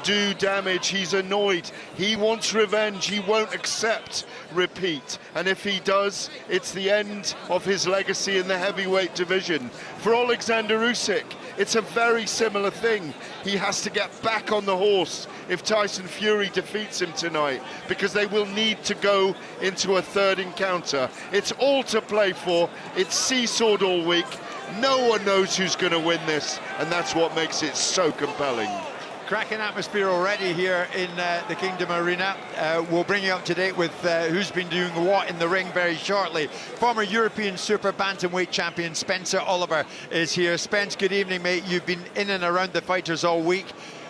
do damage. He's annoyed. He wants revenge. He won't accept repeat. And if he does, it's the end of his legacy in the heavyweight division. For Oleksandr Usyk, it's a very similar thing. He has to get back on the horse if Tyson Fury defeats him tonight, because they will need to go into a third encounter. It's all to play for. It's seesawed all week. No one knows who's going to win this, and that's what makes it so compelling. Cracking atmosphere already here in the Kingdom Arena. We'll bring you up to date with who's been doing what in the ring very shortly. Former European Super Bantamweight champion Spencer Oliver is here. Spence, good evening, mate. You've been in and around the fighters all week.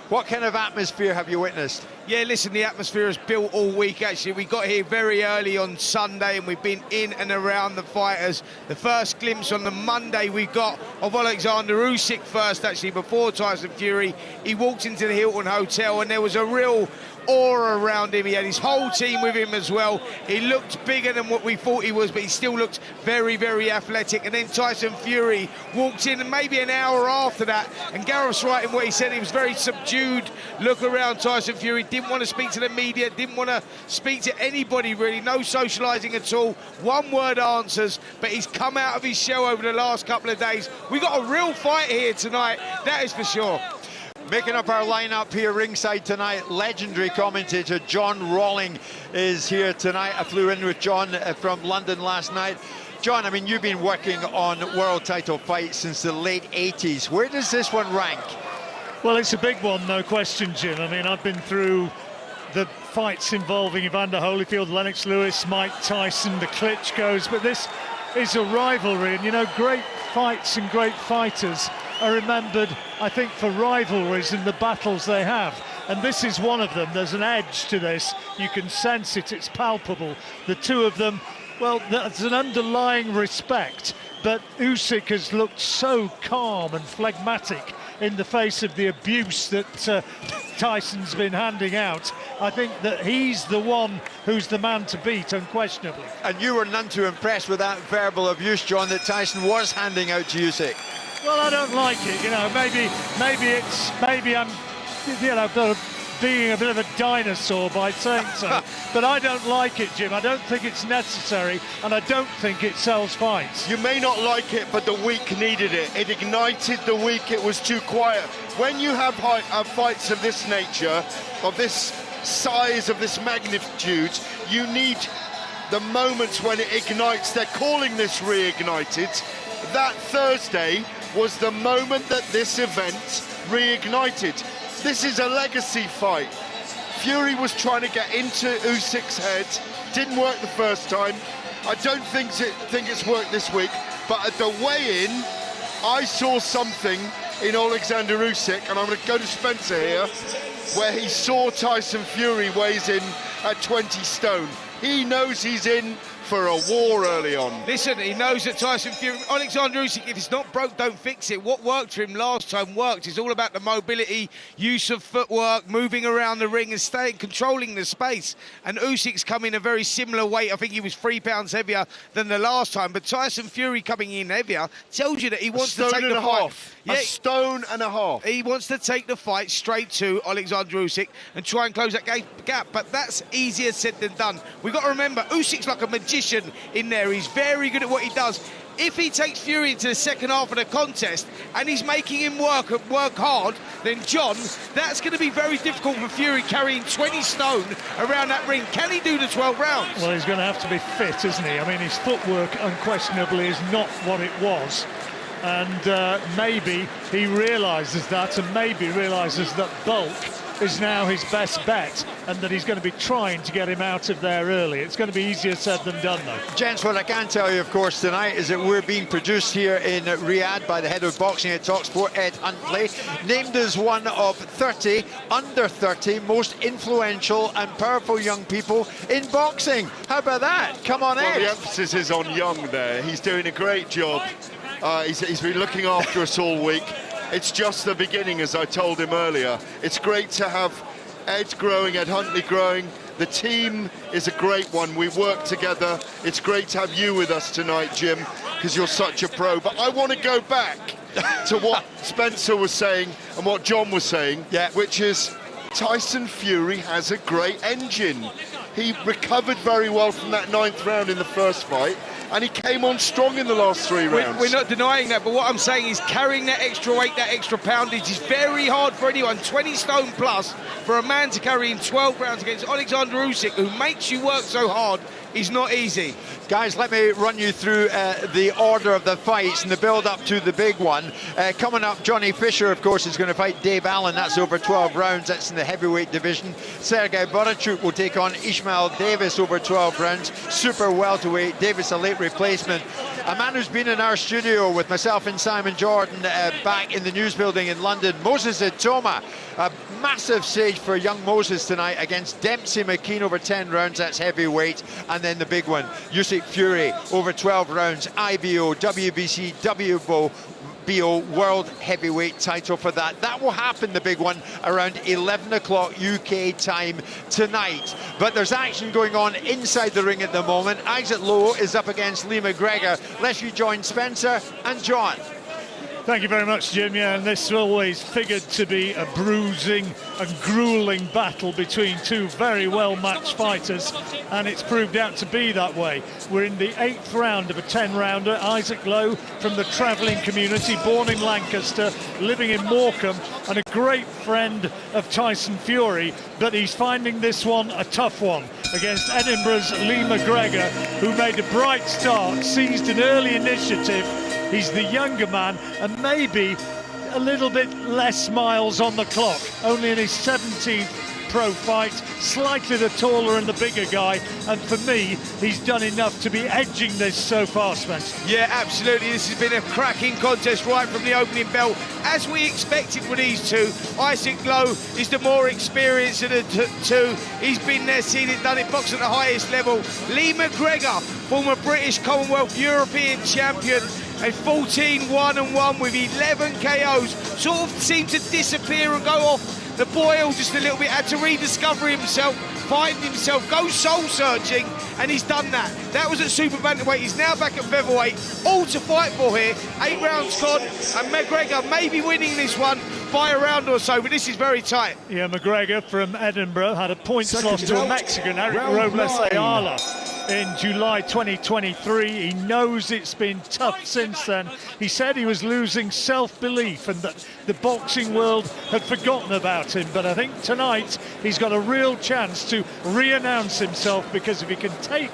What kind of atmosphere have you witnessed? Yeah, listen, the atmosphere has built all week, actually. We got here very early on Sunday, and we've been in and around the fighters. The first glimpse on the Monday we got of Oleksandr Usyk first, actually, before Tyson Fury. He walked into the Hilton Hotel, and there was a real aura around him. He had his whole team with him as well. He looked bigger than what we thought he was, but he still looked very, very athletic. And then Tyson Fury walked in, and maybe an hour after that, and Gareth's right in what he said, he was very subdued look around Tyson Fury. Didn't want to speak to the media, didn't want to speak to anybody really, no socialising at all, one-word answers, but he's come out of his shell over the last couple of days. We got a real fight here tonight, that is for sure. Making up our lineup here ringside tonight, legendary commentator John Rawling is here tonight. I flew in with John from London last night. John, I mean, you've been working on world title fights since the late 80s. Where does this one rank? Well, it's a big one, no question, Jim. I mean, I've been through the fights involving Evander Holyfield, Lennox Lewis, Mike Tyson, the Klitschko's, but this is a rivalry, and you know, great fights and great fighters are remembered, I think, for rivalries and the battles they have, and this is one of them. There's an edge to this, you can sense it, it's palpable. The two of them, well, there's an underlying respect, but Usyk has looked so calm and phlegmatic in the face of the abuse that Tyson's been handing out. I think that he's the one who's the man to beat, unquestionably. And you were none too impressed with that verbal abuse, John, that Tyson was handing out to Usyk. Well, I don't like it, you know, maybe I'm, you know, being a bit of a dinosaur by saying so, but I don't like it, Jim. I don't think it's necessary, and I don't think it sells fights. You may not like it, but the week needed it. It ignited the week. It was too quiet. When you have fights of this nature, of this size, of this magnitude, you need the moments when it ignites. They're calling this reignited. That Thursday was the moment that this event reignited. This is a legacy fight. Fury was trying to get into Usyk's head. Didn't work the first time. I don't think it's worked this week, but at the weigh-in, I saw something in Oleksandr Usyk, and I'm going to go to Spencer here, where he saw Tyson Fury weighs in at 20 stone. He knows he's in for a war early on. Listen, he knows that Tyson Fury, Oleksandr Usyk, if it's not broke, don't fix it. What worked for him last time worked. It's all about the mobility, use of footwork, moving around the ring and controlling the space. And Usyk's come in a very similar weight. I think he was 3 pounds heavier than the last time. But Tyson Fury coming in heavier tells you that he wants to take the fight. A stone and a half. He wants to take the fight straight to Oleksandr Usyk and try and close that gap, but that's easier said than done. We've got to remember, Usyk's like a magician in there. He's very good at what he does. If he takes Fury into the second half of the contest and he's making him work hard, then John, that's going to be very difficult for Fury carrying 20 stone around that ring. Can he do the 12 rounds? Well, he's going to have to be fit, isn't he? I mean, his footwork unquestionably is not what it was. And maybe he realises that, and maybe realises that bulk is now his best bet, and that he's going to be trying to get him out of there early. It's going to be easier said than done, though. Gents, what I can tell you, of course, tonight is that we're being produced here in Riyadh by the head of boxing at talkSPORT, Ed Huntley, named as one of 30, under 30, most influential and powerful young people in boxing. How about that? Come on, Ed. Well, the emphasis is on young there. He's doing a great job. He's been looking after us all week. It's just the beginning, as I told him earlier. It's great to have Ed growing, Ed Huntley growing. The team is a great one. We work together. It's great to have you with us tonight, Jim, because you're such a pro. But I want to go back to what Spencer was saying and what John was saying, which is Tyson Fury has a great engine. He recovered very well from that 9th round in the first fight, and he came on strong in the last 3 rounds. We're not denying that, but what I'm saying is carrying that extra weight, that extra poundage is very hard for anyone. 20 stone plus for a man to carry in 12 rounds against Oleksandr Usyk, who makes you work so hard, is not easy. Guys, let me run you through the order of the fights and the build-up to the big one. Coming up, Johnny Fisher, of course, is going to fight Dave Allen. That's over 12 rounds. That's in the heavyweight division. Sergei Bohachuk will take on Ishmael Davis over 12 rounds. Super welterweight. Davis, a late replacement. A man who's been in our studio with myself and Simon Jordan back in the news building in London, Moses Atoma. A massive stage for young Moses tonight against Dempsey Mckeen over 10 rounds. That's heavyweight. And then the big one, UsykFury over 12 rounds. IBO, WBC, WBO World Heavyweight title for that. That will happen, the big one, around 11 o'clock UK time tonight. But there's action going on inside the ring at the moment. Isaac Lowe is up against Lee McGregor. Let's rejoin Spencer and John. Thank you very much, Jim. Yeah, and this always figured to be a bruising and grueling battle between two very well-matched fighters, and it's proved out to be that way. We're in the 8th round of a 10-rounder. Isaac Lowe from the travelling community, born in Lancaster, living in Morecambe, and a great friend of Tyson Fury, but he's finding this one a tough one against Edinburgh's Lee McGregor, who made a bright start, seized an early initiative. He's the younger man and maybe a little bit less miles on the clock. Only in his 17th pro fight, slightly the taller and the bigger guy. And for me, he's done enough to be edging this so far, Spencer. Yeah, absolutely. This has been a cracking contest right from the opening bell. As we expected with these two, Isaac Lowe is the more experienced of the two. He's been there, seen it, done it, boxed at the highest level. Lee McGregor, former British, Commonwealth, European champion, and 14-1-1 with 11 KOs, sort of seemed to disappear and go off the boil just a little bit, had to rediscover himself, find himself, go soul-searching, and he's done that. That was at super bantamweight. He's now back at featherweight, all to fight for here. 8 rounds gone, and McGregor may be winning this one by a round or so, but this is very tight. Yeah, McGregor from Edinburgh had a points loss to a Mexican, Eric Robles Ayala, in July 2023. He knows it's been tough since then. He said he was losing self-belief and that the boxing world had forgotten about him, but I think tonight he's got a real chance to re-announce himself, because if he can take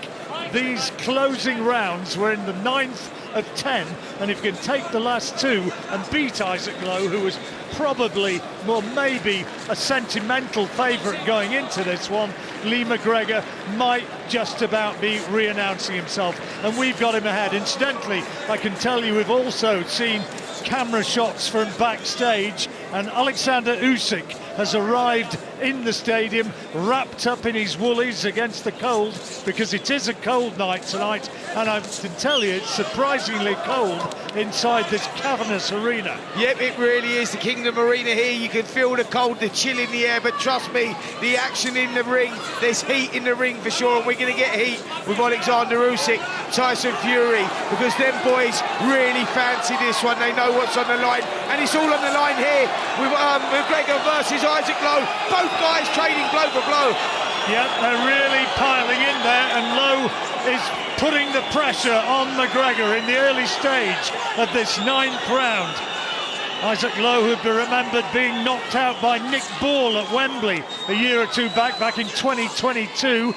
these closing rounds, we're in the 9th of 10, and if he can take the last 2 and beat Isaac Lowe, who was probably, well, maybe a sentimental favourite going into this one, Lee McGregor might just about be re-announcing himself, and we've got him ahead. Incidentally, I can tell you we've also seen camera shots from backstage, and Oleksandr Usyk has arrived in the stadium wrapped up in his woolies against the cold, because it is a cold night tonight, and I can tell you it's surprisingly cold inside this cavernous arena. Yep, it really is. The Kingdom Arena here, you can feel the cold, the chill in the air, but trust me, the action in the ring, there's heat in the ring for sure, and we're going to get heat with Oleksandr Usyk, Tyson Fury, because them boys really fancy this one. They know what's on the line, and it's all on the line here with McGregor versus Isaac Lowe. Both guys trading blow for blow. Yeah, they're really piling in there, and Lowe is putting the pressure on McGregor in the early stage of this 9th round. Isaac Lowe, who'd be remembered being knocked out by Nick Ball at Wembley a year or two back in 2022.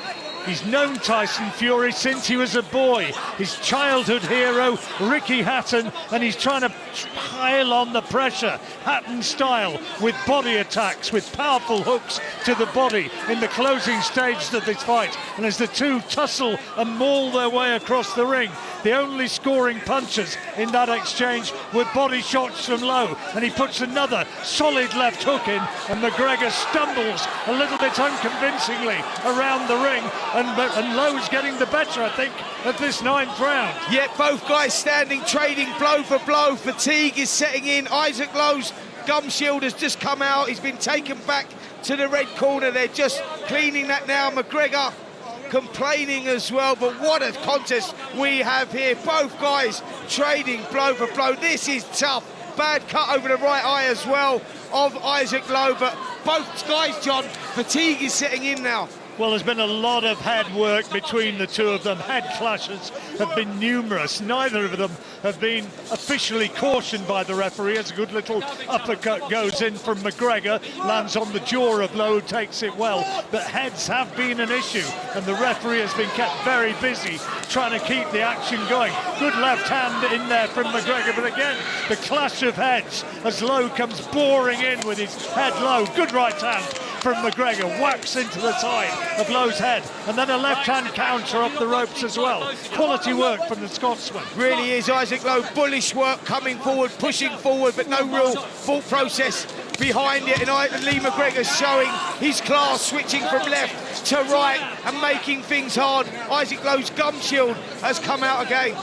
He's known Tyson Fury since he was a boy. His childhood hero, Ricky Hatton, and he's trying to pile on the pressure, Hatton style, with body attacks, with powerful hooks to the body in the closing stages of this fight. And as the two tussle and maul their way across the ring, the only scoring punches in that exchange were body shots from Lowe, and he puts another solid left hook in, and McGregor stumbles a little bit unconvincingly around the ring, and Lowe's getting the better, I think, of this 9th round. Yet both guys standing, trading blow for blow. Fatigue is setting in. Isaac Lowe's gum shield has just come out. He's been taken back to the red corner. They're just cleaning that now. McGregor complaining as well, but what a contest we have here. Both guys trading blow for blow. This is tough. Bad cut over the right eye as well of Isaac Lowe, but both guys, John, fatigue is setting in now. Well, there's been a lot of head work between the two of them. Head clashes have been numerous. Neither of them have been officially cautioned by the referee as a good little uppercut goes in from McGregor, lands on the jaw of Lowe, takes it well. But heads have been an issue, and the referee has been kept very busy trying to keep the action going. Good left hand in there from McGregor, but again, the clash of heads as Lowe comes boring in with his head low. Good right hand from McGregor, whacks into the side of Lowe's head, and then a left-hand counter up the ropes as well. Quality work from the Scotsman. Really is Isaac Lowe, bullish work coming forward, pushing forward, but no real thought process behind it. And Lee McGregor showing his class, switching from left to right and making things hard. Isaac Lowe's gum shield has come out again.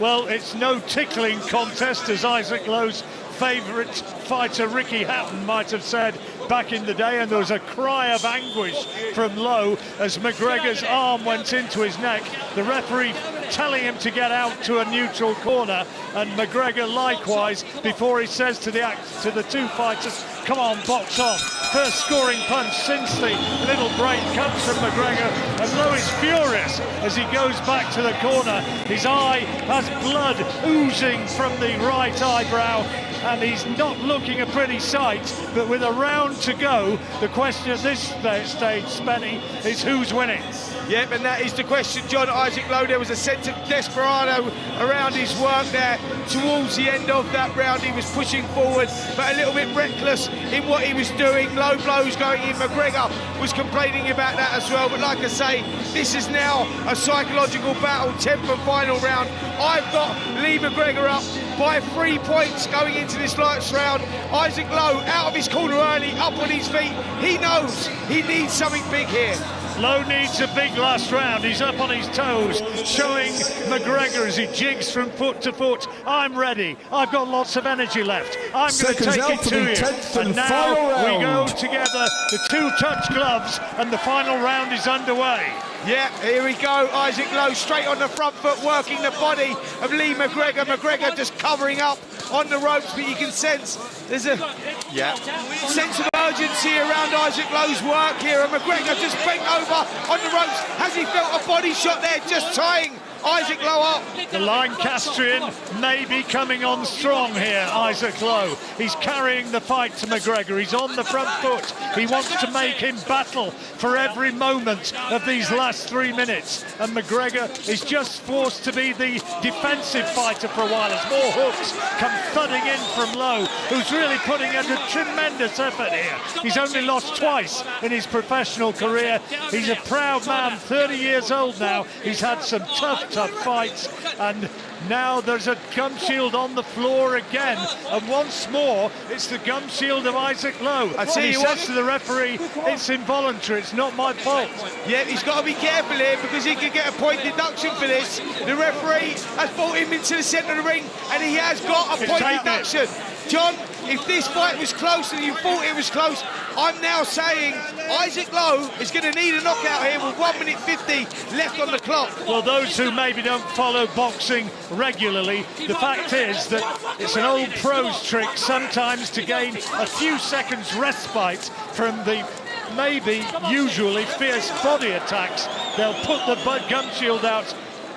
Well, it's no tickling contest, as Isaac Lowe's favourite fighter Ricky Hatton might have said back in the day, and there was a cry of anguish from Lowe as McGregor's arm went into his neck. The referee telling him to get out to a neutral corner, and McGregor likewise before he says to the two fighters, come on, box on. First scoring punch since the little break comes from McGregor, and Lowe is furious as he goes back to the corner. His eye has blood oozing from the right eyebrow, and he's not looking a pretty sight. But with a round to go, the question at this stage, Spenny, is who's winning? Yep, and that is the question, John. Isaac Lowe, there was a sense of desperado around his work there. Towards the end of that round, he was pushing forward, but a little bit reckless in what he was doing. Low blows going in. McGregor was complaining about that as well. But like I say, this is now a psychological battle, 10th and final round. I've got Lee McGregor up by 3 points going into this last round. Isaac Lowe out of his corner early, up on his feet. He knows he needs something big here. Lowe needs a big last round. He's up on his toes, showing McGregor as he jigs from foot to foot. I'm ready. I've got lots of energy left. I'm going to take it to you. And now we go together, the two touch gloves, and the final round is underway. Yeah, here we go. Isaac Lowe straight on the front foot, working the body of Lee McGregor. McGregor just covering up on the ropes, but you can sense there's a sense of urgency around Isaac Lowe's work here, and McGregor just bent over on the ropes. Has he felt a body shot there, just tying Isaac Lowe up? The Lancastrian may be coming on strong here, Isaac Lowe. He's carrying the fight to McGregor. He's on the front foot. He wants to make him battle for every moment of these last 3 minutes. And McGregor is just forced to be the defensive fighter for a while as more hooks come thudding in from Lowe, who's really putting in a tremendous effort here. He's only lost twice in his professional career. He's a proud man, 30 years old now. He's had some tough fights, and now there's a gum shield on the floor again, and once more it's the gum shield of Isaac Lowe. He says to the referee, it's involuntary, it's not my fault. Yeah, he's got to be careful here because he could get a point deduction for this. The referee has brought him into the centre of the ring, and he has got a point deduction. John, if this fight was close and you thought it was close, I'm now saying Isaac Lowe is going to need a knockout here with 1 minute 50 left on the clock. Well, those who maybe don't follow boxing regularly, the fact is that it's an old pro's trick sometimes to gain a few seconds respite from the usually fierce body attacks. They'll put the gum shield out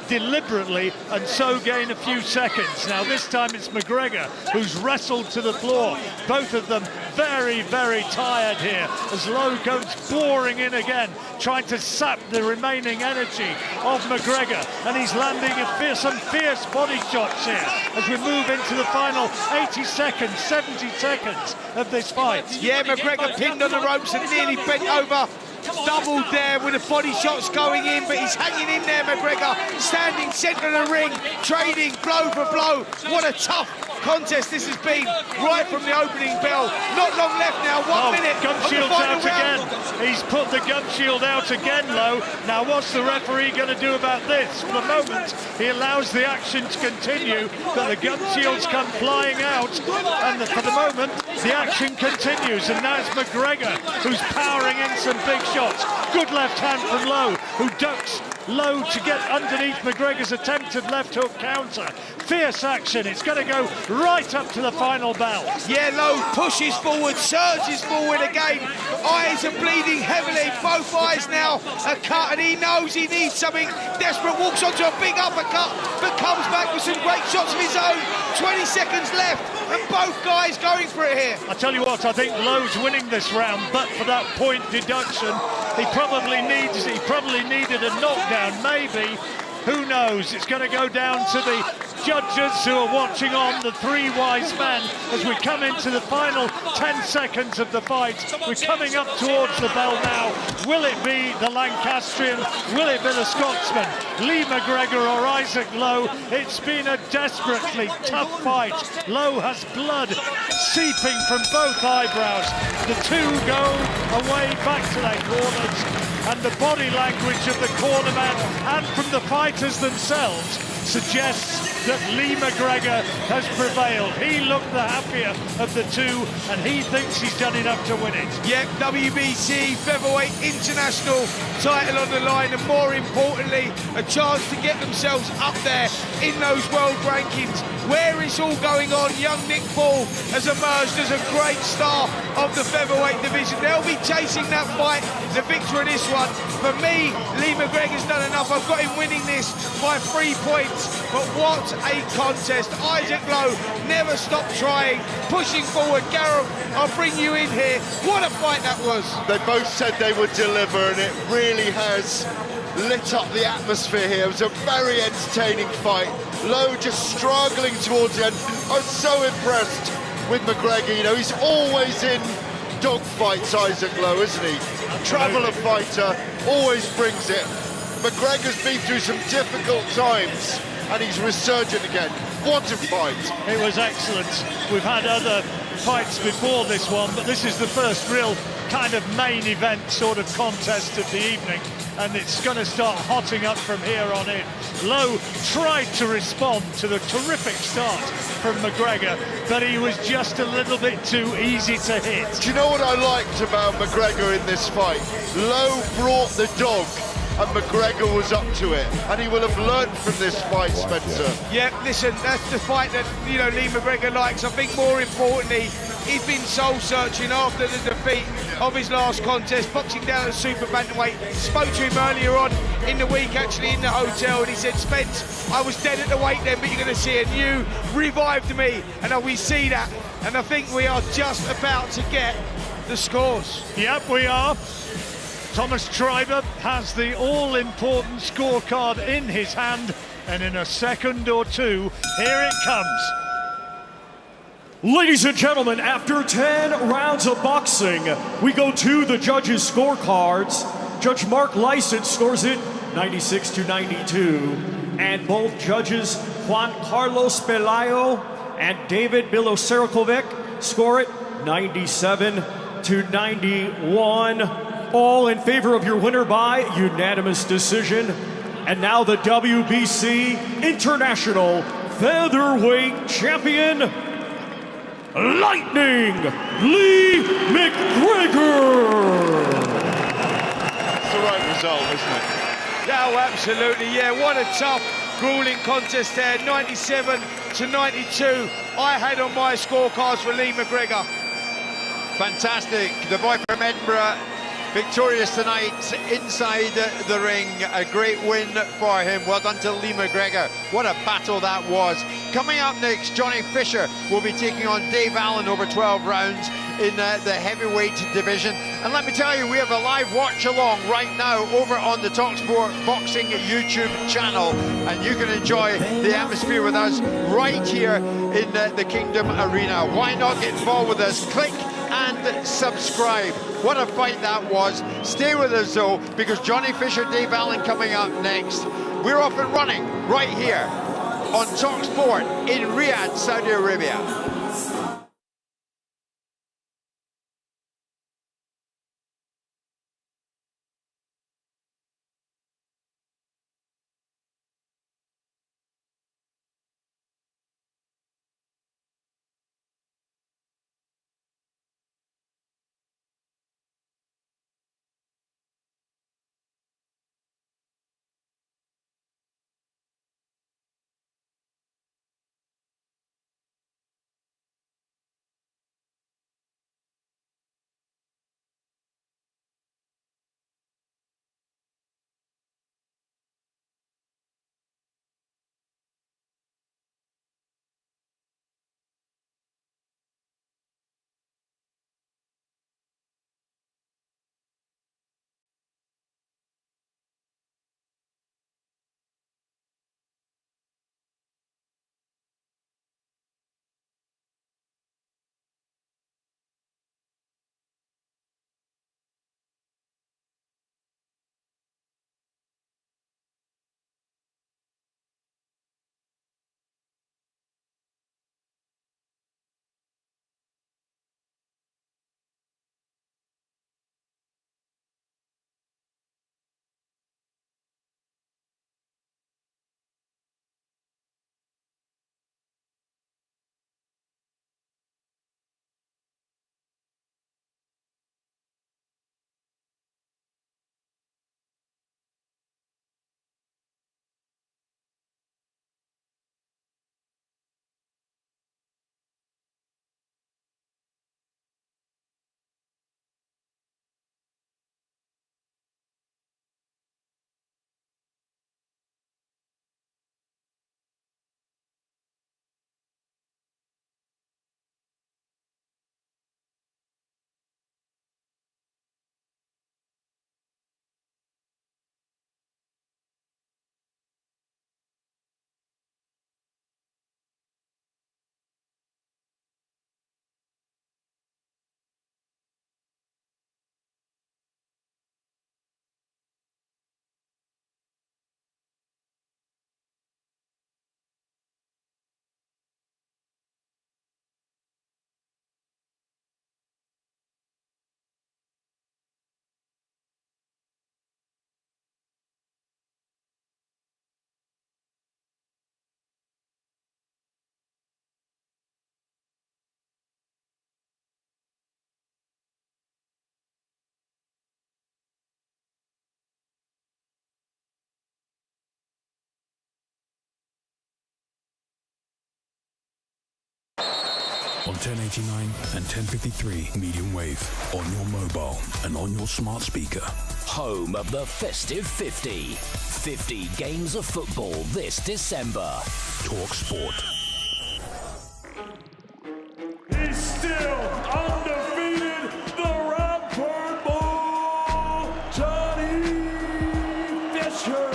deliberately and so gain a few seconds. Now this time it's McGregor who's wrestled to the floor. Both of them very, very tired here as Lowe goes boring in again, trying to sap the remaining energy of McGregor, and he's landing some fierce body shots here as we move into the final 80 seconds, 70 seconds of this fight. Yeah, McGregor pinned on the ropes and nearly bent over. Doubled there with the body shots going in, but he's hanging in there, McGregor, standing centre of the ring, trading blow for blow. What a tough contest this has been right from the opening bell. Not long left now, 1 minute. Gum shield's out again. He's put the gum shield out again, Lowe. Now what's the referee going to do about this? For the moment, he allows the action to continue, but the gum shields come flying out, and for the moment, the action continues, and now it's McGregor who's powering in some big shots. Good left hand from Lowe, who ducks Lowe to get underneath McGregor's attempted left hook counter. fierce action. It's going to go right up to the final bell. Yeah, Lowe pushes forward, surges forward again. Eyes are bleeding heavily. Both eyes now are cut, and he knows he needs something. Desperate, walks onto a big uppercut, but comes back with some great shots of his own. 20 seconds left, and both guys going for it here. I tell you what, I think Lowe's winning this round, but for that point deduction, he probably needed a knockdown, maybe. Who knows? It's going to go down to the judges who are watching on, the three wise men, as we come into the final 10 seconds of the fight. We're coming up towards the bell now. Will it be the Lancastrian? Will it be the Scotsman? Lee McGregor or Isaac Lowe? It's been a desperately tough fight. Lowe has blood seeping from both eyebrows. The two go away back to their corners. And the body language of the cornermen and from the fighters themselves suggests that Lee McGregor has prevailed. He looked the happier of the two, and he thinks he's done enough to win it. Yep, WBC featherweight international title on the line, and more importantly, a chance to get themselves up there in those world rankings. Where it's all going on, young Nick Paul has emerged as a great star of the featherweight division. They'll be chasing that fight, the victor in this one. For me, Lee McGregor's done enough. I've got him winning this by 3 points, but what a contest. Isaac Lowe never stopped trying, pushing forward. Gareth, I'll bring you in here. What a fight that was. They both said they would deliver, and it really has lit up the atmosphere here. It was a very entertaining fight. Lowe just struggling towards the end. I was so impressed with McGregor. You know, he's always in dogfights, Isaac Lowe, isn't he? Traveller fighter, always brings it. McGregor's been through some difficult times, and he's resurgent again. What a fight. It was excellent. We've had other fights before this one, but this is the first real kind of main event sort of contest of the evening, and it's going to start hotting up from here on in. Lowe tried to respond to the terrific start from McGregor, but he was just a little bit too easy to hit. Do you know what I liked about McGregor in this fight? Lowe brought the dog, and McGregor was up to it, and he will have learned from this fight, Spencer. Yeah, listen, that's the fight that, you know, Lee McGregor likes. I think more importantly, he's been soul-searching after the defeat of his last contest, boxing down at super bantamweight. Spoke to him earlier on in the week, actually, in the hotel, and he said, Spence, I was dead at the weight then, but you're going to see it. You revived me, and we see that. And I think we are just about to get the scores. Yep, we are. Thomas Treiber has the all-important scorecard in his hand, and in a second or two, here it comes. Ladies and gentlemen, after 10 rounds of boxing, we go to the judges' scorecards. Judge Mark Lyson scores it 96-92, and both judges Juan Carlos Pelayo and David Miloserovic score it 97-91. All in favor of your winner by unanimous decision. And now the WBC International Featherweight Champion, Lightning Lee McGregor. It's the right result, isn't it? Oh, absolutely, yeah. What a tough, grueling contest there. 97-92. I had on my scorecards for Lee McGregor. Fantastic. The boy from Edinburgh, victorious tonight inside the ring. A great win for him. Well done to Lee McGregor. What a battle that was. Coming up next, Johnny Fisher will be taking on Dave Allen over 12 rounds in the heavyweight division. And let me tell you, we have a live watch along right now over on the talkSPORT Boxing YouTube channel, and you can enjoy the atmosphere with us right here in the Kingdom Arena. Why not get involved with us? Click and subscribe. What a fight that was. Stay with us though, because Johnny Fisher, Dave Allen coming up next. We're off and running right here on talkSPORT in Riyadh, Saudi Arabia. on 1089 and 1053 medium wave, on your mobile and on your smart speaker. Home of the Festive 50. 50 games of football this December. talkSPORT. He's still undefeated, the Radford Bull, Johnny Fisher.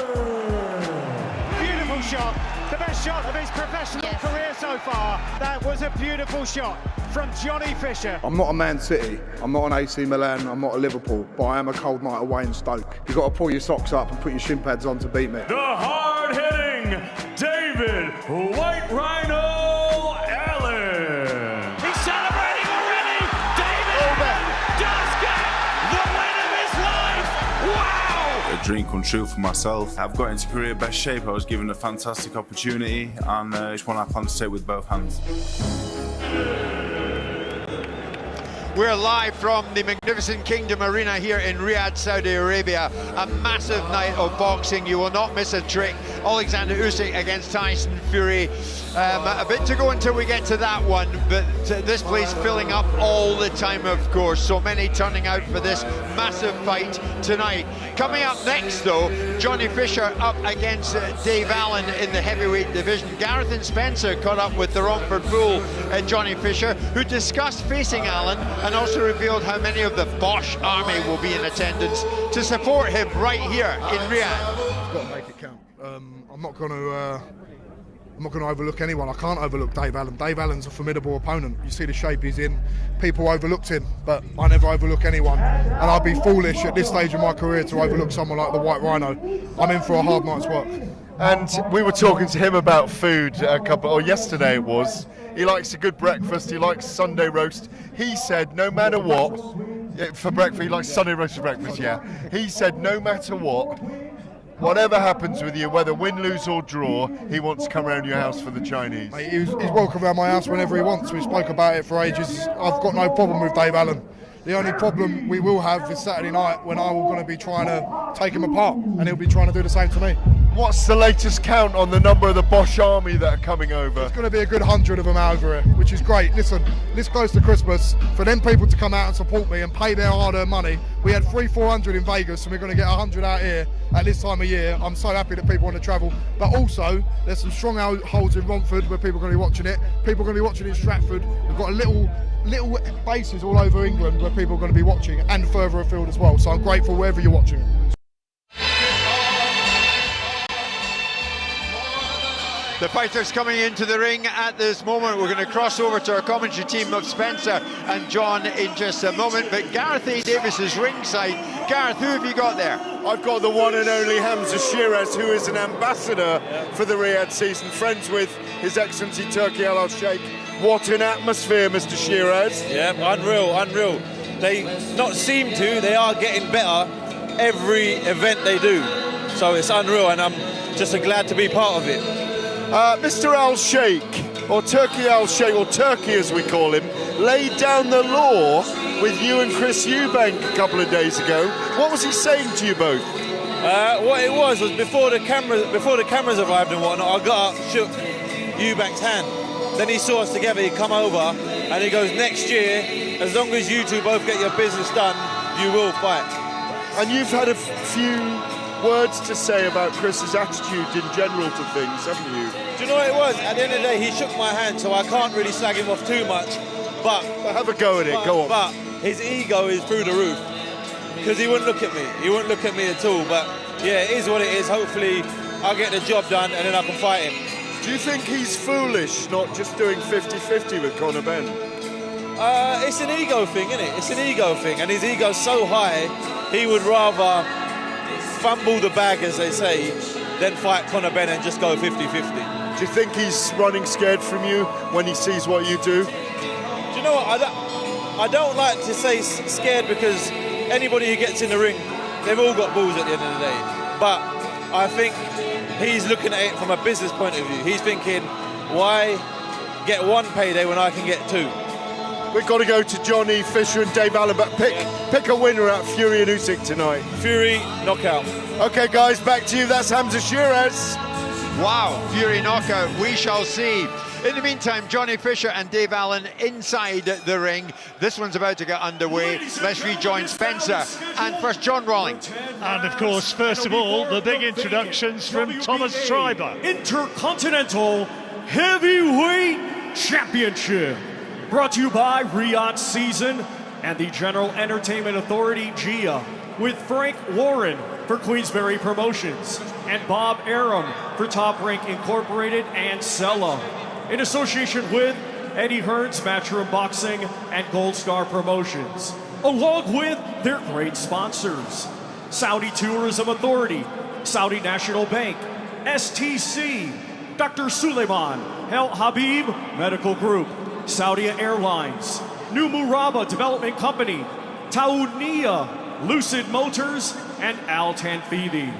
Beautiful shot, the best shot of his professional career so far. That was a beautiful shot from Johnny Fisher. I'm not a Man City, I'm not an AC Milan, I'm not a Liverpool, but I am a cold night away in Stoke. You've got to pull your socks up and put your shin pads on to beat me. The hard-hitting David White Rhino Allen. He's celebrating already. David does get the win of his life. Wow! A dream come true for myself. I've got into career best shape. I was given a fantastic opportunity, and it's one I plan to take with both hands. We're live from the magnificent Kingdom Arena here in Riyadh, Saudi Arabia. A massive night of boxing. You will not miss a trick. Oleksandr Usyk against Tyson Fury. A bit to go until we get to that one, but this place filling up all the time, of course. So many turning out for this massive fight tonight. Coming up next, though, Johnny Fisher up against Dave Allen in the heavyweight division. Gareth and Spencer caught up with the Romford Bull, Johnny Fisher, who discussed facing Allen and also revealed how many of the Bosch army will be in attendance to support him right here in Riyadh. Got to make it count. I'm not going to overlook anyone. I can't overlook Dave Allen. Dave Allen's a formidable opponent. You see the shape he's in. People overlooked him, but I never overlook anyone. And I'd be foolish at this stage of my career to overlook someone like the White Rhino. I'm in for a hard night's work. And we were talking to him about food yesterday it was. He likes a good breakfast, he likes Sunday roast. He said no matter what, for breakfast, he likes Sunday roast for breakfast, yeah. He said no matter what, whatever happens with you, whether win, lose or draw, he wants to come around your house for the Chinese. Mate, he's welcome around my house whenever he wants. We spoke about it for ages. I've got no problem with Dave Allen. The only problem we will have is Saturday night when I'm going to be trying to take him apart and he'll be trying to do the same to me. What's the latest count on the number of the Bosch army that are coming over? There's going to be a good 100 of them over here, which is great. Listen, this close to Christmas, for them people to come out and support me and pay their hard-earned money. We had 300-400 in Vegas and we're going to get 100 out here at this time of year. I'm so happy that people want to travel. But also, there's some strong holds in Romford where people are going to be watching it. People are going to be watching it in Stratford. We've got a little bases all over England where people are going to be watching and further afield as well. So I'm grateful wherever you're watching. The fighters coming into the ring at this moment. We're going to cross over to our commentary team of Spencer and John in just a moment. But Gareth A. Davis is ringside. Gareth, who have you got there? I've got the one and only Hamza Shiraz, who is an ambassador for the Riyadh season, friends with His Excellency Turki Al Sheikh. What an atmosphere, Mr. Shiraz. Yeah, unreal. They not seem to, they are getting better every event they do. So it's unreal, and I'm just glad to be part of it. Mr. Al Sheikh, or Turki Al Sheikh, or Turkey as we call him, laid down the law with you and Chris Eubank a couple of days ago. What was he saying to you both? What it was before the cameras arrived and whatnot, I got up, shook Eubank's hand. Then he saw us together, he come over, and he goes, next year, as long as you two both get your business done, you will fight. And you've had a few words to say about Chris's attitude in general to things, haven't you? Do you know what it was? At the end of the day, he shook my hand, so I can't really slag him off too much. But have a go at it, go on. But his ego is through the roof, because he wouldn't look at me. He wouldn't look at me at all. But yeah, it is what it is. Hopefully, I'll get the job done, and then I can fight him. Do you think he's foolish not just doing 50-50 with Conor Benn? It's an ego thing, isn't it? It's an ego thing, and his ego's so high, he would rather fumble the bag, as they say, than fight Conor Benn and just go 50-50. Do you think he's running scared from you when he sees what you do? Do you know what? I don't like to say scared, because anybody who gets in the ring, they've all got balls at the end of the day. But I think he's looking at it from a business point of view. He's thinking, why get one payday when I can get two? We've got to go to Johnny Fisher and Dave Allen, but pick a winner out Fury and Usyk tonight. Fury, knockout. Okay, guys, back to you. That's Hamza Shiraz. Wow, Fury knockout, we shall see. In the meantime, Johnny Fisher and Dave Allen inside the ring. This one's about to get underway. Let's rejoin Spencer. And first, John Rawling. And of course, first of all, the big introductions from Thomas Schreiber. Intercontinental Heavyweight Championship. Brought to you by Riyadh Season and the General Entertainment Authority, GIA, with Frank Warren for Queensberry Promotions and Bob Arum for Top Rank Incorporated and Sella, in association with Eddie Hearn's Matchroom Boxing and Gold Star Promotions, along with their great sponsors: Saudi Tourism Authority, Saudi National Bank, STC, Dr. Suleiman El Habib Medical Group, Saudi Airlines, New Muraba Development Company, Taounia, Lucid Motors, and Al Tanfidi.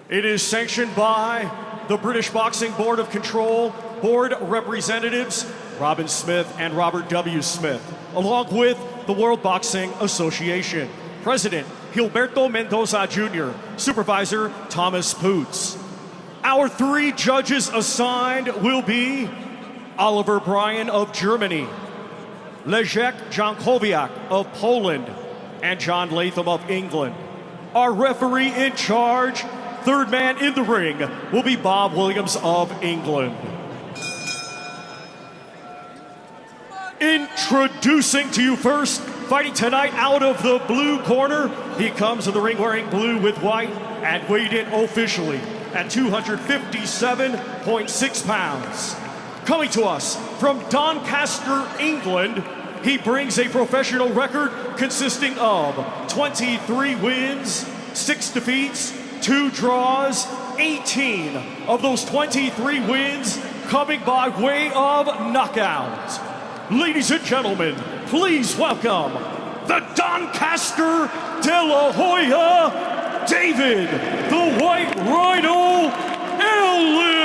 It is sanctioned by the British Boxing Board of Control, Board Representatives Robin Smith and Robert W. Smith, along with the World Boxing Association. President Gilberto Mendoza Jr., Supervisor Thomas Poots. Our 3 judges assigned will be Oliver Bryan of Germany, Leszek Jankowiak of Poland, and John Latham of England. Our referee in charge, third man in the ring, will be Bob Williams of England. Introducing to you first, fighting tonight out of the blue corner, he comes to the ring wearing blue with white and weighed in officially at 257.6 pounds. Coming to us from Doncaster, England, he brings a professional record consisting of 23 wins, 6 defeats, 2 draws, 18 of those 23 wins coming by way of knockout. Ladies and gentlemen, please welcome the Doncaster De La Hoya, David the White Rhino Allen.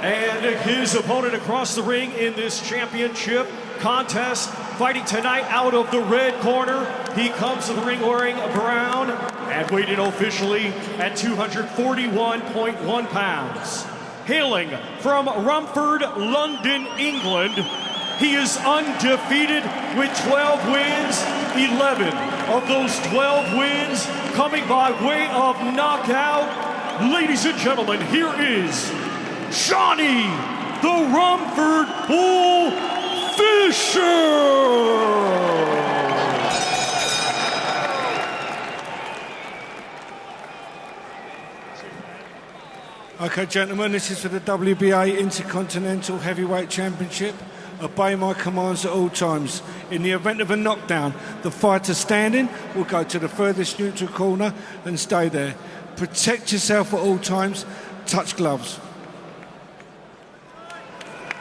And his opponent across the ring in this championship contest, fighting tonight out of the red corner. He comes to the ring wearing brown and weighed in officially at 241.1 pounds. Hailing from Romford, London, England, he is undefeated with 12 wins, 11 of those 12 wins coming by way of knockout. Ladies and gentlemen, here is Johnny the Romford Bull Fisher! Okay, gentlemen, this is for the WBA Intercontinental Heavyweight Championship. Obey my commands at all times. In the event of a knockdown, the fighter standing will go to the furthest neutral corner and stay there. Protect yourself at all times. Touch gloves.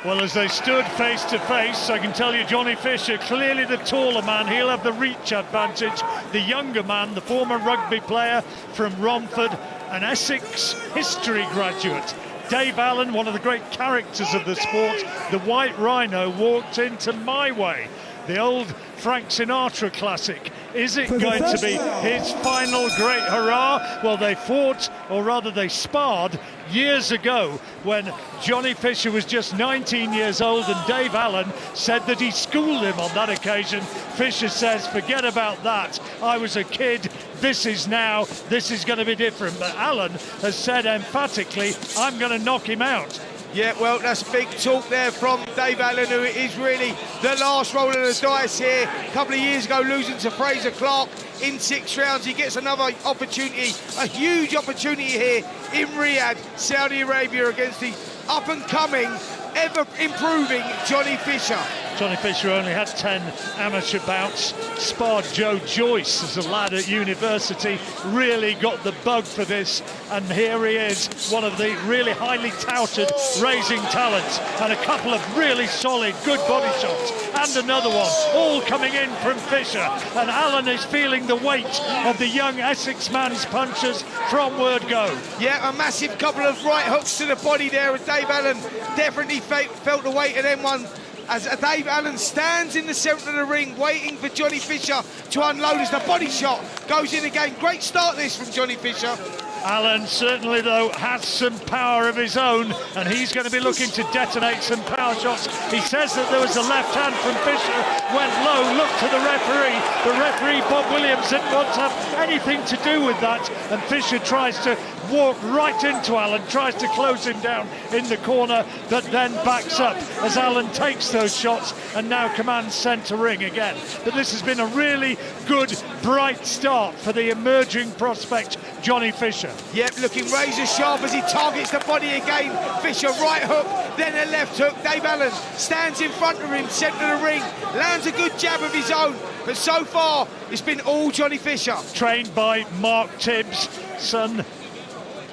Well, as they stood face to face, I can tell you Johnny Fisher, clearly the taller man, he'll have the reach advantage. The younger man, the former rugby player from Romford, an Essex history graduate. Dave Allen, one of the great characters of the sport, the White Rhino, walked into my way. The old Frank Sinatra classic. Is it going to be his final great hurrah? Well, they fought, or rather they sparred, years ago when Johnny Fisher was just 19 years old and Dave Allen said that he schooled him on that occasion. Fisher says, forget about that. I was a kid. This is now. This is going to be different. But Allen has said emphatically, I'm going to knock him out. Yeah, well, that's big talk there from Dave Allen, who is really the last roll of the dice here. A couple of years ago, losing to Fraser Clark in 6 rounds. He gets another opportunity, a huge opportunity here in Riyadh, Saudi Arabia, against the up-and-coming, ever-improving Johnny Fisher. Johnny Fisher only had 10 amateur bouts, sparred Joe Joyce as a lad at university, really got the bug for this, and here he is, one of the really highly touted rising talents, and a couple of really solid, good body shots, and another one, all coming in from Fisher, and Allen is feeling the weight of the young Essex man's punches from word go. Yeah, a massive couple of right hooks to the body there, as Dave Allen definitely felt the weight of them one as Dave Allen stands in the centre of the ring, waiting for Johnny Fisher to unload as the body shot goes in again. Great start this from Johnny Fisher. Allen certainly, though, has some power of his own, and he's going to be looking to detonate some power shots. He says that there was a left hand from Fisher, went low, looked to the referee. The referee, Bob Williams, didn't want to have anything to do with that, and Fisher tries to walk right into Allen, tries to close him down in the corner, but then backs up as Allen takes those shots and now commands centre ring again. But this has been a really good, bright start for the emerging prospect, Johnny Fisher. Yep, looking razor sharp as he targets the body again. Fisher, right hook, then a left hook. Dave Allen stands in front of him, centre of the ring, lands a good jab of his own, but so far it's been all Johnny Fisher. Trained by Mark Tibbs, son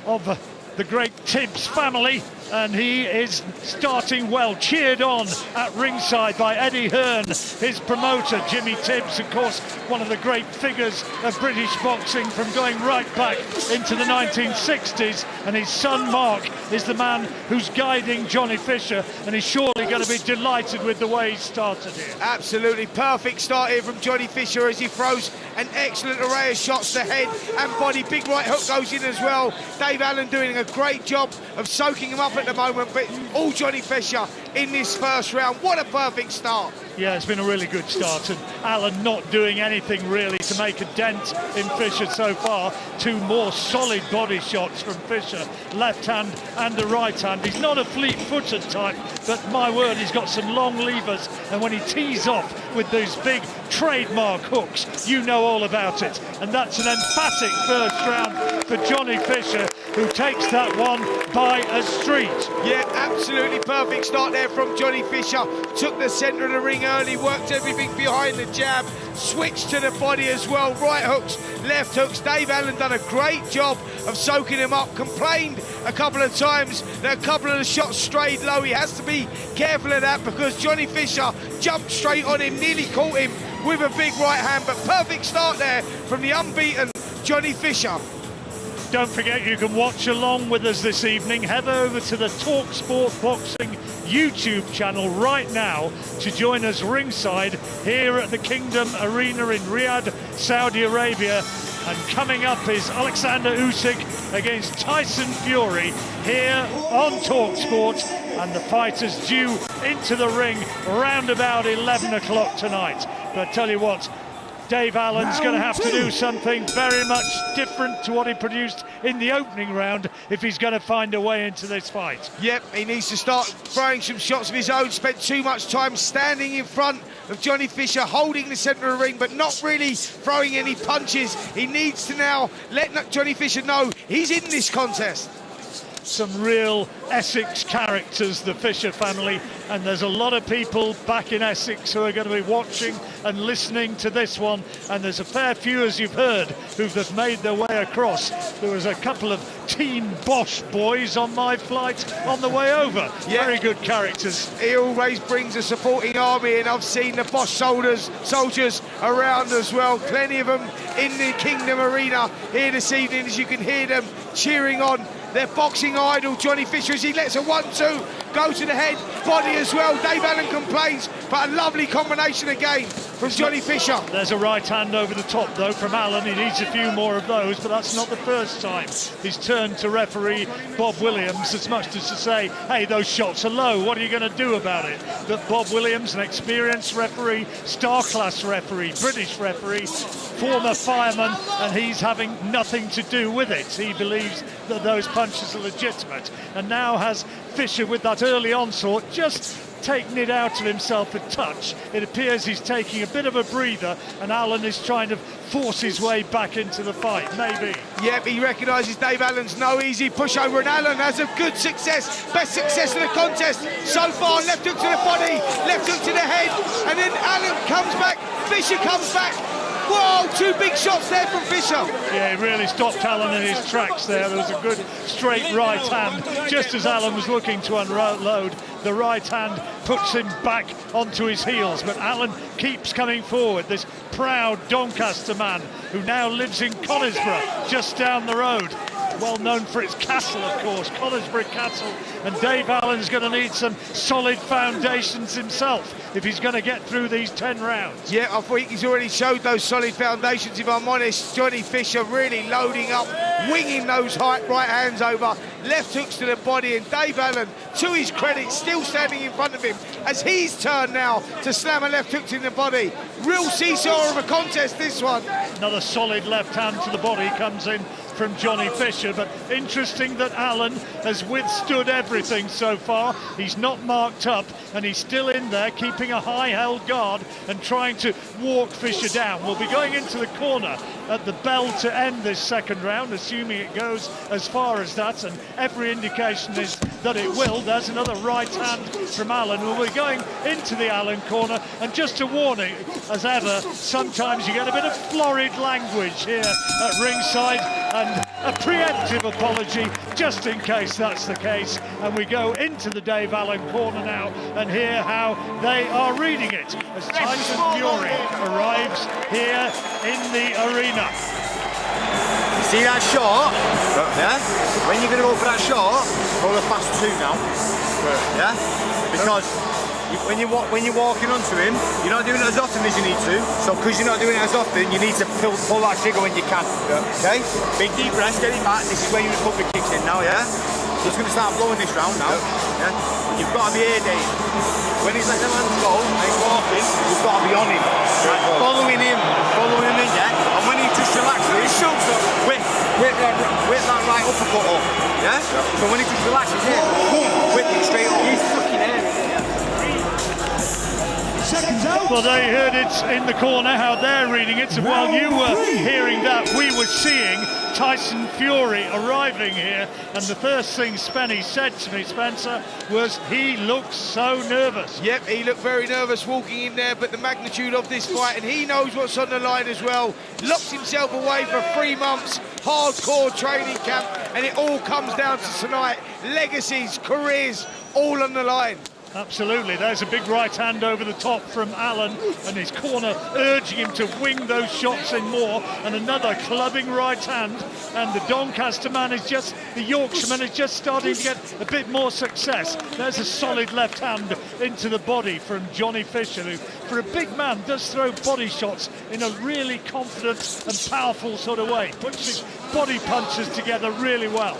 of the great Tibbs family, and he is starting well, cheered on at ringside by Eddie Hearn, his promoter. Jimmy Tibbs, of course, one of the great figures of British boxing from going right back into the 1960s, and his son Mark is the man who's guiding Johnny Fisher, and he's surely going to be delighted with the way he started here. Absolutely perfect start here from Johnny Fisher as he throws an excellent array of shots to head and body. Big right hook goes in as well. Dave Allen doing a great job of soaking him up at the moment, but all Johnny Fisher in this first round. What a perfect start. Yeah, it's been a really good start, and Allen not doing anything really to make a dent in Fisher so far. Two more solid body shots from Fisher, left hand and a right hand. He's not a fleet-footed type, but my word, he's got some long levers, and when he tees off with those big trademark hooks, you know all about it. And that's an emphatic first round for Johnny Fisher, who takes that one by a street. Yeah, absolutely perfect start there from Johnny Fisher. Took the centre of the ring early, worked everything behind the jab, switched to the body as well. Right hooks, left hooks. Dave Allen done a great job of soaking him up. Complained a couple of times that a couple of the shots strayed low. He has to be careful of that because Johnny Fisher jumped straight on him, nearly caught him with a big right hand. But perfect start there from the unbeaten Johnny Fisher. Don't forget, you can watch along with us this evening. Head over to the talkSPORT Boxing YouTube channel right now to join us ringside here at the Kingdom Arena in Riyadh, Saudi Arabia. And coming up is Oleksandr Usyk against Tyson Fury here on talkSPORT, and the fighters due into the ring round about 11 o'clock tonight. But I tell you what, Dave Allen's going to have to do something very much different to what he produced in the opening round if he's going to find a way into this fight. Yep, he needs to start throwing some shots of his own. Spent too much time standing in front of Johnny Fisher, holding the centre of the ring, but not really throwing any punches. He needs to now let Johnny Fisher know he's in this contest. Some real Essex characters, the Fisher family, and there's a lot of people back in Essex who are going to be watching and listening to this one, and there's a fair few, as you've heard, who've made their way across. There was a couple of teen Bosch boys on my flight on the way over. Yeah. Very good characters. He always brings a supporting army, and I've seen the Bosch soldiers around as well. Plenty of them in the Kingdom Arena here this evening, as you can hear them cheering on their boxing idol, Johnny Fisher, as he lets a 1-2 go to the head, body as well. Dave Allen complains, but a lovely combination again from Johnny Fisher. There's a right hand over the top, though, from Allen. He needs a few more of those, but that's not the first time he's turned to referee Bob Williams, as much as to say, hey, those shots are low, what are you going to do about it? But Bob Williams, an experienced referee, star-class referee, British referee, former fireman, and he's having nothing to do with it. He believes that those punches are legitimate, and now has Fisher, with that early onslaught, just taking it out of himself a touch. It appears he's taking a bit of a breather, and Allen is trying to force his way back into the fight, maybe. Yep, he recognises Dave Allen's no easy pushover, and Allen has a good success, best success in the contest so far. Left hook to the body, left hook to the head, and then Allen comes back, Fisher comes back. Whoa, two big shots there from Fisher. Yeah, he really stopped Allen in his tracks there. There was a good straight right hand. Just as Allen was looking to unload, the right hand puts him back onto his heels. But Allen keeps coming forward, this proud Doncaster man who now lives in Conisbrough, just down the road. well known for its castle, of course, Conisbury Castle, and Dave Allen's going to need some solid foundations himself if he's going to get through these 10 rounds. Yeah, I think he's already showed those solid foundations, if I'm honest. Johnny Fisher really loading up, winging those right hands over, left hooks to the body, and Dave Allen, to his credit, still standing in front of him as he's turned now to slam a left hook in the body. Real seesaw of a contest, this one. Another solid left hand to the body comes in from Johnny Fisher, but interesting that Allen has withstood everything so far. He's not marked up and he's still in there keeping a high held guard and trying to walk Fisher down. We'll be going into the corner at the bell to end this second round, assuming it goes as far as that, and every indication is that it will. There's another right hand from Allen. We'll be going into the Allen corner, and just a warning, as ever, sometimes you get a bit of florid language here at ringside, and a preemptive apology just in case that's the case. And we go into the Dave Allen corner now and hear how they are reading it as Tyson Fury arrives here in the arena. See that shot? Yeah? When you're going to go for that shot, roll a fast 2 now. Yeah? Because when you're walking onto him, you're not doing it as often as you need to. So because you're not doing it as often, you need to pull that trigger when you can. Okay? Big deep breath, get it back. This is where your recovery kicks in now, yeah? He's going to start blowing this round now. Yeah? You've got to be here, Dave. When he's letting the hands go and he's walking, you've got to be on him. Right? Following him in, yeah? And when he just relaxes, whip that right uppercut up. Yeah? So when he just relaxes here, boom, whip it straight up. He's fucking here. Well, they heard it in the corner, how they're reading it, and while you were hearing that, we were seeing Tyson Fury arriving here, and the first thing Spenny said to me, Spencer, was he looks so nervous. Yep, he looked very nervous walking in there, but the magnitude of this fight, and he knows what's on the line as well, locked himself away for 3 months, hardcore training camp, and it all comes down to tonight. Legacies, careers, all on the line. Absolutely, there's a big right hand over the top from Allen, and his corner urging him to wing those shots in more, and another clubbing right hand, and the Doncaster man is just, the Yorkshireman is just starting to get a bit more success. There's a solid left hand into the body from Johnny Fisher, who for a big man does throw body shots in a really confident and powerful sort of way, puts his body punches together really well.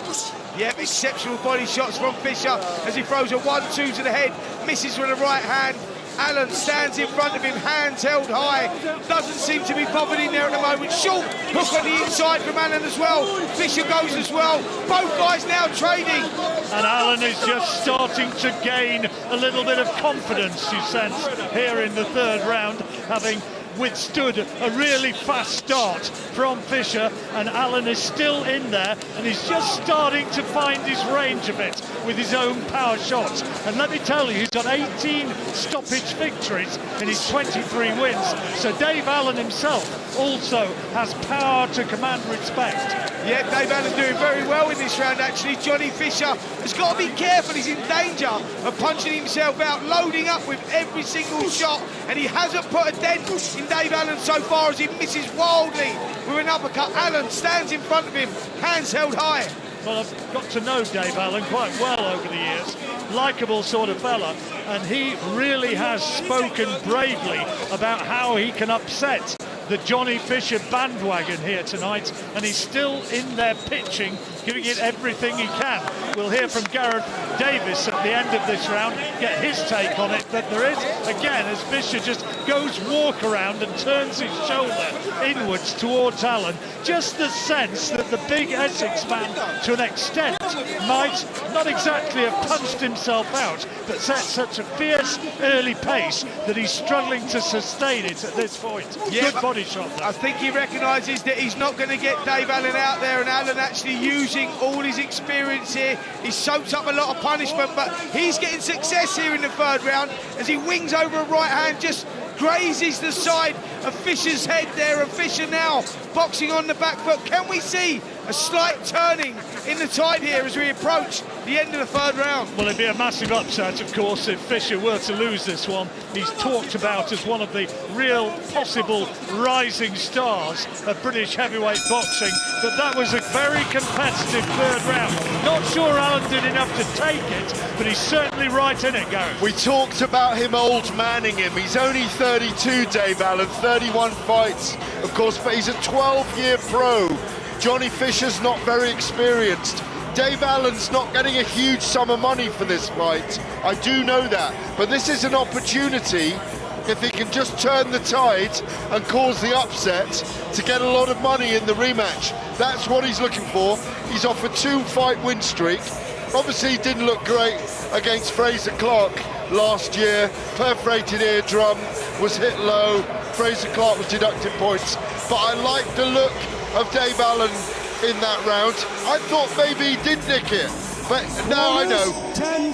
Yep, exceptional body shots from Fisher as he throws a 1-2 to the head, misses with the right hand. Allen stands in front of him, hands held high, doesn't seem to be bothered in there at the moment. Short hook on the inside from Allen as well. Fisher goes as well. Both guys now trading. And Allen is just starting to gain a little bit of confidence, you sense, here in the third round, having withstood a really fast start from Fisher, and Allen is still in there, and he's just starting to find his range a bit with his own power shots. And let me tell you, he's got 18 stoppage victories in his 23 wins, so Dave Allen himself also has power to command respect. Yeah, Dave Allen doing very well in this round actually. Johnny Fisher has got to be careful, he's in danger of punching himself out, loading up with every single shot, and he hasn't put a dent in Dave Allen so far as he misses wildly with an uppercut. Allen stands in front of him, hands held high. Well, I've got to know Dave Allen quite well over the years. Likeable sort of fella, and he really has spoken bravely about how he can upset the Johnny Fisher bandwagon here tonight, and he's still in there pitching, giving it everything he can. We'll hear from Gareth Davis at the end of this round, get his take on it, but there is, again, as Fisher just goes walk around and turns his shoulder inwards towards Allen, just the sense that the big Essex man, to an extent, might not exactly have punched himself out, but set such a fierce early pace that he's struggling to sustain it at this point. Yeah, good body shot though. I think he recognises that he's not going to get Dave Allen out there, and Allen actually using all his experience here. He soaks up a lot of punishment, but he's getting success here in the third round as he wings over a right hand, just grazes the side of Fisher's head there, and Fisher now boxing on the back foot. Can we see a slight turning in the tide here as we approach the end of the third round. Well, it'd be a massive upset, of course, if Fisher were to lose this one. He's talked about as one of the real possible rising stars of British heavyweight boxing, but that was a very competitive third round. Not sure Allen did enough to take it, but he's certainly right in it, Gareth. We talked about him old manning him. He's only 32, Dave Allen, 31 fights, of course, but he's a 12-year pro. Johnny Fisher's not very experienced. Dave Allen's not getting a huge sum of money for this fight. I do know that. But this is an opportunity, if he can just turn the tide and cause the upset, to get a lot of money in the rematch. That's what he's looking for. He's off a 2-fight win streak. Obviously, he didn't look great against Fraser Clark last year. Perforated eardrum, was hit low. Fraser Clark was deducted points. But I like the look of Dave Allen in that round. I thought maybe he did nick it, but now I know.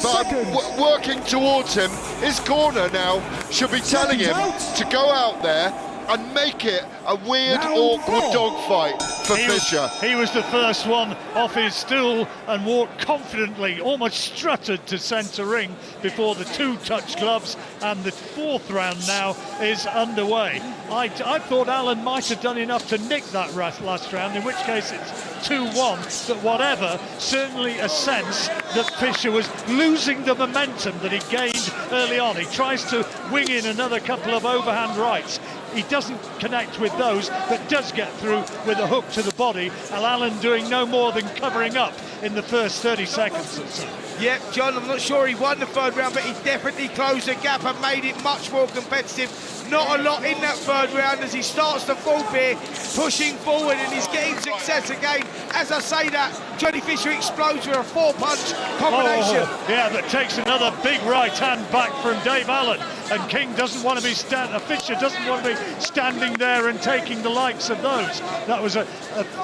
But I'm working towards him. His corner now should be telling him to go out there and make it a weird, awkward dogfight for Fisher. He was the first one off his stool and walked confidently, almost strutted to centre ring before the 2 touch gloves, and the 4th round now is underway. I thought Allen might have done enough to nick that last round, in which case it's 2-1, but whatever, certainly a sense that Fisher was losing the momentum that he gained early on. He tries to wing in another couple of overhand rights. He doesn't connect with those, but does get through with a hook to the body. Allen doing no more than covering up in the first 30 seconds or so. Yep, John, I'm not sure he won the third round, but he definitely closed the gap and made it much more competitive. Not a lot in that third round as he starts to fall here, pushing forward, and he's getting success again. As I say that, Johnny Fisher explodes with a 4-punch combination. Oh, yeah, that takes another big right hand back from Dave Allen. And King doesn't want to be Fisher doesn't want to be standing there and taking the likes of those. That was a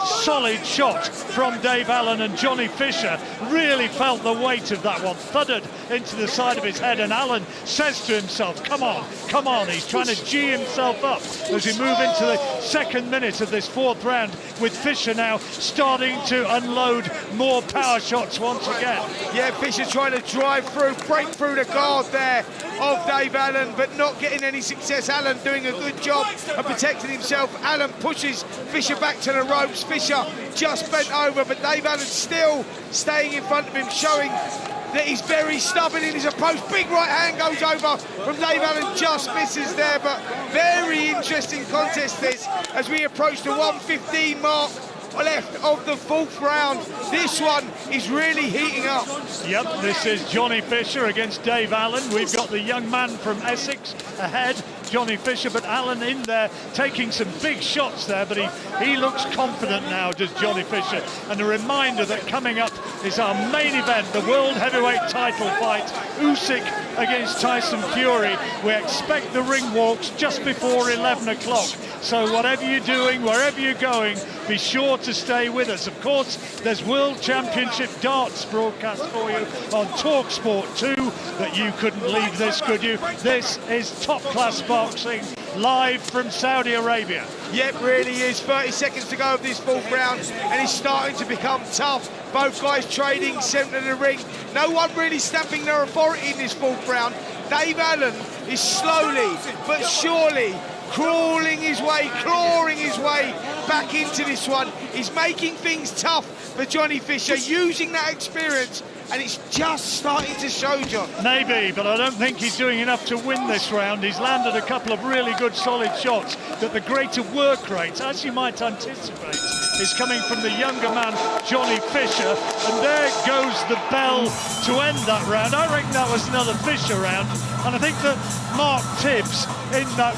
solid shot from Dave Allen, and Johnny Fisher really felt the weight of that one, thudded into the side of his head, and Allen says to himself, come on, come on. He's trying to gee himself up as we move into the 2nd minute of this 4th round, with Fisher now starting to unload more power shots once again. Yeah, Fisher trying to drive through, break through the guard there of Dave Allen, but not getting any success. Allen doing a good job of protecting himself. Allen pushes Fisher back to the ropes. Fisher just bent over, but Dave Allen still staying in front of him, showing that he's very stubborn in his approach. Big right hand goes over from Dave Allen, just misses there, but very interesting contest this as we approach the 1:15 mark left of the 4th round. This one is really heating up. Yep, this is Johnny Fisher against Dave Allen. We've got the young man from Essex ahead, Johnny Fisher, but Allen in there taking some big shots there, but he looks confident now, does Johnny Fisher. And a reminder that coming up is our main event, the World Heavyweight title fight, Usyk against Tyson Fury. We expect the ring walks just before 11 o'clock. So whatever you're doing, wherever you're going, be sure to stay with us. Of course, there's World Championship darts broadcast for you on talkSPORT 2, but you couldn't leave this, could you? This is top-class boxing, live from Saudi Arabia. Yep, really is. 30 seconds to go of this 4th round, and it's starting to become tough. Both guys trading centre of the ring. No one really stamping their authority in this 4th round. Dave Allen is slowly but surely crawling his way, clawing his way back into this one. He's making things tough for Johnny Fisher, using that experience, and it's just starting to show, John. Maybe, but I don't think he's doing enough to win this round. He's landed a couple of really good, solid shots, but the greater work rate, as you might anticipate, is coming from the younger man, Johnny Fisher, and there goes the bell to end that round. I reckon that was another Fisher round, and I think that Mark Tibbs in that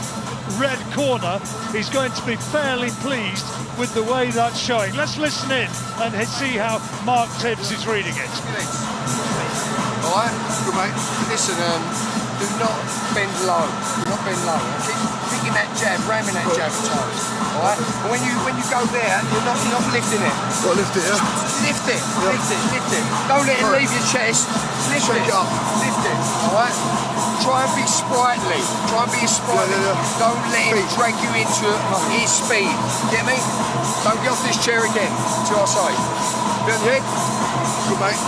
red corner is going to be fairly pleased with the way that's showing. Let's listen in and see how Mark Tibbs is reading it. All right, good mate. Listen, do not bend low. Do not bend dropping low. Keep picking that jab, ramming that jab at times. All right? But when you go there, you're not lifting it. Got to lift it, yeah? Lift it, lift it. Don't let it leave your chest. Lift it up. Lift it. All right? Try and be sprightly. Try and be sprightly. Don't let him drag you into his speed. Get me? Don't get off this chair again. To our side. Feel the head? Good, mate.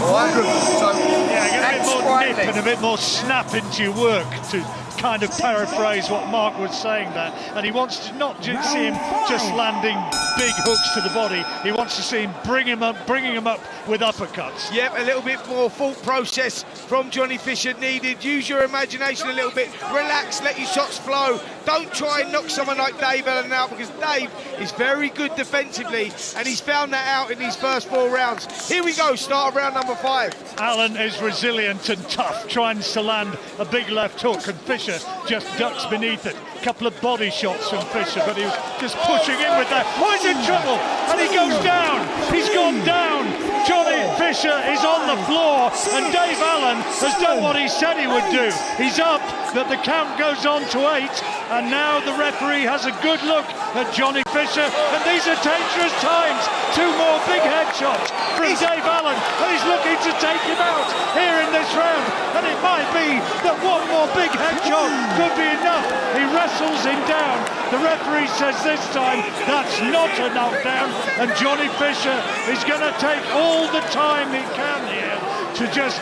All right? So, yeah, get a bit more nip and a bit more snap into your work, to kind of paraphrase what Mark was saying there. And he wants to not just see him just landing big hooks to the body, he wants to see him bringing him up with uppercuts. Yep, a little bit more thought process from Johnny Fisher needed. Use your imagination a little bit, relax, let your shots flow. Don't try and knock someone like Dave Allen out, because Dave is very good defensively, and he's found that out in these first 4 rounds. Here we go, start of round number 5. Allen is resilient and tough, trying to land a big left hook, and Fisher just ducks beneath it. A couple of body shots from Fisher, but he was just pushing in with that. Oh, he's in trouble, and he goes down. He's gone down. Johnny Fisher is on the floor, and Dave Allen has done what he said he would do. He's up, but the count goes on to 8, and now the referee has a good look at Johnny Fisher, and these are dangerous times. 2 more big headshots from Dave Allen, and he's looking to take him out here in this round, and it might be that 1 more big headshot could be enough. He wrestles him down. The referee says this time that's not a knockdown, and Johnny Fisher is going to take all the time he can here to just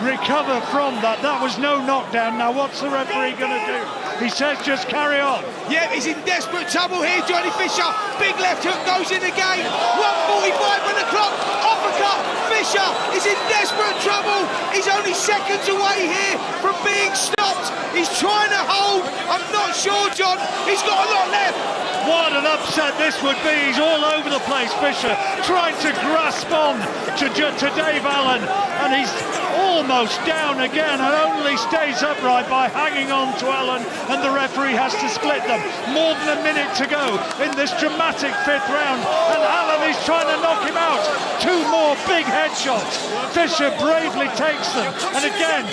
recover from that. That was no knockdown. Now what's the referee going to do? He says just carry on. Yeah, he's in desperate trouble here, Johnny Fisher. Big left hook goes in again. 1:45 on the clock. Uppercut. Fisher is in desperate trouble. He's only seconds away here from being stopped. He's trying to hold. I'm not sure, John. He's got a lot left. What an upset this would be. He's all over the place, Fisher, trying to grasp on to Dave Allen, and he's almost down again and only stays upright by hanging on to Allen, and the referee has to split them. More than a minute to go in this dramatic 5th round, and Allen is trying to knock him out. 2 more big headshots. Fisher bravely takes them, and again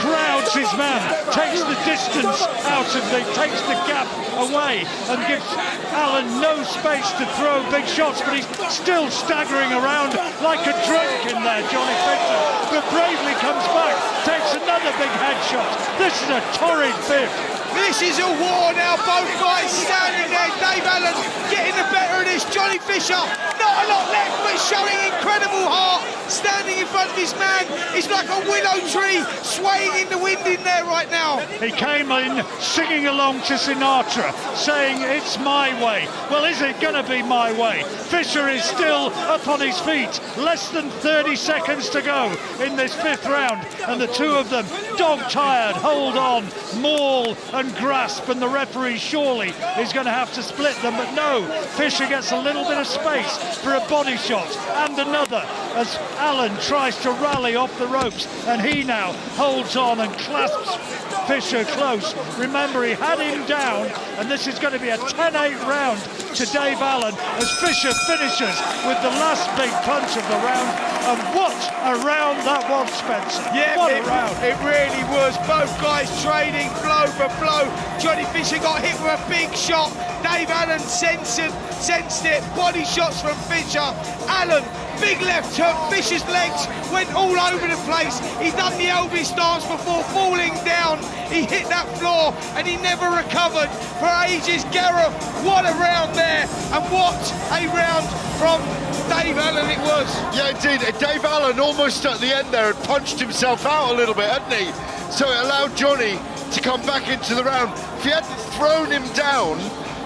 crowds his man, takes the distance out of takes the gap away, and gives Allen no space to throw big shots, but he's still staggering around like a drunk in there, Johnny Fisher, but bravely comes back, takes another big headshot. This is a torrid 5th. This is a war now, both guys standing there. Dave Allen getting the better of this. Johnny Fisher, not a lot left, but showing incredible heart. Standing in front of his man, he's like a willow tree, swaying in the wind in there right now. He came in singing along to Sinatra, saying, it's my way. Well, is it going to be my way? Fisher is still up on his feet. Less than 30 seconds to go in this 5th round, and the 2 of them, dog-tired, hold on, maul and grasp, and the referee surely is going to have to split them, but no, Fisher gets a little bit of space for a body shot and another as Allen tries to rally off the ropes, and he now holds on and clasps Fisher close. Remember, he had him down, and this is going to be a 10-8 round to Dave Allen as Fisher finishes with the last big punch of the round. And what a round that was, Spencer. Yeah, what a round. It really was. Both guys trading blow for blow. Johnny Fisher got hit with a big shot. Dave Allen sensed it. Body shots from Fisher. Allen, big left hook. Fisher's legs went all over the place. He done the Elvis dance before falling down. He hit that floor and he never recovered for ages. Gareth, what a round there, and what a round from Dave Allen it was. Yeah, indeed. Dave Allen almost at the end there had punched himself out a little bit, hadn't he? So it allowed Johnny to come back into the round. If he hadn't thrown him down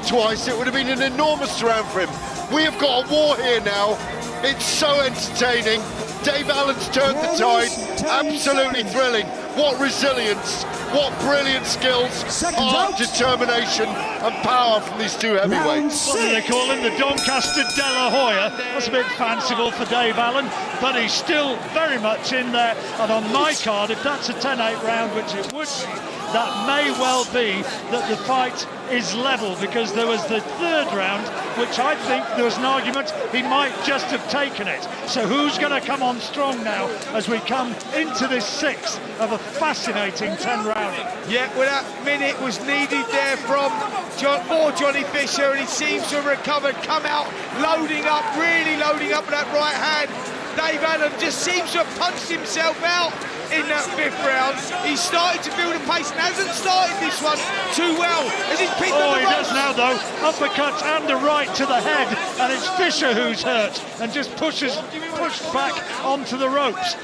twice, it would have been an enormous round for him. We have got a war here now. It's so entertaining. Dave Allen's turned the tide. Absolutely thrilling. What resilience, what brilliant skills, heart, determination and power from these 2 heavyweights. What do they call him? The Doncaster De La Hoya. That's a bit fanciful for Dave Allen, but he's still very much in there. And on my card, if that's a 10-8 round, which it would be, that may well be that the fight is level, because there was the 3rd round which I think there was an argument he might just have taken it. So who's going to come on strong now as we come into this sixth of a fascinating 10-rounder? Yeah, well, that minute was needed there from Johnny Fisher, and he seems to have recovered, come out loading up, really loading up with that right hand. Dave Allen just seems to have punched himself out in that fifth round. He's started to build a pace and hasn't started this one too well as he's pinned on the ropes. He does now though, uppercuts and a right to the head, and it's Fisher who's hurt and just pushed back onto the ropes.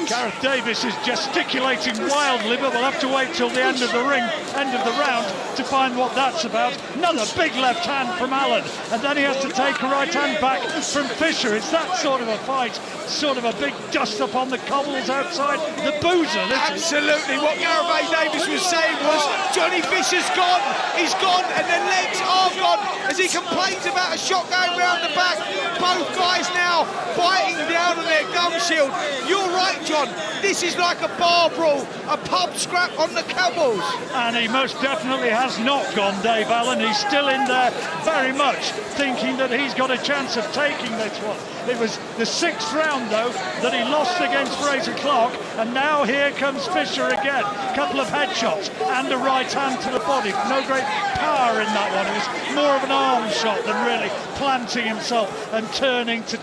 Gareth Davis is gesticulating wildly, but we'll have to wait till the end of the round to find what that's about. Another big left hand from Allen, and then he has to take a right hand back from Fisher. It's that sort of a fight, sort of a big dust up on the cobbles outside the boozer. Absolutely, what Gareth Davis was saying was Johnny Fisher's gone, he's gone, and the legs are gone as he complains about a shot going round the back. Both guys now biting down on their gum shield. You're right, John, this is like a bar brawl, a pub scrap on the cobbles. And he most definitely has not gone, Dave Allen. He's still in there very much thinking that he's got a chance of taking this one. It was the sixth round, though, that he lost against Fraser Clark, and now here comes Fisher again. Couple of headshots and a right hand to the body. No great power in that one. It was more of an arm shot than really planting himself and turning to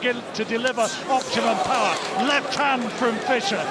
deliver optimum power. Left hand from Fisher,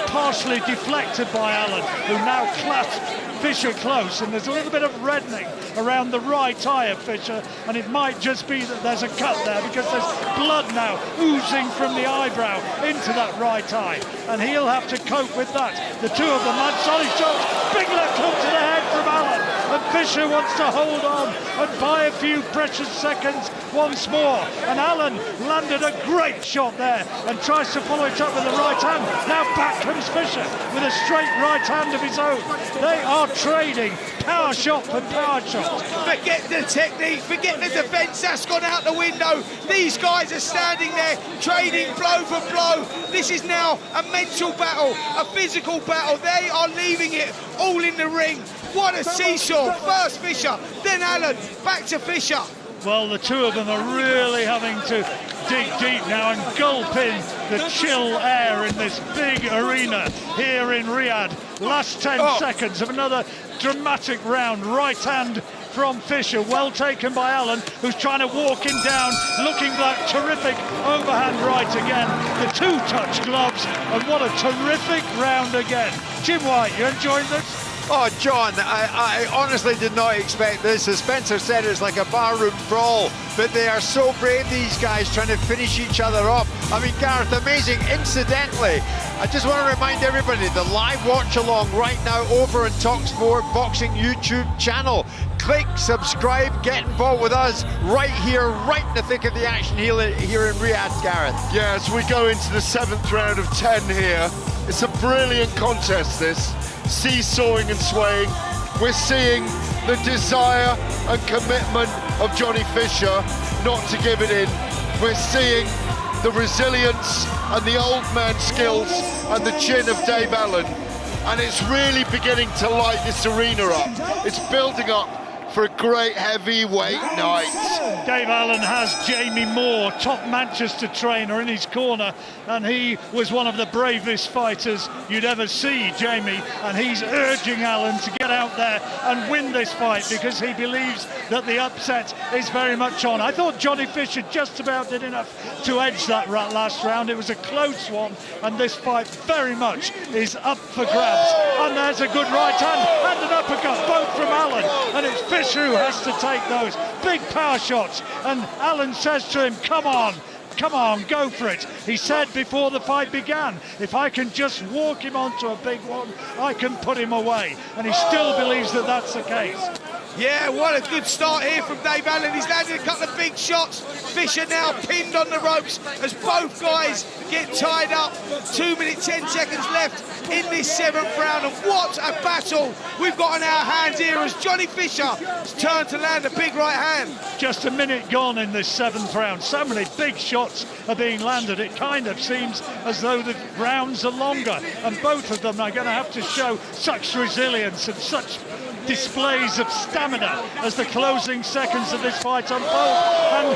partially deflected by Allen, who now clasped Fisher close, and there's a little bit of reddening around the right eye of Fisher, and it might just be that there's a cut there because there's blood now oozing from the eyebrow into that right eye, and he'll have to cope with that. The two of them had solid shots, big left hook to the head from Allen, and Fisher wants to hold on and buy a few precious seconds once more, and Allen landed a great shot there and tries to follow it up with the right hand. Now back comes Fisher with a straight right hand of his own. They are trading power shot for power shot. Forget the technique, forget the defence, that's gone out the window. These guys are standing there trading blow for blow. This is now a mental battle, a physical battle. They are leaving it all in the ring. What a seesaw. First Fisher, then Allen, back to Fisher. Well, the two of them are really having to dig deep now and gulp in the chill air in this big arena here in Riyadh. Last 10 seconds of another dramatic round. Right hand from Fisher, well taken by Allen, who's trying to walk him down, looking like terrific overhand right again. The two-touch gloves, and what a terrific round again. Jim White, you enjoying this? Oh, John, I honestly did not expect this. As Spencer said, it's like a barroom brawl, but they are so brave, these guys, trying to finish each other up. I mean, Gareth, amazing. Incidentally, I just want to remind everybody, the live watch-along right now over on talkSPORT Boxing YouTube channel. Click, subscribe, get involved with us right here, right in the thick of the action here in Riyadh, Gareth. Yeah, as we go into the seventh round of 10 here, it's a brilliant contest, this. Seesawing and swaying. We're seeing the desire and commitment of Johnny Fisher not to give it in. We're seeing the resilience and the old man skills and the chin of Dave Allen, and it's really beginning to light this arena up. It's building up for a great heavyweight night. Dave Allen has Jamie Moore, top Manchester trainer, in his corner, and he was one of the bravest fighters you'd ever see, Jamie, and he's urging Allen to get out there and win this fight because he believes that the upset is very much on. I thought Johnny Fisher just about did enough to edge that last round. It was a close one, and this fight very much is up for grabs. And there's a good right hand and an uppercut, both from Allen, and it's Fisher who has to take those big power shots, and Allen says to him, come on, go for it. He said before the fight began, if I can just walk him onto a big one, I can put him away, and he still believes that that's the case. Yeah, what a good start here from Dave Allen. He's landed a couple of big shots. Fisher now pinned on the ropes as both guys get tied up. 2 minutes, 10 seconds left in this seventh round. And what a battle we've got on our hands here as Johnny Fisher has turned to land a big right hand. Just a minute gone in this seventh round. So many big shots are being landed. It kind of seems as though the rounds are longer. And both of them are going to have to show such resilience and such displays of stamina as the closing seconds of this fight unfold. And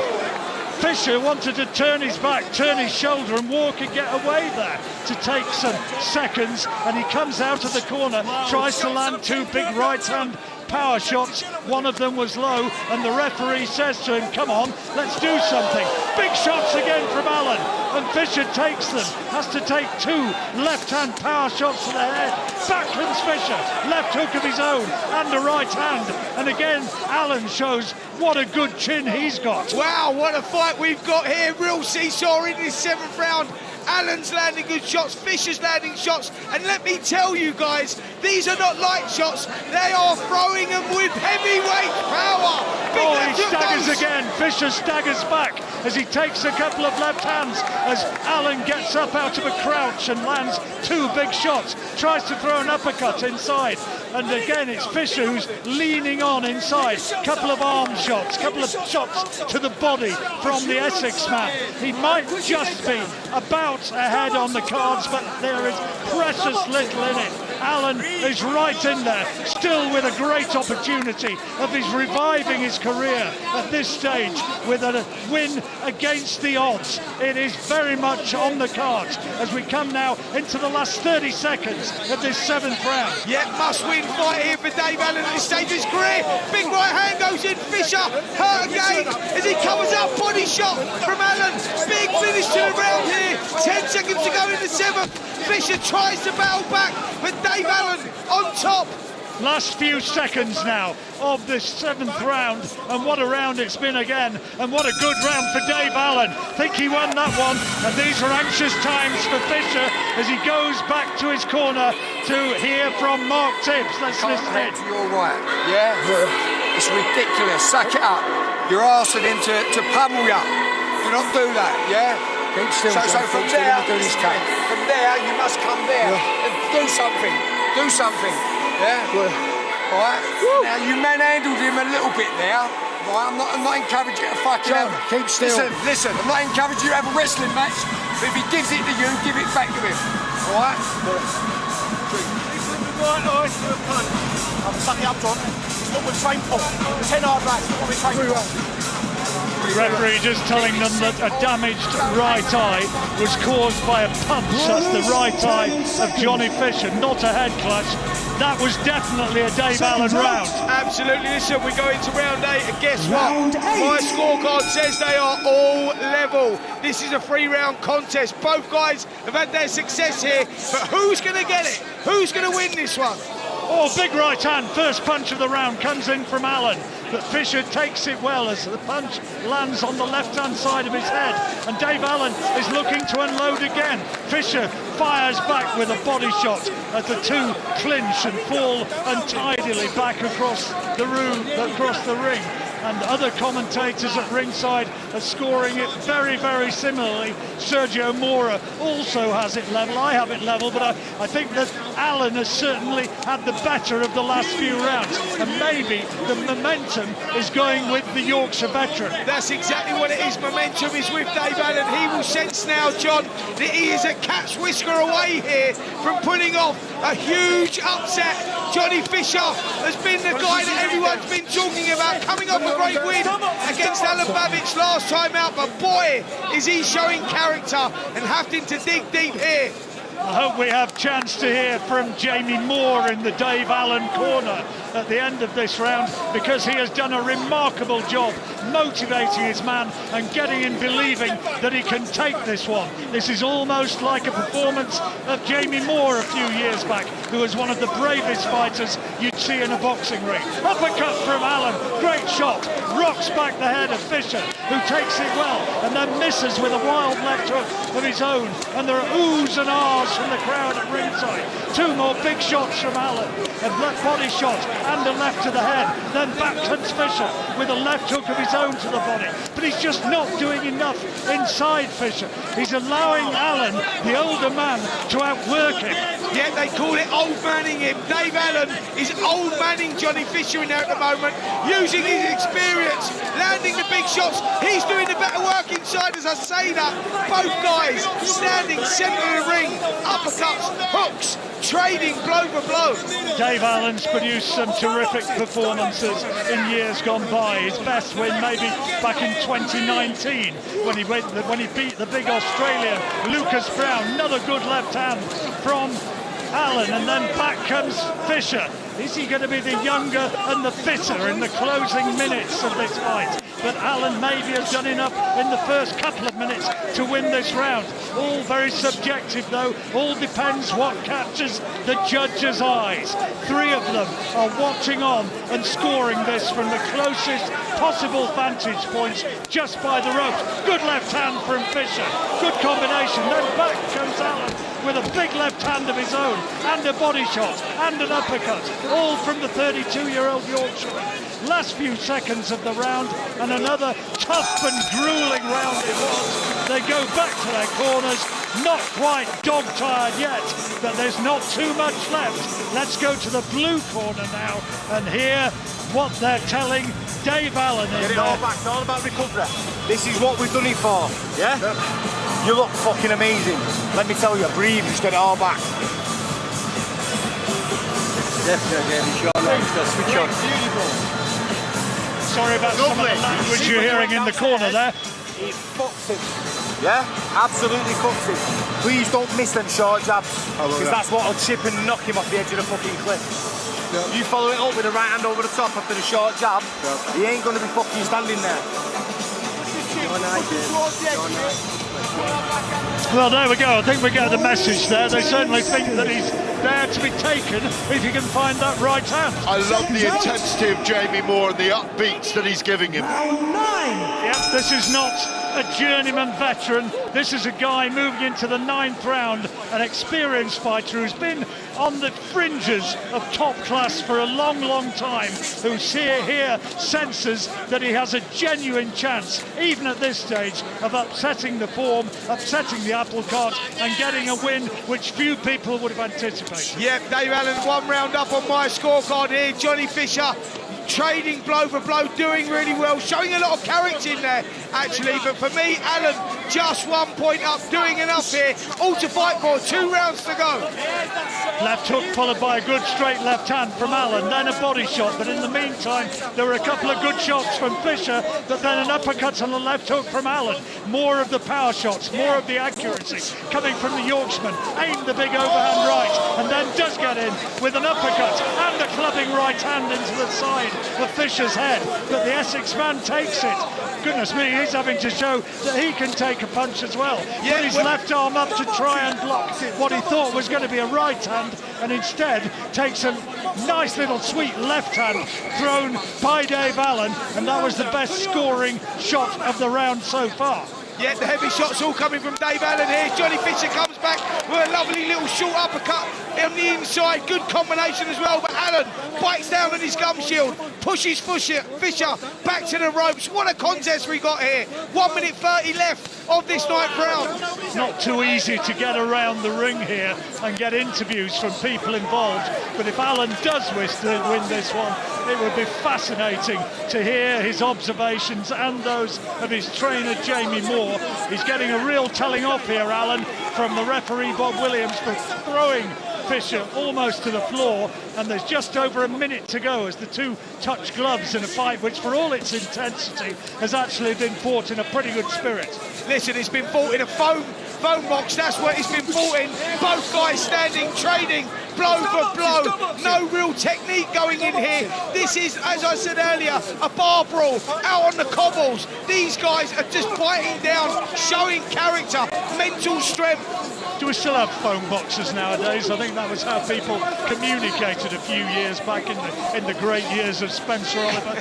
Fisher wanted to turn his back, turn his shoulder and walk and get away there to take some seconds, and he comes out of the corner, tries to land 2 big right-hand power shots. One of them was low, and the referee says to him, come on, let's do something. Big shots again from Allen, and Fisher takes them, has to take 2 left-hand power shots to the head. Back comes Fisher, left hook of his own and a right hand, and again Allen shows what a good chin he's got. Wow, what a fight we've got here. Real seesaw in this 7th round. Allen's landing good shots, Fisher's landing shots, and let me tell you guys, these are not light shots, they are throwing them with heavyweight power. He staggers again. Fisher staggers back as he takes a couple of left hands as Allen gets up out of a crouch and lands 2 big shots, tries to throw an uppercut inside, and again it's Fisher who's leaning on inside. Couple of arm shots, couple of shots to the body from the Essex man. He might just be about ahead on the cards, but there is precious little in it. Allen is right in there, still with a great opportunity of his reviving his career at this stage with a win against the odds. It is very much on the cards as we come now into the last 30 seconds of this 7th round. Yeah, must-win fight here for Dave Allen at this stage of his career. Big right hand goes in, Fisher hurt again as he covers up, body shot from Allen. Big finish to the round here, 10 seconds to go in the 7th. Fisher tries to battle back, but Dave Allen on top. Last few seconds now of this 7th round, and what a round it's been again, and what a good round for Dave Allen. Think he won that one, and these are anxious times for Fisher as he goes back to his corner to hear from Mark Tibbs. Let's listen in. To your right, yeah? It's ridiculous, suck it up. You're asking him to pummel you. Do not do that, yeah? Keep still, so from there, you must come there and do something. Do something. Yeah? All right? Now, you manhandled him a little bit there. Right? I'm not encouraging you to fucking have... Keep still. Listen, I'm not encouraging you to have a wrestling match, but if he gives it to you, give it back to him. All right? Right, I'll suck it up, John. It's what we're trained for. 10 hard rounds, what we're trained for. Referee just telling them that a damaged right eye was caused by a punch. That's the right eye of Johnny Fisher, not a head clash. That was definitely a Dave Allen round. Absolutely. Listen, we go into round 8, and guess what? My scorecard says they are all level. This is a 3-round contest. Both guys have had their success here, but who's going to get it? Who's going to win this one? Oh, big right hand, first punch of the round comes in from Allen, but Fisher takes it well as the punch lands on the left-hand side of his head, and Dave Allen is looking to unload again. Fisher fires back with a body shot as the 2 clinch and fall untidily back across the ring. And other commentators at ringside are scoring it very, very similarly. Sergio Mora also has it level. I have it level, but I think that Allen has certainly had the better of the last few rounds. And maybe the momentum is going with the Yorkshire veteran. That's exactly what it is. Momentum is with Dave Allen. He will sense now, John, that he is a cat's whisker away here from putting off a huge upset. Johnny Fisher has been the guy that everyone's been talking about, coming off a great win against Alan Babbage last time out, but boy, is he showing character and having to dig deep here. I hope we have a chance to hear from Jamie Moore in the Dave Allen corner at the end of this round, because he has done a remarkable job motivating his man and getting him believing that he can take this one. This is almost like a performance of Jamie Moore a few years back, who was one of the bravest fighters you'd see in a boxing ring. Uppercut from Allen, great shot, rocks back the head of Fisher, who takes it well and then misses with a wild left hook of his own, and there are oohs and ahs from the crowd at ringside. 2 more big shots from Allen, a left body shot and a left to the head, then back comes Fisher with a left hook of his own to the body, but he's just not doing enough inside Fisher. He's allowing Allen, the older man, to outwork him. Yeah, they call it old manning him. Dave Allen is old manning Johnny Fisher in there at the moment, using his experience, landing the big shots. He's doing the better work inside as I say that. Both guys standing centre of the ring, uppercuts, hooks, trading blow for blow. Dave Allen's produced some terrific performances in years gone by. His best win maybe back in 2019 when he beat the big Australian Lucas Brown. Another good left hand from Allen, and then back comes Fisher. Is he going to be the younger and the fitter in the closing minutes of this fight? But Allen maybe has done enough in the first couple of minutes to win this round. All very subjective though. All depends what catches the judges' eyes. 3 of them are watching on and scoring this from the closest possible vantage points just by the ropes. Good left hand from Fisher. Good combination. Then back comes Allen with a big left hand of his own and a body shot and an uppercut, all from the 32-year-old Yorkshireman. Last few seconds of the round, and another tough and grueling round it was. They go back to their corners, not quite dog-tired yet, but there's not too much left. Let's go to the blue corner now and hear what they're telling Dave Allen. Get it all back, it's all about recovery. This is what we've done it for, yeah? You look fucking amazing. Let me tell you, breathe, just get it all back. Switch on. Sorry about some of the language you're hearing in the corner there. It fucks him. Yeah? Absolutely fucks him. Please don't miss them short jabs, because that's what'll chip and knock him off the edge of the fucking cliff. Yep. You follow it up with a right hand over the top after the short jab, he ain't going to be fucking standing there. Well, there we go. I think we get the message there. They certainly think that he's there to be taken if he can find that right hand. I love the intensity of Jamie Moore and the upbeats that he's giving him. Yep, this is not a journeyman veteran. This is a guy moving into the 9th round, an experienced fighter who's been on the fringes of top class for a long, long time, who's here senses that he has a genuine chance, even at this stage, of upsetting the form, upsetting the apple cart, and getting a win which few people would have anticipated. Yeah, Dave Allen 1 round up on my scorecard here. Johnny Fisher trading blow for blow, doing really well, showing a lot of character in there actually, but for me, Allen just 1 point up, doing enough here, all to fight for, 2 rounds to go. Left hook followed by a good straight left hand from Allen, then a body shot, but in the meantime there were a couple of good shots from Fisher, but then an uppercut on the left hook from Allen. More of the power shots, more of the accuracy coming from the Yorkshireman. Aimed the big overhand right, and then does get in with an uppercut and a clubbing right hand into the side of Fisher's head, but the Essex man takes it. Goodness me, he's having to show that he can take a punch as well. Yeah, put his left arm up to try and block what he thought was going to be a right hand, and instead takes a nice little sweet left hand thrown by Dave Allen, and that was the best scoring shot of the round so far. Yeah, the heavy shots all coming from Dave Allen here. Johnny Fisher comes back with a lovely little short uppercut on the inside. Good combination as well, but Allen bites down on his gum shield, pushes Fisher back to the ropes. What a contest we got here. 1 minute 30 left of this 9th round. It's not too easy to get around the ring here and get interviews from people involved, but if Allen does wish to win this one, it would be fascinating to hear his observations and those of his trainer Jamie Moore. He's getting a real telling off here, Allen, from the referee Bob Williams for throwing Fisher almost to the floor, and there's just over a minute to go as the two touch gloves in a fight which, for all its intensity, has actually been fought in a pretty good spirit. Listen, it's been fought in a foam box, that's what it's been fought in. Both guys standing, trading, blow for blow. No real technique going in here. This is, as I said earlier, a bar brawl out on the cobbles. These guys are just biting down, showing character, mental strength. Do we still have phone boxes nowadays? I think that was how people communicated a few years back in the great years of Spencer Oliver.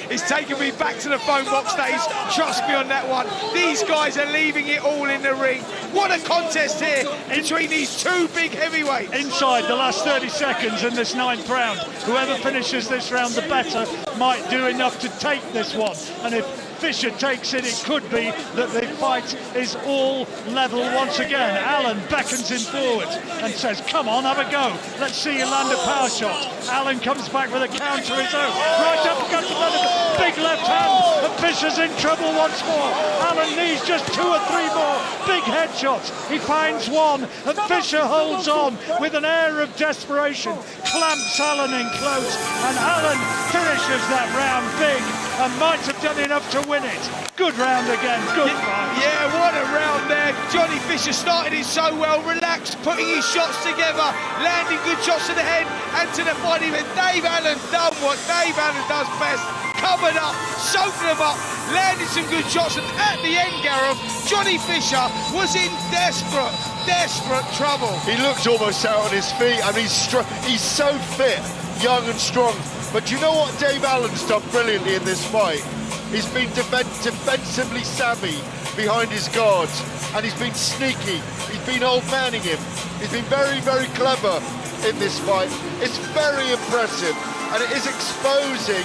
It's taken me back to the phone box days, trust me on that one. These guys are leaving it all in the ring. What a contest here between these two big heavyweights. Inside the last 30 seconds in this 9th round, whoever finishes this round the better might do enough to take this one. And if Fisher takes it, it could be that the fight is all level once again. Allen beckons him forward and says, come on, have a go. Let's see you land a power shot. Allen comes back with a counter his own. Right uppercut to the big left hand. And Fisher's in trouble once more. Allen needs just 2 or 3 more big headshots. He finds one, and Fisher holds on with an air of desperation, clamps Allen in close, and Allen finishes that round big and might have done enough to win it. Good round again, good fight. Yeah, what a round there. Johnny Fisher started it so well, relaxed, putting his shots together, landing good shots to the head and to the body. But Dave Allen done what Dave Allen does best. Covered up, soaked them up, landed some good shots, and at the end, Gareth, Johnny Fisher was in desperate trouble. He looks almost out on his feet, and he's so fit, young and strong. But do you know what Dave Allen's done brilliantly in this fight? He's been defensively savvy behind his guards, and he's been sneaky. He's been old-manning him. He's been very, very clever in this fight. It's very impressive, and it is exposing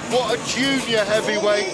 what a junior heavyweight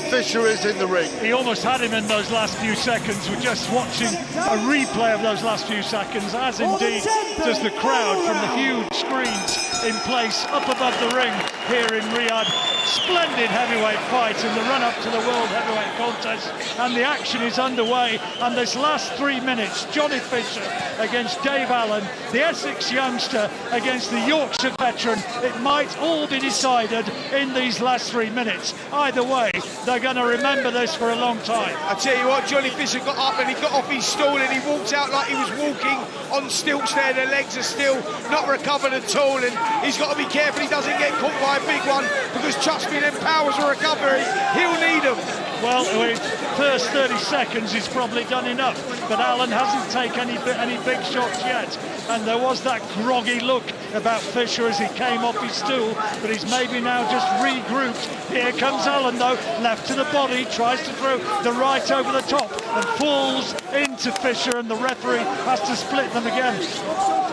Fisher is in the ring. He almost had him in those last few seconds. We're just watching a replay of those last few seconds, as indeed does the crowd from the huge screens in place up above the ring here in Riyadh. Splendid heavyweight fight in the run-up to the World Heavyweight Contest, and the action is underway. And this last 3 minutes, Johnny Fisher against Dave Allen, the Essex youngster against the Yorkshire veteran. It might all be decided in these last 3 minutes. Either way, they're going to remember this for a long time. I tell you what, Johnny Fisher got up and he got off his stool and he walked out like he was walking on stilts there. The legs are still not recovered at all, and he's got to be careful he doesn't get caught by a big one, because trust me, them powers of recovery, he'll need them. Well, the first 30 seconds he's probably done enough, but Allen hasn't taken any big shots yet, and there was that groggy look about Fisher as he came off his stool, but he's maybe now just regrouped. Here comes Allen though, left to the body, tries to throw the right over the top and falls into Fisher, and the referee has to split them again.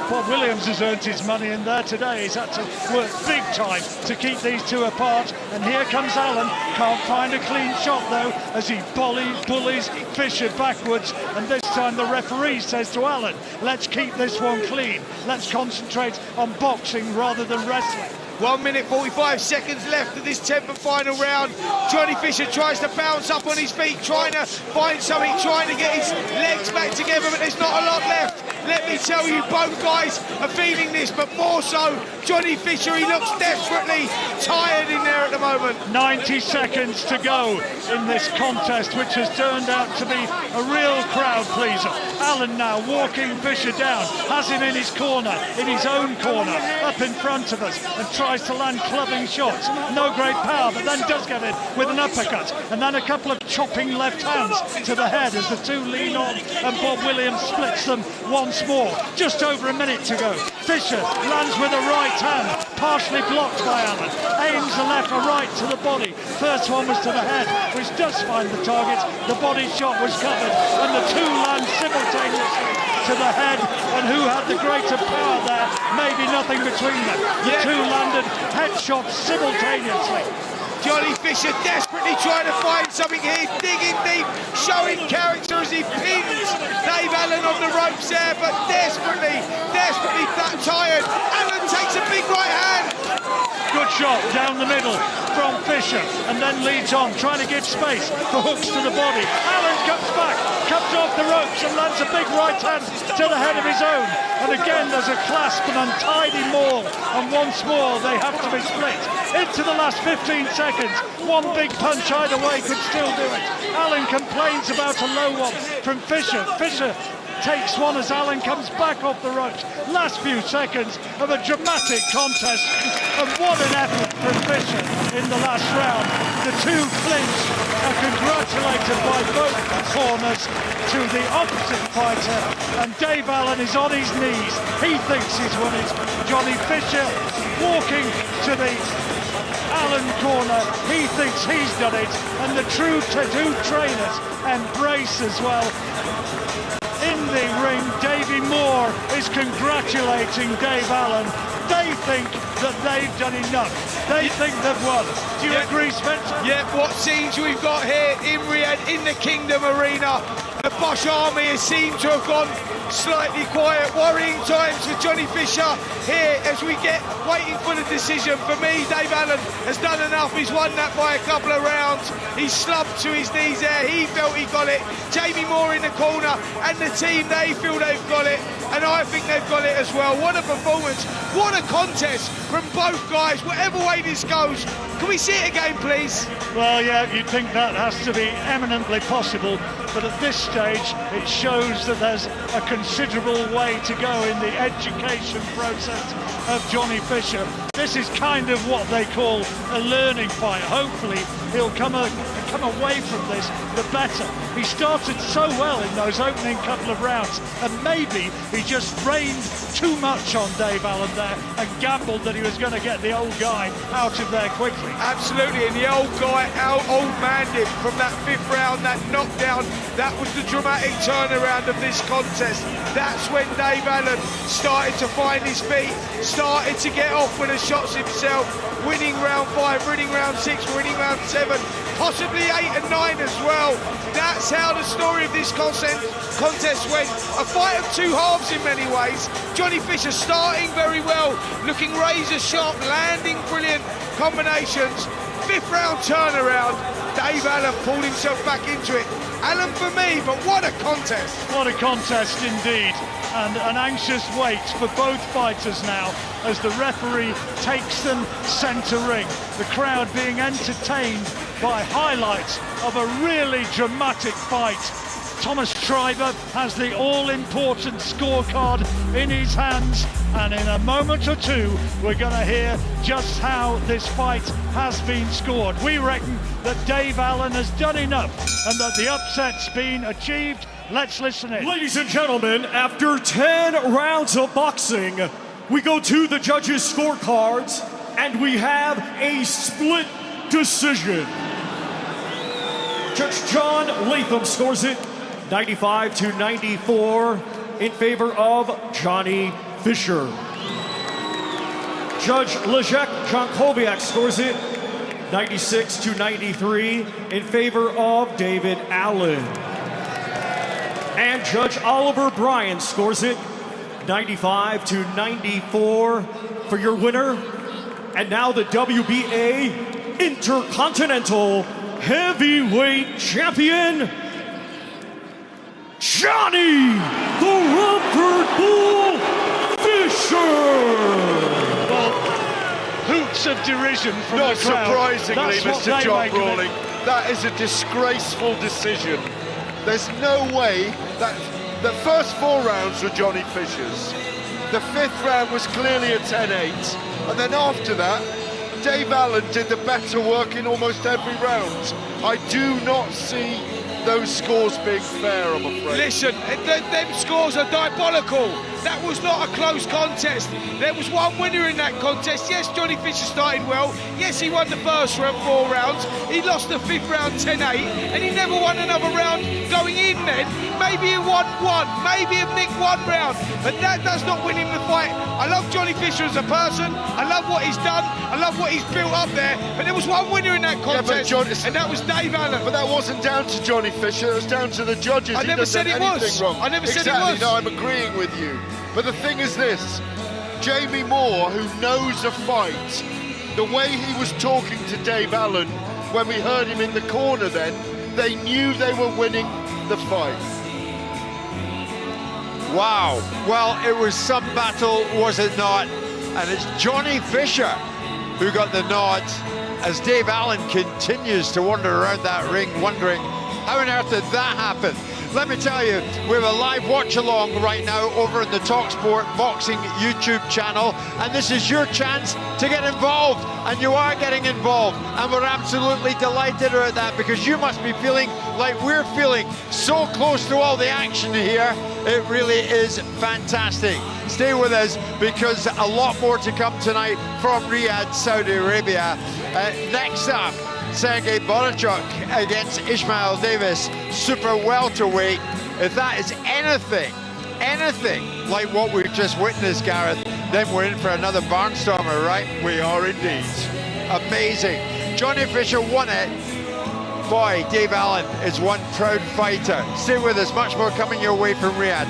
Bob Williams has earned his money in there today. He's had to work big time to keep these two apart, and here comes Allen. Can't find a clean shot though as he bullies Fisher backwards, and this time the referee says to Allen, let's keep this one clean, let's concentrate on boxing rather than wrestling. 1 minute 45 seconds left of this 10th and final round. Johnny Fisher tries to bounce up on his feet, trying to find something, trying to get his legs back together, but there's not a lot left. Let me tell you, both guys are feeling this, but more so Johnny Fisher. He looks desperately tired in there at the moment. 90 seconds to go in this contest, which has turned out to be a real crowd pleaser. Allen now walking Fisher down, has him in his corner, in his own corner, up in front of us, and tries to land clubbing shots. No great power, but then does get it with an uppercut, and then a couple of chopping left hands to the head as the two lean on, and Bob Williams splits them once more. Just over a minute to go. Fisher lands with a right hand, partially blocked by Allen. Aims a left, a right to the body. First one was to the head, which does find the target. The body shot was covered, and the two land simultaneously to the head, and who had the greater power there? Maybe nothing between them. The two landed headshots simultaneously. Johnny Fisher desperately trying to find something here, digging deep, showing character as he pins Dave Allen on the ropes there, but desperately that tired. Allen takes a big right hand. Good shot down the middle from Fisher, and then leads on, trying to give space for hooks to the body. Allen comes back, comes off the ropes and lands a big right hand to the head of his own. And again there's a clasp and untidy maul, and once more they have to be split. Into the last 15 seconds, one big punch either way could still do it. Allen complains about a low one from Fisher. Fisher takes one as Allen comes back off the ropes. Last few seconds of a dramatic contest, and what an effort from Fisher in the last round. The two clinch are congratulated by both corners to the opposite fighter, and Dave Allen is on his knees. He thinks he's won it. Johnny Fisher walking to the Allen corner. He thinks he's done it, and the two trainers embrace as well. In the ring, Davey Moore is congratulating Dave Allen. They think that they've done enough. They think they've won. Do you agree, Spencer? Yeah, what scenes we've got here in Riyadh, in the Kingdom Arena. The Bosch army has seemed to have gone slightly quiet, worrying times for Johnny Fisher here as we get waiting for the decision. For me, Dave Allen has done enough. He's won that by a couple of rounds. He's slumped to his knees there. He felt he got it. Jamie Moore in the corner and the team, they feel they've got it. And I think they've got it as well. What a performance. What a contest from both guys. Whatever way this goes. Can we see it again, please? Well, yeah, you'd think that has to be eminently possible, but at this stage it shows that there's a considerable way to go in the education process of Johnny Fisher. This is kind of what they call a learning fight. Hopefully he'll come away from this the better. He started so well in those opening couple of rounds, and maybe he just rained too much on Dave Allen there and gambled that he was going to get the old guy out of there quickly. Absolutely, and the old guy old man did from that 5th round, that knockdown. That was the dramatic turnaround of this contest. That's when Dave Allen started to find his feet, started to get off with the shots himself, winning round 5, winning round 6, winning round 7, possibly 8 and 9 as well. That's how the story of this contest went. A fight of two halves in many ways. Johnny Fisher starting very well, looking razor sharp, landing brilliant combinations. 5th round turnaround, Dave Allen pulled himself back into it. Allen for me, but what a contest. What a contest indeed, and an anxious wait for both fighters now as the referee takes them centre ring. The crowd being entertained by highlights of a really dramatic fight. Thomas Schreiber has the all-important scorecard in his hands, and in a moment or two we're going to hear just how this fight has been scored. We reckon that Dave Allen has done enough and that the upset's been achieved. Let's listen in. Ladies and gentlemen, after 10 rounds of boxing, we go to the judges' scorecards and we have a split decision. Judge John Latham scores it 95-94 in favor of Johnny Fisher. Judge Leszek Jankowiak scores it 96-93 in favor of David Allen. And Judge Oliver Bryan scores it 95-94 for your winner. And now the WBA Intercontinental Heavyweight Champion, Johnny the Rumford Bull Fisher. Well, hoots of derision from Not the crowd. surprisingly, Mr. John Brawling, that is a disgraceful decision. There's no way that the first 4 rounds were Johnny Fisher's. The 5th round was clearly a 10-8, and then after that, Dave Allen did the better work in almost every round. I do not see those scores being fair, I'm afraid. Listen, them scores are diabolical. That was not a close contest. There was one winner in that contest. Yes, Johnny Fisher started well. Yes, he won the first 4 rounds. He lost the 5th round 10-8, and he never won another round going in then. Maybe he won 1, maybe he nicked 1 round, but that does not win him the fight. I love Johnny Fisher as a person. I love what he's done. I love what he's built up there. But there was one winner in that contest, and that was Dave Allen. But that wasn't down to Johnny Fisher, it was down to the judges. I never said it was. Wrong. I never said it Exactly, was. no, I'm agreeing with you. But the thing is this, Jamie Moore, who knows a fight, the way he was talking to Dave Allen when we heard him in the corner then, they knew they were winning the fight. Wow, well, it was some battle, was it not? And it's Johnny Fisher who got the nod as Dave Allen continues to wander around that ring wondering, how on earth did that happen? Let me tell you, we have a live watch along right now over in the talkSPORT Boxing YouTube channel, and this is your chance to get involved, and you are getting involved, and we're absolutely delighted at that because you must be feeling like we're feeling, so close to all the action here. It really is fantastic. Stay with us because a lot more to come tonight from Riyadh, Saudi Arabia. Next up, Sergey Bohachuk against Ishmael Davis, super welterweight. If that is anything like what we've just witnessed, Gareth, then we're in for another barnstormer, right? We are indeed. Amazing. Johnny Fisher won it. Boy, Dave Allen is one proud fighter. Stay with us, much more coming your way from Riyadh.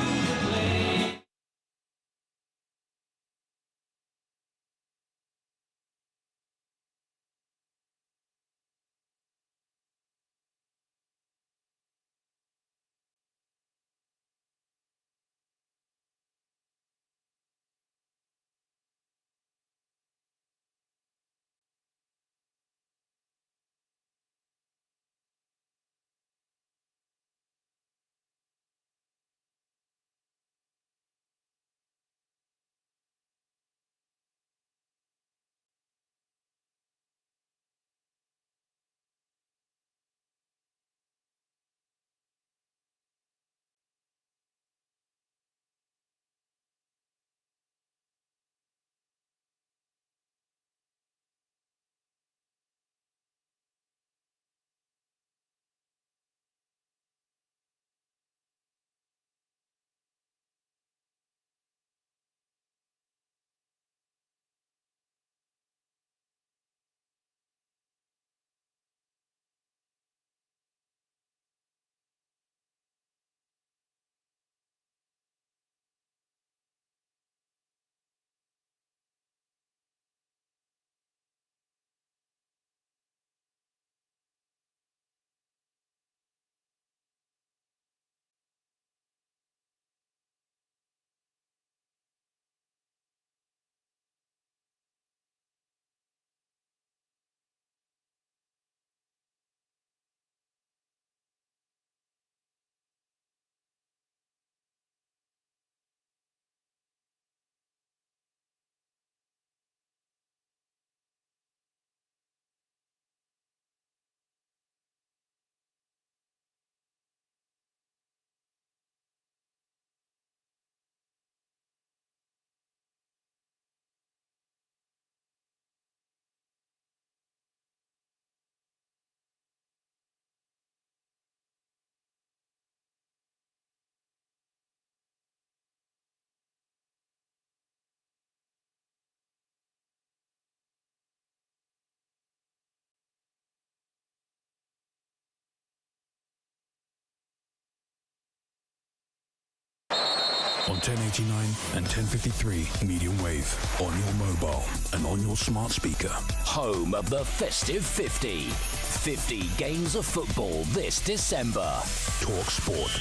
1089 and 1053 medium wave on your mobile and on your smart speaker. Home of the Festive 50. 50 games of football this December. talkSPORT.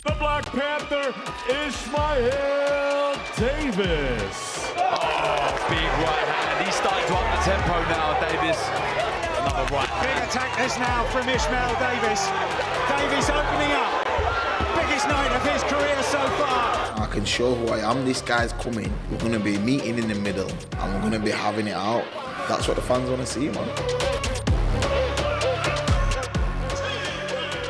The Black Panther, Ismail Davis. Oh, big right hand. He's starting to up the tempo now, Davis. Another right hand. Big attack this now from Ismail Davis. Davis opening up. Biggest night of his career so far. I can show who I am. This guy's coming. We're going to be meeting in the middle and we're going to be having it out. That's what the fans want to see, man.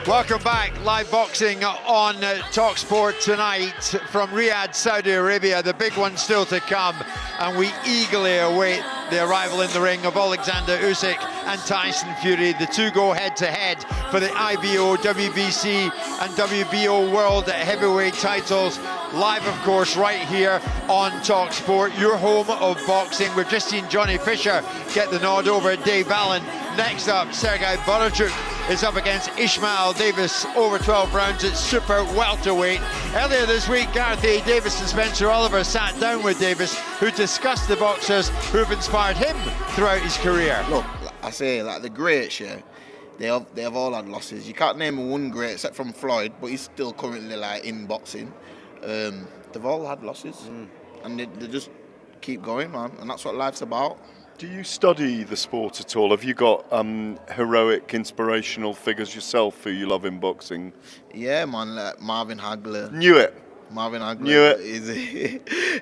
Welcome back. Live boxing on talkSPORT tonight from Riyadh, Saudi Arabia. The big one still to come, and we eagerly await the arrival in the ring of Oleksandr Usyk and Tyson Fury. The two go head-to-head for the IBO, WBC and WBO World Heavyweight titles. Live, of course, right here on talkSPORT, your home of boxing. We've just seen Johnny Fisher get the nod over at Dave Allen. Next up, Sergei Bohachuk is up against Ismail Davis over 12 rounds at super welterweight. Earlier this week, Gareth A. Davis and Spencer Oliver sat down with Davis, who discussed the boxers who have inspired him throughout his career. Look, I say, like the greats, yeah, they have all had losses. You can't name one great except from Floyd, but he's still currently like in boxing. They've all had losses, and they just keep going, man, and that's what life's about. Do you study the sport at all? Have you got heroic, inspirational figures yourself who you love in boxing? Yeah, man, like Marvin Hagler. Knew it. Marvin Hagler. Knew it.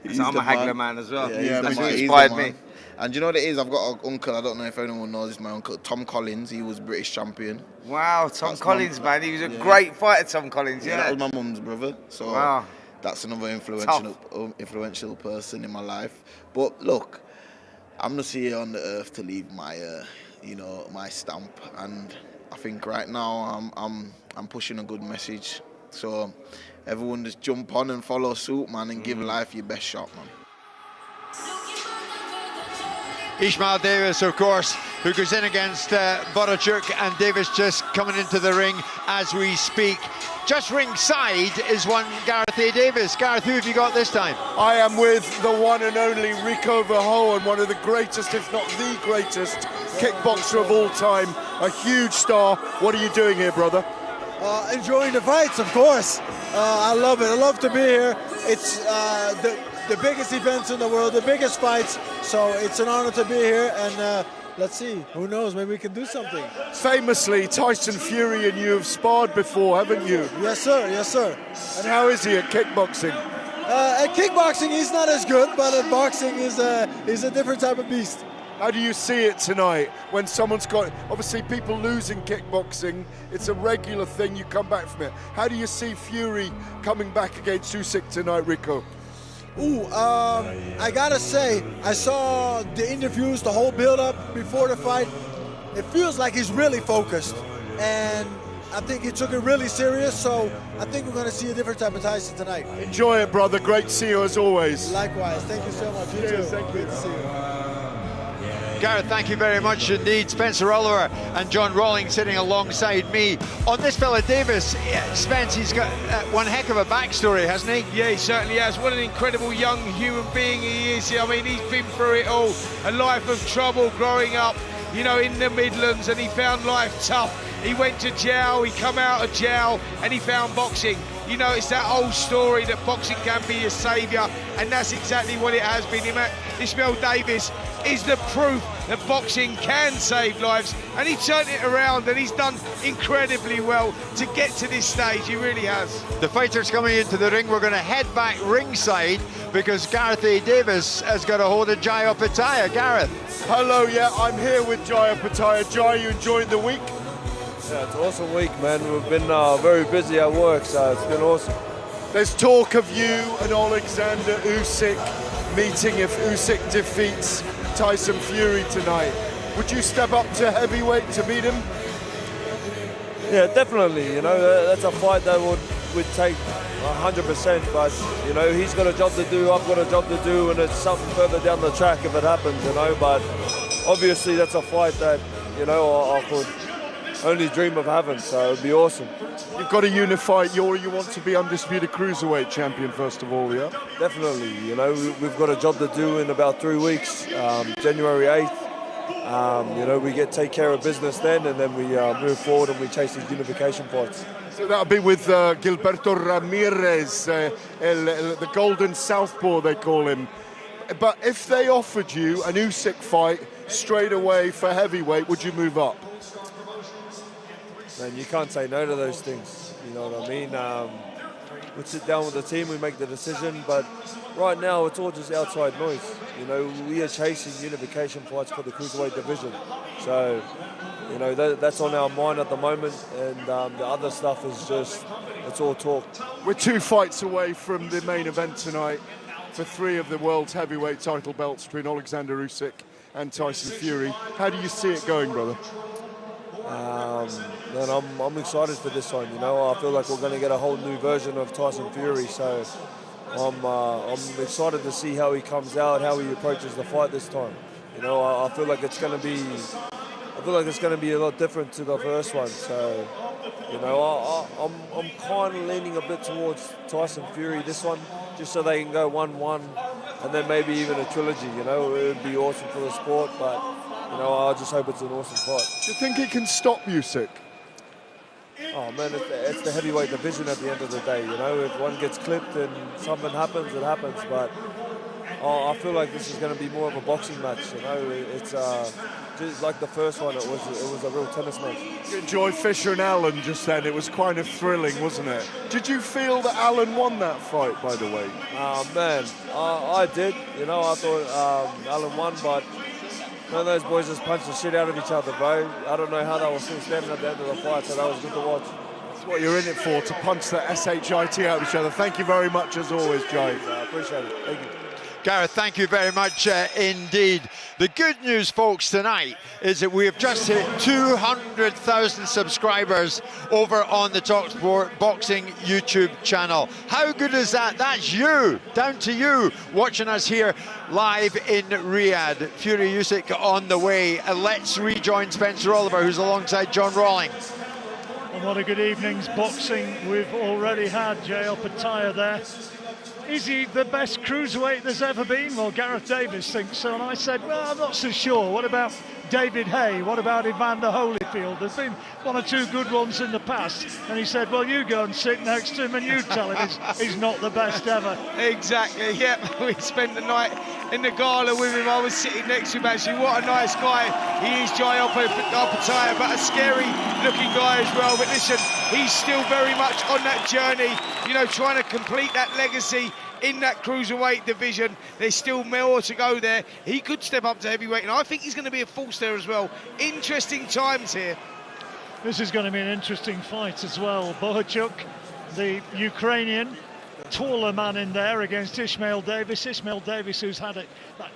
He's I'm a Hagler man as well. Yeah, that's what inspired me. And you know what it is? I've got an uncle, I don't know if anyone knows this, my uncle, Tom Collins. He was British champion. Wow, Tom Collins, man. He was a great fighter, Tom Collins, yeah. That was my mum's brother. So wow. That's another influential person in my life. But look, I'm just here on the earth to leave my, my stamp, and I think right now I'm pushing a good message. So everyone just jump on and follow suit, man, and give life your best shot, man. Ismail Davis, of course, who goes in against Bohachuk, and Davis just coming into the ring as we speak. Just ringside is one Gareth A. Davis. Gareth, who have you got this time? I am with the one and only Rico Verhoeven, one of the greatest, if not the greatest, kickboxer of all time. A huge star. What are you doing here, brother? Enjoying the fights, of course. I love it. I love to be here. It's the biggest events in the world, the biggest fights. So it's an honor to be here, and let's see. Who knows? Maybe we can do something. Famously, Tyson Fury and you have sparred before, haven't you? Yes, sir. Yes, sir. And how is he at kickboxing? At kickboxing, he's not as good, but at boxing, he's a different type of beast. How do you see it tonight when someone's got, obviously people losing kickboxing, it's a regular thing, you come back from it. How do you see Fury coming back against Usyk tonight, Rico? I gotta say, I saw the interviews, the whole build-up before the fight. It feels like he's really focused, and I think he took it really serious, so I think we're gonna see a different type of Tyson tonight. Enjoy it, brother. Great to see you as always. Likewise. Thank you so much. You too. Thank Great to see you. Gareth, thank you very much indeed. Spencer Oliver and John Rawling sitting alongside me. On this fella Davis, Spence, he's got one heck of a backstory, hasn't he? Yeah, he certainly has. What an incredible young human being he is. I mean, he's been through it all. A life of trouble growing up, in the Midlands, and he found life tough. He went to jail, he come out of jail, and he found boxing. It's that old story that boxing can be a saviour, and that's exactly what it has been. Ismail Davis is the proof that boxing can save lives, and he turned it around, and he's done incredibly well to get to this stage. He really has. The fighters coming into the ring, we're going to head back ringside because Gareth A. Davis has got a hold of Jaya Pattaya. Gareth. Hello, yeah, I'm here with Jaya Pattaya. Jaya, you enjoying the week? Yeah, it's an awesome week, man. We've been very busy at work, so it's been awesome. There's talk of you and Oleksandr Usyk meeting if Usyk defeats Tyson Fury tonight. Would you step up to heavyweight to beat him? Yeah, definitely. That's a fight that would take 100%. But he's got a job to do. I've got a job to do, and it's something further down the track if it happens. But obviously, that's a fight that I could only dream of having, so it'd be awesome. You've got to unify. You want to be undisputed cruiserweight champion first of all, yeah? Definitely. You know, we've got a job to do in about 3 weeks, January 8th. You know, we take care of business then, and then we move forward and we chase these unification fights. So that'll be with Gilberto Ramirez, the Golden Southpaw they call him. But if they offered you an Usyk fight straight away for heavyweight, would you move up? Man, you can't say no to those things. You know what I mean? We sit down with the team, we make the decision, but right now it's all just outside noise. You know, we are chasing unification fights for the cruiserweight division. So, you know, that's on our mind at the moment, and the other stuff is just, it's all talk. We're 2 fights away from the main event tonight for 3 of the world's heavyweight title belts between Oleksandr Usyk and Tyson Fury. How do you see it going, brother? Man, I'm excited for this one. You know, I feel like we're going to get a whole new version of Tyson Fury. So I'm excited to see how he comes out, how he approaches the fight this time. You know, I feel like it's going to be, a lot different to the first one. So, you know, I'm kind of leaning a bit towards Tyson Fury this one, just so they can go 1-1, and then maybe even a trilogy. You know, it would be awesome for the sport, but. You know, I just hope it's an awesome fight. Do you think he can stop Usyk? Oh man, it's the heavyweight division at the end of the day. You know, if one gets clipped and something happens, it happens. But I feel like this is going to be more of a boxing match. You know, it's just like the first one. It was a real tennis match. You enjoyed Fisher and Allen just then. It was kind of thrilling, wasn't it? Did you feel that Allen won that fight, by the way? Man, I did. You know, I thought Allen won, but. Man, those boys just punched the shit out of each other, bro. I don't know how they were still standing at the end of the fight, so that was good to watch. That's what you're in it for, to punch the SHIT out of each other. Thank you very much, as always, Jay. I appreciate it. Thank you. Gareth, thank you very much indeed. The good news, folks, tonight is that we have just hit 200,000 subscribers over on the talkSPORT Boxing YouTube channel. How good is that? That's you, down to you, watching us here live in Riyadh. Fury Usyk on the way. Let's rejoin Spencer Oliver, who's alongside John Rawlings. And what a good evening's boxing we've already had. Jay Opataya there. Is he the best cruiserweight there's ever been? Well, Gareth Davis thinks so, and I said, well, I'm not so sure. What about David Hay? What about Evander Holyfield? There's been 1 or 2 good ones in the past. And he said, well, you go and sit next to him and you tell him he's not the best ever. Exactly, yeah. We spent the night in the gala with him. I was sitting next to him, actually. What a nice guy he is, Jay Opataya, but a scary looking guy as well. But listen, he's still very much on that journey, you know, trying to complete that legacy in that cruiserweight division. There's still more to go there. He could step up to heavyweight, and I think he's going to be a force there as well. Interesting times here. This is going to be an interesting fight as well. Bohachuk, the Ukrainian, taller man in there against Ishmael Davis. Ishmael Davis, who's had that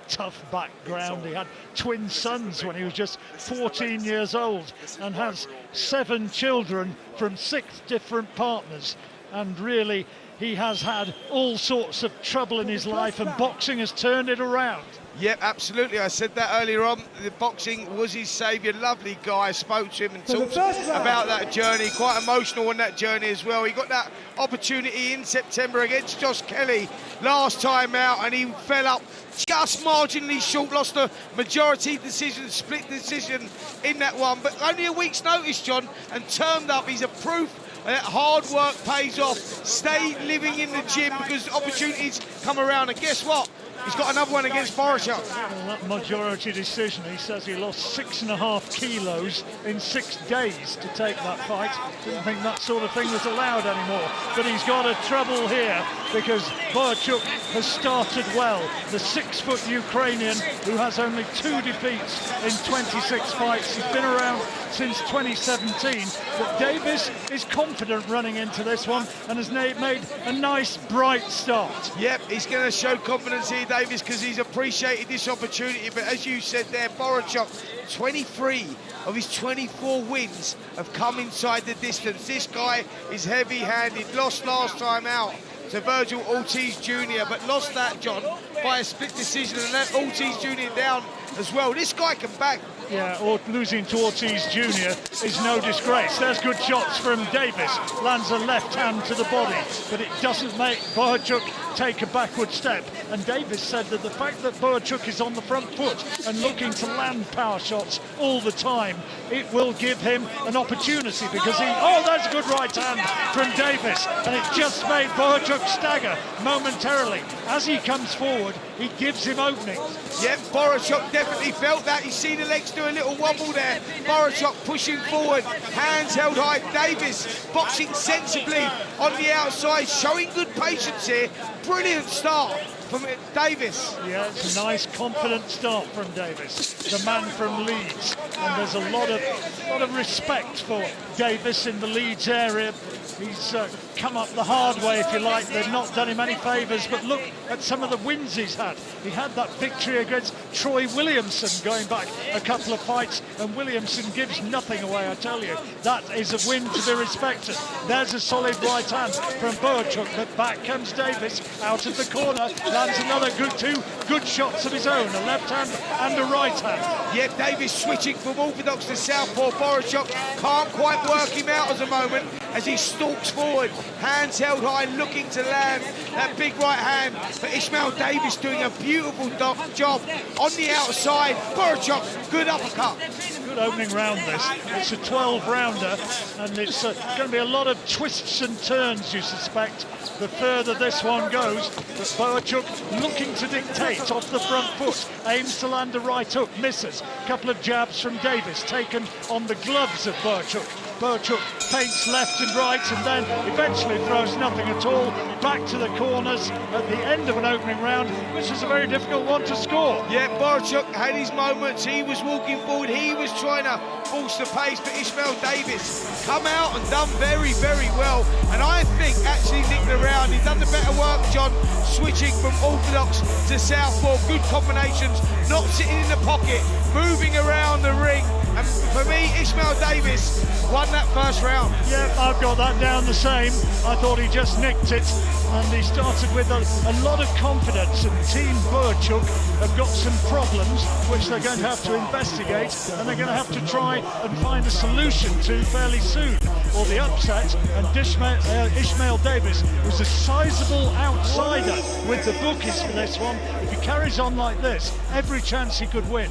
tough background. He had twin sons when he was just 14 years old and has 7 children from 6 different partners. And really, he has had all sorts of trouble in his life, and boxing has turned it around. Yep, absolutely. I said that earlier on. The boxing was his saviour. Lovely guy. I spoke to him and talked about that journey. Quite emotional on that journey as well. He got that opportunity in September against Josh Kelly last time out, and he fell up just marginally short. Lost a majority decision, split decision in that one. But only a week's notice, John, and turned up. He's a proof that hard work pays off. Stay living in the gym because opportunities come around. And guess what? He's got another one against Bohachuk. Well, that majority decision, he says he lost 6.5 kilos in 6 days to take that fight. Didn't think that sort of thing was allowed anymore. But he's got a trouble here because Bohachuk has started well. The 6-foot Ukrainian who has only 2 defeats in 26 fights. He's been around since 2017. But Davis is confident running into this one and has made a nice, bright start. Yep, he's going to show confidence here, Davis, because he's appreciated this opportunity. But as you said there, Bohachuk, 23 of his 24 wins have come inside the distance. This guy is heavy-handed, lost last time out to Virgil Ortiz Jr., but lost that, John, by a split decision and let Ortiz Jr. down as well. This guy can bang. Yeah, or losing to Ortiz Jr. is no disgrace. There's good shots from Davis. Lands a left hand to the body, but it doesn't make Bohachuk take a backward step. And Davis said that the fact that Bohachuk is on the front foot and looking to land power shots all the time, it will give him an opportunity because that's a good right hand from Davis. And it just made Bohachuk stagger momentarily. As he comes forward, he gives him openings. Yeah, Bohachuk definitely felt that. You see the legs do a little wobble there. Bohachuk pushing forward, hands held high. Davis boxing sensibly on the outside, showing good patience here. Brilliant start from Davis. Yeah, it's a nice, confident start from Davis, the man from Leeds. And there's a lot of respect for Davis in the Leeds area. He's come up the hard way, if you like. They've not done him any favours, but look at some of the wins he's had. He had that victory against Troy Williamson going back a couple of fights, and Williamson gives nothing away, I tell you. That is a win to be respected. There's a solid right hand from Bohachuk, but back comes Davis out of the corner, lands another two good shots of his own, a left hand and a right hand. Yeah, Davis switching from orthodox to southpaw. Bohachuk can't quite work him out at the moment as he stalks forward, hands held high, looking to land that big right hand. But Ishmael Davis doing a beautiful job on the outside. Bohachuk, good uppercut. Good opening round this. It's a 12-rounder, and it's going to be a lot of twists and turns, you suspect, the further this one goes. But Bohachuk looking to dictate off the front foot, aims to land a right hook, misses. A couple of jabs from Davis taken on the gloves of Bohachuk. Bohachuk feints left and right and then eventually throws nothing at all back to the corners at the end of an opening round, which is a very difficult one to score. Yeah, Bohachuk had his moments. He was walking forward. He was trying to force the pace, but Ishmael Davis come out and done very, very well. And I think actually nicked the round. He's done the better work, John, switching from orthodox to southpaw. Good combinations, not sitting in the pocket, moving around the ring. And for me, Ishmael Davis won that first round. Yeah, I've got that down the same. I thought he just nicked it, and he started with a lot of confidence, and Team Bohachuk have got some problems which they're going to have to investigate, and they're going to have to try and find a solution to fairly soon, or the upset. And Ishmael Davis was a sizable outsider with the bookies for this one. If he carries on like this, every chance he could win.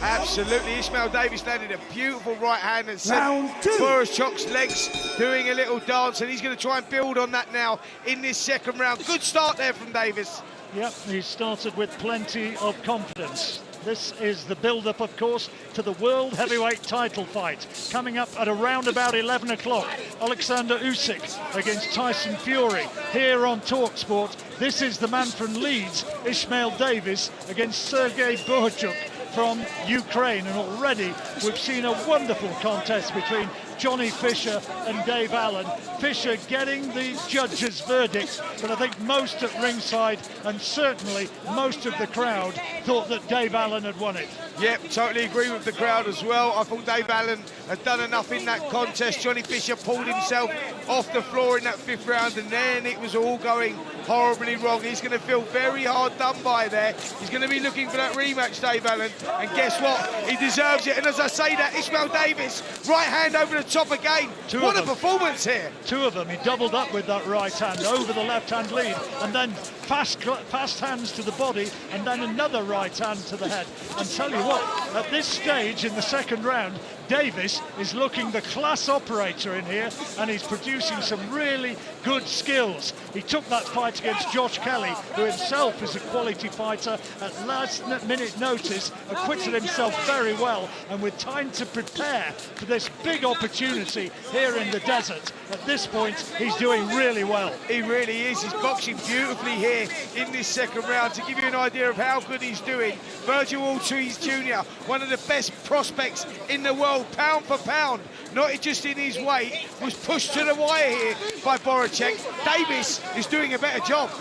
Absolutely. Ishmael Davis landed a beautiful right hand and sent Bohachuk's legs doing a little dance, and he's going to try and build on that now in this second round. Good start there from Davis. Yep, he started with plenty of confidence. This is the build-up, of course, to the World Heavyweight title fight. Coming up at around about 11 o'clock, Oleksandr Usyk against Tyson Fury here on talkSPORT. This is the man from Leeds, Ishmael Davis, against Sergei Bohachuk from Ukraine. And already we've seen a wonderful contest between Johnny Fisher and Dave Allen. Fisher getting the judge's verdict, but I think most at ringside and certainly most of the crowd thought that Dave Allen had won it. Yep, totally agree with the crowd as well. I thought Dave Allen had done enough in that contest. Johnny Fisher pulled himself off the floor in that fifth round, and then it was all going horribly wrong. He's going to feel very hard done by there. He's going to be looking for that rematch, Dave Allen, and guess what? He deserves it. And as I say that, Ishmael Davis, right hand over the top again. What a performance here. Two of them. He doubled up with that right hand over the left hand lead, and then fast hands to the body, and then another right hand to the head. And tell you what, at this stage in the second round, Davis is looking the class operator in here, and he's producing some really good skills. He took that fight against Josh Kelly, who himself is a quality fighter, at last minute notice, acquitted himself very well, and with time to prepare for this big opportunity here in the desert, at this point he's doing really well. He really is. He's boxing beautifully here in this second round. To give you an idea of how good he's doing, Virgil Ortiz Jr., one of the best prospects in the world, pound for pound, not just in his weight, was pushed to the wire here by Bohachuk. Davis is doing a better job.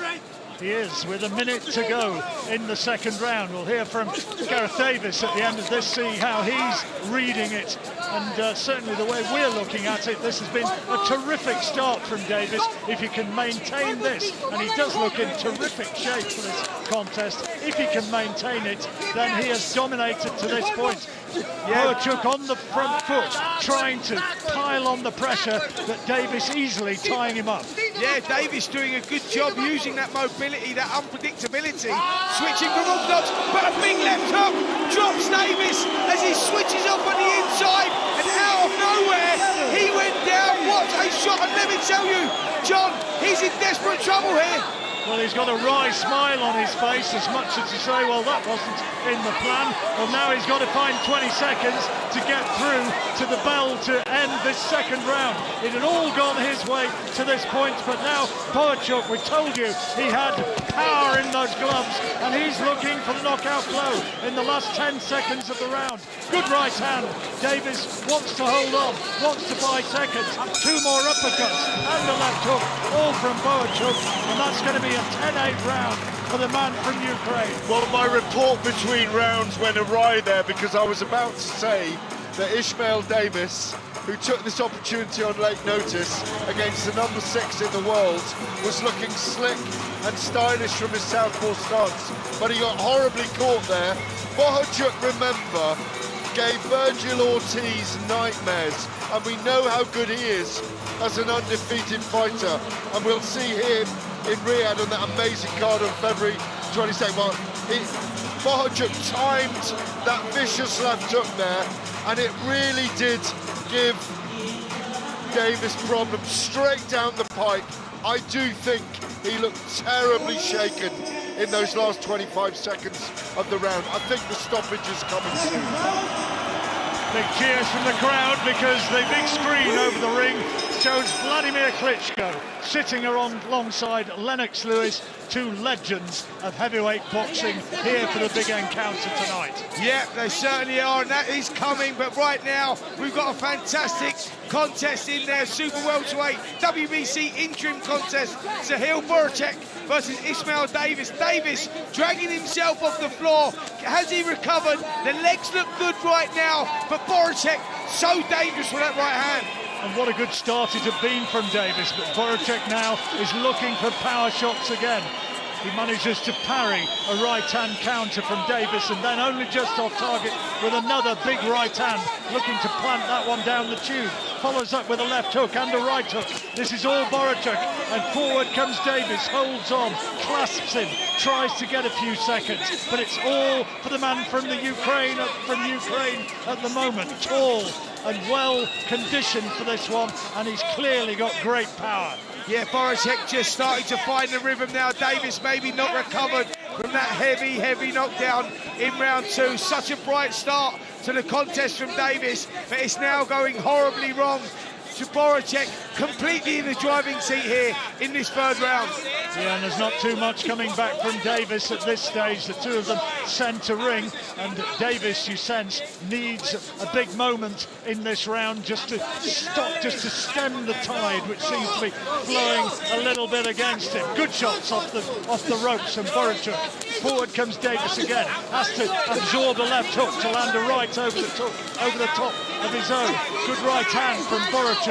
He is, with a minute to go in the second round. We'll hear from Gareth Davis at the end of this, see how he's reading it. And certainly the way we're looking at it, this has been a terrific start from Davis. If he can maintain this, and he does look in terrific shape for this contest, if he can maintain it, then he has dominated to this point. Bohachuk on the front foot, trying to pile on the pressure, but Davis easily tying him up. Yeah, Davis doing a good job using that mobility, that unpredictability, switching from orthodox, but a big left hook drops Davis as he switches off on the inside, and out of nowhere, he went down. What a shot, and let me tell you, John, he's in desperate trouble here. Well, he's got a wry smile on his face, as much as to say, well, that wasn't in the plan. Well, now he's got to find 20 seconds to get through to the bell to end this second round. It had all gone his way to this point, but now Bohachuk, we told you, he had power in those gloves, and he's looking for the knockout blow in the last 10 seconds of the round. Good right hand. Davis wants to hold on, wants to buy seconds. 2 more uppercuts and a left hook, all from Bohachuk, and that's going to be a 10-8 round for the man from Ukraine. Well, my report between rounds went awry there, because I was about to say that Ishmael Davis, who took this opportunity on late notice against the number 6 in the world, was looking slick and stylish from his southpaw stance, but he got horribly caught there. Bohachuk, remember, gave Virgil Ortiz nightmares, and we know how good he is as an undefeated fighter, and we'll see him in Riyadh on that amazing card on February 22nd. Well, Bohachuk timed that vicious left hook there, and it really did give Davis problems straight down the pipe. I do think he looked terribly shaken in those last 25 seconds of the round. I think the stoppage is coming soon. Big cheers from the crowd, because the big screen over the ring shows Vladimir Klitschko sitting alongside Lennox Lewis, 2 legends of heavyweight boxing, here for the big encounter tonight. Yeah, they certainly are, and that is coming, but right now we've got a fantastic contest in there, super welterweight WBC interim contest. Zahil Bohachuk versus Ishmael Davis. Davis dragging himself off the floor. Has he recovered? The legs look good right now, but Bohachuk so dangerous with that right hand. And what a good start it had been from Davis, but Bohachuk now is looking for power shots again. He manages to parry a right-hand counter from Davis, and then only just off target with another big right hand, looking to plant that one down the tube. Follows up with a left hook and a right hook. This is all Bohachuk, and forward comes Davis, holds on, clasps him, tries to get a few seconds, but it's all for the man from the Ukraine, at the moment. Tall and well conditioned for this one, and he's clearly got great power. Yeah, Bohachuk just starting to find the rhythm now. Davis maybe not recovered from that heavy knockdown in round 2. Such a bright start to the contest from Davis, but it's now going horribly wrong to Bohachuk, completely in the driving seat here in this 3rd round. Yeah, and there's not too much coming back from Davis at this stage. The 2 of them sent to ring, and Davis, you sense, needs a big moment in this round just to stop, just to stem the tide, which seems to be flowing a little bit against him. Good shots off the ropes from Bohachuk. Forward comes Davis again, has to absorb a left hook to land a right over the top of his own. Good right hand from Bohachuk.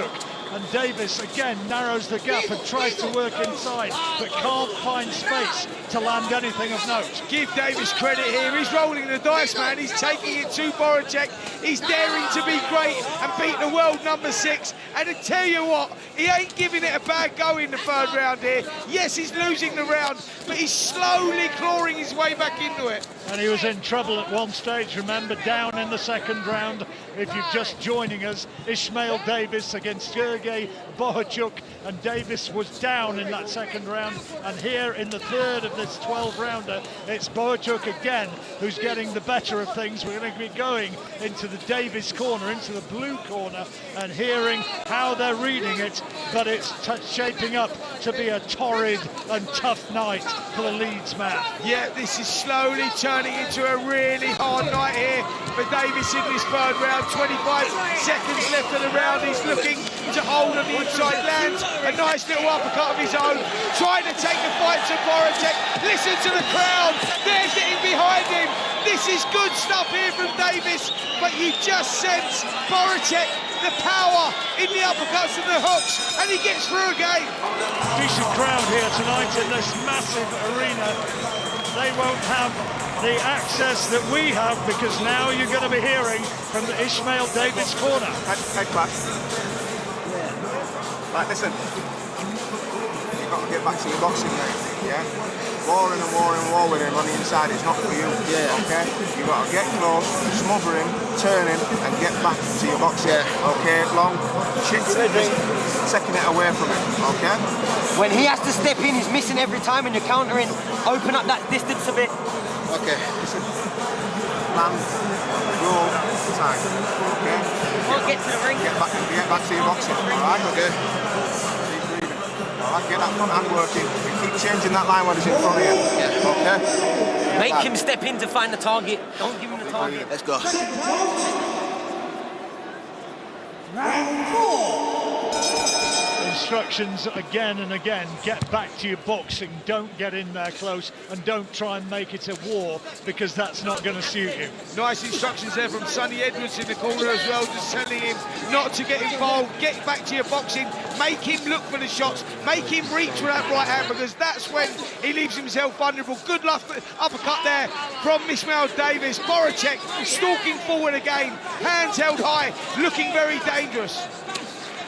And Davis again narrows the gap and tries to work inside, but can't find space to land anything of note. Give Davis credit here. He's rolling the dice, man. He's taking it to Bohachuk. He's daring to be great and beat the world number 6. And to tell you what, he ain't giving it a bad go in the 3rd round here. Yes, he's losing the round, but he's slowly clawing his way back into it. And he was in trouble at one stage, remember, down in the 2nd round. If you're just joining us, Ishmael Davis against Bohachuk, and Davis was down in that 2nd round, and here in the 3rd of this 12-rounder. It's Bohachuk again who's getting the better of things. We're going to be going into the Davis corner, into the blue corner, and hearing how they're reading it, but it's shaping up to be a torrid and tough night for the Leeds man. Yeah, this is slowly turning into a really hard night here for Davis in this third round. 25 seconds left of the round. He's looking to hold on the inside, lands a nice little uppercut of his own, trying to take the fight to Bohachuk. Listen to the crowd, they're getting behind him. This is good stuff here from Davis, but you just sense Bohachuk, the power in the uppercuts and the hooks, and he gets through again. Decent crowd here tonight in this massive arena. They won't have the access that we have, because now you're going to be hearing from the Ishmael Davis corner. Head back. Right, listen. You've got to get back to your boxing, mate. Yeah? War with him on the inside is not for you. Yeah. Okay? You've got to get close, smother him, turn him, and get back to your boxing. Yeah. Okay? Long, chicks, taking it away from him. Okay? When he has to step in, he's missing every time, and you're countering. Open up that distance a bit. Okay. Listen. Land, roll, time. Okay? Get to the ring. Get back to your boxing. Alright? Okay. Alright, get that front hand working. You keep changing that line when he's in front of you. Yeah. Okay? Make him step in to find the target. Don't give him the target. Let's go. Round 4. Instructions again and again: get back to your boxing, don't get in there close, and don't try and make it a war, because that's not going to suit you. Nice instructions there from Sonny Edwards in the corner as well, just telling him not to get involved, get back to your boxing, make him look for the shots, make him reach for that right hand, because that's when he leaves himself vulnerable. Good luck, uppercut there from Ishmael Davis. Bohachuk stalking forward again, hands held high, looking very dangerous.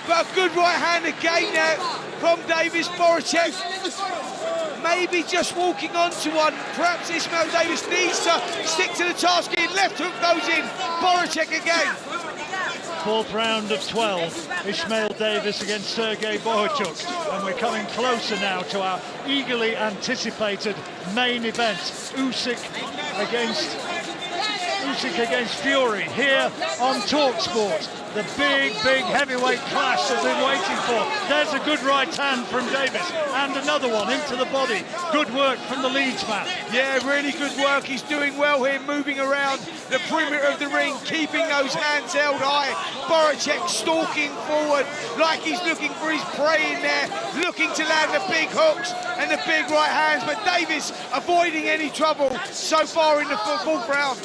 But a good right hand again now from Davis. Bohachuk maybe just walking onto one. Perhaps Ishmael Davis needs to stick to the task here. Left hook goes in. Bohachuk again. Fourth round of 12. Ishmael Davis against Sergei Bohachuk. And we're coming closer now to our eagerly anticipated main event. Usyk against Fury here on talkSPORT. The big heavyweight clash that we've been waiting for. There's a good right hand from Davis, and another one into the body. Good work from the Leeds man. Yeah, really good work. He's doing well here, moving around the perimeter of the ring, keeping those hands held high. Bohachuk stalking forward like he's looking for his prey in there, looking to land the big hooks and the big right hands, but Davis avoiding any trouble so far in the fourth round.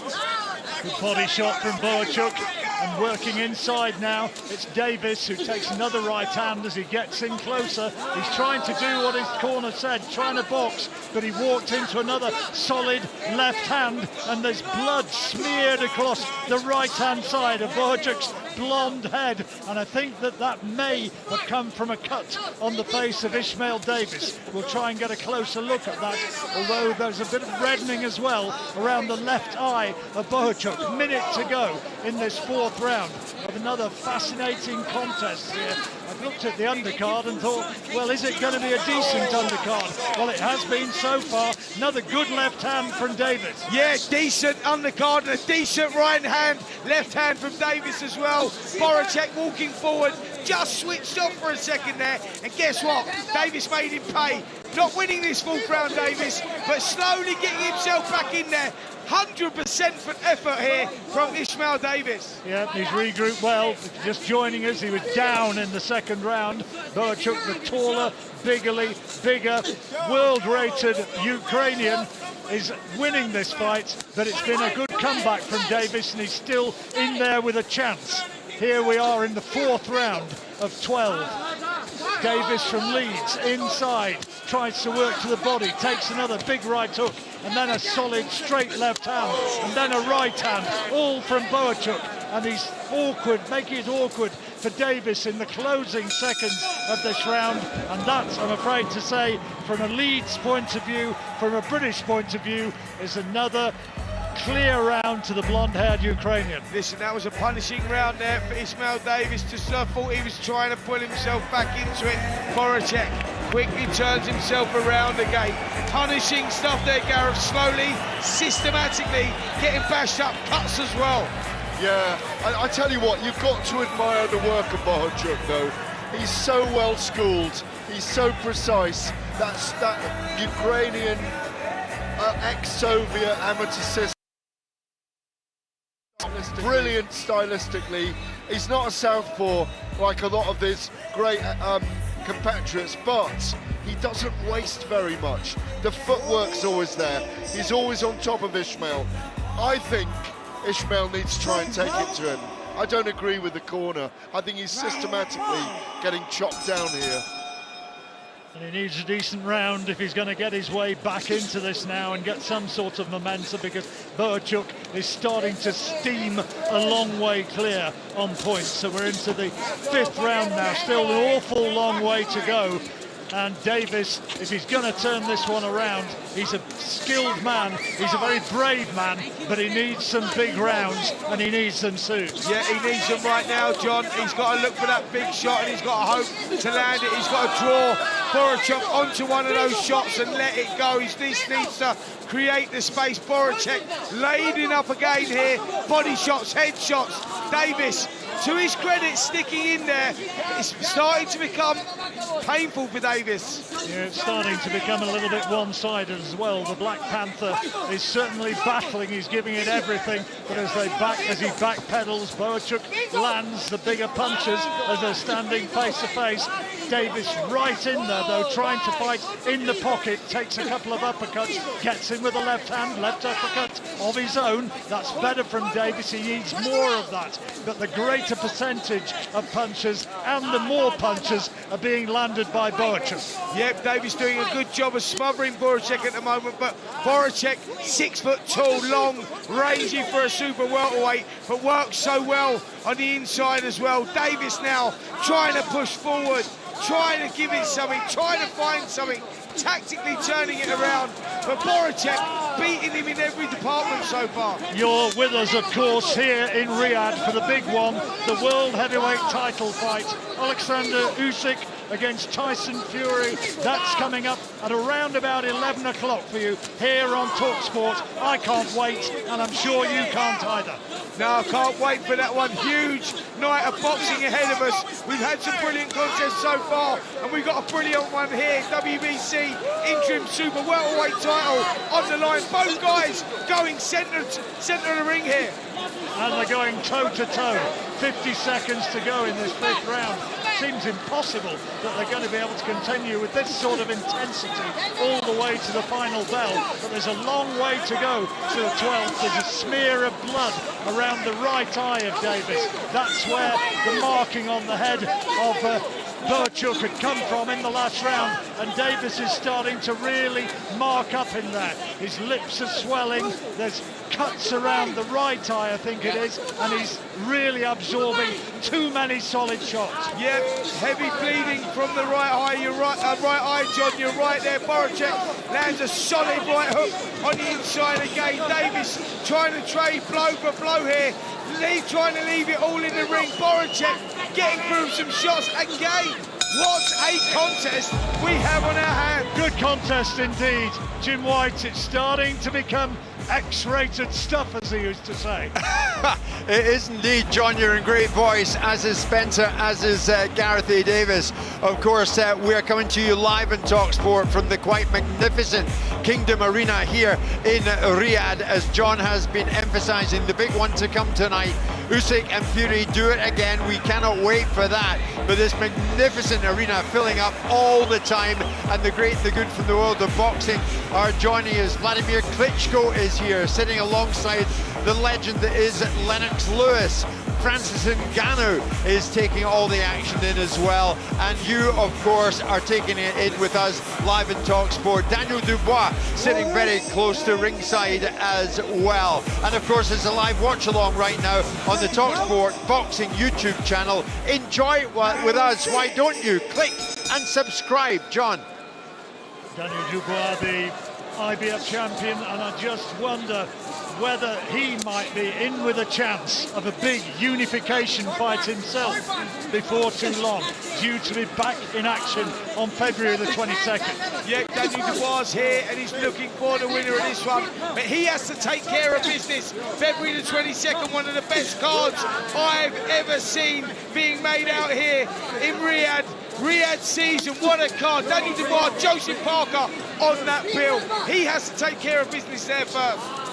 Good body shot from Bohachuk, and working inside now, it's Davis who takes another right hand as he gets in closer. He's trying to do what his corner said, trying to box, but he walked into another solid left hand, and there's blood smeared across the right-hand side of Bohachuk's blonde head, and I think that may have come from a cut on the face of Ishmael Davis. We'll try and get a closer look at that, although there's a bit of reddening as well around the left eye of Bohachuk. Minute to go in this fourth round of another fascinating contest here. I've looked at the undercard and thought, well, is it going to be a decent undercard? Well, it has been so far. Another good left hand from Davis. Yeah, decent undercard and a decent right hand. Left hand from Davis as well. Bohachuk walking forward, just switched off for a second there. And guess what? Davis made him pay. Not winning this fourth round, Davis, but slowly getting himself back in there. 100% for effort here from Ishmael Davis. Yeah, he's regrouped well. Just joining us, he was down in the second round. Bohachuk, the taller, bigger, world-rated Ukrainian, is winning this fight, but it's been a good comeback from Davis, and he's still in there with a chance. Here we are in the fourth round of 12. Davis from Leeds, inside, tries to work to the body, takes another big right hook, and then a solid straight left hand, and then a right hand, all from Bohachuk. And he's awkward, making it awkward for Davis in the closing seconds of this round. And that, I'm afraid to say, from a Leeds point of view, from a British point of view, is another clear round to the blonde-haired Ukrainian. Listen, that was a punishing round there for Ishmael Davis. Just thought he was trying to pull himself back into it. Bohachuk quickly turns himself around again. Punishing stuff there, Gareth, slowly, systematically, getting bashed up, cuts as well. Yeah, I tell you what, you've got to admire the work of Bohachuk, though. He's so well schooled, he's so precise. That Ukrainian ex-Soviet amateur system. Brilliant stylistically. He's not a southpaw like a lot of his great compatriots, but he doesn't waste very much. The footwork's always there. He's always on top of Ishmael. I think Ishmael needs to try and take it to him. I don't agree with the corner. I think he's systematically getting chopped down here. And he needs a decent round if he's going to get his way back into this now and get some sort of momentum, because Bohachuk is starting to steam a long way clear on points. So we're into the 5th round now, still an awful long way to go. And Davis, if he's going to turn this one around, he's a skilled man, he's a very brave man, but he needs some big rounds, and he needs them soon. Yeah, he needs them right now, John. He's got to look for that big shot, and he's got to hope to land it. He's got to draw Bohachuk onto one of those shots and let it go. He needs to create the space. Bohachuk lading up again here. Body shots, head shots. Davis, to his credit, sticking in there. It's starting to become painful for Davis. Yeah, it's starting to become a little bit one-sided as well. The Black Panther is certainly battling. He's giving it everything, but as he backpedals, Bohachuk lands the bigger punches as they're standing face to face. Davis right in there though, trying to fight in the pocket, takes a couple of uppercuts, gets in with a left hand, left uppercut of his own. That's better from Davis, he needs more of that, but the greater percentage of punches and the more punches are being landed by Bohachuk. Yep, Davis doing a good job of smothering Bohachuk at the moment, but Bohachuk, 6 foot tall, long, rangy for a super welterweight, but works so well on the inside as well. Davis now trying to push forward, trying to give it something, trying to find something, tactically turning it around, but Bohachuk beating him in every department so far. You're with us, of course, here in Riyadh for the big one, the World Heavyweight title fight. Oleksandr Usyk against Tyson Fury. That's coming up at around about 11 o'clock for you here on talkSPORT. I can't wait, and I'm sure you can't either. No, I can't wait for that one. Huge night of boxing ahead of us. We've had some brilliant contests so far, and we've got a brilliant one here. WBC interim super welterweight title on the line. Both guys going centre of the ring here. And they're going toe-to-toe. 50 seconds to go in this 5th round. Seems impossible that they're going to be able to continue with this sort of intensity all the way to the final bell, but there's a long way to go to the 12th. There's a smear of blood around the right eye of Davis. That's where the marking on the head of Bohachuk had come from in the last round, and Davis is starting to really mark up in there. His lips are swelling, there's cuts around the right eye, I think it is, and he's really absorbing too many solid shots. Yep, heavy bleeding from the right eye. You're right, right eye, John, you're right there. Bohachuk lands a solid right hook on the inside again. Davis trying to trade blow for blow here, trying to leave it all in the ring. Bohachuk getting through some shots again. What a contest we have on our hands. Good contest indeed, Jim White. It's starting to become X-rated stuff, as he used to say. It is indeed, John. You're in great voice, as is Spencer, as is Gareth A. Davis. Of course, we're coming to you live on talkSPORT from the quite magnificent Kingdom Arena here in Riyadh, as John has been emphasising. The big one to come tonight, Usyk and Fury do it again. We cannot wait for that. But this magnificent arena filling up all the time, and the great, the good from the world of boxing are joining us. Vladimir Klitschko is here, sitting alongside the legend that is Lennox Lewis. Francis Ngannou is taking all the action in as well, and you, of course, are taking it in with us live in talkSPORT. Daniel Dubois sitting very close to ringside as well, and of course there's a live watch along right now on the talkSPORT Boxing YouTube channel. Enjoy it with us, why don't you? Click and subscribe. John. Daniel Dubois, the IBF champion, and I just wonder, whether he might be in with a chance of a big unification fight himself before too long, due to be back in action on February the 22nd. Yeah, Daniel Dubois here, and he's looking for the winner of this one. But he has to take care of business. February the 22nd, one of the best cards I've ever seen being made out here in Riyadh. Riyadh season, what a card. Daniel Dubois, Joseph Parker on that bill. He has to take care of business there first.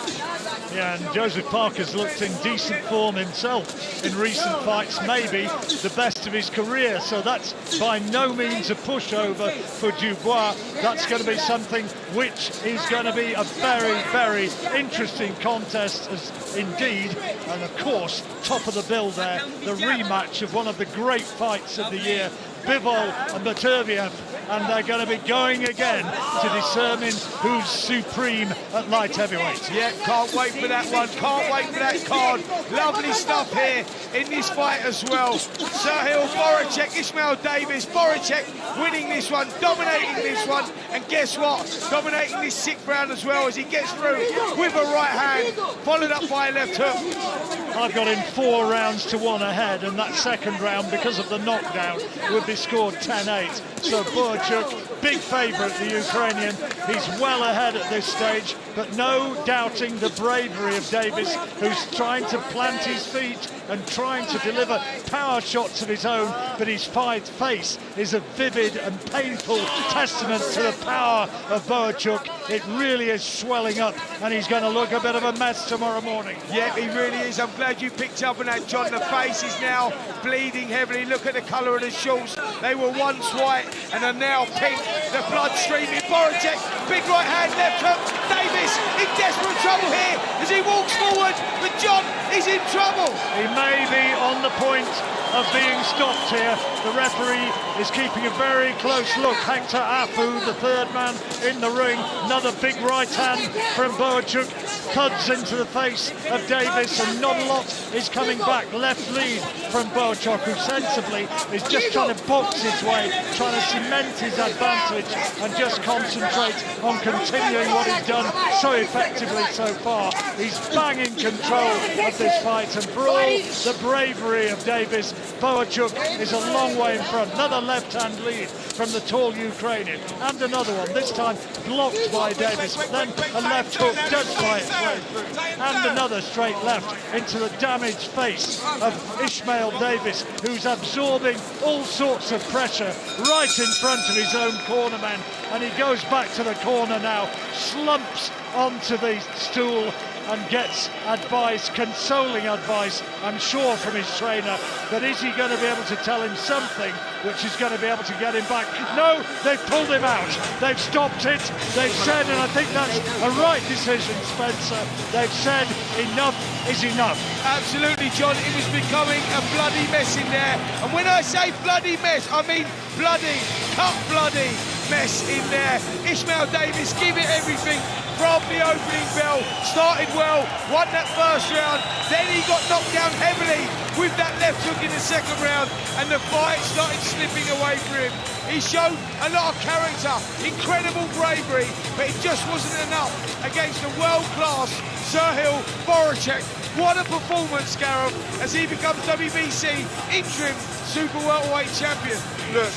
Yeah, and Joseph Parker's looked in decent form himself in recent fights, maybe the best of his career, so that's by no means a pushover for Dubois. That's going to be something which is going to be a very, very interesting contest as indeed, and of course, top of the bill there, the rematch of one of the great fights of the year, Bivol and Baturbiev, and they're going to be going again to determine who's supreme at light heavyweight. Yeah, can't wait for that one, can't wait for that card. Lovely stuff here in this fight as well. Sahil, Bohachuk, Ismail Davis, Bohachuk winning this one, dominating this one, and guess what? Dominating this 6th round as well as he gets through with a right hand, followed up by a left hook. I've got him 4 rounds to 1 ahead, and that 2nd round, because of the knockdown, would be scored 10-8. So Bohachuk, big favourite, the Ukrainian. He's well ahead at this stage, but no doubting the bravery of Davis, who's trying to plant his feet and trying to deliver power shots of his own, but his face is a vivid and painful testament to the power of Bohachuk. It really is swelling up, and he's going to look a bit of a mess tomorrow morning. Yeah, he really is. I'm glad you picked up on that, John. The face is now bleeding heavily. Look at the colour of the shorts. They were once white and are now pink. The blood streaming. Bohachuk, big right hand, left hook. Davis in desperate trouble here as he walks forward, but John is in trouble. He may be on the point of being stopped here. The referee is keeping a very close look. Hector Afu, the 3rd man in the ring. Another big right hand from Bohachuk. Thuds into the face of Davis, and not a lot is coming back. Left lead from Bohachuk, who sensibly is just trying to box his way, trying to cement his advantage and just concentrate on continuing what he's done so effectively so far. He's bang in control of this fight, and for all the bravery of Davis, Bohachuk is a long way in front. Another left-hand lead from the tall Ukrainian, and another one, this time blocked by Davis, but then a left hook does fly its way through, and another straight left into the damaged face of Ismail Davis, who's absorbing all sorts of pressure right in front of his own corner man, and he goes back to the corner now, slumps onto the stool and gets advice, consoling advice, I'm sure, from his trainer. But is he going to be able to tell him something which is going to be able to get him back? No, they've pulled him out. They've stopped it. They've said, and I think that's a right decision, Spencer, they've said enough is enough. Absolutely, John. It was becoming a bloody mess in there. And when I say bloody mess, I mean bloody, cut bloody mess in there. Ismail Davis, give it everything from the opening bell. Started well, won that 1st round, then he got knocked down heavily with that left hook in the 2nd round, and the fight started slipping away for him. He showed a lot of character, incredible bravery, but it just wasn't enough against the world-class Sahil Bohachuk. What a performance, Gareth, as he becomes WBC interim super welterweight champion. Look,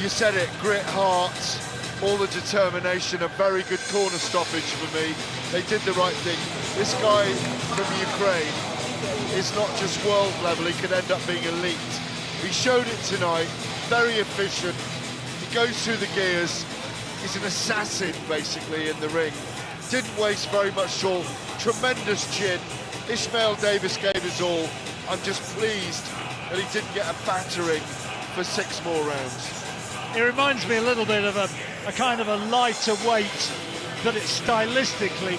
you said it, grit, heart, all the determination, a very good corner stoppage for me. They did the right thing. This guy from Ukraine is not just world level, he can end up being elite. He showed it tonight, very efficient. He goes through the gears. He's an assassin, basically, in the ring. Didn't waste very much all. Tremendous chin. Ismail Davis gave his all. I'm just pleased that he didn't get a battering for 6 more rounds. It reminds me a little bit of a kind of a lighter weight, but it's stylistically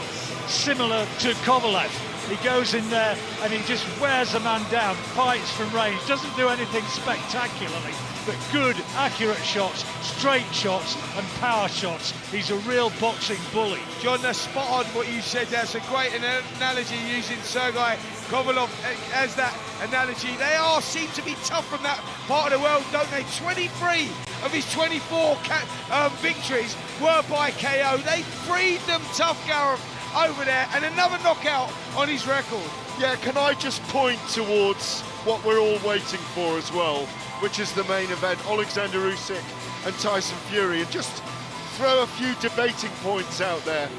similar to Kovalev. He goes in there and he just wears a man down, fights from range, doesn't do anything spectacularly, but good, accurate shots, straight shots and power shots. He's a real boxing bully. John, that's spot on what you said. That's a great analogy using Sergei Kovalev as that analogy. They seem to be tough from that part of the world, don't they? 23 of his 24 victories were by KO. They freed them tough, Gareth. over there, and another knockout on his record. Yeah, can I just point towards what we're all waiting for as well, which is the main event, Oleksandr Usyk and Tyson Fury, and just throw a few debating points out there.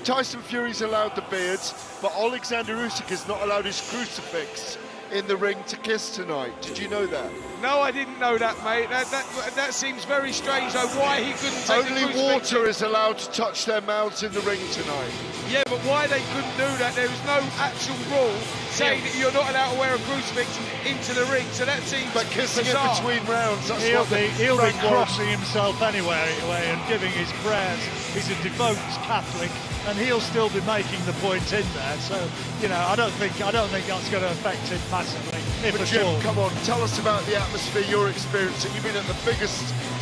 Tyson Fury's allowed the beards, but Oleksandr Usyk is not allowed his crucifix in the ring to kiss tonight. Did you know that? No, I didn't know that, mate. That seems very strange, though, why he couldn't take Only the crucifix. water is allowed to touch their mouths in the ring tonight. Yeah, but why they couldn't do that? There was no actual rule saying that you're not allowed to wear a crucifix into the ring, so that seems But kissing bizarre. it between rounds, that's He'll what be crossing himself anyway and giving his prayers. He's a devout Catholic, and he'll still be making the point in there. So, you know, I don't think that's going to affect him massively, if But at Jim, all. come on, tell us about the atmosphere you're experiencing. You've been at the biggest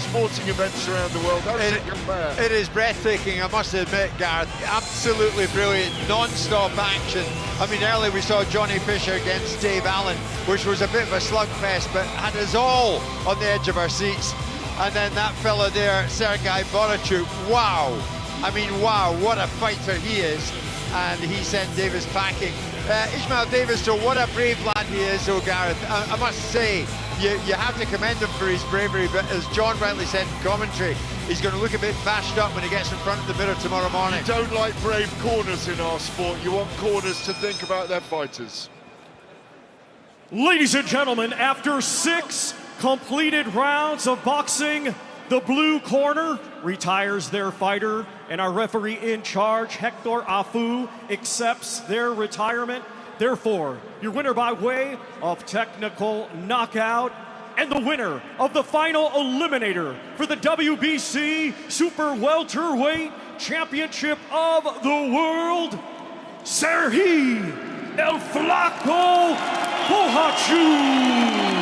sporting events around the world. How does it compare? It is breathtaking, I must admit, Gareth. Absolutely brilliant, non-stop action. I mean, earlier we saw Johnny Fisher against Dave Allen, which was a bit of a slugfest, but had us all on the edge of our seats. And then that fella there, Sergei Bohachuk, wow. I mean, wow, what a fighter he is. And he sent Davis packing. Ishmael Davis, so what a brave lad he is, though, Gareth. I must say, you have to commend him for his bravery, but as John rightly said in commentary, he's going to look a bit bashed up when he gets in front of the mirror tomorrow morning. You don't like brave corners in our sport. You want corners to think about their fighters. Ladies and gentlemen, after 6 completed rounds of boxing, the blue corner retires their fighter, and our referee in charge, Hector Afu, accepts their retirement. Therefore, your winner by way of technical knockout and the winner of the final eliminator for the WBC Super Welterweight Championship of the World, Sergey El Flaco Bohachuk.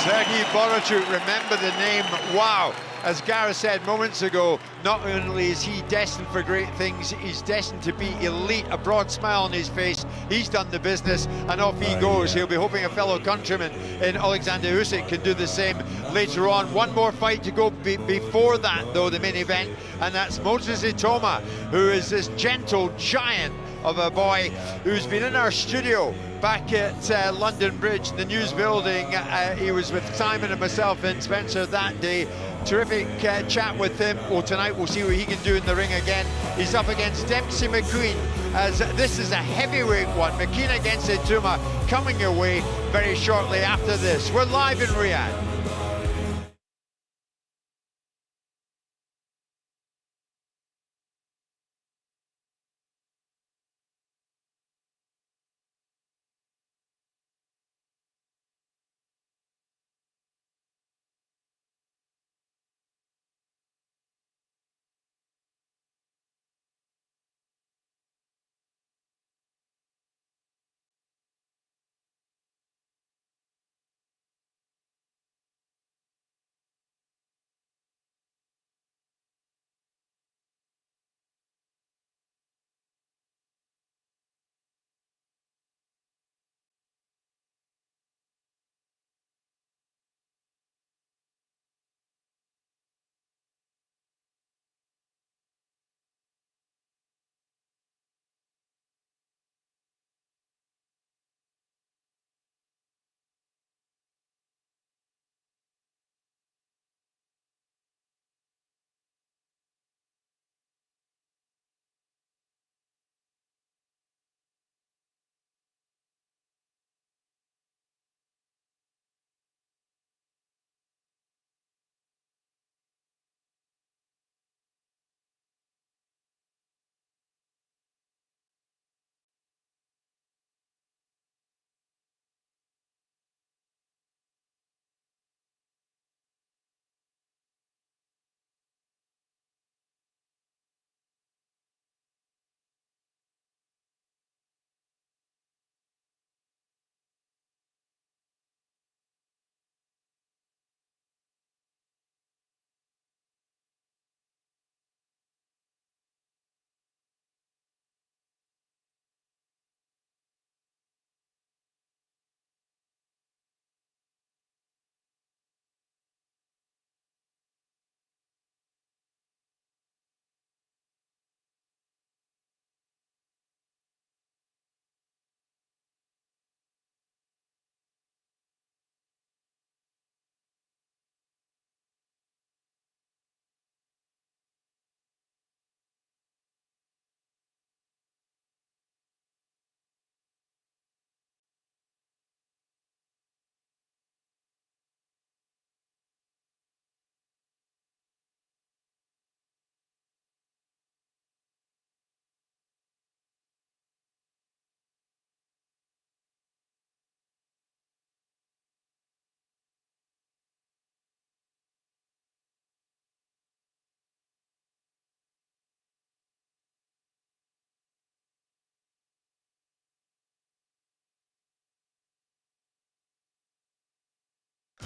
Sergei Bohachuk, remember the name, wow. As Gareth said moments ago, not only is he destined for great things, he's destined to be elite, a broad smile on his face. He's done the business, and off he goes. He'll be hoping a fellow countryman in Oleksandr Usyk can do the same later on. One more fight to go before that, though, the main event, and that's Pre-Atoma, who is this gentle giant of a boy who's been in our studio back at London Bridge, the news building. He was with Simon and myself and Spencer that day. Terrific chat with him. Well, tonight we'll see what he can do in the ring again. He's up against Dempsey Mckeen, as this is a heavyweight one. Mckeen against Atoma coming your way very shortly after this. We're live in Riyadh.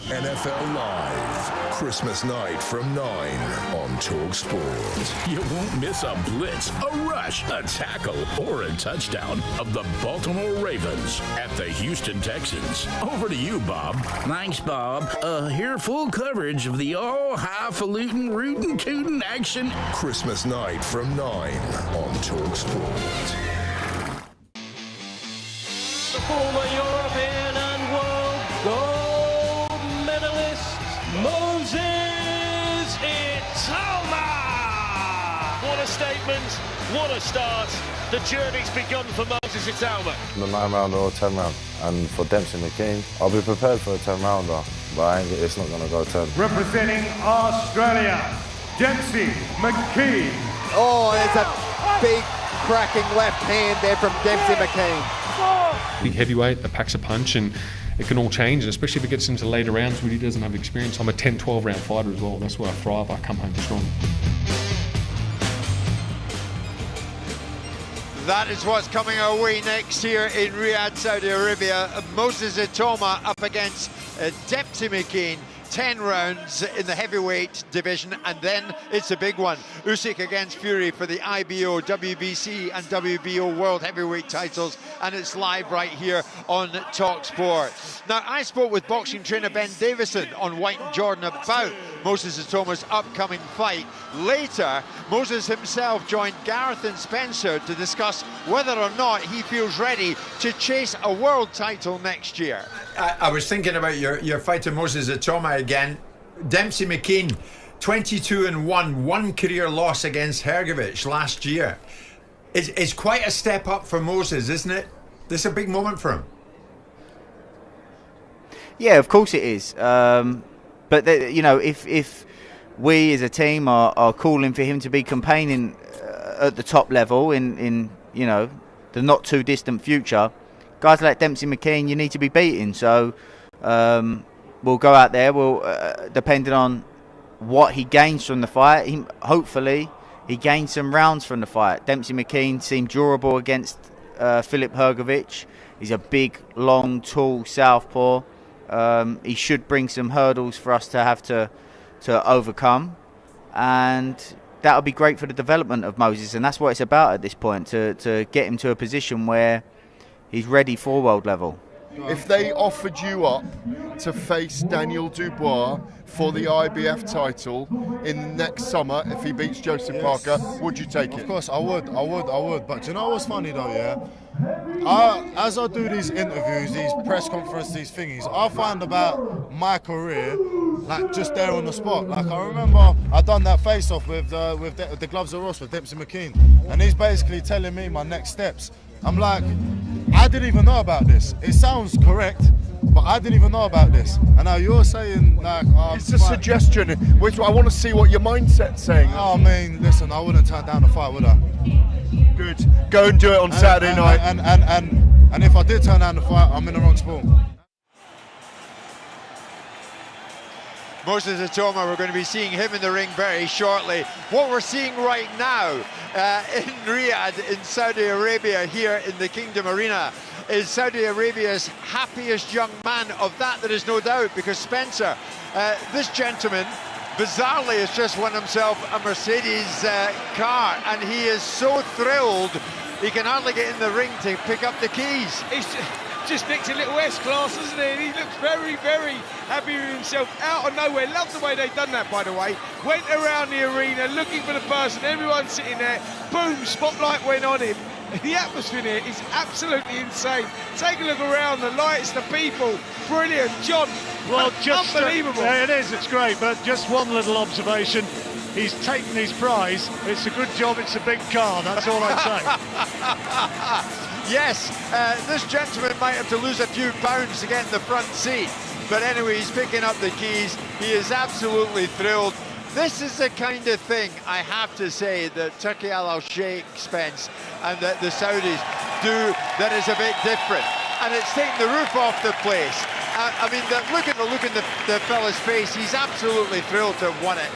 NFL Live, Christmas night from 9 on talkSPORT. You won't miss a blitz, a rush, a tackle, or a touchdown of the Baltimore Ravens at the Houston Texans. Over to you, Bob. Thanks, Bob. Here full coverage of the all-highfalutin, rootin' tootin' action. Christmas night from 9 on talkSPORT. The former European and world gold medalist, Moses Itoma! What a statement, what a start. The journey's begun for Moses Itoma. The 9-rounder or 10-round. And for Dempsey Mckeen, I'll be prepared for a 10-rounder, but it's not going to go 10. Representing Australia, Dempsey Mckeen. Oh, there's a big cracking left hand there from Dempsey Mckeen. Big heavyweight that packs a punch, and it can all change, and especially if it gets into later rounds when he doesn't have experience. I'm a 10-12 round fighter as well. That's where I thrive. I come home strong. That is what's coming our way next here in Riyadh, Saudi Arabia. Moses Itoma up against Dempsey Mckeen. 10 rounds in the heavyweight division, and then it's a big one. Usyk against Fury for the IBO, WBC and WBO World Heavyweight titles, and it's live right here on talkSPORT. Now, I spoke with boxing trainer Ben Davison on White and Jordan about Moses Itoma's upcoming fight. Later, Moses himself joined Gareth and Spencer to discuss whether or not he feels ready to chase a world title next year. I was thinking about your fight to Moses Itoma again. Dempsey Mckeen, 22-1, one career loss against Hrgovic last year. It's quite a step up for Moses, isn't it? This is a big moment for him. Yeah, of course it is. But you know, if we as a team are calling for him to be campaigning at the top level in you know, the not too distant future, guys like Dempsey Mckeen, you need to be beating. So we'll go out there. We'll depending on what he gains from the fight. Hopefully he gains some rounds from the fight. Dempsey Mckeen seemed durable against Filip Hrgovic. He's a big, long, tall southpaw. He should bring some hurdles for us to have to overcome, and that'll be great for the development of Moses, and that's what it's about at this point, to get him to a position where he's ready for world level. If they offered you up to face Daniel Dubois for the IBF title in next summer, if he beats Joseph Parker, would you take it? Of course, I would. But do you know what's funny though, yeah? As I do these interviews, these press conferences, these thingies, I find about my career, like, just there on the spot. Like, I remember I done that face-off with the Gloves of Ross with Dempsey Mckeen, and he's basically telling me my next steps. I'm like, I didn't even know about this. It sounds correct, but I didn't even know about this. And now you're saying, like, it's a suggestion, which I want to see what your mindset's saying. Oh, I mean, listen, I wouldn't turn down the fight, would I? Good. Go and do it on Saturday night. And if I did turn down the fight, I'm in the wrong sport. Moses Itoma, we're going to be seeing him in the ring very shortly. What we're seeing right now in Riyadh, in Saudi Arabia, here in the Kingdom Arena, is Saudi Arabia's happiest young man. Of that, there is no doubt, because Spencer, this gentleman, bizarrely has just won himself a Mercedes car, and he is so thrilled he can hardly get in the ring to pick up the keys. He's just nicked a little S-Class, hasn't he? And he looks very, very happy with himself. Out of nowhere. Love the way they've done that, by the way. Went around the arena looking for the person. Everyone's sitting there. Boom, spotlight went on him. The atmosphere here is absolutely insane. Take a look around, the lights, the people. Brilliant. John, well, just unbelievable. It is, it's great, but just one little observation. He's taken his prize. It's a good job, it's a big car, that's all I'd say. Yes, this gentleman might have to lose a few pounds to get in the front seat. But anyway, he's picking up the keys. He is absolutely thrilled. This is the kind of thing, I have to say, that Turkey Al Sheikh, Spence, and the Saudis do that is a bit different. And it's taken the roof off the place. I mean, look at the look in the fella's face. He's absolutely thrilled to have won it.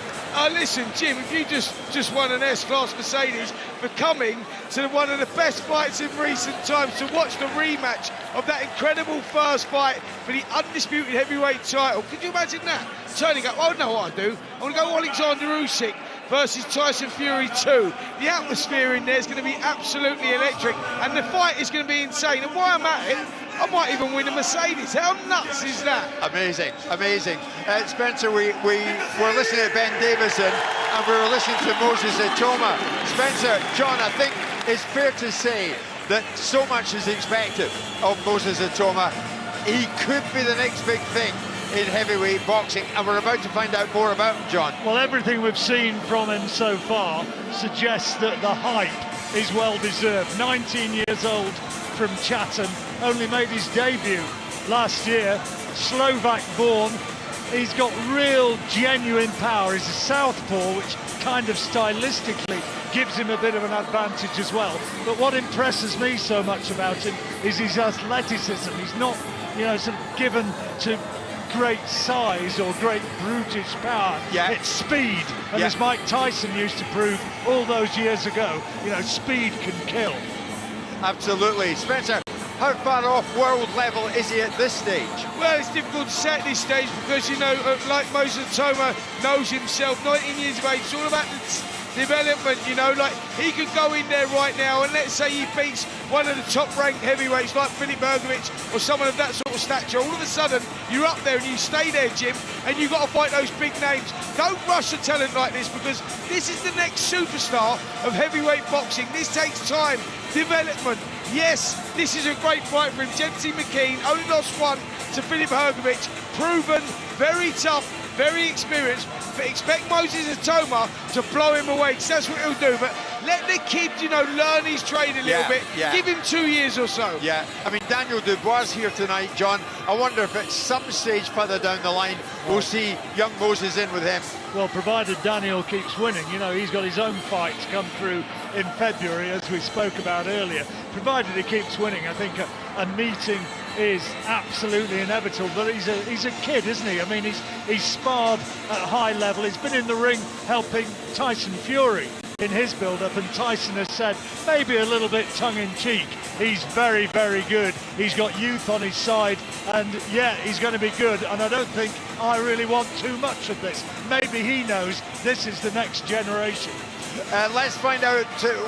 Listen, Jim, if you just won an S-Class Mercedes for coming to one of the best fights in recent times, to watch the rematch of that incredible first fight for the undisputed heavyweight title, could you imagine that? Turning up, I know what I do. I want to go Oleksandr Usyk versus Tyson Fury 2. The atmosphere in there is going to be absolutely electric, and the fight is going to be insane. And while I'm at it, I might even win a Mercedes. How nuts is that? Amazing, amazing. Spencer, we were listening to Ben Davison and we were listening to Moses Atoma. Spencer, John, I think it's fair to say that so much is expected of Moses Atoma. He could be the next big thing in heavyweight boxing, and we're about to find out more about him, John. Well, everything we've seen from him so far suggests that the hype is well deserved. 19 years old from Chatham, only made his debut last year, Slovak born. He's got real genuine power. He's a southpaw, which kind of stylistically gives him a bit of an advantage as well. But what impresses me so much about him is his athleticism. He's not, you know, sort of given to great size or great brutish power. Yeah. It's speed, and as Mike Tyson used to prove all those years ago, you know, speed can kill. Absolutely. Spencer, how far off world level is he at this stage? Well, it's difficult to say at this stage because, you know, like Moses Atoma knows himself, 19 years of age, it's all about the development, you know, like he could go in there right now and let's say he beats one of the top-ranked heavyweights like Filip Hrgović or someone of that sort of stature. All of a sudden, you're up there and you stay there, Jim, and you've got to fight those big names. Don't rush a talent like this because this is the next superstar of heavyweight boxing. This takes time, development. Yes, this is a great fight for him. Mckeen only lost one to Filip Hrgović. Proven, very tough, very experienced. But expect Moses Atoma to blow him away, because that's what he'll do. But let the kid, you know, learn his trade a little bit. Yeah. Give him 2 years or so. Yeah, I mean, Daniel Dubois here tonight, John. I wonder if at some stage further down the line, we'll see young Moses in with him. Well, provided Daniel keeps winning, you know, he's got his own fight to come through in February, as we spoke about earlier. Provided he keeps winning, I think a meeting is absolutely inevitable. But he's a kid, isn't he? I mean, he's sparred at high level. He's been in the ring helping Tyson Fury in his build-up, and Tyson has said, maybe a little bit tongue-in-cheek, he's very, very good. He's got youth on his side, and yeah, he's going to be good. And I don't think I really want too much of this. Maybe he knows this is the next generation. Let's find out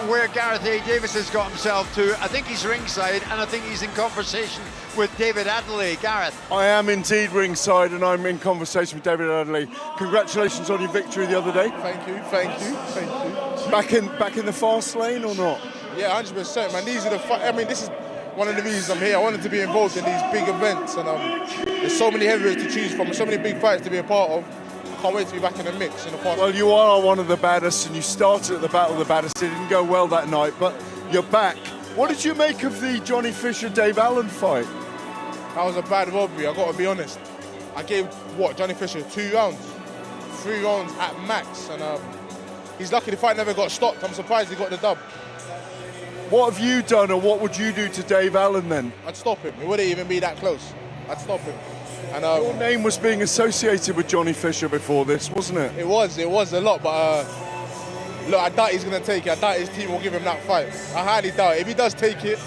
where Gareth A. Davis has got himself to. I think he's ringside, and I think he's in conversation with David Adderley. Gareth? I am indeed ringside, and I'm in conversation with David Adderley. Congratulations on your victory the other day. Thank you, thank you, thank you. Back in the fast lane or not? Yeah, 100%, man. These are I mean, this is one of the reasons I'm here. I wanted to be involved in these big events, and there's so many heavyweights to choose from, so many big fights to be a part of. Can't wait to be back in the mix in the past. Well, you are one of the baddest, and you started at the Battle of the Baddest. It didn't go well that night, but you're back. What did you make of the Johnny Fisher-Dave Allen fight? That was a bad robbery, I got to be honest. I gave, Johnny Fisher 2 rounds? 3 rounds at max, and he's lucky the fight never got stopped. I'm surprised he got the dub. What have you done, or what would you do to Dave Allen then? I'd stop him. It wouldn't even be that close. I'd stop him. And, your name was being associated with Johnny Fisher before this, wasn't it? It was a lot, but look, I doubt he's going to take it. I doubt his team will give him that fight. I highly doubt it. If he does take it,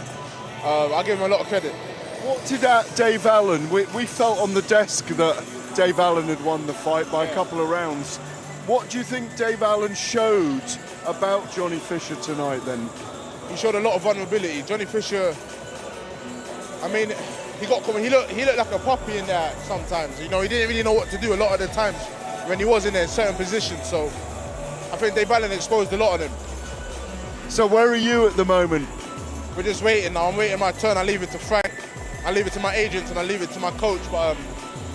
I'll give him a lot of credit. What did Dave Allen, we felt on the desk that Dave Allen had won the fight by a couple of rounds. What do you think Dave Allen showed about Johnny Fisher tonight then? He showed a lot of vulnerability. Johnny Fisher, I mean, he looked like a puppy in there sometimes. You know, he didn't really know what to do a lot of the times when he was in a certain position. So I think Dave Allen exposed a lot of them. So where are you at the moment? We're just waiting now. I'm waiting my turn. I leave it to Frank. I leave it to my agents, and I leave it to my coach. But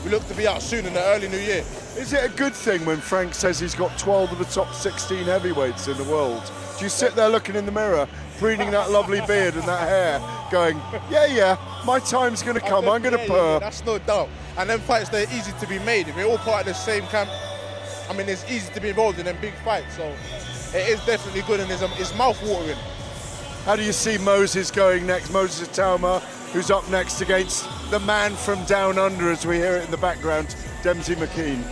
we look to be out soon in the early new year. Is it a good thing when Frank says he's got 12 of the top 16 heavyweights in the world? Do you sit there looking in the mirror, preening that lovely beard and that hair, going, yeah, my time's going to come, I'm going to purr? That's no doubt. And them fights, they're easy to be made. If we're all part of the same camp, I mean, it's easy to be involved in them big fights. So it is definitely good, and it's mouth-watering. How do you see Moses going next? Moses Atoma, who's up next against the man from down under, as we hear it in the background, Dempsey Mckeen?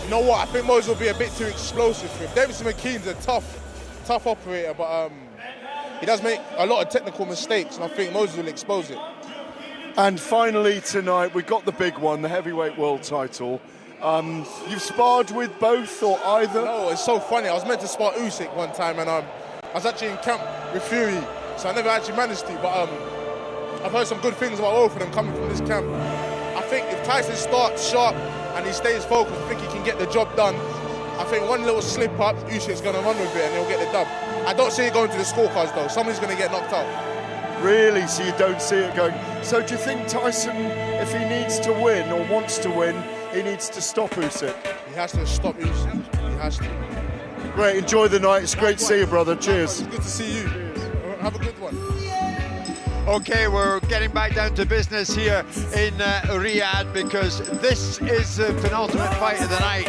You know what? I think Moses will be a bit too explosive for him. Dempsey Mckeen's a tough operator, but he does make a lot of technical mistakes, and I think Moses will expose it. And finally tonight, we got the big one, the heavyweight world title. You've sparred with both or either? No, it's so funny. I was meant to spar Usyk one time, and I was actually in camp with Fury, so I never actually managed to. But I've heard some good things about both of them coming from this camp. I think if Tyson starts sharp and he stays focused, I think he can get the job done. I think one little slip up, Usyk's going to run with it and he'll get the dub. I don't see it going to the scorecards though. Somebody's going to get knocked out. Really? So you don't see it going? So do you think Tyson, if he needs to win or wants to win, he needs to stop Usyk? He has to stop Usyk. He has to. Great. Enjoy the night. It's great to see you, brother. Cheers. It's good to see you. Have a good one. Okay, we're getting back down to business here in Riyadh, because this is the penultimate fight of the night.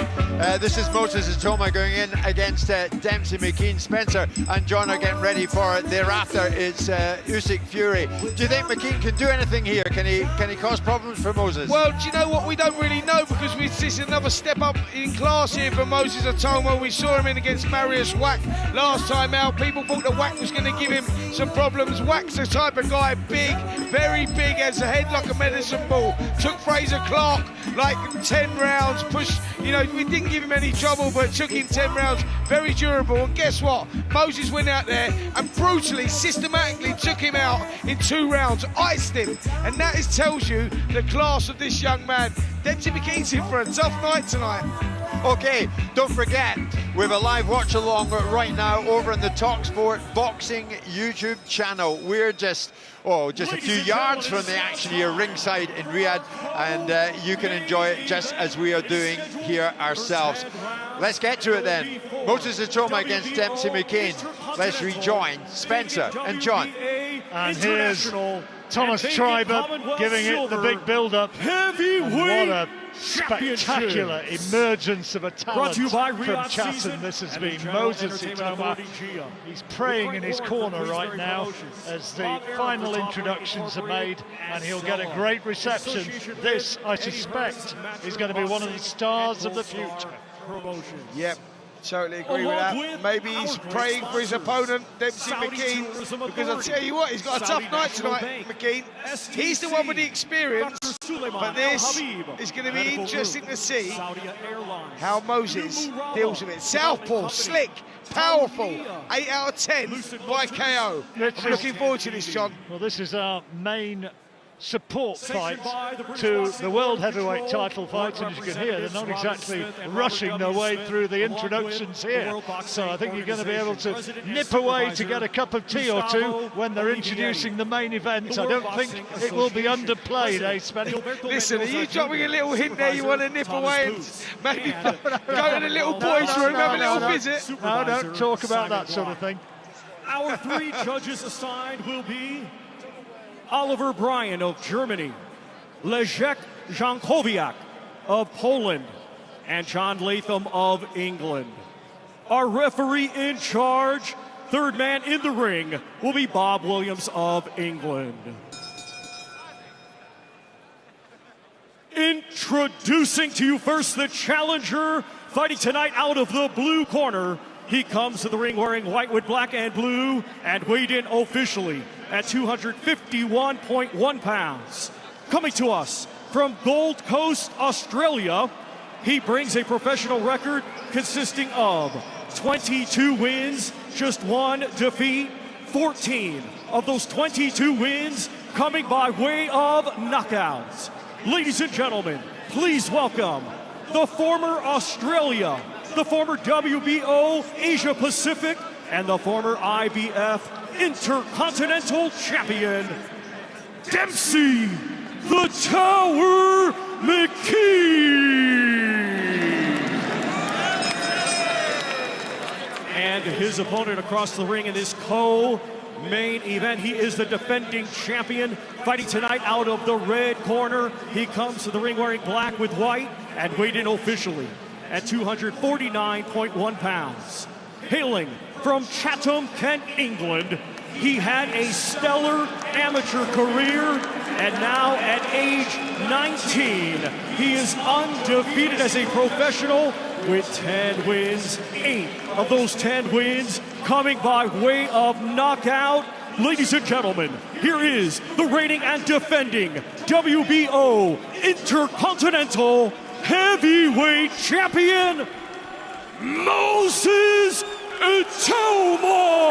This is Moses Atoma going in against Dempsey Mckeen. Spencer and John are getting ready for it. Thereafter, it's UsykFury. Do you think Mckeen can do anything here? Can he cause problems for Moses? Well, do you know what? We don't really know, because this is another step up in class here for Moses Atoma. We saw him in against Marius Wack last time out. People thought that Wack was going to give him some problems. Wack's the type of guy, big, very big, has a head like a medicine ball. Took Fraser Clark like 10 rounds, pushed, you know, we didn't give him any trouble, but took him 10 rounds, very durable. And guess what? Moses went out there and brutally, systematically took him out in 2 rounds, iced him. And that tells you the class of this young man. Dempsey Mckeen's in for a tough night tonight. Okay, don't forget, we have a live watch along right now over on the talkSPORT Boxing YouTube channel. We're just a few yards from the action here, ringside in Riyadh, and you can enjoy it just as we are doing here ourselves. Let's get to it then. Moses Atoma against Dempsey Mckeen. Let's rejoin Spencer and John. And here's Thomas Triber giving it the big build-up. What a spectacular emergence of a talent from Chatham this has been. Moses Atoma, he's praying in his corner right now as the final introductions are made, and he'll get a great reception. This, I suspect, is going to be one of the stars of the future. Yep. Totally agree with that. Maybe he's praying for his opponent, Dempsey Mckeen, because I'll tell you what, he's got a tough night tonight, Mckeen. He's the one with the experience, but this is going to be interesting to see how Moses deals with it. Southpaw, slick, powerful, 8 out of 10 by KO. I'm looking forward to this, John. Well, this is our main support fight to the world heavyweight title fight, and as you can hear, they're not exactly rushing their way through the introductions here, so I think you're going to be able to nip away to get a cup of tea or two when they're introducing the main event. I don't think it will be underplayed, eh, Spenny? Listen, are you dropping a little hint there? You want to nip away and maybe go to the little boys' room, have a little visit? No, don't talk about that sort of thing. Our 3 judges assigned will be Oliver Bryan of Germany, Leszek Jankowiak of Poland, and John Latham of England. Our referee in charge, third man in the ring, will be Bob Williams of England. Introducing to you first the challenger, fighting tonight out of the blue corner. He comes to the ring wearing white with black and blue and weighed in officially at 251.1 pounds. Coming to us from Gold Coast, Australia, he brings a professional record consisting of 22 wins, just 1 defeat, 14 of those 22 wins coming by way of knockouts. Ladies and gentlemen, please welcome the former Australia, the former WBO Asia Pacific, and the former IBF Intercontinental Champion, Dempsey the Tower Mckeen. And his opponent across the ring in this co-main event, he is the defending champion, fighting tonight out of the red corner. He comes to the ring wearing black with white and weighed in officially at 249.1 pounds. Hailing from Chatham, Kent, England, he had a stellar amateur career And now at age 19, he is undefeated as a professional with 10 wins, 8 of those 10 wins coming by way of knockout. Ladies and gentlemen, here is the reigning and defending WBO Intercontinental Heavyweight Champion, Moses Atoma!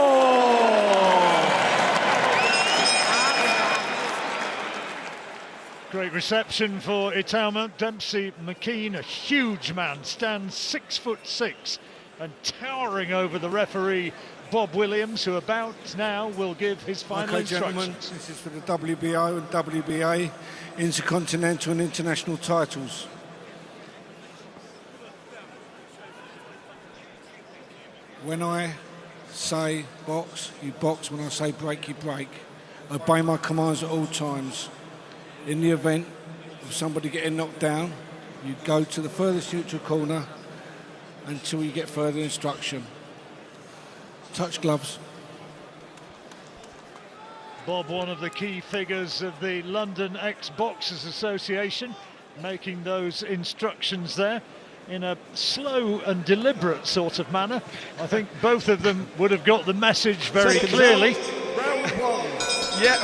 Great reception for Atoma. Dempsey Mckeen, a huge man, stands 6'6" and towering over the referee Bob Williams, who about now will give his final instructions. Gentlemen, this is for the WBO and WBA Intercontinental and International titles. When I say box, you box. When I say break, you break. Obey my commands at all times. In the event of somebody getting knocked down, you go to the furthest neutral corner until you get further instruction. Touch gloves. Bob, one of the key figures of the London Ex-Boxers Association, making those instructions there in a slow and deliberate sort of manner. I think both of them would have got the message very clearly. Yeah,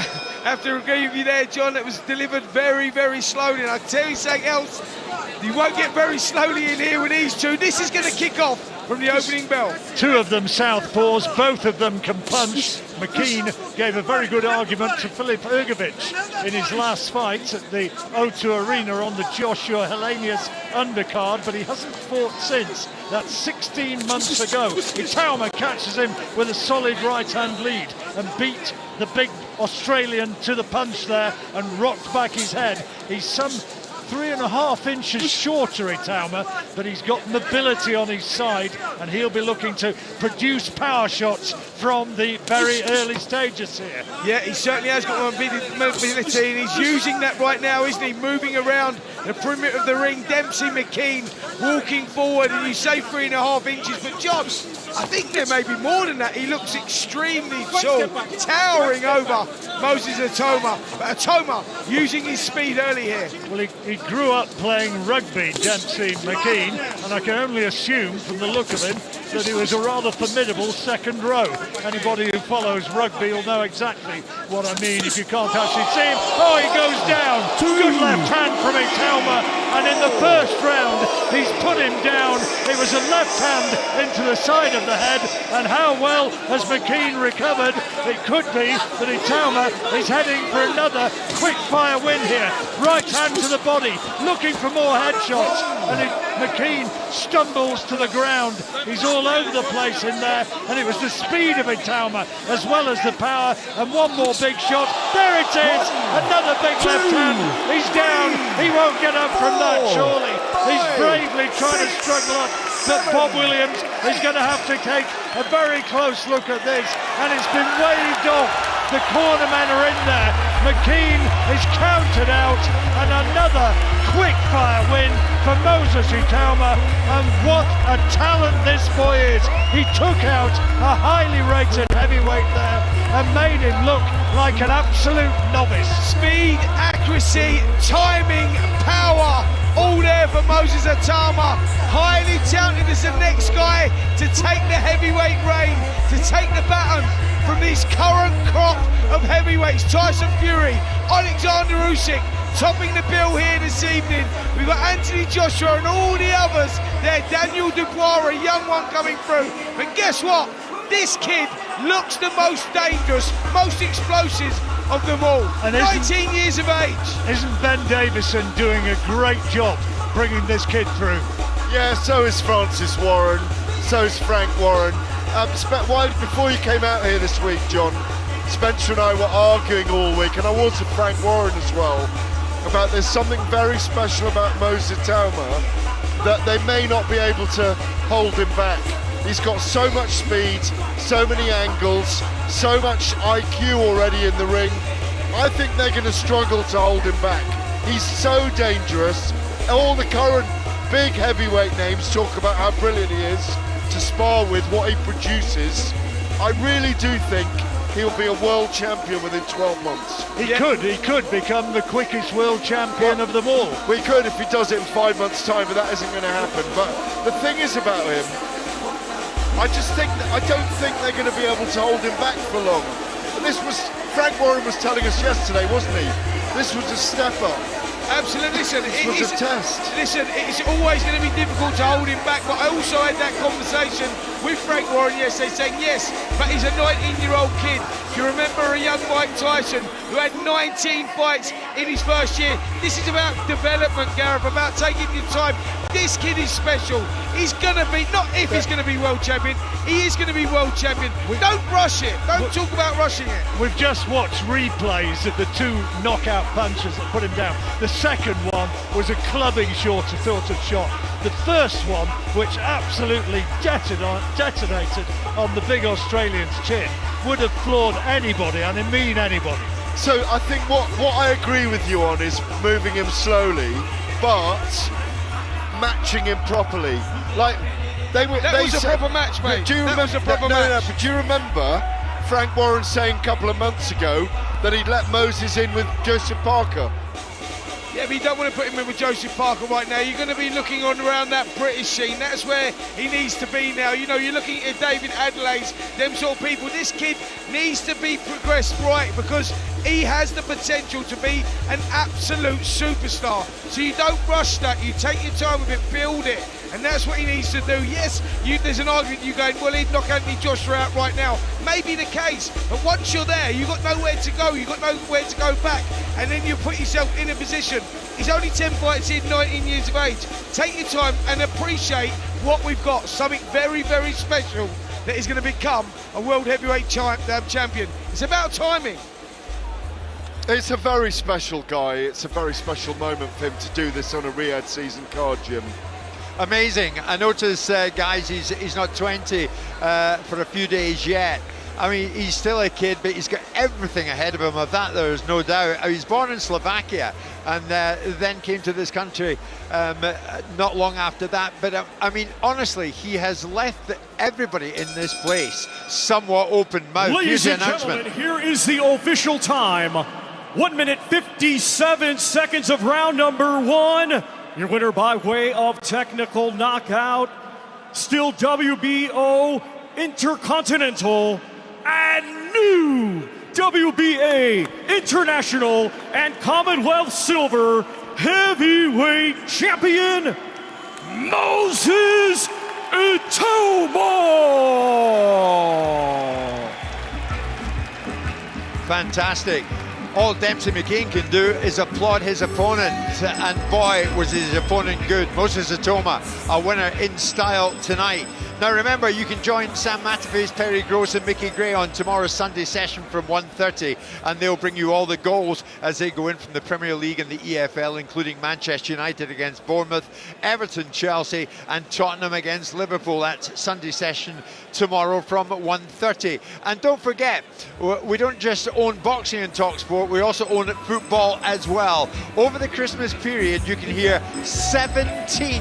I have to agree with you there, John. It was delivered very, very slowly. And I'll tell you something else, you won't get very slowly in here with these two. This is going to kick off from the opening bell. Two of them southpaws, both of them can punch. Mckeen gave a very good argument to Filip Hrgovic in his last fight at the O2 Arena on the Joshua Helenius undercard, but he hasn't fought since. That's 16 months ago. Atoma catches him with a solid right-hand lead and beat the big Australian to the punch there and rocked back his head. He's some 3.5 inches shorter, Atoma, but he's got mobility on his side, and he'll be looking to produce power shots from the very early stages here. Yeah, he certainly has got mobility, and he's using that right now, isn't he? Moving around the perimeter of the ring. Dempsey Mckeen walking forward, and you say 3.5 inches, but John, I think there may be more than that. He looks extremely tall, towering over Moses Atoma. But Atoma using his speed early here. Well, he grew up playing rugby, Dempsey Mckeen, and I can only assume from the look of him that he was a rather formidable second row. Anybody who follows rugby will know exactly what I mean if you can't actually see him. Oh, he goes down. Good left hand from Atoma, and in the first round, he's put him down. It was a left hand into the side of the head, and how well has Mckeen recovered? It could be that Atoma is heading for another quick-fire win here. Right hand to the body, looking for more headshots, and Mckeen stumbles to the ground. He's all over the place in there, and it was the speed of Atoma as well as the power, and one more big shot. There it is, another big left hand. He's down, he won't get up from that, surely. He's bravely trying to struggle up, but Bob Williams is going to have to take a very close look at this, and it's been waved off. The cornermen are in there. Mckeen is counted out, and another quick-fire win for Moses Atoma. And what a talent this boy is. He took out a highly rated heavyweight there and made him look like an absolute novice. Speed, accuracy, timing, power, all there for Moses Atoma. Highly talented as the next guy to take the heavyweight reign, to take the baton from this current crop of heavyweights. Tyson Fury, Oleksandr Usyk topping the bill here this evening. We've got Anthony Joshua and all the others there. Daniel Dubois, a young one coming through. But guess what? This kid looks the most dangerous, most explosive of them all. And 19 years of age. Isn't Ben Davison doing a great job bringing this kid through? Yeah, so is Francis Warren, so is Frank Warren. Before you came out here this week, John, Spencer and I were arguing all week, and I was with Frank Warren as well, about there's something very special about Moses Atoma that they may not be able to hold him back. He's got so much speed, so many angles, so much IQ already in the ring. I think they're going to struggle to hold him back. He's so dangerous. All the current big heavyweight names talk about how brilliant he is to spar with, what he produces. I really do think he'll be a world champion within 12 months. He could become the quickest world champion of them all. We could if he does it in 5 months' time, but that isn't going to happen. But the thing is about him, I don't think they're going to be able to hold him back for long. And this was, Frank Warren was telling us yesterday, wasn't he? This was a step up. Absolutely. Listen, it was a test. Listen, it's always going to be difficult to hold him back, but I also had that conversation with Frank Warren yesterday saying, yes, but he's a 19-year-old kid. If you remember a young Mike Tyson who had 19 fights in his first year, this is about development, Gareth, about taking your time. This kid is special. He's going to be, not if he's going to be world champion, he is going to be world champion. Don't rush it. Don't talk about rushing it. We've just watched replays of the 2 knockout punches that put him down. The second one was a clubbing sort of shot. The first one, which absolutely detonated on the big Australian's chin, would have floored anybody, and I mean anybody. So I think what I agree with you on is moving him slowly, but matching him properly. Like that was a proper match, mate. Do you remember? That was a proper match. No, but do you remember Frank Warren saying a couple of months ago that he'd let Moses in with Joseph Parker? Yeah, but you don't want to put him in with Joseph Parker right now. You're going to be looking on around that British scene. That's where he needs to be now. You know, you're looking at David Adelaide's, them sort of people. This kid needs to be progressed right because he has the potential to be an absolute superstar. So you don't rush that. You take your time with it, build it. And that's what he needs to do. Yes, there's an argument you going, well, he'd knock Anthony Joshua out right now. Maybe the case, but once you're there, you've got nowhere to go. You've got nowhere to go back. And then you put yourself in a position. He's only 10 fights in, 19 years of age. Take your time and appreciate what we've got. Something very, very special that is going to become a world heavyweight champion. It's about timing. It's a very special guy. It's a very special moment for him to do this on a Riyadh season card, Jim. Amazing. I notice, guys, he's not 20 for a few days yet. I mean, he's still a kid, but he's got everything ahead of him. Of that, there's no doubt. He was born in Slovakia and then came to this country not long after that. But I mean, honestly, he has left everybody in this place somewhat open-mouthed. Ladies and gentlemen, here is the official time. 1 minute 57 seconds of round number 1. Your winner by way of technical knockout, still WBO Intercontinental and new WBA International and Commonwealth Silver Heavyweight Champion, Moses Itoma! Fantastic. All Dempsey Mckeen can do is applaud his opponent, and boy, was his opponent good. Moses Itoma, a winner in style tonight. Now remember, you can join Sam Matterface, Perry Gross and Mickey Gray on tomorrow's Sunday session from 1:30, and they'll bring you all the goals as they go in from the Premier League and the EFL, including Manchester United against Bournemouth, Everton, Chelsea and Tottenham against Liverpool. That's Sunday session tomorrow from 1:30. And don't forget, we don't just own boxing and talkSPORT, we also own football as well. Over the Christmas period, you can hear 17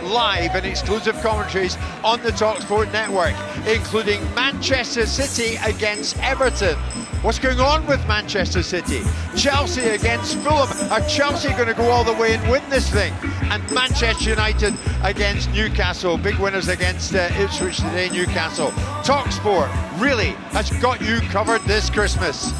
live and exclusive commentaries on the talkSPORT network, including Manchester City against Everton. What's going on with Manchester City? Chelsea against Fulham. Are Chelsea going to go all the way and win this thing? And Manchester United against Newcastle. Big winners against Ipswich today, Newcastle. talkSPORT really has got you covered this Christmas.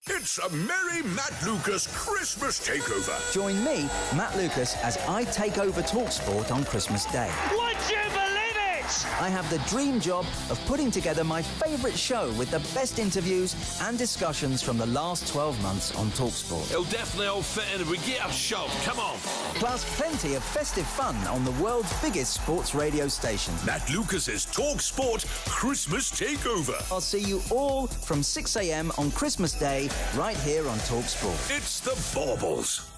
It's a Merry Matt Lucas Christmas Takeover. Join me, Matt Lucas, as I take over talkSPORT on Christmas Day. Would you believe it? I have the dream job of putting together my favourite show with the best interviews and discussions from the last 12 months on talkSPORT. It'll definitely all fit in if we get a show. Come on. Plus plenty of festive fun on the world's biggest sports radio station. Matt Lucas's talkSPORT Christmas Takeover. I'll see you all from 6 a.m. on Christmas Day, right here on talkSPORT. It's the Baubles.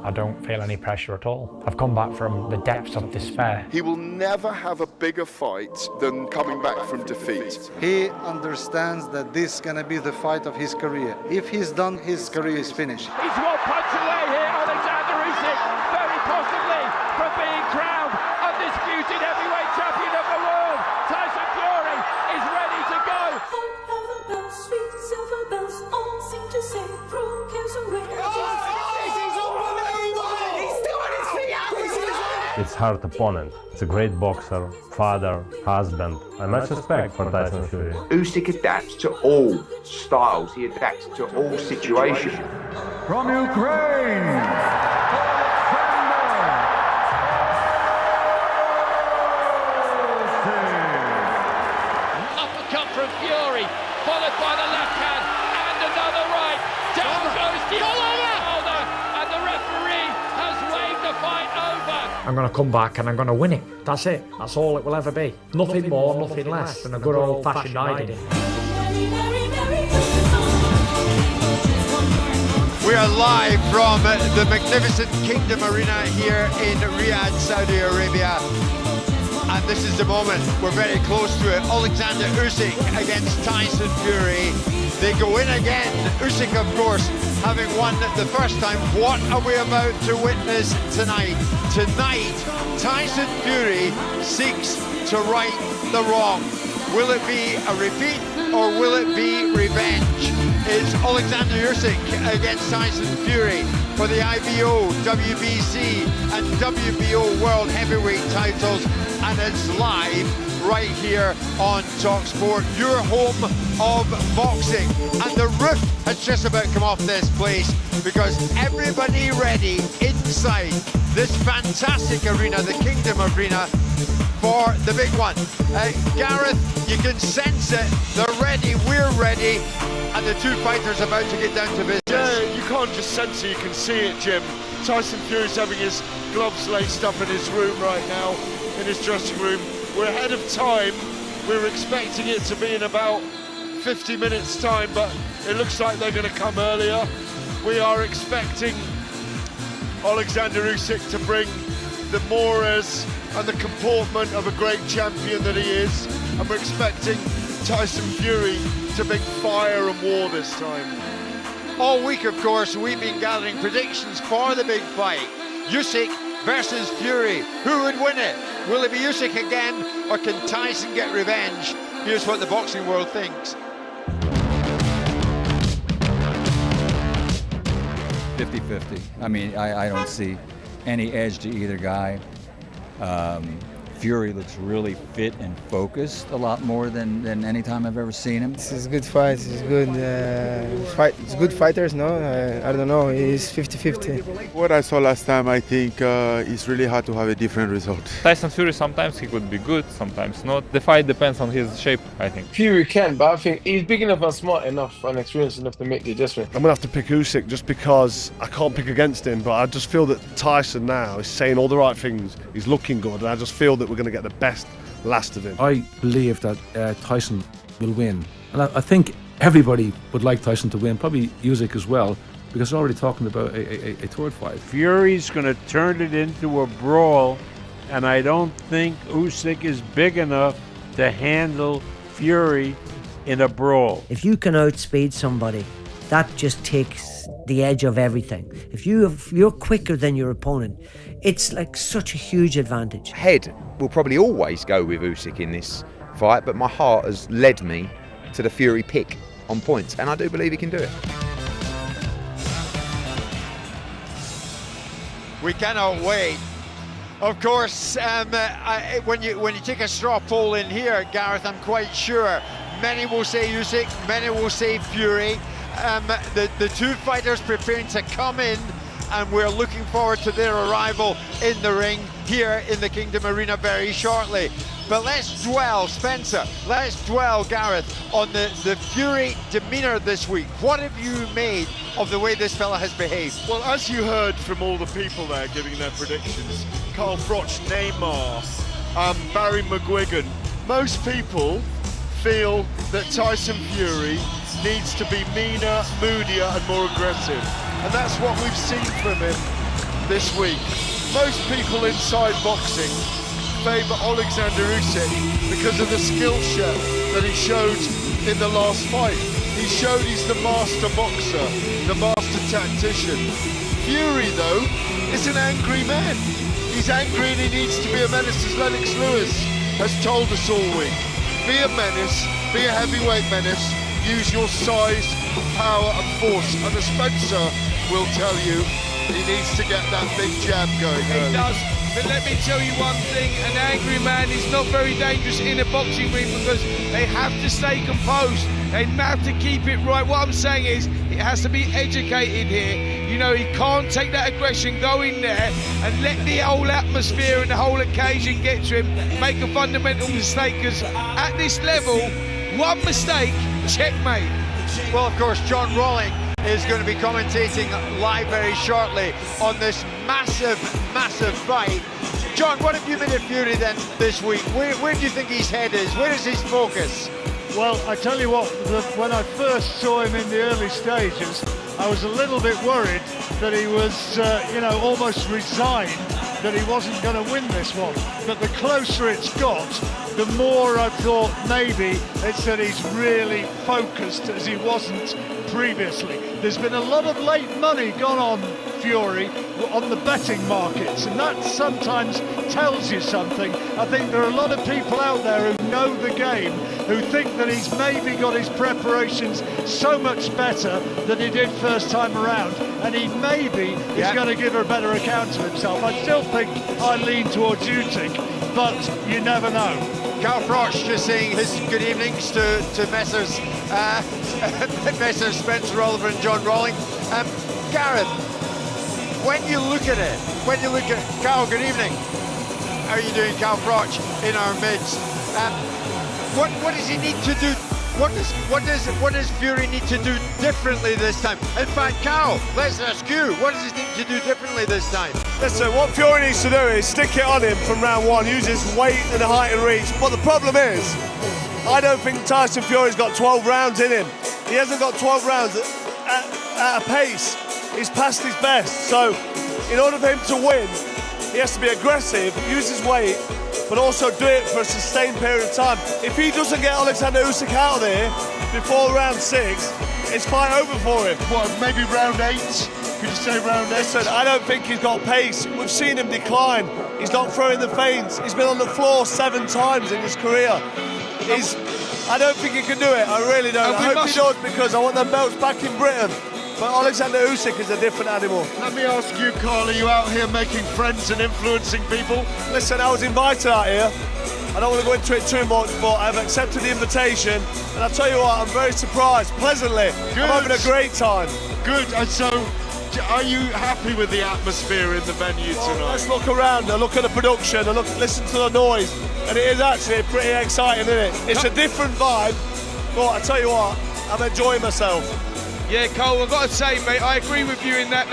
I don't feel any pressure at all. I've come back from the depths of despair. He will never have a bigger fight than coming back from defeat. He understands that this is going to be the fight of his career. If he's done, his career is finished. He's one punch away here, Oleksandr Usyk, very possibly from being crowned undisputed heavyweight champion of the world. Tyson Fury is ready to go. Sweet silver bells all seem to say, throw cares away. It's a hard opponent. It's a great boxer, father, husband, and much respect for Tyson Fury. Usyk adapts to all styles. He adapts to all situations. From Ukraine, Uppercut from Fury, followed by the left hand and another right. Down goes the shoulder, and the referee has waved the fight over. I'm going to come back and I'm going to win it. That's it. That's all it will ever be. Nothing more, nothing less than a good old-fashioned hiding. We are live from the magnificent Kingdom Arena here in Riyadh, Saudi Arabia. And this is the moment, we're very close to it. Oleksandr Usyk against Tyson Fury. They go in again. Usyk, of course, having won the first time. What are we about to witness tonight? Tonight, Tyson Fury seeks to right the wrong. Will it be a repeat or will it be revenge? It's Oleksandr Usyk against Tyson Fury for the IBO, WBC and WBO World Heavyweight titles, and it's live right here on talkSPORT, your home of boxing. And the roof has just about come off this place because everybody ready inside this fantastic arena, the Kingdom Arena, for the big one. Gareth, you can sense it. They're ready, we're ready, and the two fighters about to get down to business. Yeah, you can't just sense it, you can see it, Jim. Tyson Fury's having his gloves laced up in his room right now, in his dressing room. We're ahead of time. We were expecting it to be in about 50 minutes time, but it looks like they're going to come earlier. We are expecting Oleksandr Usyk to bring the mores and the comportment of a great champion that he is, and we're expecting Tyson Fury to bring fire and war this time. All week, of course, we've been gathering predictions for the big fight. Usyk versus Fury. Who would win it? Will it be Usyk again, or can Tyson get revenge? Here's what the boxing world thinks. 50-50. I mean, I don't see any edge to either guy. Fury looks really fit and focused a lot more than any time I've ever seen him. This is a good fight. It's good fight. It's good fighters. No, I don't know. It's 50-50. What I saw last time, I think it's really hard to have a different result. Tyson Fury, sometimes he could be good, sometimes not. The fight depends on his shape, I think. Fury can, but I think he's big enough and smart enough and experienced enough to make the adjustment. I'm going to have to pick Usyk just because I can't pick against him, but I just feel that Tyson now is saying all the right things. He's looking good, and I just feel that we're going to get the best last of him. I believe that Tyson will win, and I think everybody would like Tyson to win, probably Usyk as well, because they're already talking about a third fight. Fury's going to turn it into a brawl, and I don't think Usyk is big enough to handle Fury in a brawl. If you can outspeed somebody, that just takes the edge of everything. If you're quicker than your opponent, it's like such a huge advantage. Head will probably always go with Usyk in this fight, but my heart has led me to the Fury pick on points, and I do believe he can do it. We cannot wait Of course, when you take a straw poll in here, Gareth, I'm quite sure many will say Usyk, many will say Fury. The two fighters preparing to come in, and we're looking forward to their arrival in the ring here in the Kingdom Arena very shortly. But let's dwell, Spencer, let's dwell, Gareth, on the Fury demeanour this week. What have you made of the way this fella has behaved? Well, as you heard from all the people there giving their predictions, Carl Froch, Neymar, Barry McGregor, most people feel that Tyson Fury needs to be meaner, moodier and more aggressive. And that's what we've seen from him this week. Most people inside boxing favour Oleksandr Usyk because of the skill set that he showed in the last fight. He showed he's the master boxer, the master tactician. Fury, though, is an angry man. He's angry and he needs to be a menace, as Lennox Lewis has told us all week. Be a menace, be a heavyweight menace, use your size, power and force. And the Spencer will tell you he needs to get that big jab going early. He does, but let me tell you one thing, an angry man is not very dangerous in a boxing ring because they have to stay composed. They have to keep it right. What I'm saying is, it has to be educated here. You know, he can't take that aggression, go in there and let the whole atmosphere and the whole occasion get to him, make a fundamental mistake, because at this level, one mistake, checkmate. Well, of course, John Rawling is going to be commentating live very shortly on this massive, massive fight. John, what have you made of Fury then this week? Where do you think his head is? Where is his focus? Well, I tell you what, when I first saw him in the early stages, I was a little bit worried that he was, almost resigned that he wasn't going to win this one. But the closer it's got, the more I thought maybe it's that he's really focused as he wasn't previously. There's been a lot of late money gone on Fury on the betting markets, and that sometimes tells you something. I think there are a lot of people out there who know the game, who think that he's maybe got his preparations so much better than he did first time around, and he maybe is going to give a better account of himself. I still think I lean towards Usyk, but you never know. Carl Froch just saying his good evenings to Messrs. Messrs. Spencer Oliver and John Rawling. Gareth, when you look at it, Carl, good evening. How are you doing, Carl Froch, in our midst? What does he need to do? What does Fury need to do differently this time? In fact, Carl, let's ask you, what does he need to do differently this time? Listen, what Fury needs to do is stick it on him from round one, use his weight and height and reach. But the problem is, I don't think Tyson Fury's got 12 rounds in him. He hasn't got 12 rounds at a pace. He's past his best. So, in order for him to win, he has to be aggressive, use his weight, but also do it for a sustained period of time. If he doesn't get Oleksandr Usyk out of there before round 6, it's fight over for him. What, maybe round 8? Could you say round 8? Listen, I don't think he's got pace. We've seen him decline. He's not throwing the feints. He's been on the floor 7 times in his career. I don't think he can do it. I really don't. I hope he does, because I want them belts back in Britain. But Oleksandr Usyk is a different animal. Let me ask you, Carl, are you out here making friends and influencing people? Listen, I was invited out here. I don't want to go into it too much, but I've accepted the invitation. And I'll tell you what, I'm very surprised, pleasantly. Good. I'm having a great time. Good. And so, are you happy with the atmosphere in the venue tonight? Let's look around and look at the production and listen to the noise. And it is actually pretty exciting, isn't it? It's a different vibe. But I tell you what, I'm enjoying myself. Yeah, Cole, I've got to say, mate, I agree with you in that,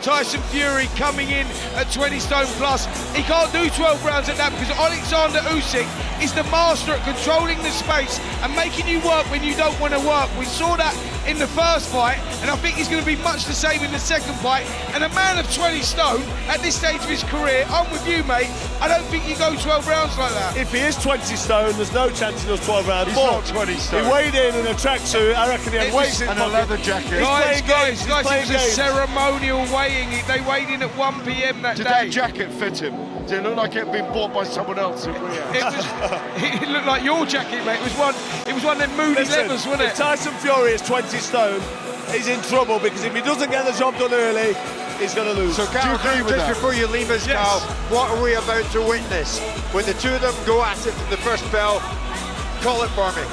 Tyson Fury coming in at 20 stone plus, he can't do 12 rounds at that, because Oleksandr Usyk is the master at controlling the space and making you work when you don't want to work. We saw that in the first fight, and I think he's going to be much the same in the second fight. And a man of 20 stone at this stage of his career, I'm with you, mate, I don't think you go 12 rounds like that. If he is 20 stone, there's no chance he does 12 rounds. He's not 20 stone. He weighed in a tracksuit, I reckon he had weights in and a leather jacket. Guys, it was a ceremonial weighing. They weighed in at 1 p.m. that day. Did that jacket fit him? Did it look like it had been bought by someone else in Rio? It looked like your jacket, mate. It was one of them moody leathers, wasn't it? If Tyson Fury is 20 stone, he's in trouble, because if he doesn't get the job done early, he's going to lose. So, Carl, just before you leave us, Carl, what are we about to witness? When the two of them go at it from the first bell, call it for me.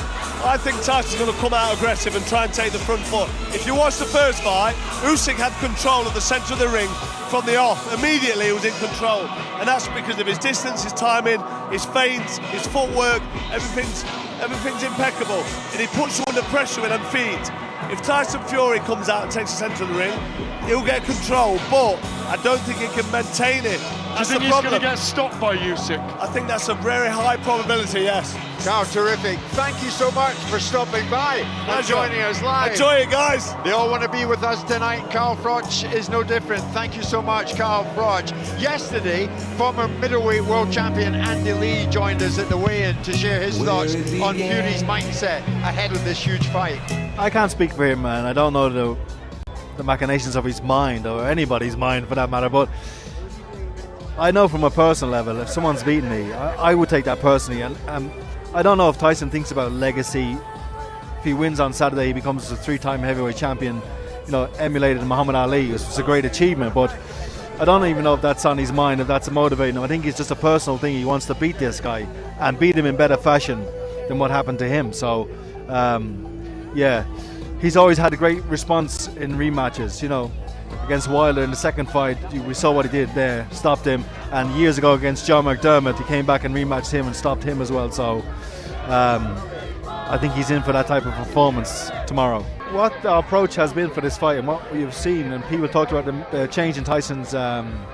I think Tyson's going to come out aggressive and try and take the front foot. If you watch the first fight, Usyk had control of the centre of the ring from the off. Immediately he was in control, and that's because of his distance, his timing, his feints, his footwork. Everything's impeccable, and he puts you under pressure and feeds. If Tyson Fury comes out and takes the centre of the ring, he'll get control, but I don't think he can maintain it. That's Do you think he's going to get stopped by Usyk? I think that's a very high probability, yes. Carl, terrific. Thank you so much for stopping by and joining us live. Enjoy it, guys. They all want to be with us tonight. Carl Froch is no different. Thank you so much, Carl Froch. Yesterday, former middleweight world champion Andy Lee joined us at the weigh-in to share his thoughts on Fury's mindset ahead of this huge fight. I can't speak for him, man. I don't know the machinations of his mind, or anybody's mind for that matter, but I know from a personal level, if someone's beaten me, I would take that personally. And I don't know if Tyson thinks about legacy. If he wins on Saturday, he becomes a 3-time heavyweight champion, you know, emulated Muhammad Ali. It's a great achievement, but I don't even know if that's on his mind, if that's motivating him. I think it's just a personal thing. He wants to beat this guy and beat him in better fashion than what happened to him. So, yeah, he's always had a great response in rematches, you know. Against Wilder in the second fight, we saw what he did there, stopped him. And years ago against John McDermott, he came back and rematched him and stopped him as well. So I think he's in for that type of performance tomorrow. What the approach has been for this fight and what we've seen, and people talked about the change in Tyson's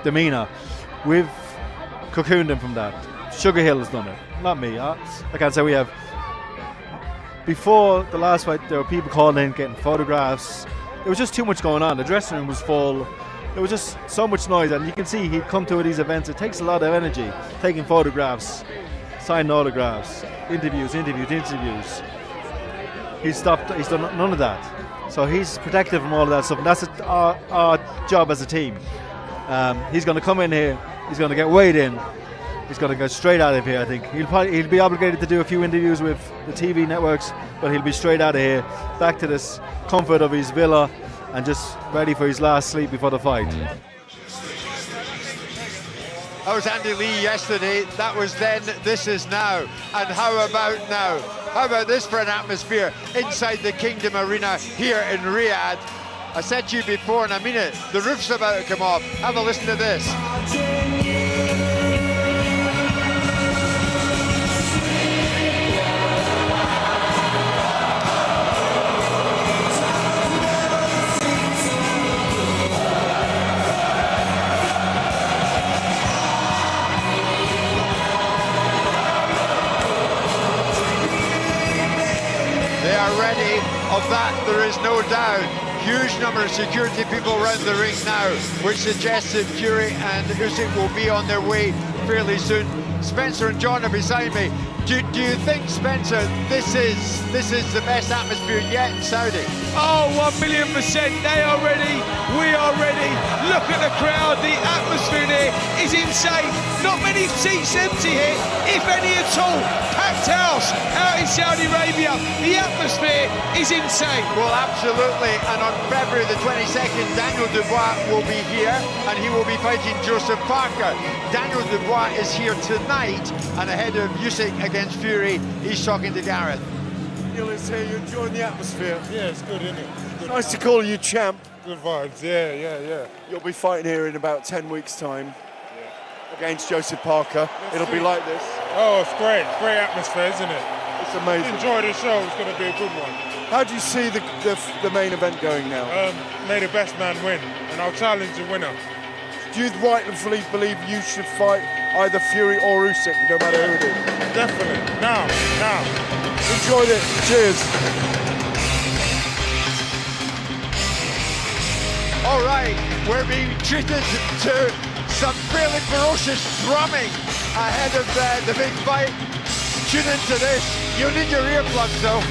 demeanour, we've cocooned him from that. Sugar Hill has done it, not me. I can't say we have. Before the last fight, there were people calling in, getting photographs. There was just too much going on. The dressing room was full. There was just so much noise, and you can see he'd come to these events. It takes a lot of energy, taking photographs, signing autographs, interviews. He's done none of that. So he's protective from all of that stuff, and that's our job as a team. He's going to come in here. He's going to get weighed in. He's going to go straight out of here, I think. He'll be obligated to do a few interviews with the TV networks, but he'll be straight out of here, back to this comfort of his villa, and just ready for his last sleep before the fight. That was Andy Lee yesterday. That was then, this is now. And how about now? How about this for an atmosphere inside the Kingdom Arena here in Riyadh? I said to you before, and I mean it, the roof's about to come off. Have a listen to this. Ready, of that there is no doubt. Huge number of security people around the ring now, which suggests that Fury and Usyk will be on their way fairly soon. Spencer and John are beside me. Do you think, Spencer, this is the best atmosphere yet in Saudi? Oh, 1,000,000%. They are ready. We are ready. Look at the crowd. The atmosphere here is insane. Not many seats empty here, if any at all. Packed house out in Saudi Arabia. The atmosphere is insane. Well, absolutely. And on February the 22nd, Daniel Dubois will be here, and he will be fighting Joseph Parker. Daniel Dubois is here tonight, and ahead of Usyk against Fury, he's talking to Gareth. Neil is here. You enjoying the atmosphere? Yeah, it's good, isn't it? Good. Nice to call you champ. Good vibes, yeah. You'll be fighting here in about 10 weeks' time against Joseph Parker. It'll be like this. Oh, it's great. It's great atmosphere, isn't it? It's amazing. Enjoy the show. It's going to be a good one. How do you see the main event going now? May the best man win, and I'll challenge the winner. Do you rightfully believe you should fight either Fury or Usyk, no matter who it is? Definitely. Now. Enjoyed it. Cheers. All right, we're being treated to some fairly ferocious drumming ahead of the big fight. Tune into this. You'll need your earplugs though.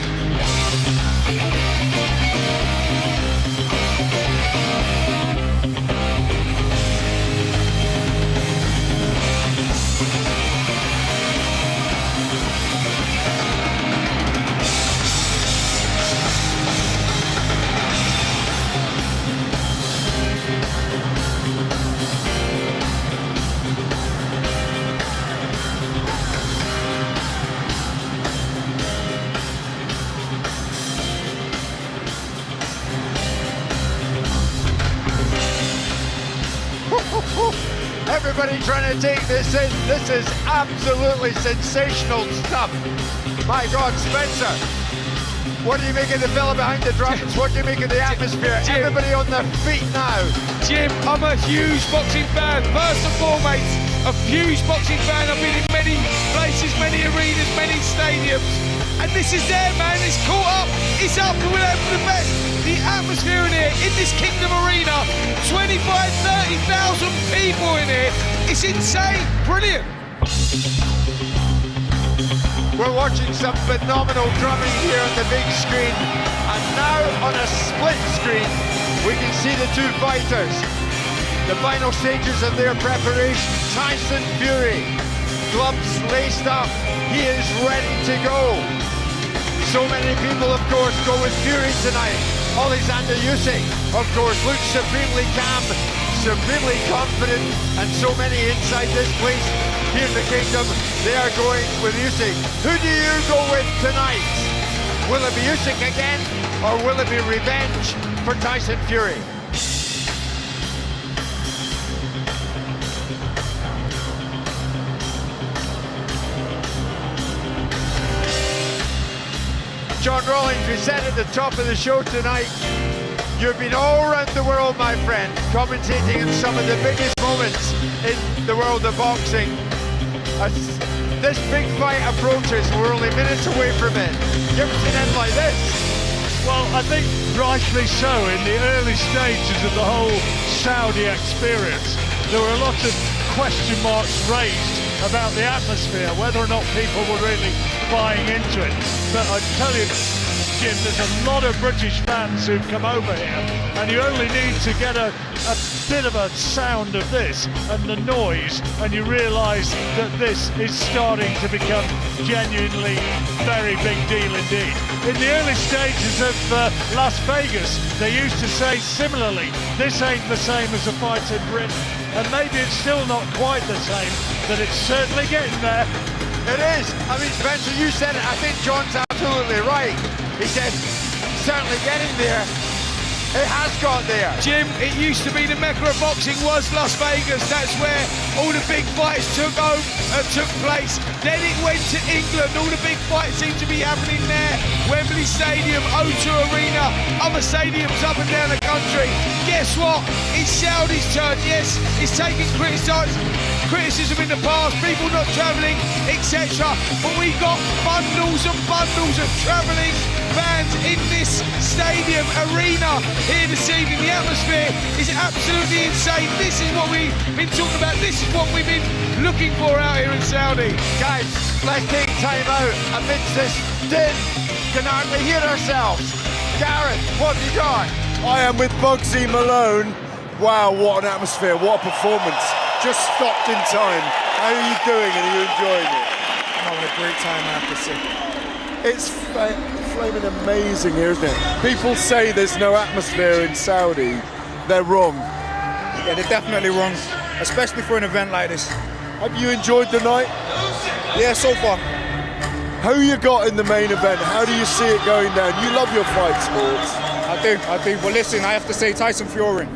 Everybody trying to take this in. This is absolutely sensational stuff. My God, Spencer. What do you make of the fella behind the drums? What do you make of the atmosphere? Jim, everybody on their feet now. Jim, I'm a huge boxing fan. First and foremost, a huge boxing fan. I've been in many places, many arenas, many stadiums. And this is there, man. It's caught up. It's up and we're having the best. The atmosphere in here, in this Kingdom Arena, 25, 30,000 people in here. It's insane. Brilliant. We're watching some phenomenal drumming here on the big screen. And now on a split screen, we can see the two fighters. The final stages of their preparation. Tyson Fury, gloves laced up. He is ready to go. So many people, of course, go with Fury tonight. Oleksandr Usyk, of course, looks supremely calm, supremely confident, and so many inside this place here in the Kingdom, they are going with Usyk. Who do you go with tonight? Will it be Usyk again, or will it be revenge for Tyson Fury? John Rawlings, we said at the top of the show tonight, you've been all around the world, my friend, commentating on some of the biggest moments in the world of boxing. As this big fight approaches, we're only minutes away from it. You ever seen anything like this? Well, I think rightly so. In the early stages of the whole Saudi experience, there were a lot of question marks raised about the atmosphere, whether or not people were really buying into it. But I tell you, Jim, there's a lot of British fans who've come over here, and you only need to get a bit of a sound of this and the noise, and you realise that this is starting to become genuinely very big deal indeed. In the early stages of Las Vegas, they used to say similarly, this ain't the same as a fight in Britain, and maybe it's still not quite the same, but it's certainly getting there. It is. I mean, Spencer, you said it. I think John's absolutely right. He said, certainly getting there. It has got there. Jim, it used to be the Mecca of boxing was Las Vegas. That's where all the big fights took place. Then it went to England. All the big fights seem to be happening there. Wembley Stadium, O2 Arena, other stadiums up and down the country. Guess what? It's Saudi's turn. Yes, it's taking criticism in the past, people not travelling, etc. But we got bundles and bundles of travelling fans in this stadium arena here this evening. The atmosphere is absolutely insane. This is what we've been talking about. This is what we've been looking for out here in Saudi. Guys, let's take time out amidst this din. Can hardly hear ourselves. Gareth, what have you got? I am with Bugsy Malone. Wow, what an atmosphere, what a performance. Just stopped in time. How are you doing and are you enjoying it? I'm having a great time, I have to say. It's flaming amazing here, isn't it? People say there's no atmosphere in Saudi. They're wrong. Yeah, they're definitely wrong, especially for an event like this. Have you enjoyed the night? Yeah, so far. Who you got in the main event? How do you see it going down? You love your fight sports. I do. But listen, I have to say Tyson Fury.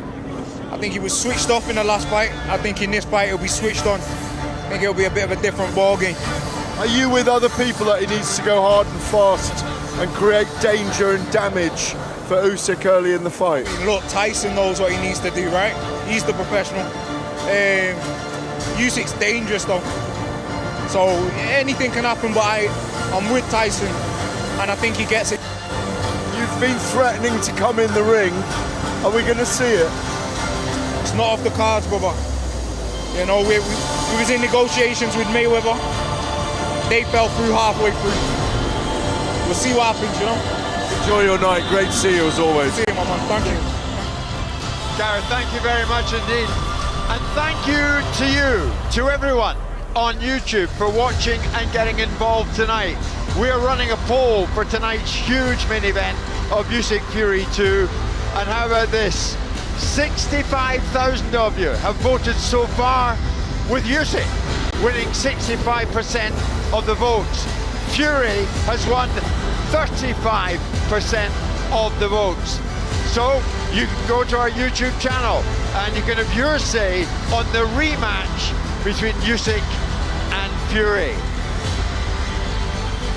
I think he was switched off in the last fight. I think in this fight he'll be switched on. I think it'll be a bit of a different ballgame. Are you with other people that he needs to go hard and fast and create danger and damage for Usyk early in the fight? I mean, look, Tyson knows what he needs to do, right? He's the professional. Usyk's dangerous though. So anything can happen, but I'm with Tyson and I think he gets it. You've been threatening to come in the ring. Are we going to see it? It's not off the cards, brother. You know, we was in negotiations with Mayweather. They fell through halfway through. We'll see what happens, you know. Enjoy your night. Great to see you as always. See you, my man. Thank you. Gareth, thank you very much indeed. And thank you to you, to everyone on YouTube for watching and getting involved tonight. We are running a poll for tonight's huge main event of Usyk Fury 2. And how about this? 65,000 of you have voted so far, with Usyk winning 65% of the votes. Fury has won 35% of the votes. So you can go to our YouTube channel and you can have your say on the rematch between Usyk and Fury.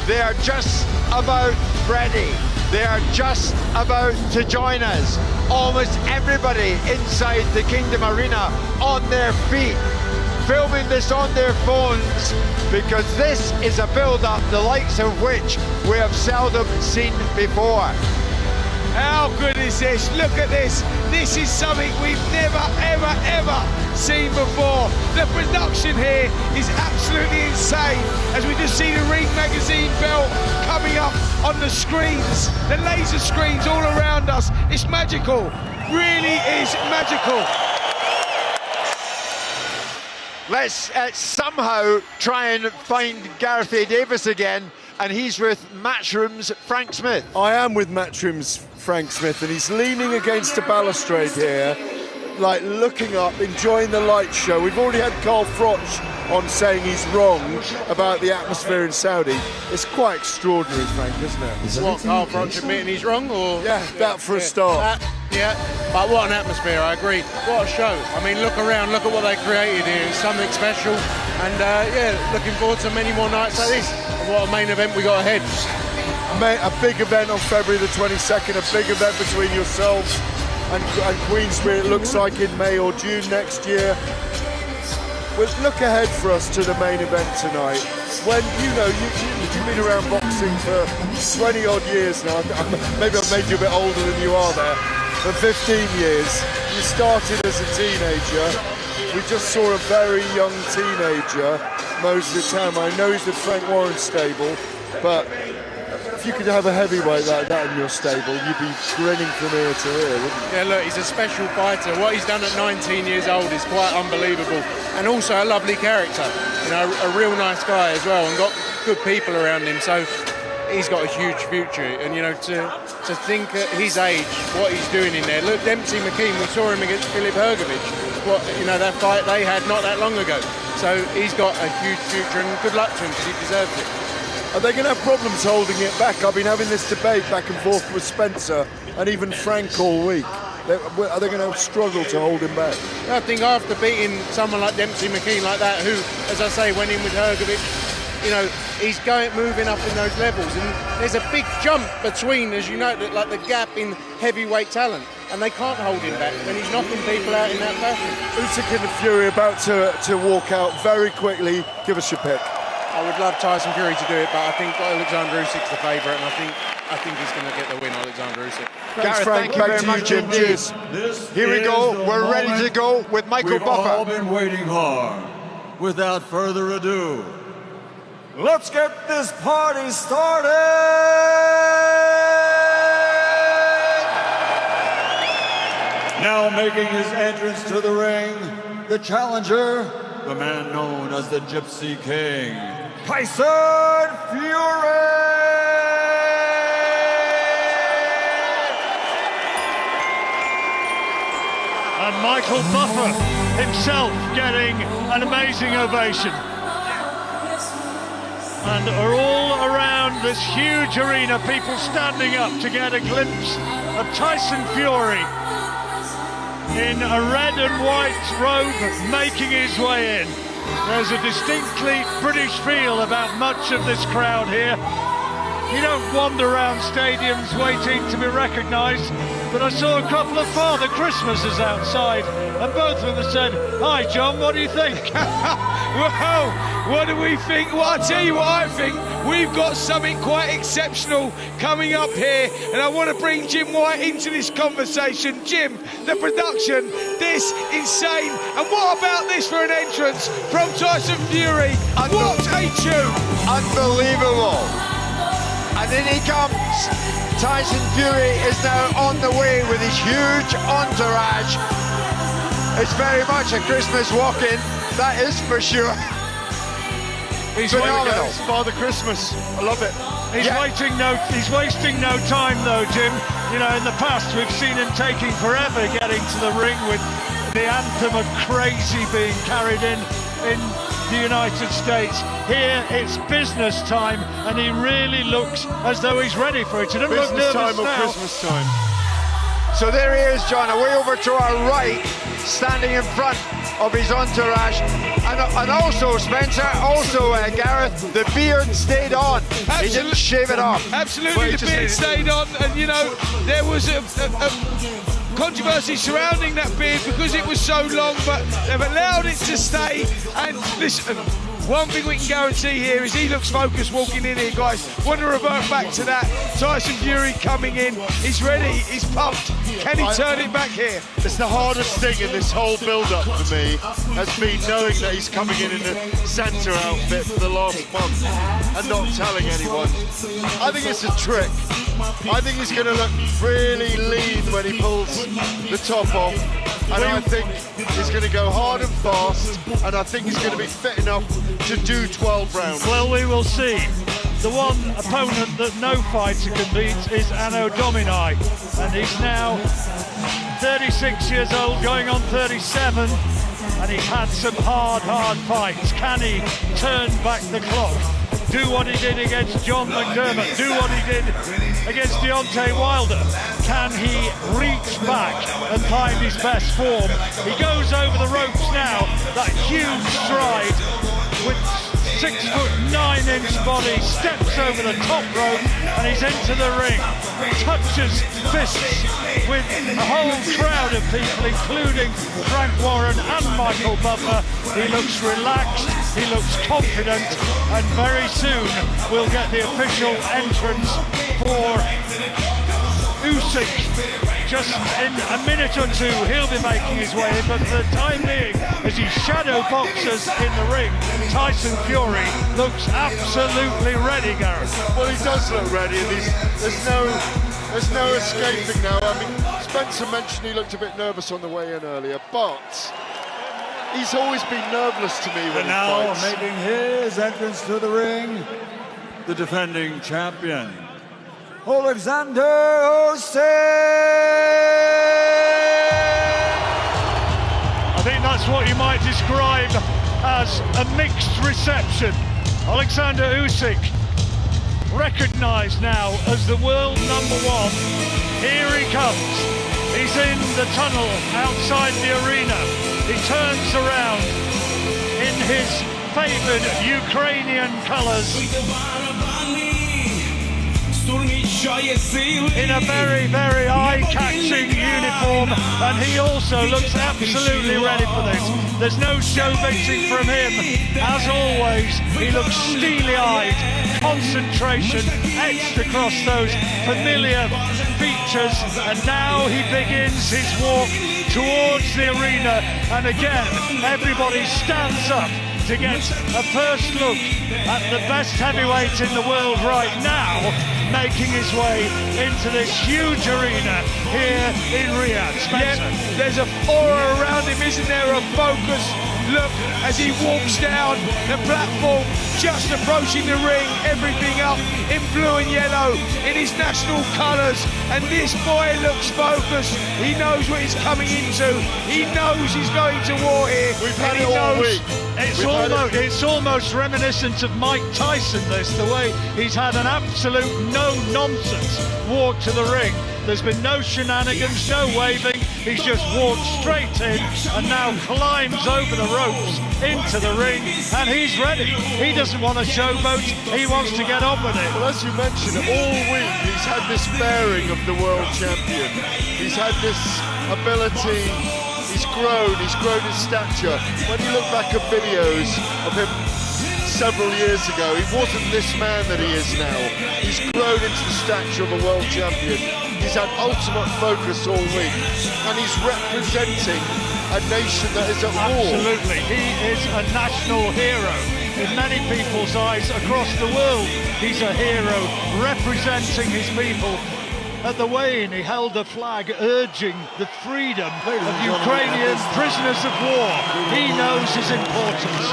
They are just about ready. They are just about to join us. Almost everybody inside the Kingdom Arena on their feet, filming this on their phones, because this is a build-up the likes of which we have seldom seen before. How good is this? Look at this. This is something we've never, ever, ever seen before. The production here is absolutely insane. As we just see the Ring Magazine belt coming up on the screens, the laser screens all around us. It's magical. Really is magical. Let's somehow try and find Gareth A. Davis again, and he's with Matchroom's Frank Smith. I am with Matchroom's Frank Smith, and he's leaning against a balustrade here, like looking up, enjoying the light show. We've already had Carl Froch on saying he's wrong about the atmosphere in Saudi. It's quite extraordinary, Frank, isn't it? What, Carl Froch admitting he's wrong, or? Yeah, that for a start. Yeah, but what an atmosphere, I agree. What a show. I mean, look around, look at what they created here. It's something special, and yeah, looking forward to many more nights like this. What a main event we got ahead. A big event on February the 22nd, a big event between yourselves and Queensbury, it looks like in May or June next year. We'll look ahead for us to the main event tonight. When, you know, you've been around boxing for 20 odd years now. Maybe I've made you a bit older than you are there. For 15 years, you started as a teenager. We just saw a very young teenager, Moses Atama. I know he's the Frank Warren stable, but if you could have a heavyweight like that in your stable, you'd be grinning from ear to ear, wouldn't you? Yeah, look, he's a special fighter. What he's done at 19 years old is quite unbelievable, and also a lovely character. You know, a real nice guy as well, and got good people around him. So he's got a huge future, and you know, to think at his age what he's doing in there. Look, Dempsey Mckeen, we saw him against Filip Hrgovic. What, you know, that fight they had not that long ago. So he's got a huge future, and good luck to him because he deserves it. Are they going to have problems holding it back? I've been having this debate back and forth with Spencer and even Frank all week. Are they going to struggle to hold him back? I think after beating someone like Dempsey Mckeen like that, who, as I say, went in with Hrgovic, you know, he's moving up in those levels, and there's a big jump between, as you know, like the gap in heavyweight talent, and they can't hold him back when he's knocking people out in that fashion. Usyk and Fury about to walk out very quickly. Give us your pick. I would love Tyson Fury to do it, but I think Oleksandr Usyk's the favourite, and I think he's going to get the win, Oleksandr Usyk. Thanks, Frank. Back to you, Jim. Cheers. Here we go. We're ready to go with Michael We've Buffer. all been waiting hard. Without further ado, let's get this party started! Now making his entrance to the ring, the challenger, the man known as the Gypsy King, Tyson Fury! And Michael Buffer himself getting an amazing ovation. And are all around this huge arena, people standing up to get a glimpse of Tyson Fury in a red and white robe making his way in. There's a distinctly British feel about much of this crowd here. You don't wander around stadiums waiting to be recognised, but I saw a couple of Father Christmases outside, and both of them said, "Hi John, what do you think?" Well, what do we think? Well, I'll tell you what I think. We've got something quite exceptional coming up here, and I want to bring Jim White into this conversation. Jim, the production, this insane. And what about this for an entrance from Tyson Fury? What a tune! Unbelievable. And in he comes. Tyson Fury is now on the way with his huge entourage. It's very much a Christmas walk-in, that is for sure. He's phenomenal. Father Christmas, I love it. He's wasting no time though, Jim. You know, in the past we've seen him taking forever getting to the ring with the anthem of Crazy being carried in the United States. Here it's business time, and he really looks as though he's ready for it. He doesn't look nervous business time or now. Christmas time? So there he is, John, away over to our right, standing in front of his entourage. And also, Spencer, Gareth, the beard stayed on. He didn't shave it off. Absolutely, the beard stayed on. And, you know, there was a controversy surrounding that beard because it was so long, but they've allowed it to stay. And listen, one thing we can guarantee here is he looks focused walking in here, guys. Want to revert back to that. Tyson Fury coming in. He's ready. He's pumped. Can he turn it back here? It's the hardest thing in this whole build-up for me has been knowing that he's coming in the centre outfit for the last month and not telling anyone. I think it's a trick. I think he's going to look really lean when he pulls the top off. And I think he's going to go hard and fast, and I think he's going to be fit enough to do 12 rounds. Well, we will see. The one opponent that no fighter can beat is Anno Domini, and he's now 36 years old, going on 37, and he's had some hard fights. Can he turn back the clock? Do what he did against John McDermott, do what he did against Deontay Wilder. Can he reach back and find his best form? He goes over the ropes now, that huge stride with 6'9" body, steps over the top rope and he's into the ring. Touches fists with a whole crowd of people, including Frank Warren and Michael Buffer. He looks relaxed, he looks confident, and very soon we'll get the official entrance for Usyk. Just in a minute or two he'll be making his way in, but for the time being, as he shadow boxes in the ring, Tyson Fury looks absolutely ready, Gareth. Well, he does look ready, and there's no escaping now. I mean, Spencer mentioned he looked a bit nervous on the way in earlier, but he's always been nerveless to me when he now fights. making his entrance to the ring, the defending champion, Oleksandr Usyk! I think that's what you might describe as a mixed reception. Oleksandr Usyk, recognised now as the world #1. Here he comes. He's in the tunnel outside the arena. He turns around in his favoured Ukrainian colours, in a very, very eye-catching uniform, and he also looks absolutely ready for this. There's no showboating from him. As always, he looks steely-eyed, concentration etched across those familiar features, and now he begins his walk towards the arena, and again, everybody stands up to get a first look at the best heavyweight in the world right now, making his way into this huge arena here in Riyadh. Spencer. Yeah, there's a aura around him, isn't there? A focus look as he walks down the platform, just approaching the ring, everything up in blue and yellow in his national colours, and this boy looks focused. He knows what he's coming into. He knows he's going to war here. We've had it all week. It's almost reminiscent of Mike Tyson, this, the way he's had an absolute no-nonsense walk to the ring. There's been no shenanigans, no waving. He's just walked straight in and now climbs over the ropes into the ring, and he's ready. He doesn't want to showboat, he wants to get on with it. Well, as you mentioned, all week he's had this bearing of the world champion. He's had this ability. He's grown in stature. When you look back at videos of him several years ago, he wasn't this man that he is now. He's grown into the stature of a world champion. He's had ultimate focus all week, and he's representing a nation that is at war. Absolutely, he is a national hero. In many people's eyes across the world, he's a hero representing his people. At the weigh-in, he held the flag urging the freedom of Ukrainian prisoners of war. He knows his importance.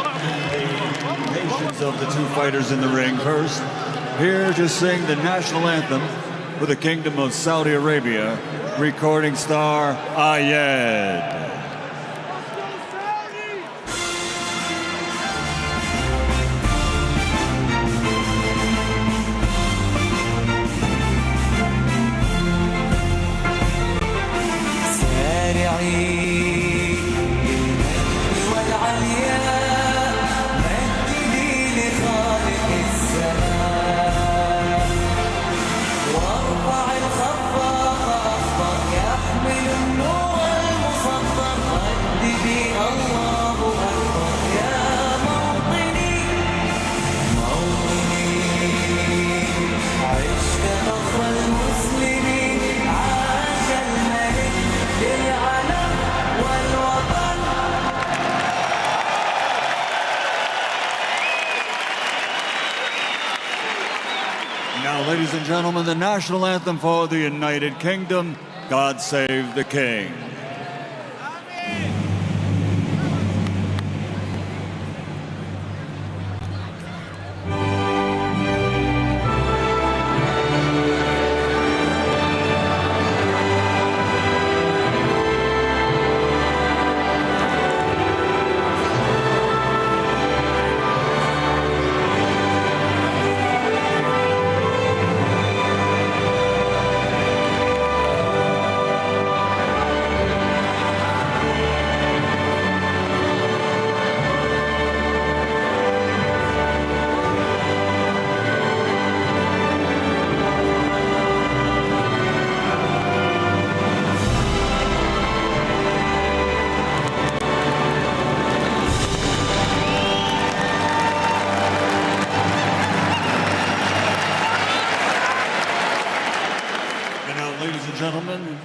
Nations of the two fighters in the ring first, here to sing the national anthem for the Kingdom of Saudi Arabia, recording star Ayed. gentlemen, the national anthem for the United Kingdom, God Save the King.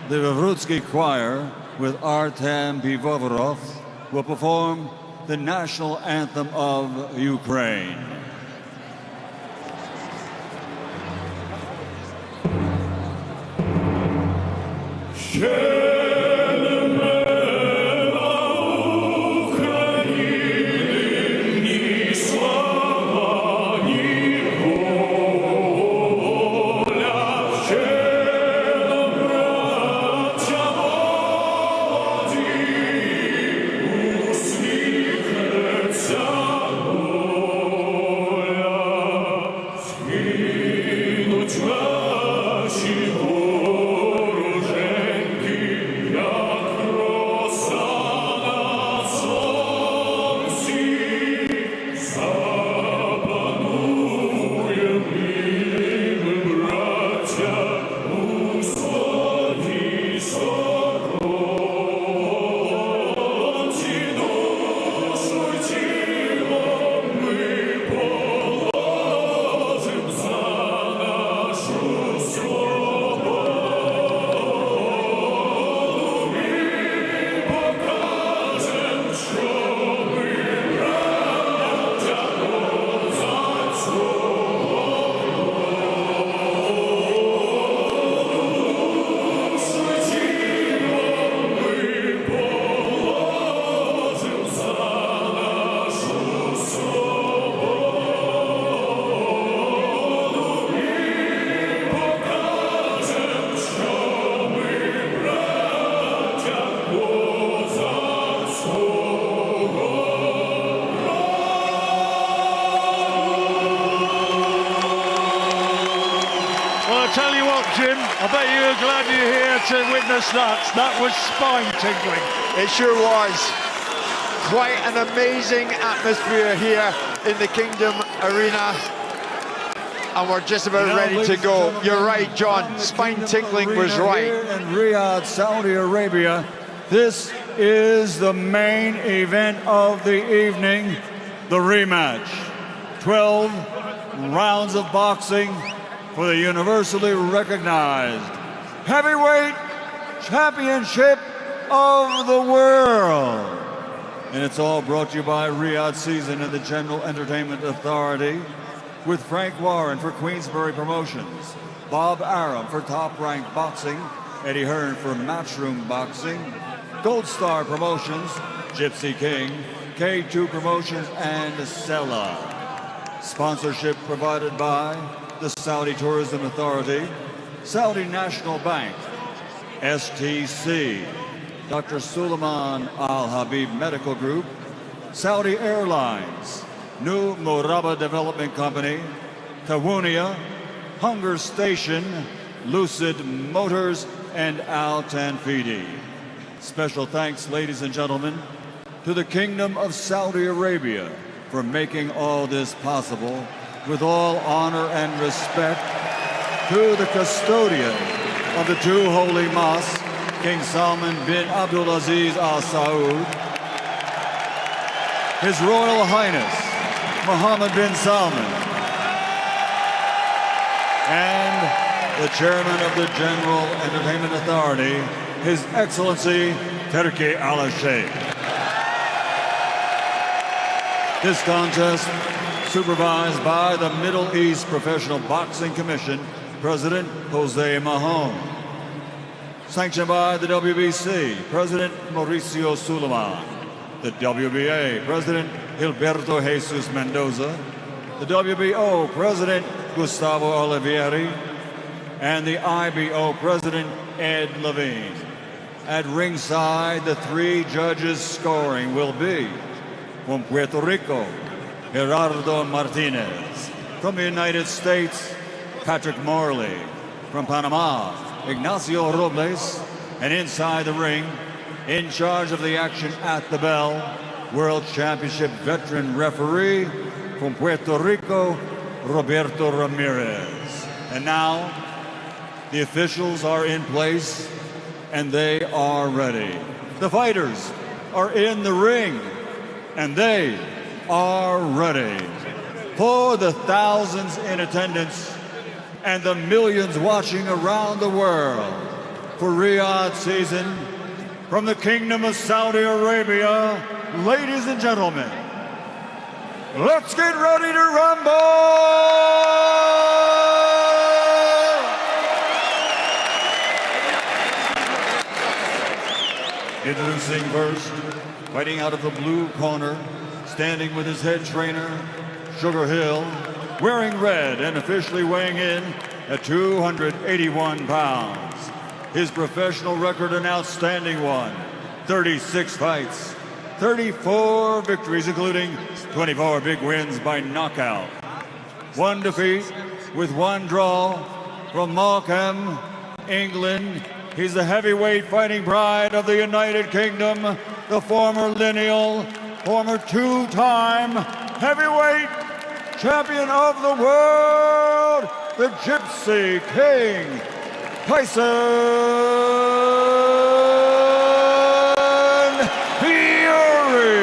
The Vavrutsky Choir with Artem Pivovarov will perform the national anthem of Ukraine. Jim, I bet you were glad you're here to witness that. That was spine-tingling. It sure was. Quite an amazing atmosphere here in the Kingdom Arena. And we're just about ready to go. You're right, John. Spine-tingling was right. Here in Riyadh, Saudi Arabia, this is the main event of the evening, the rematch. 12 rounds of boxing for the universally recognized heavyweight championship of the world. And it's all brought to you by Riyadh Season and the General Entertainment Authority, with Frank Warren for Queensberry Promotions, Bob Arum for Top Rank Boxing, Eddie Hearn for Matchroom Boxing, Gold Star Promotions, Gypsy King, K2 Promotions, and Sella. Sponsorship provided by the Saudi Tourism Authority, Saudi National Bank, STC, Dr. Suleiman Al Habib Medical Group, Saudi Airlines, New Murabba Development Company, Tawunia, Hunger Station, Lucid Motors, and Al Tanfidi. Special thanks, ladies and gentlemen, to the Kingdom of Saudi Arabia for making all this possible. With all honor and respect to the custodian of the two holy mosques, King Salman bin Abdulaziz Al Saud, His Royal Highness Mohammed bin Salman, and the chairman of the General Entertainment Authority, His Excellency Turki Al-Sheikh. This contest, supervised by the Middle East Professional Boxing Commission, President Jose Mahon. Sanctioned by the WBC, President Mauricio Suleiman. The WBA, President Gilberto Jesus Mendoza. The WBO, President Gustavo Olivieri. And the IBO, President Ed Levine. At ringside, the three judges scoring will be from Puerto Rico, Gerardo Martinez. From the United States, Patrick Morley. From Panama, Ignacio Robles. And inside the ring, in charge of the action at the bell, World Championship veteran referee from Puerto Rico, Roberto Ramirez. And now, the officials are in place and they are ready. The fighters are in the ring and they are ready. For the thousands in attendance and the millions watching around the world, for Riyadh season, from the Kingdom of Saudi Arabia, ladies and gentlemen, let's get ready to rumble! Introducing first, fighting out of the blue corner, standing with his head trainer, Sugar Hill, wearing red and officially weighing in at 281 pounds. His professional record an outstanding one, 36 fights, 34 victories, including 24 big wins by knockout. One defeat with one draw from Mckeen, England. He's the heavyweight fighting pride of the United Kingdom, the former lineal, former two-time heavyweight champion of the world, the Gypsy King, Tyson Fury.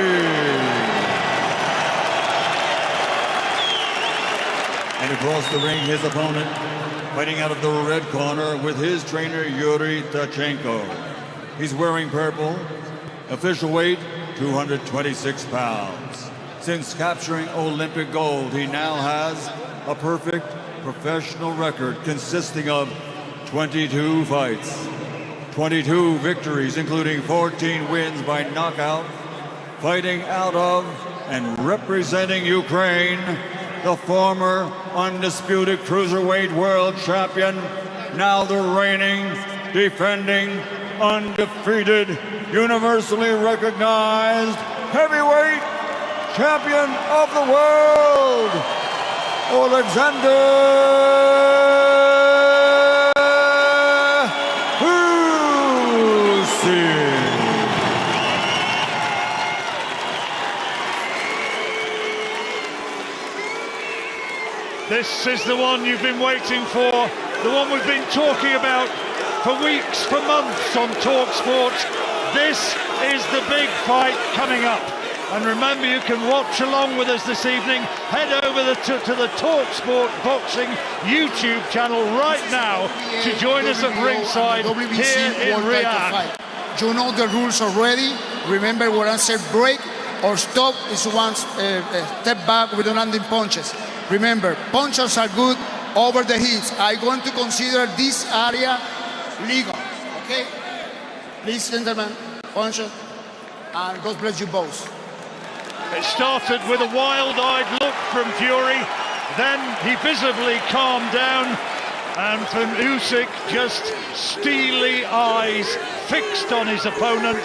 And across the ring, his opponent, fighting out of the red corner with his trainer, Yuri Tachenko. He's wearing purple, official weight, 226 pounds. Since capturing Olympic gold, he now has a perfect professional record consisting of 22 fights, 22 victories, including 14 wins by knockout, fighting out of and representing Ukraine, the former undisputed cruiserweight world champion, now the reigning, defending, undefeated, universally recognized heavyweight champion of the world, Oleksandr Usyk. This is the one you've been waiting for, the one we've been talking about for weeks, for months on talkSPORT. This is the big fight coming up. And remember, you can watch along with us this evening. Head over to the talkSPORT Boxing YouTube channel right now to join us at ringside here in Riyadh. You know the rules already. Remember, when I said break or stop is one step back with the landing punches. Remember, punches are good over the hits. I'm going to consider this area legal, okay? Please, gentlemen, punches, and God bless you both. It started with a wild-eyed look from Fury, then he visibly calmed down, and from Usyk, just steely eyes fixed on his opponent.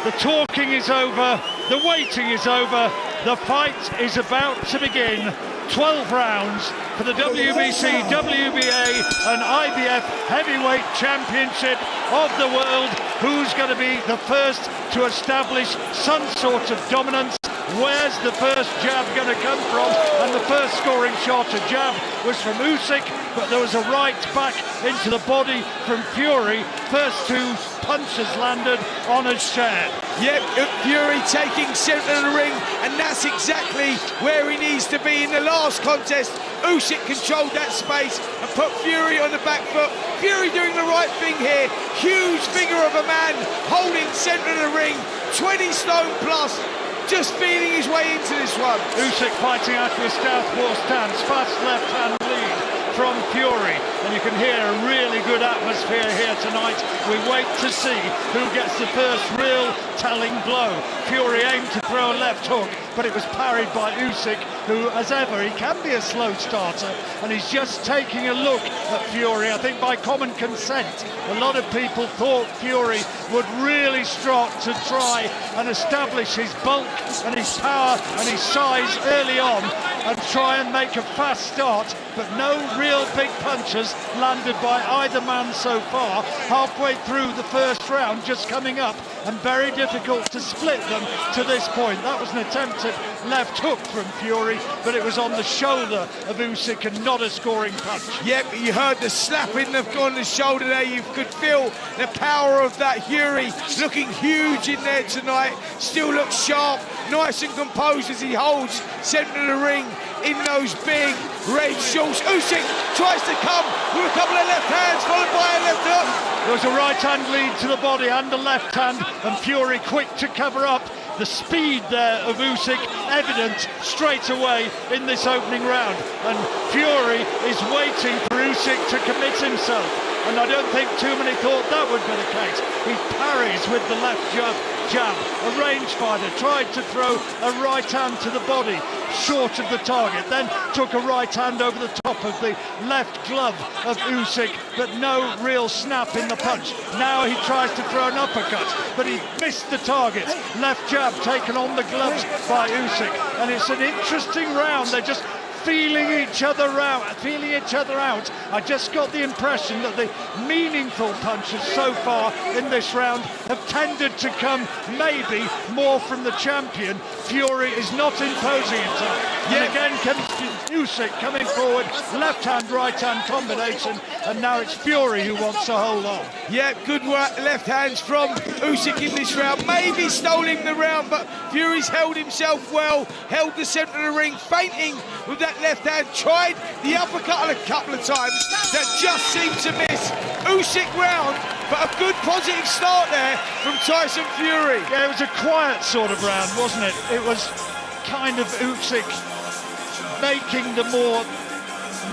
The talking is over, the waiting is over, the fight is about to begin. 12 rounds for the WBC, WBA and IBF Heavyweight Championship of the world. Who's going to be the first to establish some sort of dominance? Where's the first jab going to come from? And the first scoring shot, a jab, was from Usyk, but there was a right back into the body from Fury. First two punches landed on his share. Yep, Fury taking centre of the ring, and that's exactly where he needs to be. In the last contest, Usyk controlled that space and put Fury on the back foot. Fury doing the right thing here. Huge figure of a man holding centre of the ring, 20 stone plus. Just feeling his way into this one. Usyk fighting out of a southpaw stance, fast left-hand lead. from Fury, and you can hear a really good atmosphere here tonight. We wait to see who gets the first real telling blow. Fury aimed to throw a left hook, but it was parried by Usyk, who, as ever, he can be a slow starter, and he's just taking a look at Fury. I think by common consent, a lot of people thought Fury would really start to try and establish his bulk and his power and his size early on and try and make a fast start, but no real big punches landed by either man so far. Halfway through the first round, just coming up, and very difficult to split them to this point. That was an attempted left hook from Fury, but it was on the shoulder of Usyk and not a scoring punch. Yep, you heard the slapping on the shoulder there. You could feel the power of that. Fury looking huge in there tonight, still looks sharp, nice and composed as he holds centre of the ring in those big red shorts. Usyk tries to come with a couple of left hands followed by a left hook. There was a right hand lead to the body and a left hand, and Fury quick to cover up. The speed there of Usyk evident straight away in this opening round, and Fury is waiting for Usyk to commit himself, and I don't think too many thought that would be the case. He parries with the left jab. A rangefighter tried to throw a right hand to the body short of the target, then took a right hand over the top of the left glove of Usyk, but no real snap in the punch. Now he tries to throw an uppercut, but he missed the target. Left jab taken on the gloves by Usyk, and it's an interesting round. They're just feeling each other out. I just got the impression that the meaningful punches so far in this round have tended to come maybe more from the champion. Fury is not imposing himself. And again comes Usyk coming forward, left hand, right hand combination, and now it's Fury who wants to hold on. Yeah, good left hands from Usyk in this round. Maybe stole him the round, but Fury's held himself well, held the centre of the ring, feinting with that left hand, tried the uppercut a couple of times, that just seemed to miss. Usyk round, but a good positive start there from Tyson Fury. Yeah, it was a quiet sort of round, wasn't it? It was kind of Usyk making the more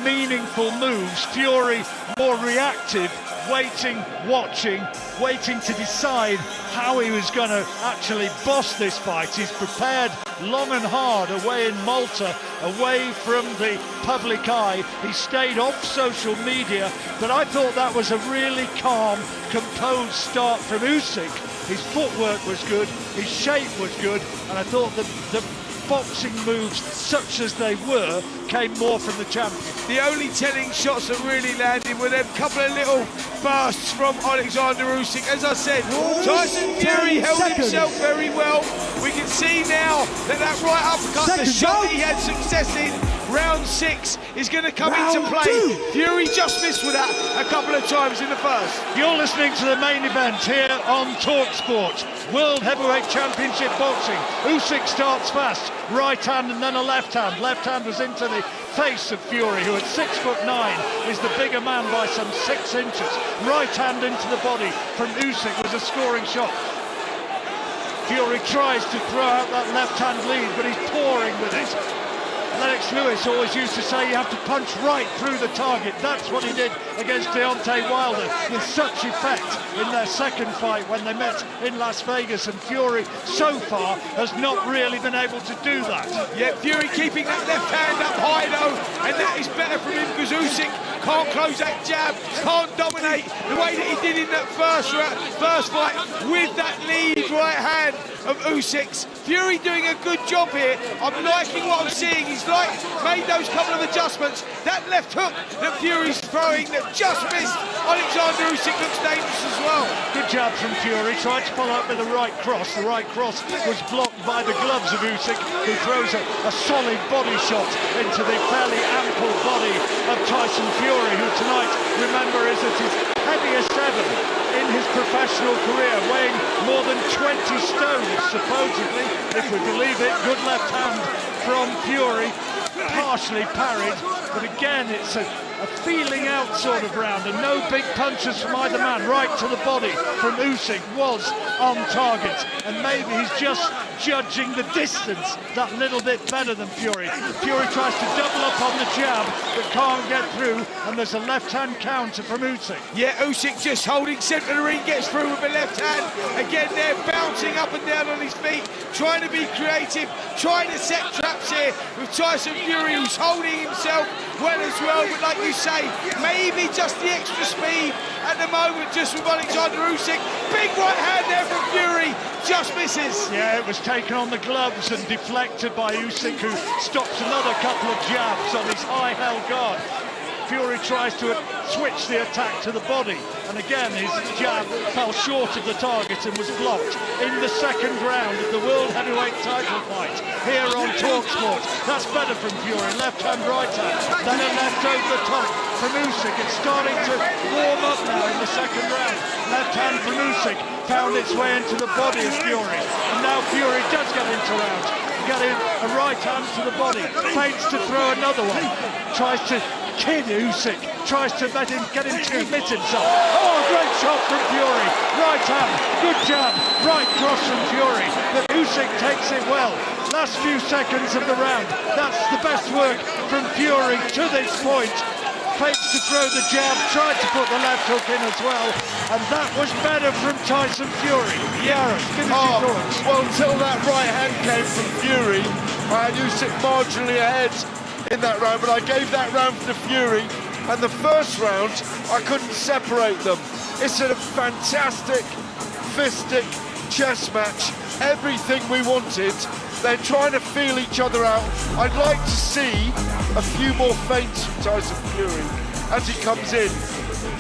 meaningful moves, Fury more reactive, waiting, watching, waiting to decide how he was going to actually boss this fight. He's prepared long and hard away in Malta, away from the public eye. He stayed off social media, but I thought that was a really calm, composed start from Usyk. His footwork was good, his shape was good, and I thought that the boxing moves, such as they were, came more from the champion. The only telling shots that really landed were them couple of little bursts from Oleksandr Usyk. As I said, Tyson Fury held himself very well. We can see now that right uppercut, the shot that he had success in round 6, is going to come into play. Fury just missed with that a couple of times in the first. You're listening to the main event here on talkSPORT. World Heavyweight Championship Boxing. Usyk starts fast, right hand and then a left hand. Left hand was into the face of Fury, who at 6'9" is the bigger man by some 6 inches. Right hand into the body from Usyk was a scoring shot. Fury tries to throw out that left hand lead, but he's pouring with it. Lennox Lewis always used to say you have to punch right through the target. That's what he did against Deontay Wilder with such effect in their second fight when they met in Las Vegas, and Fury so far has not really been able to do that. Yeah, Fury keeping that left hand up high though, and that is better from him because Usyk can't close that jab, can't dominate the way that he did in that first fight with that lead right hand of Usyk's. Fury doing a good job here. I'm liking what I'm seeing. He's made those couple of adjustments. That left hook that Fury's throwing that just missed Oleksandr Usyk looks dangerous as well. Good jab from Fury. Tried to follow up with a right cross. The right cross was blocked by the gloves of Usyk, who throws a solid body shot into the fairly ample body of Tyson Fury, who tonight, remember, is at his heaviest ever in his professional career, weighing more than 20 stones, supposedly, if we believe it. Good left hand from Fury, partially parried, but again it's a feeling out sort of round, and no big punches from either man. Right to the body from Usyk was on target, and maybe he's just judging the distance that little bit better than Fury. Fury tries to double up on the jab, but can't get through, and there's a left-hand counter from Usyk. Yeah, Usyk just holding centre of the ring, gets through with a left hand. Again, they're bouncing up and down on his feet, trying to be creative, trying to set traps here with Tyson Fury, who's holding himself well as well. But like you say, maybe just the extra speed at the moment, just with Oleksandr Usyk. Big right hand there from Fury, just misses. Yeah, it was taken on the gloves and deflected by Usyk, who stops another couple of jabs on his high-held guard. Fury tries to switch the attack to the body, and again his jab fell short of the target and was blocked in the second round of the World Heavyweight title fight here on talkSPORT. That's better from Fury, left hand, right hand, then a left over the top from Usyk. It's starting to warm up now in the second round. Left hand from Usyk found its way into the body of Fury, and now Fury does get into rounds. Getting a right hand to the body, feints to throw another one, tries to kid Usyk, tries to get him to commit himself. Oh, great shot from Fury, right hand, good jab, right cross from Fury, but Usyk takes it well. Last few seconds of the round, that's the best work from Fury to this point. Feints to throw the jab, tried to put the left hook in as well, and that was better from Tyson Fury. Gareth, give us your thoughts. Well, until that right hand came from Fury, I had Usyk marginally ahead in that round, but I gave that round to Fury, and the first round, I couldn't separate them. It's a fantastic fistic chess match, everything we wanted. They're trying to feel each other out. I'd like to see a few more feints from Tyson Fury as he comes in.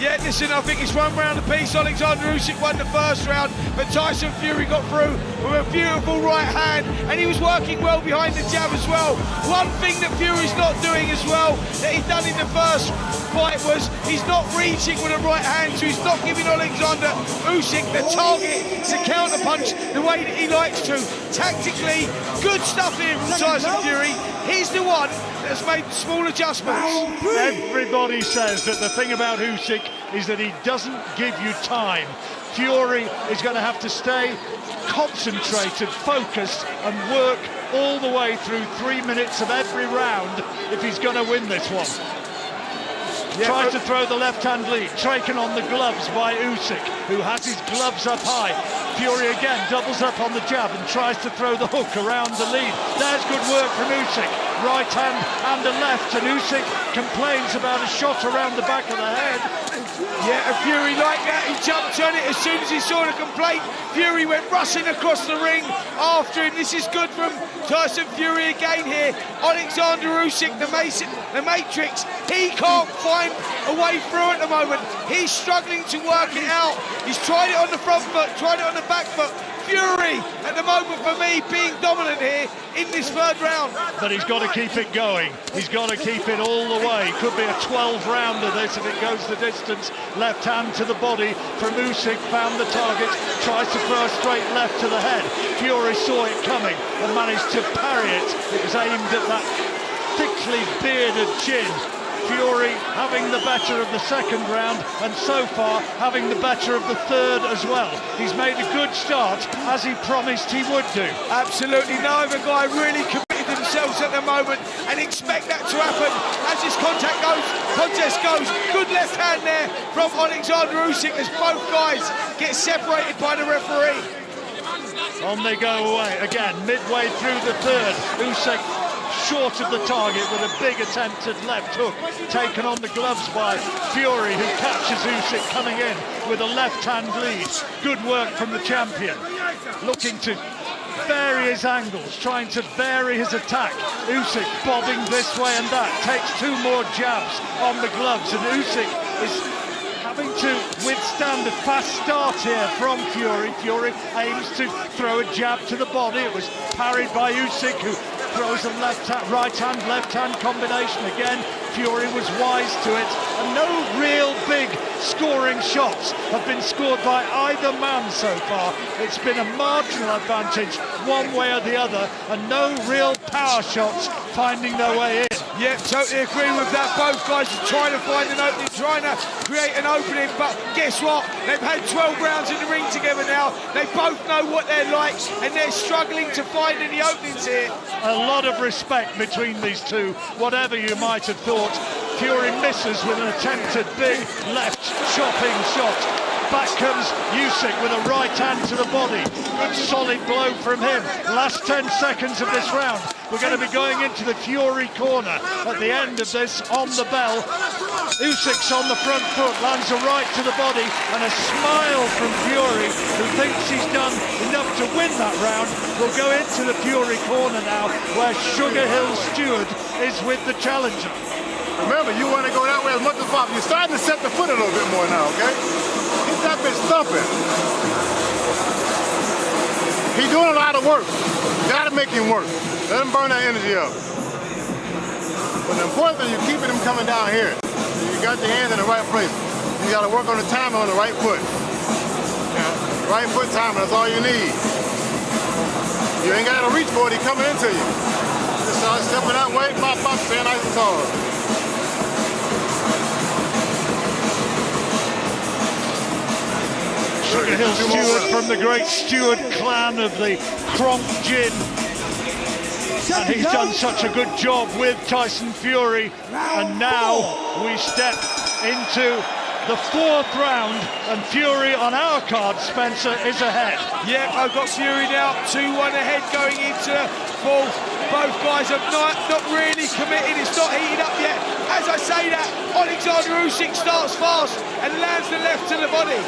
Yeah, listen, I think it's one round apiece. Oleksandr Usyk won the first round, but Tyson Fury got through with a beautiful right hand, and he was working well behind the jab as well. One thing that Fury's not doing as well, that he'd done in the first fight, was he's not reaching with a right hand, so he's not giving Oleksandr Usyk the target to counter-punch the way that he likes to. Tactically, good stuff here from Tyson Fury. He's the one that's made small adjustments. Everybody says that the thing about Usyk is that he doesn't give you time. Fury is going to have to stay concentrated, focused, and work all the way through 3 minutes of every round if he's going to win this one. Yeah, tries to throw the left-hand lead, taken on the gloves by Usyk, who has his gloves up high. Fury again doubles up on the jab and tries to throw the hook around the lead. There's good work from Usyk. Right hand and a left, and Usyk complains about a shot around the back of the head. Yeah, and Fury like that, he jumped on it as soon as he saw the complaint. Fury went rushing across the ring after him. This is good from Tyson Fury again here. Oleksandr Usyk, the Matrix, he can't find a way through at the moment. He's struggling to work it out. He's tried it on the front foot, tried it on the back foot. Fury, at the moment for me, being dominant here in this third round. But he's got to keep it going. He's got to keep it all the way. Could be a 12-rounder this if it goes the distance. Left hand to the body from Usyk, found the target, tries to throw a straight left to the head. Fury saw it coming and managed to parry it. It was aimed at that thickly bearded chin. Fury having the better of the second round, and so far having the better of the third as well. He's made a good start, as he promised he would do. Absolutely, neither guy really committed themselves at the moment, and expect that to happen as this contest goes. Good left hand there from Oleksandr Usyk as both guys get separated by the referee. On they go away again, midway through the third. Usyk short of the target with a big attempted left hook, taken on the gloves by Fury, who catches Usyk coming in with a left-hand lead. Good work from the champion, looking to vary his angles, trying to vary his attack. Usyk bobbing this way and that, takes two more jabs on the gloves, and Usyk is having to withstand a fast start here from Fury. Fury aims to throw a jab to the body. It was parried by Usyk, who throws a right hand, left hand combination again. Fury was wise to it, and no real big scoring shots have been scored by either man so far. It's been a marginal advantage one way or the other, and no real power shots finding their way in. Yeah, totally agree with that. Both guys are trying to find an opening, trying to create an opening, but guess what? They've had 12 rounds in the ring together now. They both know what they're like, and they're struggling to find any openings here. A lot of respect between these two, whatever you might have thought. Fury misses with an attempted big left chopping shot. Back comes Usyk with a right hand to the body. Good solid blow from him. Last 10 seconds of this round. We're going to be going into the Fury corner at the end of this on the bell. Usyk's on the front foot, lands a right to the body, and a smile from Fury, who thinks he's done enough to win that round. We'll go into the Fury corner now, where Sugar Hill Stewart is with the challenger. Remember, you want to go that way as much as possible. You're starting to set the foot a little bit more now, okay? Get that bitch thumping. He's doing a lot of work. You gotta make him work. Let him burn that energy up. But the important thing, you're keeping him coming down here. You got your hands in the right place. You gotta work on the timing on the right foot. Yeah. Right foot timing, that's all you need. You ain't gotta reach for it, he's coming into you. Just start stepping that way, pop, stay nice and tall. Sugar Hill Stewart from the great Stewart clan of the Kronk Gin. And he's done such a good job with Tyson Fury. And now we step into the fourth round, and Fury on our card, Spencer, is ahead. Yeah, I've got Fury now 2-1 ahead going into fourth. Both guys have not really committed. It's not heated up yet. As I say that, Oleksandr Usyk starts fast and lands the left to the body.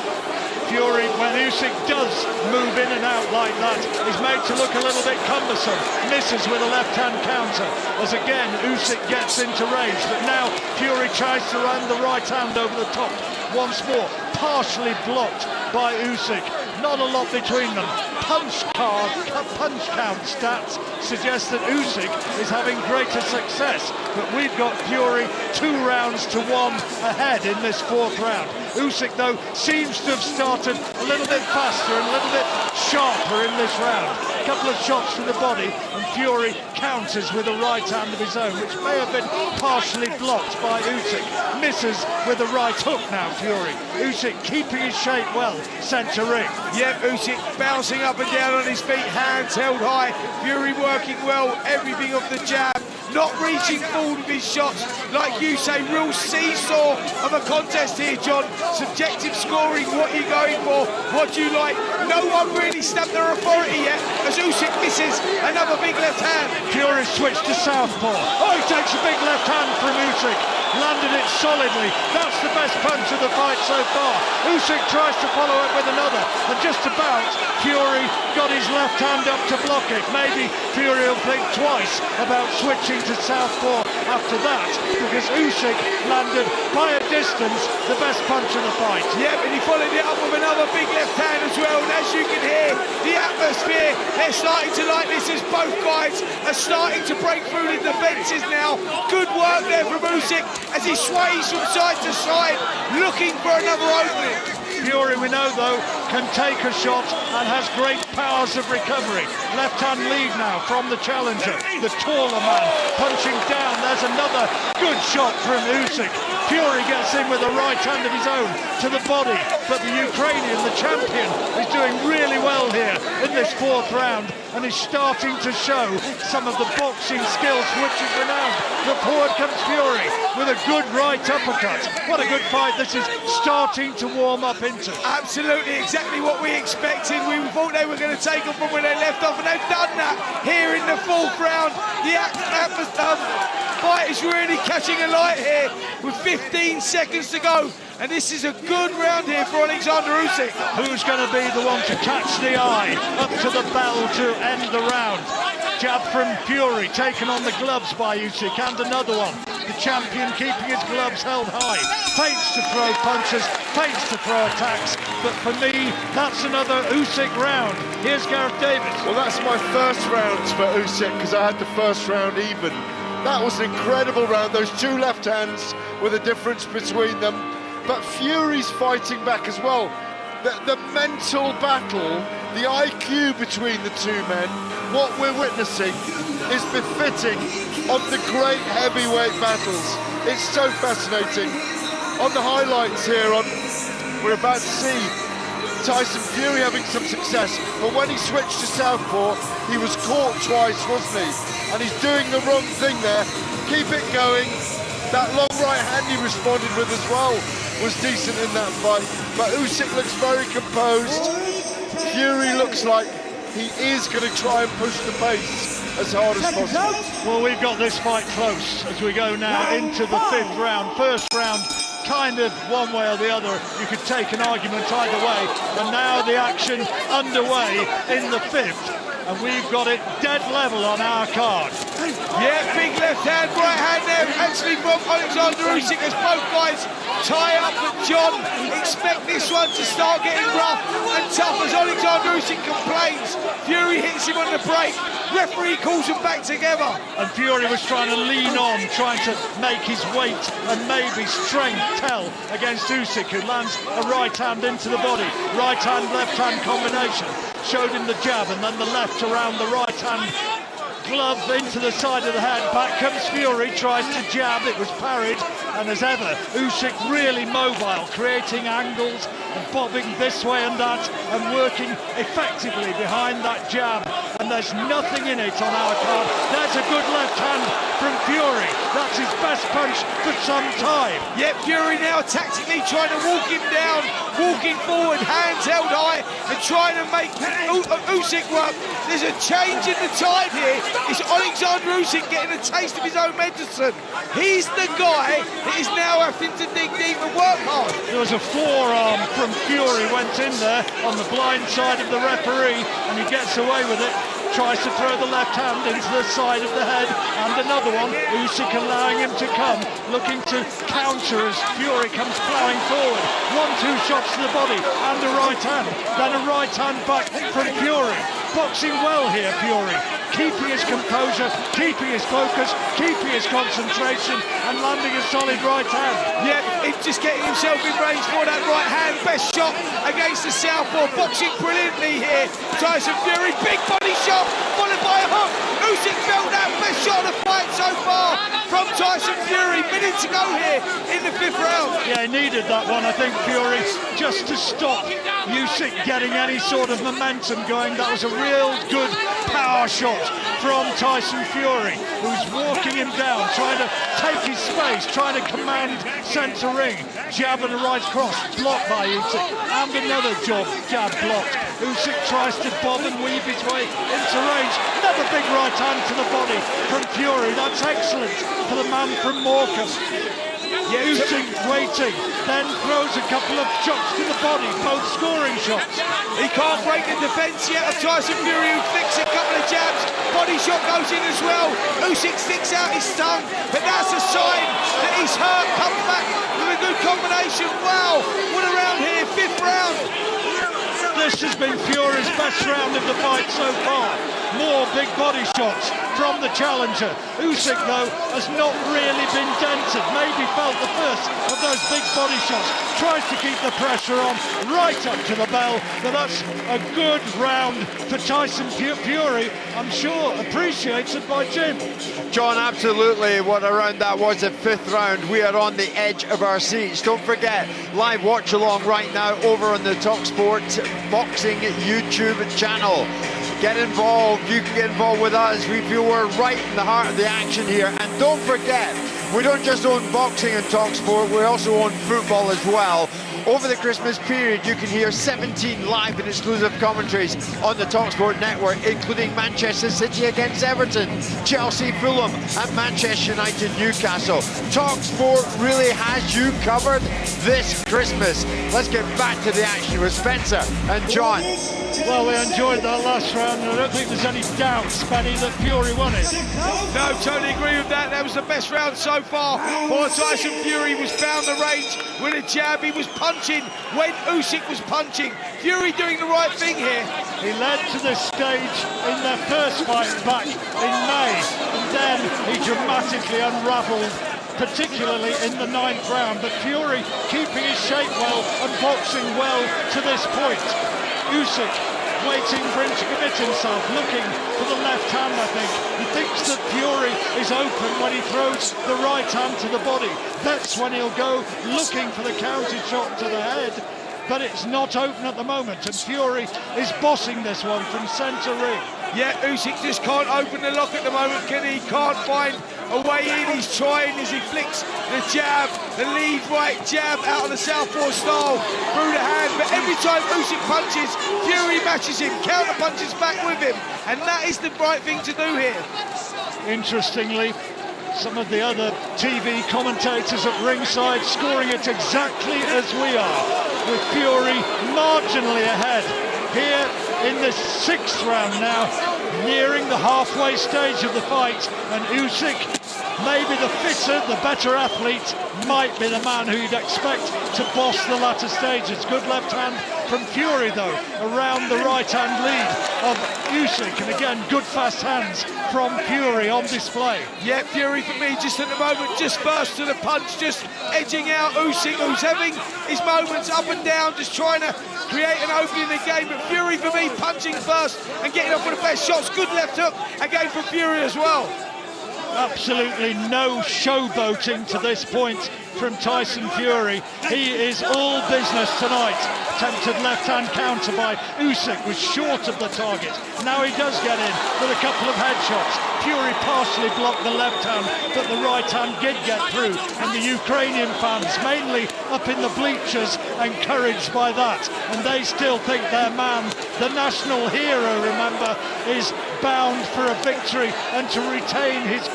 Fury, when Usyk does move in and out like that, is made to look a little bit cumbersome. Misses with a left-hand counter, as again Usyk gets into range. But now Fury tries to run the right hand over the top once more, partially blocked by Usyk. Not a lot between them. Punch count stats suggest that Usyk is having greater success, but we've got Fury 2 rounds to 1 ahead in this fourth round. Usyk, though, seems to have started a little bit faster and a little bit sharper in this round. A couple of shots to the body, and Fury counters with a right hand of his own, which may have been partially blocked by Usyk. Misses with a right hook now, Fury. Usyk keeping his shape well, centre ring. Yep, Usyk bouncing up and down on his feet, hands held high. Fury working well, everything off the jab. Not reaching forward with his shots. Like you say, real seesaw of a contest here, John. Subjective scoring, what are you going for? What do you like? No one really snapped their authority yet, as Usyk misses another big left hand. Fury switched to southpaw. Oh, he takes a big left hand from Usyk. Landed it solidly. That's the best punch of the fight so far. Usyk tries to follow it with another, and just about Fury got his left hand up to block it. Maybe Fury will think twice about switching to southpaw after that, because Usyk landed by a distance the best punch of the fight. Yep, and he followed it up with another big left hand as well, and as you can hear, the atmosphere, they're starting to like this as both guys are starting to break through the defences now. Good work there from Usyk as he sways from side to side, looking for another opening. Fury, we know, though, can take a shot and has great powers of recovery. Left-hand lead now from the challenger, the taller man, punching down. There's another good shot from Usyk. Fury gets in with a right hand of his own to the body, but the Ukrainian, the champion, is doing really well here in this fourth round and is starting to show some of the boxing skills which is renowned. But forward comes Fury with a good right uppercut. What a good fight this is starting to warm up into. Absolutely, exactly what we expected. We thought they were going to take them from where they left off, and they've done that here in the fourth round. The fight is really catching a light here with 15 seconds to go, and this is a good round here for Oleksandr Usyk. Who's going to be the one to catch the eye up to the bell to end the round? Jab from Fury, taken on the gloves by Usyk, and another one. The champion keeping his gloves held high. Feints to throw punches, feints to throw attacks, but for me, that's another Usyk round. Here's Gareth Davis. Well, that's my first round for Usyk, because I had the first round even. That was an incredible round, those two left hands with a difference between them. But Fury's fighting back as well. The mental battle, the IQ between the two men, what we're witnessing, is befitting of the great heavyweight battles. It's so fascinating. On the highlights here, we're about to see Tyson Fury having some success, but when he switched to southpaw, he was caught twice, wasn't he? And he's doing the wrong thing there. Keep it going. That long right hand he responded with as well was decent in that fight, but Usyk looks very composed. Fury looks like he is going to try and push the pace as hard as possible. Well, we've got this fight close as we go now into the 5th round. First round, kind of one way or the other, you could take an argument either way, and now the action underway in the 5th, and we've got it dead level on our card. Yeah, big left hand, right hand there, actually from Oleksandr Usyk as both guys tie up, but John, expect this one to start getting rough and tough as Oleksandr Usyk complains. Fury hits him on the break, referee calls them back together. And Fury was trying to lean on, trying to make his weight and maybe strength tell against Usyk, who lands a right hand into the body. Right hand, left hand combination. Showed him the jab and then the left around the right hand glove into the side of the head. Back comes Fury, tries to jab, it was parried, and as ever, Usyk really mobile, creating angles and bobbing this way and that, and working effectively behind that jab, and there's nothing in it on our card. There's a good left hand from Fury. That's his best punch for some time. Yeah, Fury now tactically trying to walk him down, walking forward, hands held high, and trying to make Usyk work. There's a change in the tide here. It's Oleksandr Usyk getting a taste of his own medicine. He's the guy that is now having to dig deep and work hard. There was a forearm from Fury, went in there on the blind side of the referee, and he gets away with it. Tries to throw the left hand into the side of the head, and another one. Usyk allowing him to come, looking to counter as Fury comes ploughing forward. 1-2 shots to the body, and a right hand, then a right hand back from Fury. Boxing well here, Fury. Keeping his composure, keeping his focus, keeping his concentration, and landing a solid right hand. Yeah, it's just getting himself in range for that right hand. Best shot against the southpaw. Boxing brilliantly here. Tyson Fury, big body shot, followed by a hook. Usyk felt that. Best shot of the fight so far from Tyson Fury. Minute to go here in the 5th round. Yeah, he needed that one, I think, Fury, just to stop Usyk getting any sort of momentum going. That was a real good power shot from Tyson Fury, who's walking him down, trying to take his space, trying to command centre ring. Jab and a right cross, blocked by Usyk, and another jab blocked. Usyk tries to bob and weave his way into range. Another big right hand to the body from Fury. That's excellent for the man from Morecambe. Yeah, Usyk waiting, then throws a couple of shots to the body, both scoring shots. He can't break the defence yet of Tyson Fury, who flicks a couple of jabs. Body shot goes in as well. Usyk sticks out his tongue, but that's a sign that he's hurt. Comes back with a good combination. Wow, what a round here, 5th round. This has been Fury's best round of the fight so far. More big body shots from the challenger. Usyk, though, has not really been dented. Maybe felt the first of those big body shots. Tries to keep the pressure on right up to the bell. But that's a good round for Tyson Fury. I'm sure appreciated by Jim. John, absolutely. What a round that was, the 5th round. We are on the edge of our seats. Don't forget, live watch along right now over on the talkSPORT Boxing YouTube channel. Get involved. You can get involved with us. We feel we're right in the heart of the action here. And don't forget, we don't just own boxing and talkSPORT, we also own football as well. Over the Christmas period, you can hear 17 live and exclusive commentaries on the talkSPORT network, including Manchester City against Everton, Chelsea, Fulham, and Manchester United, Newcastle. talkSPORT really has you covered this Christmas. Let's get back to the action with Spencer and John. Well, we enjoyed that last round, and I don't think there's any doubt, Spenny, that Fury won it. No, totally agree with that. That was the best round so far. Poor Tyson Fury was found the range with a jab. He was punching when Usyk was punching. Fury doing the right thing here. He led to this stage in their first fight back in May, and then he dramatically unravelled, particularly in the 9th round. But Fury keeping his shape well and boxing well to this point. Usyk waiting for him to commit himself, looking for the left hand, I think. He thinks is open when he throws the right hand to the body. That's when he'll go looking for the counter shot to the head, but it's not open at the moment, and Fury is bossing this one from centre ring. Yeah, Usyk just can't open the lock at the moment, can he? Can't find a way in. He's trying as he flicks the jab, the lead right jab out of the southpaw style through the hand, but every time Usyk punches, Fury matches him, counter punches back with him, and that is the right thing to do here. Interestingly, some of the other TV commentators at ringside scoring it exactly as we are, with Fury marginally ahead. Here in the 6th round now, nearing the halfway stage of the fight, and Usyk, maybe the fitter, the better athlete, might be the man who you'd expect to boss the latter stages. Good left hand from Fury though, around the right hand lead of Usyk, and again good fast hands from Fury on display. Yeah, Fury for me just at the moment, just first to the punch, just edging out Usyk, who's having his moments up and down, just trying to create an opening in the game, but Fury for me punching first and getting up with the best shots. Good left hook again from Fury as well. Absolutely no showboating to this point from Tyson Fury. He is all business tonight. Attempted left-hand counter by Usyk was short of the target. Now he does get in with a couple of headshots. Fury partially blocked the left hand, but the right hand did get through, and the Ukrainian fans, mainly up in the bleachers, encouraged by that, and they still think their man, the national hero, remember, is bound for a victory and to retain his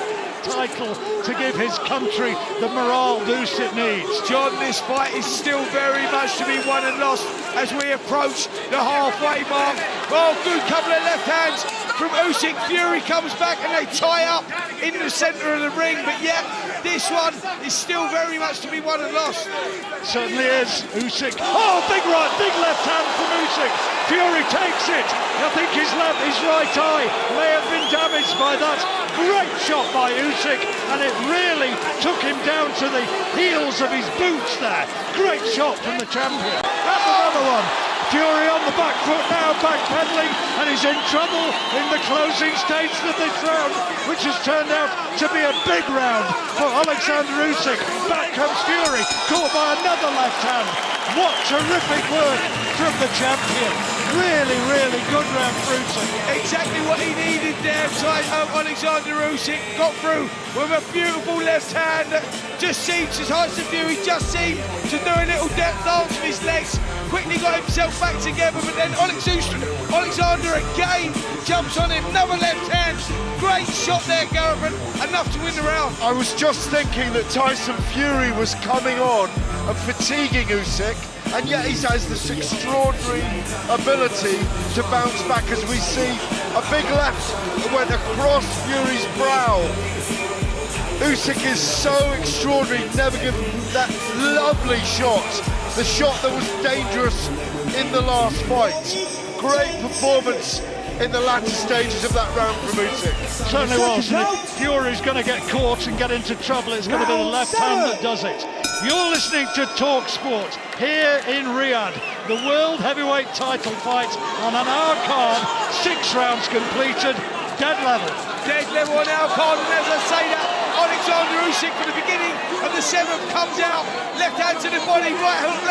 title, to give his country the morale boost it needs. John, this fight is still very much to be won and lost as we approach the halfway mark. Oh, good couple of left hands from Usyk. Fury comes back and they tie up in the centre of the ring, but yet this one is still very much to be won and lost. Certainly is. Usyk, oh, big left hand from Usyk. Fury takes it. I think his right eye may have been damaged by that. Great shot by Usyk, and it really took him down to the heels of his boots there. Great shot from the champion. That's another one. Fury on the back foot now, backpedaling, and he's in trouble in the closing stages of this round, which has turned out to be a big round for Oleksandr Usyk. Back comes Fury, caught by another left hand. What terrific work from the champion. Really, really good round for Usyk. Exactly what he needed there. Oleksandr Usyk got through with a beautiful left hand that just seemed to Tyson Fury just seemed to do a little dance with his legs. Quickly got himself back together, but then Oleksandr again jumps on him. Another left hand. Great shot there, Gareth, enough to win the round. I was just thinking that Tyson Fury was coming on and fatiguing Usyk, and yet he has this extraordinary ability to bounce back, as we see a big left that went across Fury's brow. Usyk is so extraordinary, never given that lovely shot, the shot that was dangerous in the last fight. Great performance in the latter stages of that round from Usyk. Certainly was. And if Fury's going to get caught and get into trouble, it's going to be the left hand that does it. You're listening to talkSPORT here in Riyadh. The World Heavyweight title fight on an hour card, 6 rounds completed, dead level. Dead level on our card, and as I say that, Oleksandr Usyk from the beginning of the 7th comes out, left hand to the body, right hook,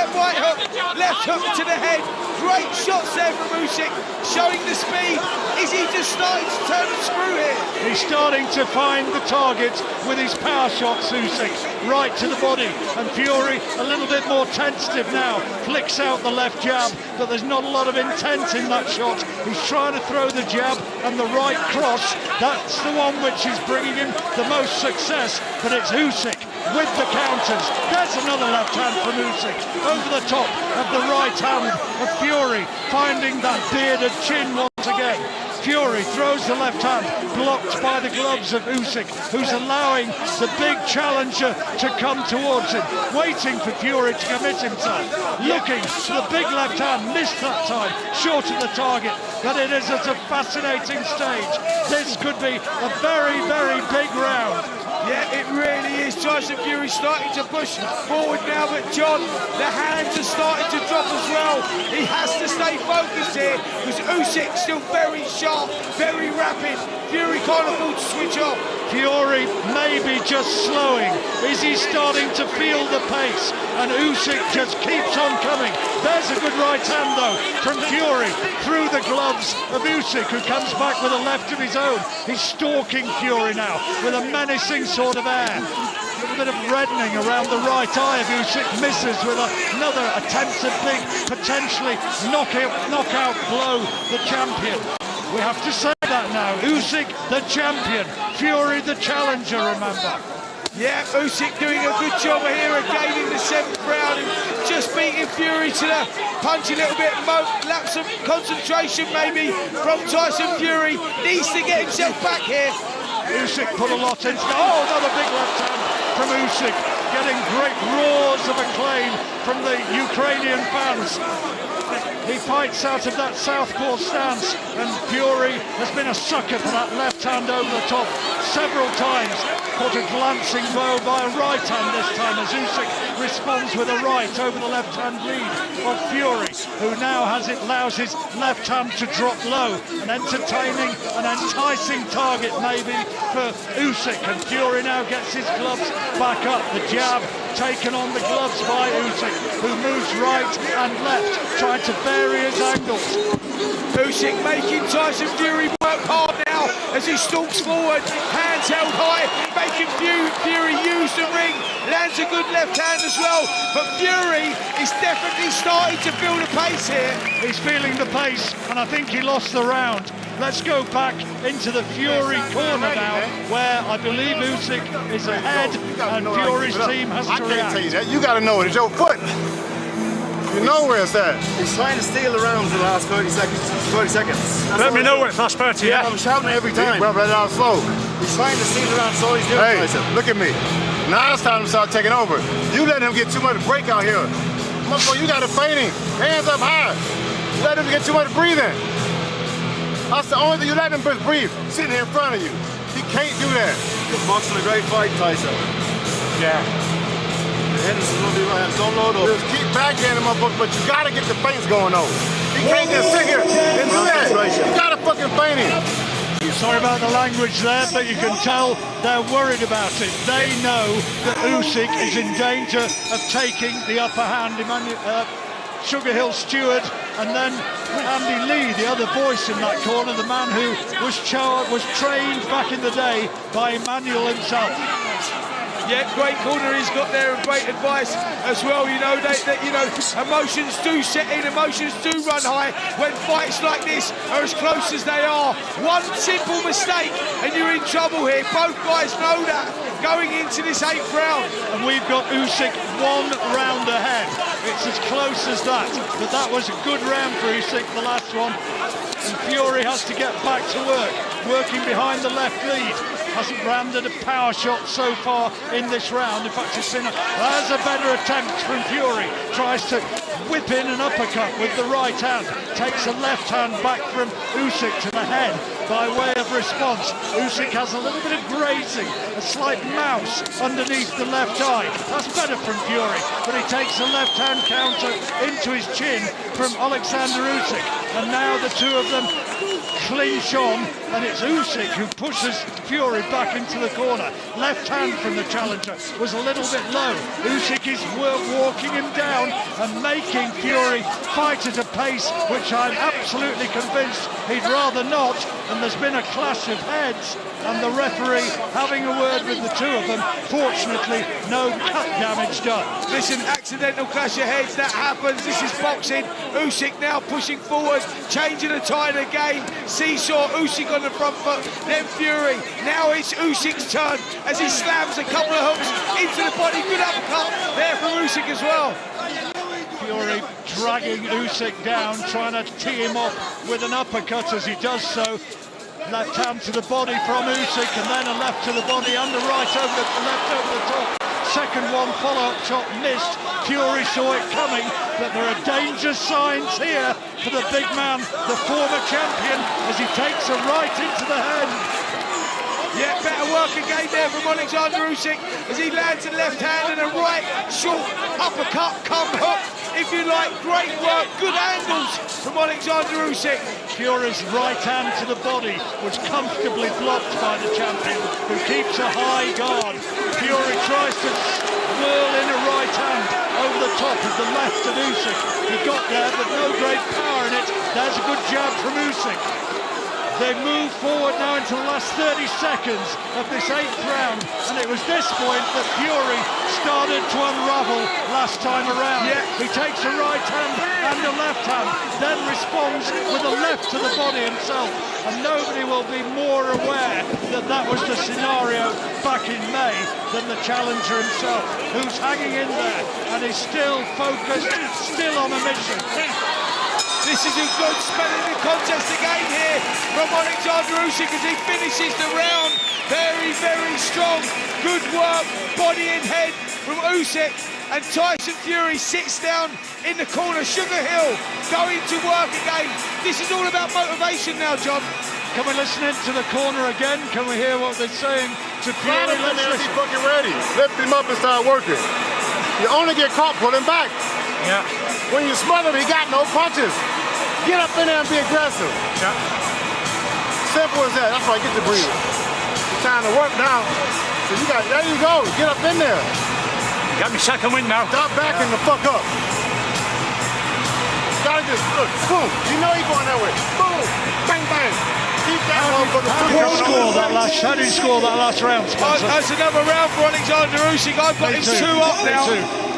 left hook to the head. Great shots there from Usyk, showing the speed. Is he just starting to turn the screw here? He's starting to find the target with his power shots, Usyk, right to the body. And Fury a little bit more tentative now, flicks out the left jab, but there's not a lot of intent in that shot. He's trying to throw the jab and the right cross. That's the one which is bringing him the most success, but it's Usyk with the counters. There's another left hand from Usyk over the top of the right hand of Fury, finding that bearded chin once again. Fury throws the left hand, blocked by the gloves of Usyk, who's allowing the big challenger to come towards him, waiting for Fury to commit himself. Looking, the big left hand missed that time, short of the target, but it is at a fascinating stage. This could be a very, very big round. Yeah, it really is. Tyson Fury starting to push forward now, but John, the hands are starting to drop as well. He has to stay focused here because Usyk still very sharp. sharp, very rapid. Fury can't afford to switch off. Fury maybe just slowing. Is he starting to feel the pace? And Usyk just keeps on coming. There's a good right hand though from Fury through the gloves of Usyk, who comes back with a left of his own. He's stalking Fury now with a menacing sort of air. A little bit of reddening around the right eye of Usyk, misses with another attempt at big, potentially knockout blow the champion. We have to say that now. Usyk the champion, Fury the challenger, remember. Yeah, Usyk doing a good job here again in the 7th round, and just beating Fury to the punch a little bit. Lapse of concentration maybe from Tyson Fury. Needs to get himself back here. Usyk put a lot into. Oh, another big left hand from Usyk, getting great roars of acclaim from the Ukrainian fans. He fights out of that southpaw stance, and Fury has been a sucker for that left hand over the top several times. Caught a glancing blow by a right hand this time as Usyk responds with a right over the left hand lead of Fury, who now allows his left hand to drop low. An entertaining and enticing target maybe for Usyk, and Fury now gets his gloves back up. The jab taken on the gloves by Usyk, who moves right and left, trying to vary his angles. Usyk making Tyson Fury work hard now as he stalks forward, hands held high, making Fury use the ring, lands a good left hand as well, but Fury is definitely starting to feel the pace here. He's feeling the pace, and I think he lost the round. Let's go back into the Fury corner now, where I believe Usyk is ahead, and Fury's team has to react. I can't tell you that. You got to know it. It's your foot. You know where it's at. He's trying to steal the rounds in the last 30 seconds. Let me know when it's last 30, yeah? I'm shouting every time. Well, let it out slow. He's trying to steal the rounds, so he's doing. Hey, look at me. Now it's time to start taking over. You let him get too much break out here. Motherfucker, you got to feint him. Hands up high. You let him get too much breathing. That's the only thing you let him breathe, sitting here in front of you. He can't do that. You're boxing a great fight, Tyson. Yeah. Henderson will be right. Don't load up. Just keep backhanding him, but you gotta get the feints going on. He can't just sit here and do that. You gotta fucking feint him. Sorry about the language there, but you can tell they're worried about it. They know that Usyk is in danger of taking the upper hand. Sugar Hill Stewart, and then Andy Lee, the other voice in that corner, the man who was trained back in the day by Emmanuel himself. Yeah, great corner he's got there, and great advice as well. You know that emotions do set in, emotions do run high when fights like this are as close as they are. One simple mistake and you're in trouble here. Both guys know that going into this 8th round. And we've got Usyk 1 round ahead. It's as close as that. But that was a good round for Usyk, the last one. And Fury has to get back to work, working behind the left lead. Hasn't landed a power shot so far in this round. In fact, it's been there's a better attempt from Fury. Tries to whip in an uppercut with the right hand. Takes a left hand back from Usyk to the head by way of response. Usyk has a little bit of grazing, a slight mouse underneath the left eye. That's better from Fury, but he takes a left hand counter into his chin from Oleksandr Usyk. And now the two of them clinch on, and it's Usyk who pushes Fury back into the corner. Left hand from the challenger was a little bit low. Usyk is walking him down and making Fury fight at a pace which I'm absolutely convinced he'd rather not. And there's been a clash of heads, and the referee having a word with the two of them. Fortunately, no cut damage done. Listen, accidental clash of heads, that happens. This is boxing. Usyk now pushing forward, changing the tide again. Seesaw, Usyk on the front foot, then Fury. Now it's Usyk's turn as he slams a couple of hooks into the body. Good uppercut there from Usyk as well. Fury dragging Usyk down, trying to tee him off with an uppercut as he does so. Left hand to the body from Usyk, and then a left to the body, under right over the left over the top. Second one, follow-up shot missed. Fury saw it coming, but there are danger signs here for the big man, the former champion, as he takes a right into the head. Yeah, better work work again there from Oleksandr Usyk as he lands a left hand and a right short uppercut, come hook, if you like. Great work, good angles from Oleksandr Usyk. Fury's right hand to the body was comfortably blocked by the champion, who keeps a high guard. Fury tries to whirl in a right hand over the top of the left of Usyk. He got there, but no great power in it. There's a good jab from Usyk. They move forward now into the last 30 seconds of this 8th round, and it was this point that Fury started to unravel last time around. Yeah. He takes a right hand and a left hand, then responds with a left to the body himself, and nobody will be more aware that that was the scenario back in May than the challenger himself, who's hanging in there and is still focused, still on a mission. This is a good spell in the contest again here from Oleksandr Usyk as he finishes the round. Very, very strong. Good work, body and head from Usyk. And Tyson Fury sits down in the corner. Sugar Hill going to work again. This is all about motivation now, John. Can we listen into the corner again? Can we hear what they're saying to Fury? Let's listen. He's fucking ready. Lift him up and start working. You only get caught pulling back. Yeah. When you smother him, he got no punches. Get up in there and be aggressive. Yeah. Simple as that. That's why I get to breathe. It's time to work now. So you got, there you go. Get up in there. Got me second win now. Stop backing the fuck up. Gotta just look. Boom. You know he's going that way. Boom. Bang bang. Keep that motherfucker. How did he score that last round, Spencer? That's another round for Oleksandr Usyk. I've got him 2 up now.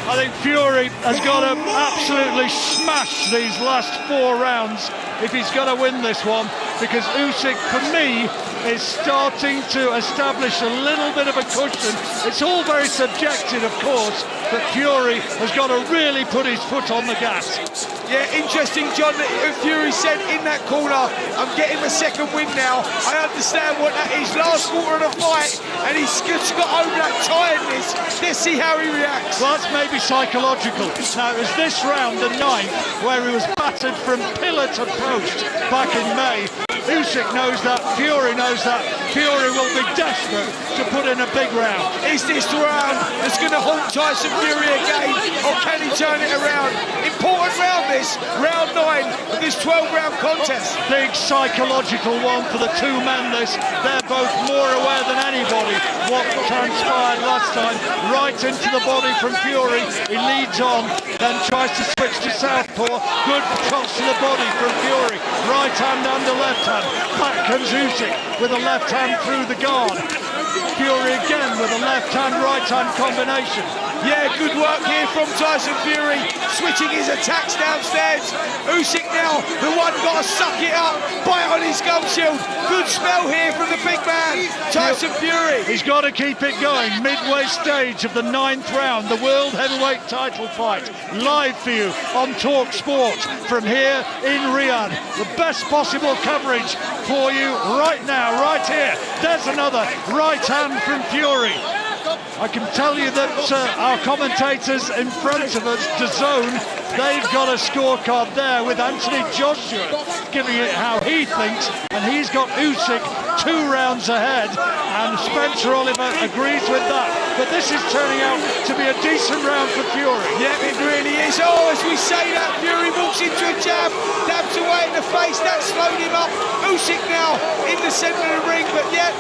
I think Fury has got to absolutely smash these last 4 rounds if he's going to win this one, because Usyk, for me, is starting to establish a little bit of a cushion. It's all very subjective, of course, but Fury has got to really put his foot on the gas. Yeah, interesting, John, that Fury said in that corner, I'm getting my second win now. I understand what that is. Last quarter of the fight, and he's just got over that tiredness. Let's see how he reacts. Well, that's maybe psychological. Now, it was this round, the 9th, where he was battered from pillar to post back in May. Usyk knows that, Fury knows that. Fury will be desperate to put in a big round. Is this round that's going to haunt Tyson Fury again, or can he turn it around? Important round this, round 9 of this 12-round contest. Big psychological one for the 2 men this. They're both more aware than anybody what transpired last time. Right into the body from Fury. He leads on, then tries to switch to southpaw. Good shots to the body from Fury. Right hand under left hand. Back comes Usyk with a left hand through the guard. Fury again with a left hand, right hand combination. Yeah, good work here from Tyson Fury, switching his attacks downstairs. Usyk now, the one got to suck it up, bite on his gum shield. Good spell here from the big man, Tyson Fury. He's got to keep it going. Midway stage of the 9th round, the World Heavyweight title fight. Live for you on talkSPORT from here in Riyadh. The best possible coverage for you right now, right here. There's another right hand from Fury. I can tell you that our commentators in front of us, DAZN, they've got a scorecard there with Anthony Joshua giving it how he thinks, and he's got Usyk 2 rounds ahead, and Spencer Oliver agrees with that. But this is turning out to be a decent round for Fury. Yeah, it really is. Oh, as we say that, Fury walks into a jab, dabs away in the face, that slowed him up. Usyk now in the centre of the ring, but yet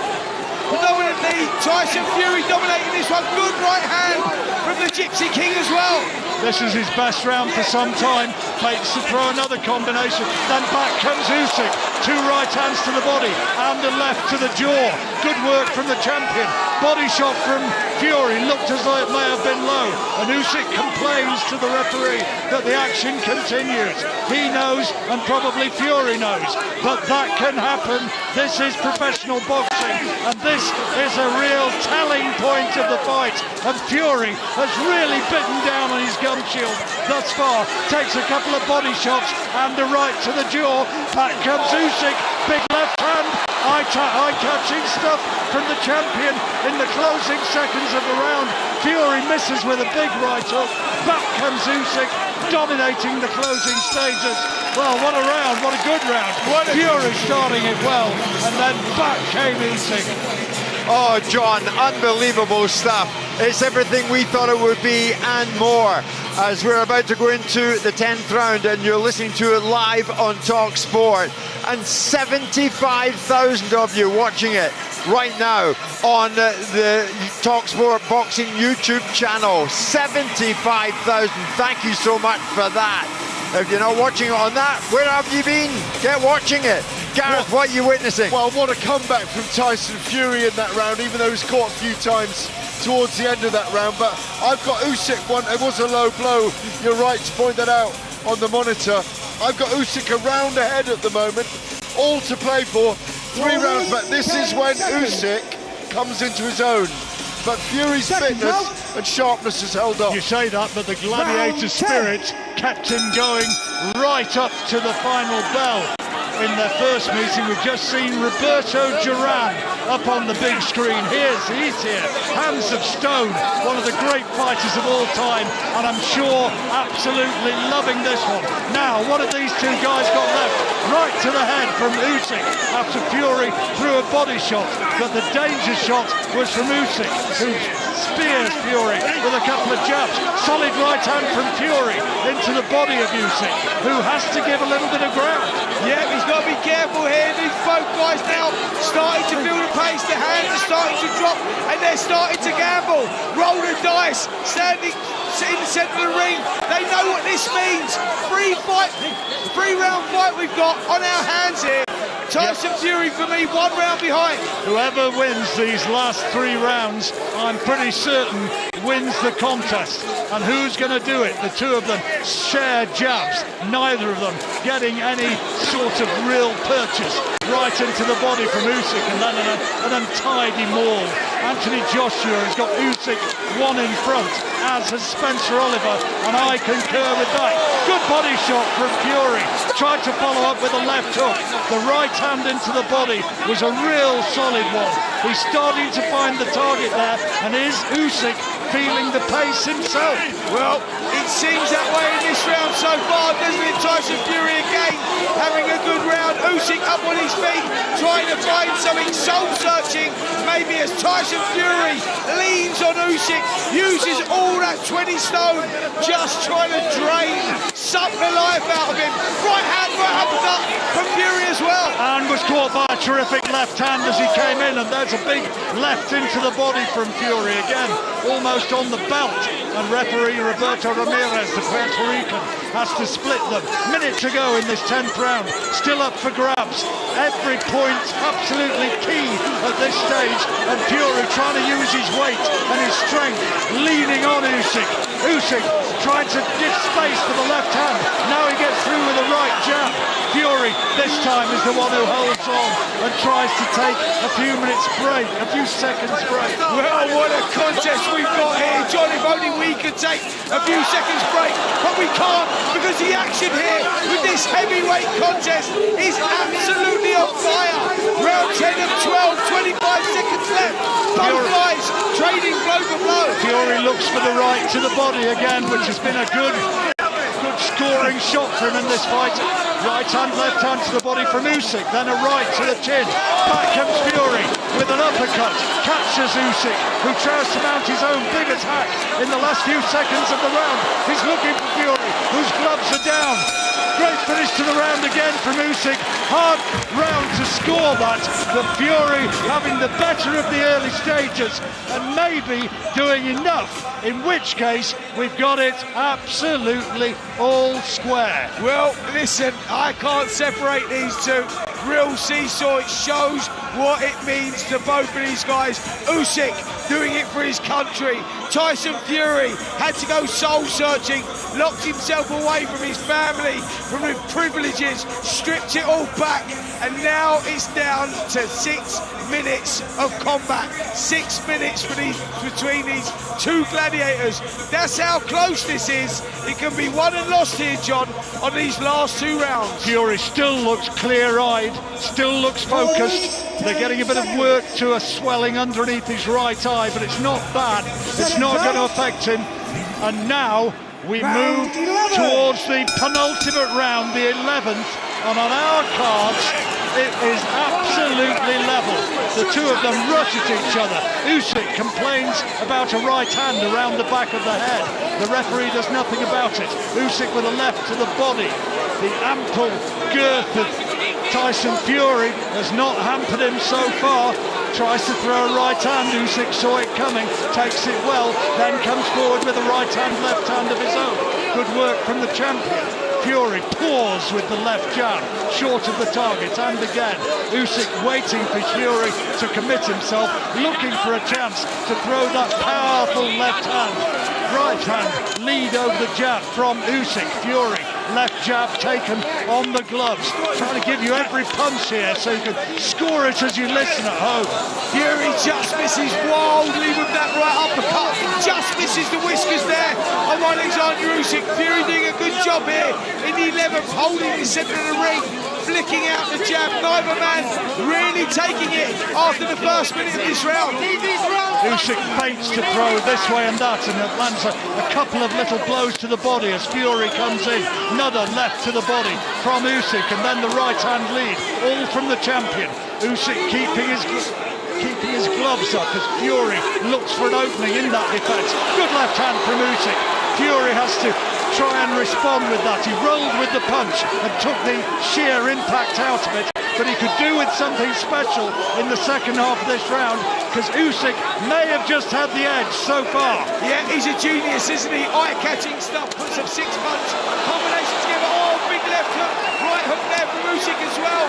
predominantly Tyson Fury dominating this one. Good right hand from the Gypsy King as well. This is his best round for some time. Bates to throw another combination. Then back comes Usyk. 2 right hands to the body and a left to the jaw. Good work from the champion. Body shot from Fury. Looked as though it may have been low. And Usyk complains to the referee that the action continues. He knows, and probably Fury knows, but that can happen. This is professional boxing, and this is a real telling point of the fight. And Fury has really bitten down on his gum shield thus far. Takes a couple of body shots and a right to the jaw. Back comes Usyk. big left hand, eye-catching stuff from the champion in the closing seconds of the round. Fury misses with a big right hook. Back comes Usyk, dominating the closing stages. Well, what a round, what a good round. Fury starting it well, and then back came Usyk. Oh, John, unbelievable stuff. It's everything we thought it would be and more, as we're about to go into the 10th round, and you're listening to it live on talkSPORT. And 75,000 of you watching it right now on the talkSPORT Boxing YouTube channel. 75,000. Thank you so much for that. If you're not watching it on that, where have you been? Get watching it. Gareth, what are you witnessing? Well, what a comeback from Tyson Fury in that round, even though he was caught a few times towards the end of that round. But I've got Usyk one. It was a low blow. You're right to point that out on the monitor. I've got Usyk a round ahead at the moment. All to play for. 3 rounds, but this is when Usyk comes into his own. But Fury's fitness and sharpness has held on. You say that, but the gladiator spirit kept him going right up to the final bell. In their first meeting, we've just seen Roberto Duran up on the big screen. He's here, hands of stone, one of the great fighters of all time, and I'm sure absolutely loving this one. Now, what have these two guys got left? Right to the head from Usyk after Fury threw a body shot, but the danger shot was from Usyk, who spears Fury with a couple of jabs. Solid right hand from Fury into the body of Usyk, who has to give a little bit of ground. Yeah, he's got to be careful here. These both guys now starting to build a pace. Their hands are starting to drop, and they're starting to gamble. Roll the dice, standing in the centre of the ring. They know what this means. 3-round fight we've got on our hands here. Tyson Fury, for me, 1 round behind. Whoever wins these last 3 rounds, I'm pretty certain, wins the contest. And who's going to do it? The two of them share jabs, neither of them getting any sort of real purchase. Right into the body from Usyk, and then an untidy maul. Anthony Joshua has got Usyk 1 in front, as has Spencer Oliver, and I concur with that. Good body shot from Fury. Tried to follow up with a left hook. The right hand into the body was a real solid one. He's starting to find the target there, and is Usyk feeling the pace himself? Well, it seems that way in this round so far, doesn't it? Tyson Fury again having a good round. Usyk up on his feet, trying to find something soul-searching. Maybe as Tyson Fury leans on Usyk, uses all that 20 stone, just trying to drain, suck the life out of him. Right hand uppercut from Fury as well. And was caught by a terrific left hand as he came in, and there's a big left into the body from Fury again, almost on the belt. And referee Roberto Ramirez, the Puerto Rican, has to split them. Minute to go in this 10th round, still up for grabs. Every point absolutely key at this stage, and Fury trying to use his weight and his strength, leaning on Usyk. Usyk trying to give space for the left hand. Now he gets through with a right jab. Fury this time is the one who holds on and tries to take a few minutes break, a few seconds break. Well, what a contest we've got here, John. If only we could take a few seconds break, but we can't, because the action here with this heavyweight contest is absolutely on fire. Round 10 of 12, 25 seconds left. Both guys trading blow for blow. Fury looks for the right to the body again, which has been a good scoring shot for him in this fight. Right hand, left hand to the body from Usyk, then a right to the chin. Back comes Fury with an uppercut, catches Usyk, who tries to mount his own big attack in the last few seconds of the round. He's looking for Fury, whose gloves are down. Great finish to the round again from Usyk. Hard round to score that, but Fury having the better of the early stages and maybe doing enough, in which case we've got it absolutely all square. Well, listen, I can't separate these two. Real seesaw, it shows what it means to both of these guys. Usyk doing it for his country. Tyson Fury had to go soul searching, locked himself away from his family, from his privileges, stripped it all back, and now it's down to 6 minutes of combat. 6 minutes between these two gladiators. That's how close this is. It can be won and lost here, John, on these last 2 rounds. Fury still looks clear-eyed, still looks focused. They're getting a bit of work to a swelling underneath his right eye, but it's not bad. It's not going to affect him. And now we move towards the penultimate round, the 11th, and on our cards it is absolutely level. The two of them rush at each other. Usyk complains about a right hand around the back of the head. The referee does nothing about it. Usyk with a left to the body. The ample girth of Tyson Fury has not hampered him so far. Tries to throw a right hand. Usyk saw it coming, takes it well, then comes forward with a right hand, left hand of his own. Good work from the champion. Fury pours with the left jab, short of the target, and again. Usyk waiting for Fury to commit himself, looking for a chance to throw that powerful left hand. Right hand lead over the jab from Usyk. Fury, left jab taken on the gloves. Trying to give you every punch here so you can score it as you listen at home. Fury just misses wildly with that right uppercut. Just misses the whiskers there of Oleksandr Usyk. Fury doing a good job here in the 11th, holding the centre of the ring, flicking out the jab. Neither man really taking it after the first minute of this round. Usyk feints to throw this way and that, and it lands a couple of little blows to the body as Fury comes in. Another left to the body from Usyk, and then the right hand lead, all from the champion. Usyk keeping his gloves up as Fury looks for an opening in that defence. Good left hand from Usyk. Fury has to try and respond with that. He rolled with the punch and took the sheer impact out of it, but he could do with something special in the second half of this round, because Usyk may have just had the edge so far. Yeah, he's a genius, isn't he? Eye-catching stuff, puts up 6 punch combinations together. Oh, big left hook, right hook there from Usyk as well.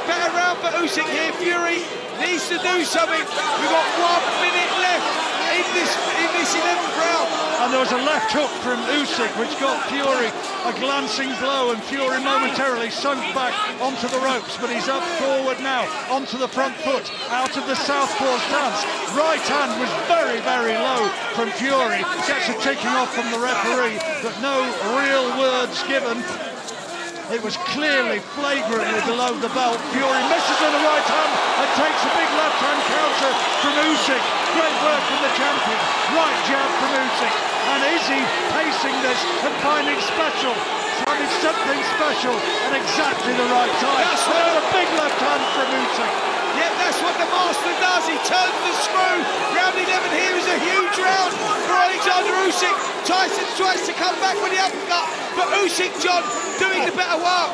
Better round for Usyk here. Fury needs to do something. We've got 1 minute left in this 11th round. And there was a left hook from Usyk which got Fury a glancing blow, and Fury momentarily sunk back onto the ropes, but he's up forward now, onto the front foot, out of the southpaw stance. Right hand was very, very low from Fury. Gets a ticking off from the referee, but no real words given. It was clearly flagrantly below the belt. Fury misses on the right hand and takes a big left hand counter from Usyk. Great work from the champion. Right jab from Usyk. And is he pacing this and finding something special at exactly the right time? That's a big left hand from Usyk. Yeah, that's what the master does. He turns the screw. Round 11 here is a huge round for Oleksandr Usyk. Tyson tries to come back with the uppercut, but Usyk, John, doing the better work.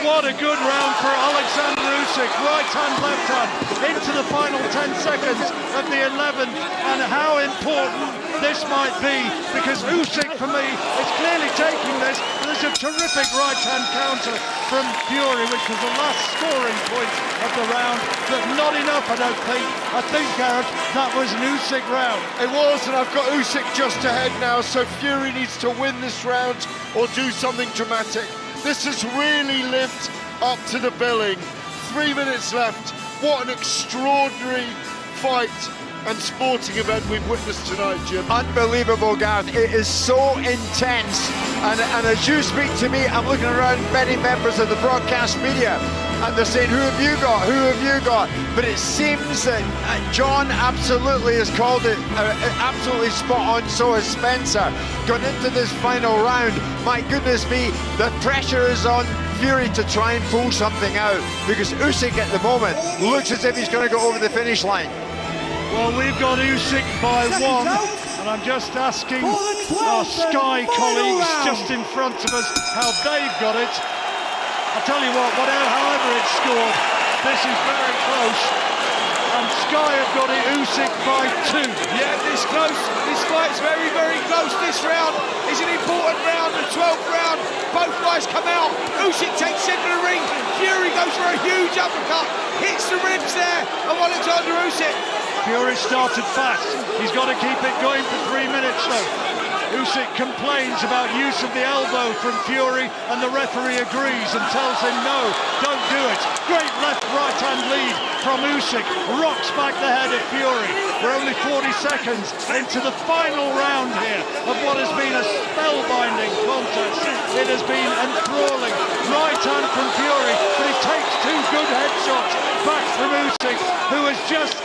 What a good round for Oleksandr Usyk. Right hand, left hand, into the final 10 seconds of the 11th, and how important this might be, because Usyk, for me, is clearly taking this. There's a terrific right hand counter from Fury, which was the last scoring point of the round, but not enough, I don't think. I think, Gareth, that was an Usyk round. It was, and I've got Usyk just ahead now, so Fury needs to win this round or do something dramatic. This has really lived up to the billing. 3 minutes left. What an extraordinary fight and sporting event we've witnessed tonight, Jim. Unbelievable, Gareth. It is so intense. And as you speak to me, I'm looking around many members of the broadcast media, and they're saying, who have you got? Who have you got? But it seems that John absolutely has called it absolutely spot on. So has Spencer. Going into this final round, my goodness me, the pressure is on Fury to try and pull something out, because Usyk at the moment looks as if he's going to go over the finish line. Well, we've got Usyk by 1, and I'm just asking our Sky colleagues just in front of us how they've got it. I tell you what, however it's scored, this is very close. And Sky have got it, Usyk by 2. Yeah, this close. This fight's very, very close. This round is an important round, the 12th round. Both guys come out. Usyk takes centre of the ring. Fury goes for a huge uppercut. Hits the ribs there of Oleksandr Usyk. Fury started fast. He's got to keep it going for 3 minutes though. Usyk complains about use of the elbow from Fury, and the referee agrees and tells him no, don't do it. Great left-right hand lead from Usyk, rocks back the head of Fury. We're only 40 seconds into the final round here of what has been a spellbinding contest. It has been enthralling. Right hand from Fury, but he takes 2 good headshots back from Usyk, who has just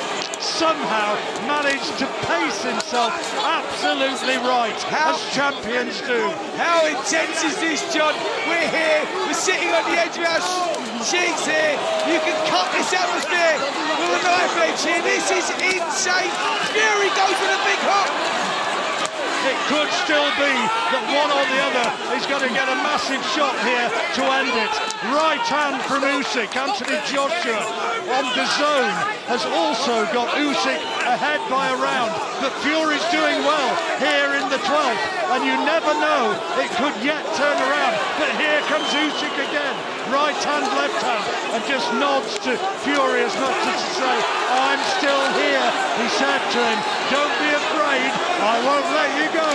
somehow managed to pace himself absolutely right, as champions do. How intense is this, John? We're here, we're sitting on the edge of our seats here. You can cut this atmosphere with a knife edge here. This is insane. Fury goes with a big hook. It could still be that one or the other is going to get a massive shot here to end it. Right hand from Usyk. Anthony Joshua on the zone has also got Usyk ahead by a round. But Fury's doing well here in the 12th, and you never know, it could yet turn around. But here comes Usyk again. Right hand, left hand, and just nods to Fury as much as to say, I'm still here. He said to him, don't be afraid, I won't let you go.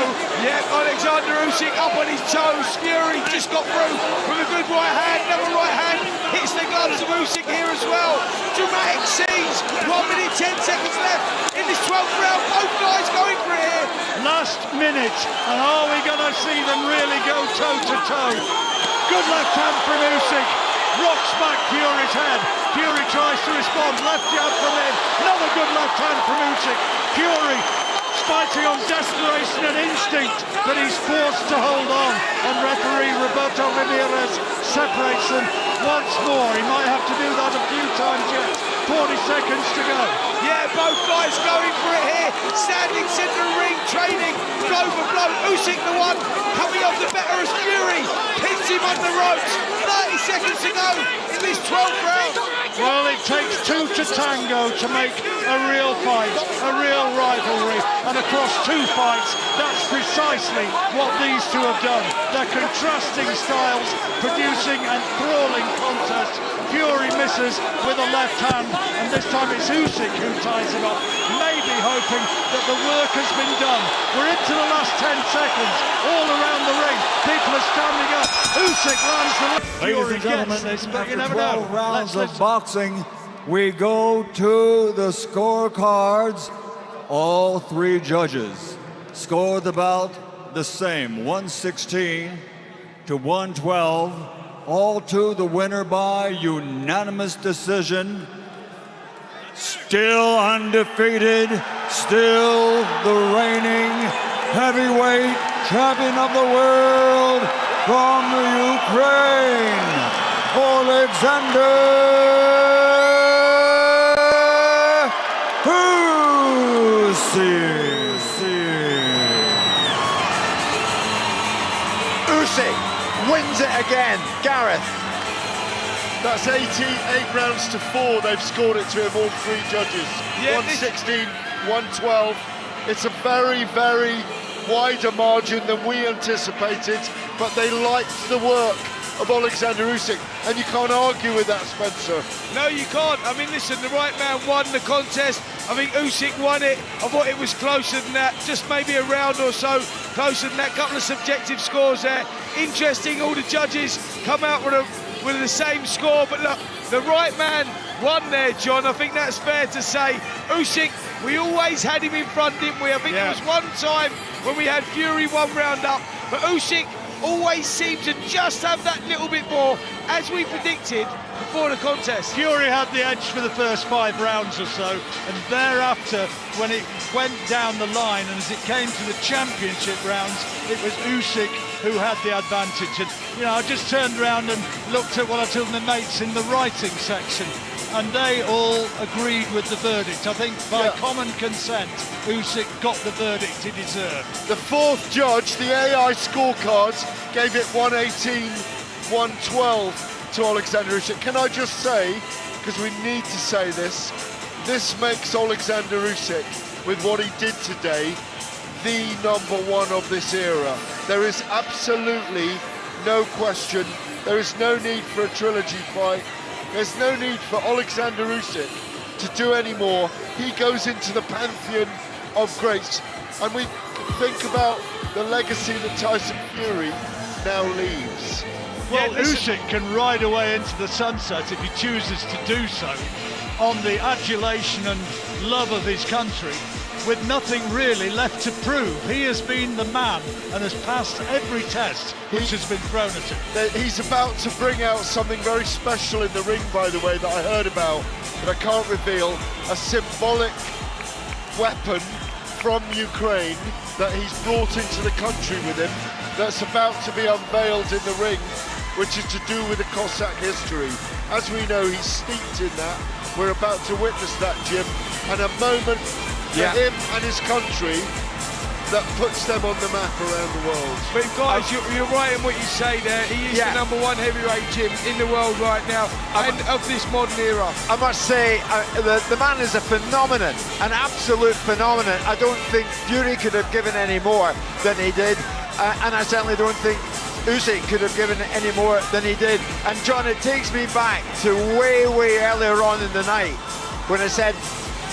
Yeah, Oleksandr Usyk up on his toes. Fury just got through with a good right hand. Another right hand hits the gloves of Usyk here as well. Dramatic scenes. 1 minute 10 seconds left in this 12th round. Both guys going for it here. Last minute, and are we going to see them really go toe to toe? Good left hand from Usyk. Rocks back Fury's head. Fury tries to respond. Left jab from him. Another good left hand from Usyk. Fury fighting on desperation and instinct, but he's forced to hold on, and referee Roberto Ramirez separates them once more. He might have to do that a few times yet. 40 seconds to go. Yeah, both guys going for it here. Standing centre of the ring, trading blow for blow. Usyk the one coming off the better as Fury pins him on the ropes. 30 seconds to go in this 12th round. Well, it takes 2 to tango to make a real fight, a real rivalry, and across 2 fights, that's precisely what these two have done. They're contrasting styles, producing enthralling contests. Fury misses with a left hand, and this time it's Usyk who ties him up, maybe hoping that the work has been done. We're into the last 10 seconds, all around the ring. People are standing up. Usyk lands the ring. Ladies and gentlemen, this, but you after never 12 know. rounds of boxing, we go to the scorecards. All 3 judges scored the bout the same, 116 to 112. All to the winner by unanimous decision. Still undefeated, still the reigning heavyweight champion of the world from Ukraine, Oleksandr Usyk wins it again. Gareth. That's 8 rounds to 4. They've scored it to him, all 3 judges. Yeah, 116, 112. It's a very, very wider margin than we anticipated, but they liked the work of Oleksandr Usyk, and you can't argue with that, Spencer. No, you can't. I mean, listen, the right man won the contest. I think Usyk won it. I thought it was closer than that, just maybe a round or so closer than that. Couple of subjective scores there. Interesting, all the judges come out with the same score, but look, the right man won there, John. I think that's fair to say. Usyk, we always had him in front, didn't we? I think there was one time when we had Fury 1 round up, but Usyk always seemed to just have that little bit more, as we predicted before the contest. Fury had the edge for the first 5 rounds or so, and thereafter, when it went down the line, and as it came to the championship rounds, it was Usyk who had the advantage. And, you know, I just turned around and looked at what I told my mates in the writing section, and they all agreed with the verdict. I think by common consent, Usyk got the verdict he deserved. The 4th judge, the AI scorecards, gave it 118, 112 to Oleksandr Usyk. Can I just say, because we need to say this, this makes Oleksandr Usyk, with what he did today, the #1 of this era. There is absolutely no question. There is no need for a trilogy fight. There's no need for Oleksandr Usyk to do any more. He goes into the pantheon of greats. And we think about the legacy that Tyson Fury now leaves. Well, Usyk can ride away into the sunset if he chooses to do so on the adulation and love of his country, with nothing really left to prove. He has been the man and has passed every test which has been thrown at him. He's about to bring out something very special in the ring, by the way, that I heard about, but I can't reveal. A symbolic weapon from Ukraine that he's brought into the country with him, that's about to be unveiled in the ring, which is to do with the Cossack history. As we know, he's steeped in that. We're about to witness that, Jim, and a moment for him and his country that puts them on the map around the world. But guys, you're right in what you say there. He is the #1 heavyweight, Jim, in the world right now, and of this modern era. I must say, the man is a phenomenon, an absolute phenomenon. I don't think Fury could have given any more than he did, and I certainly don't think Usyk could have given any more than he did. And John, it takes me back to way earlier on in the night when I said,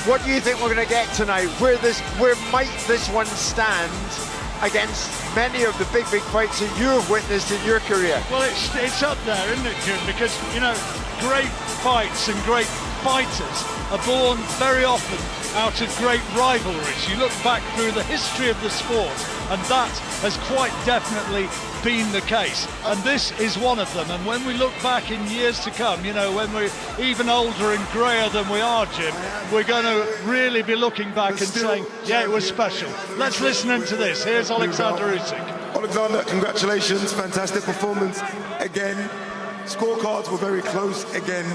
what do you think we're going to get tonight? Where might this one stand against many of the big fights that you have witnessed in your career? Well, it's up there, isn't it, Jim? Because, you know, great fights and great fighters are born very often out of great rivalries. You look back through the history of the sport, and that has quite definitely been the case. And this is one of them. And when we look back in years to come, you know, when we're even older and greyer than we are, Jim, we're going to really be looking back and saying, yeah, it was special. Let's listen into this. Here's Oleksandr Usyk. Oleksandr, congratulations. Fantastic performance again. Scorecards were very close again.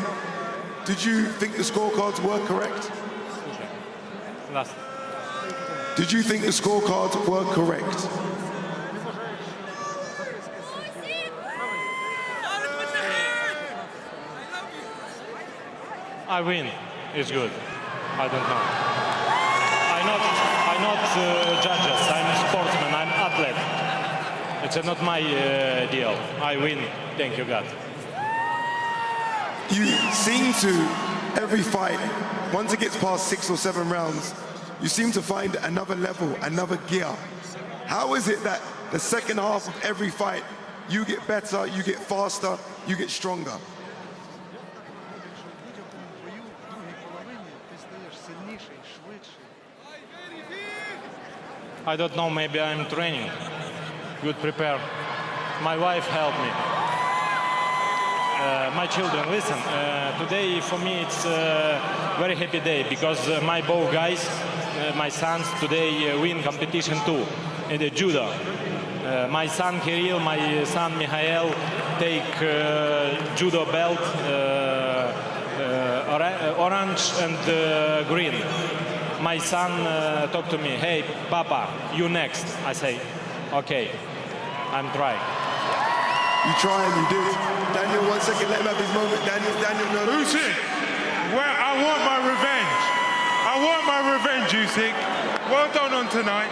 Did you think the scorecards were correct? Did you think the scorecards were correct? I win. It's good. I don't know. I'm not judges. I'm a sportsman. I'm athlete. It's not my deal. I win. Thank you, God. You seem to, every fight, once it gets past 6 or 7 rounds, you seem to find another level, another gear. How is it that the second half of every fight, you get better, you get faster, you get stronger? I don't know, maybe I'm training. Good prepare. My wife helped me. My children, listen, today for me it's a very happy day because my both guys, my sons, today win competition too in the judo. My son Kirill, my son Mikhail take judo belt, orange and green. My son talked to me, hey, Papa, you next. I say, okay, I'm trying. You try and you do it. Daniel, 1 second, let him have his moment. Daniel, no. Usyk, well, I want my revenge. I want my revenge, Usyk. Well done on tonight.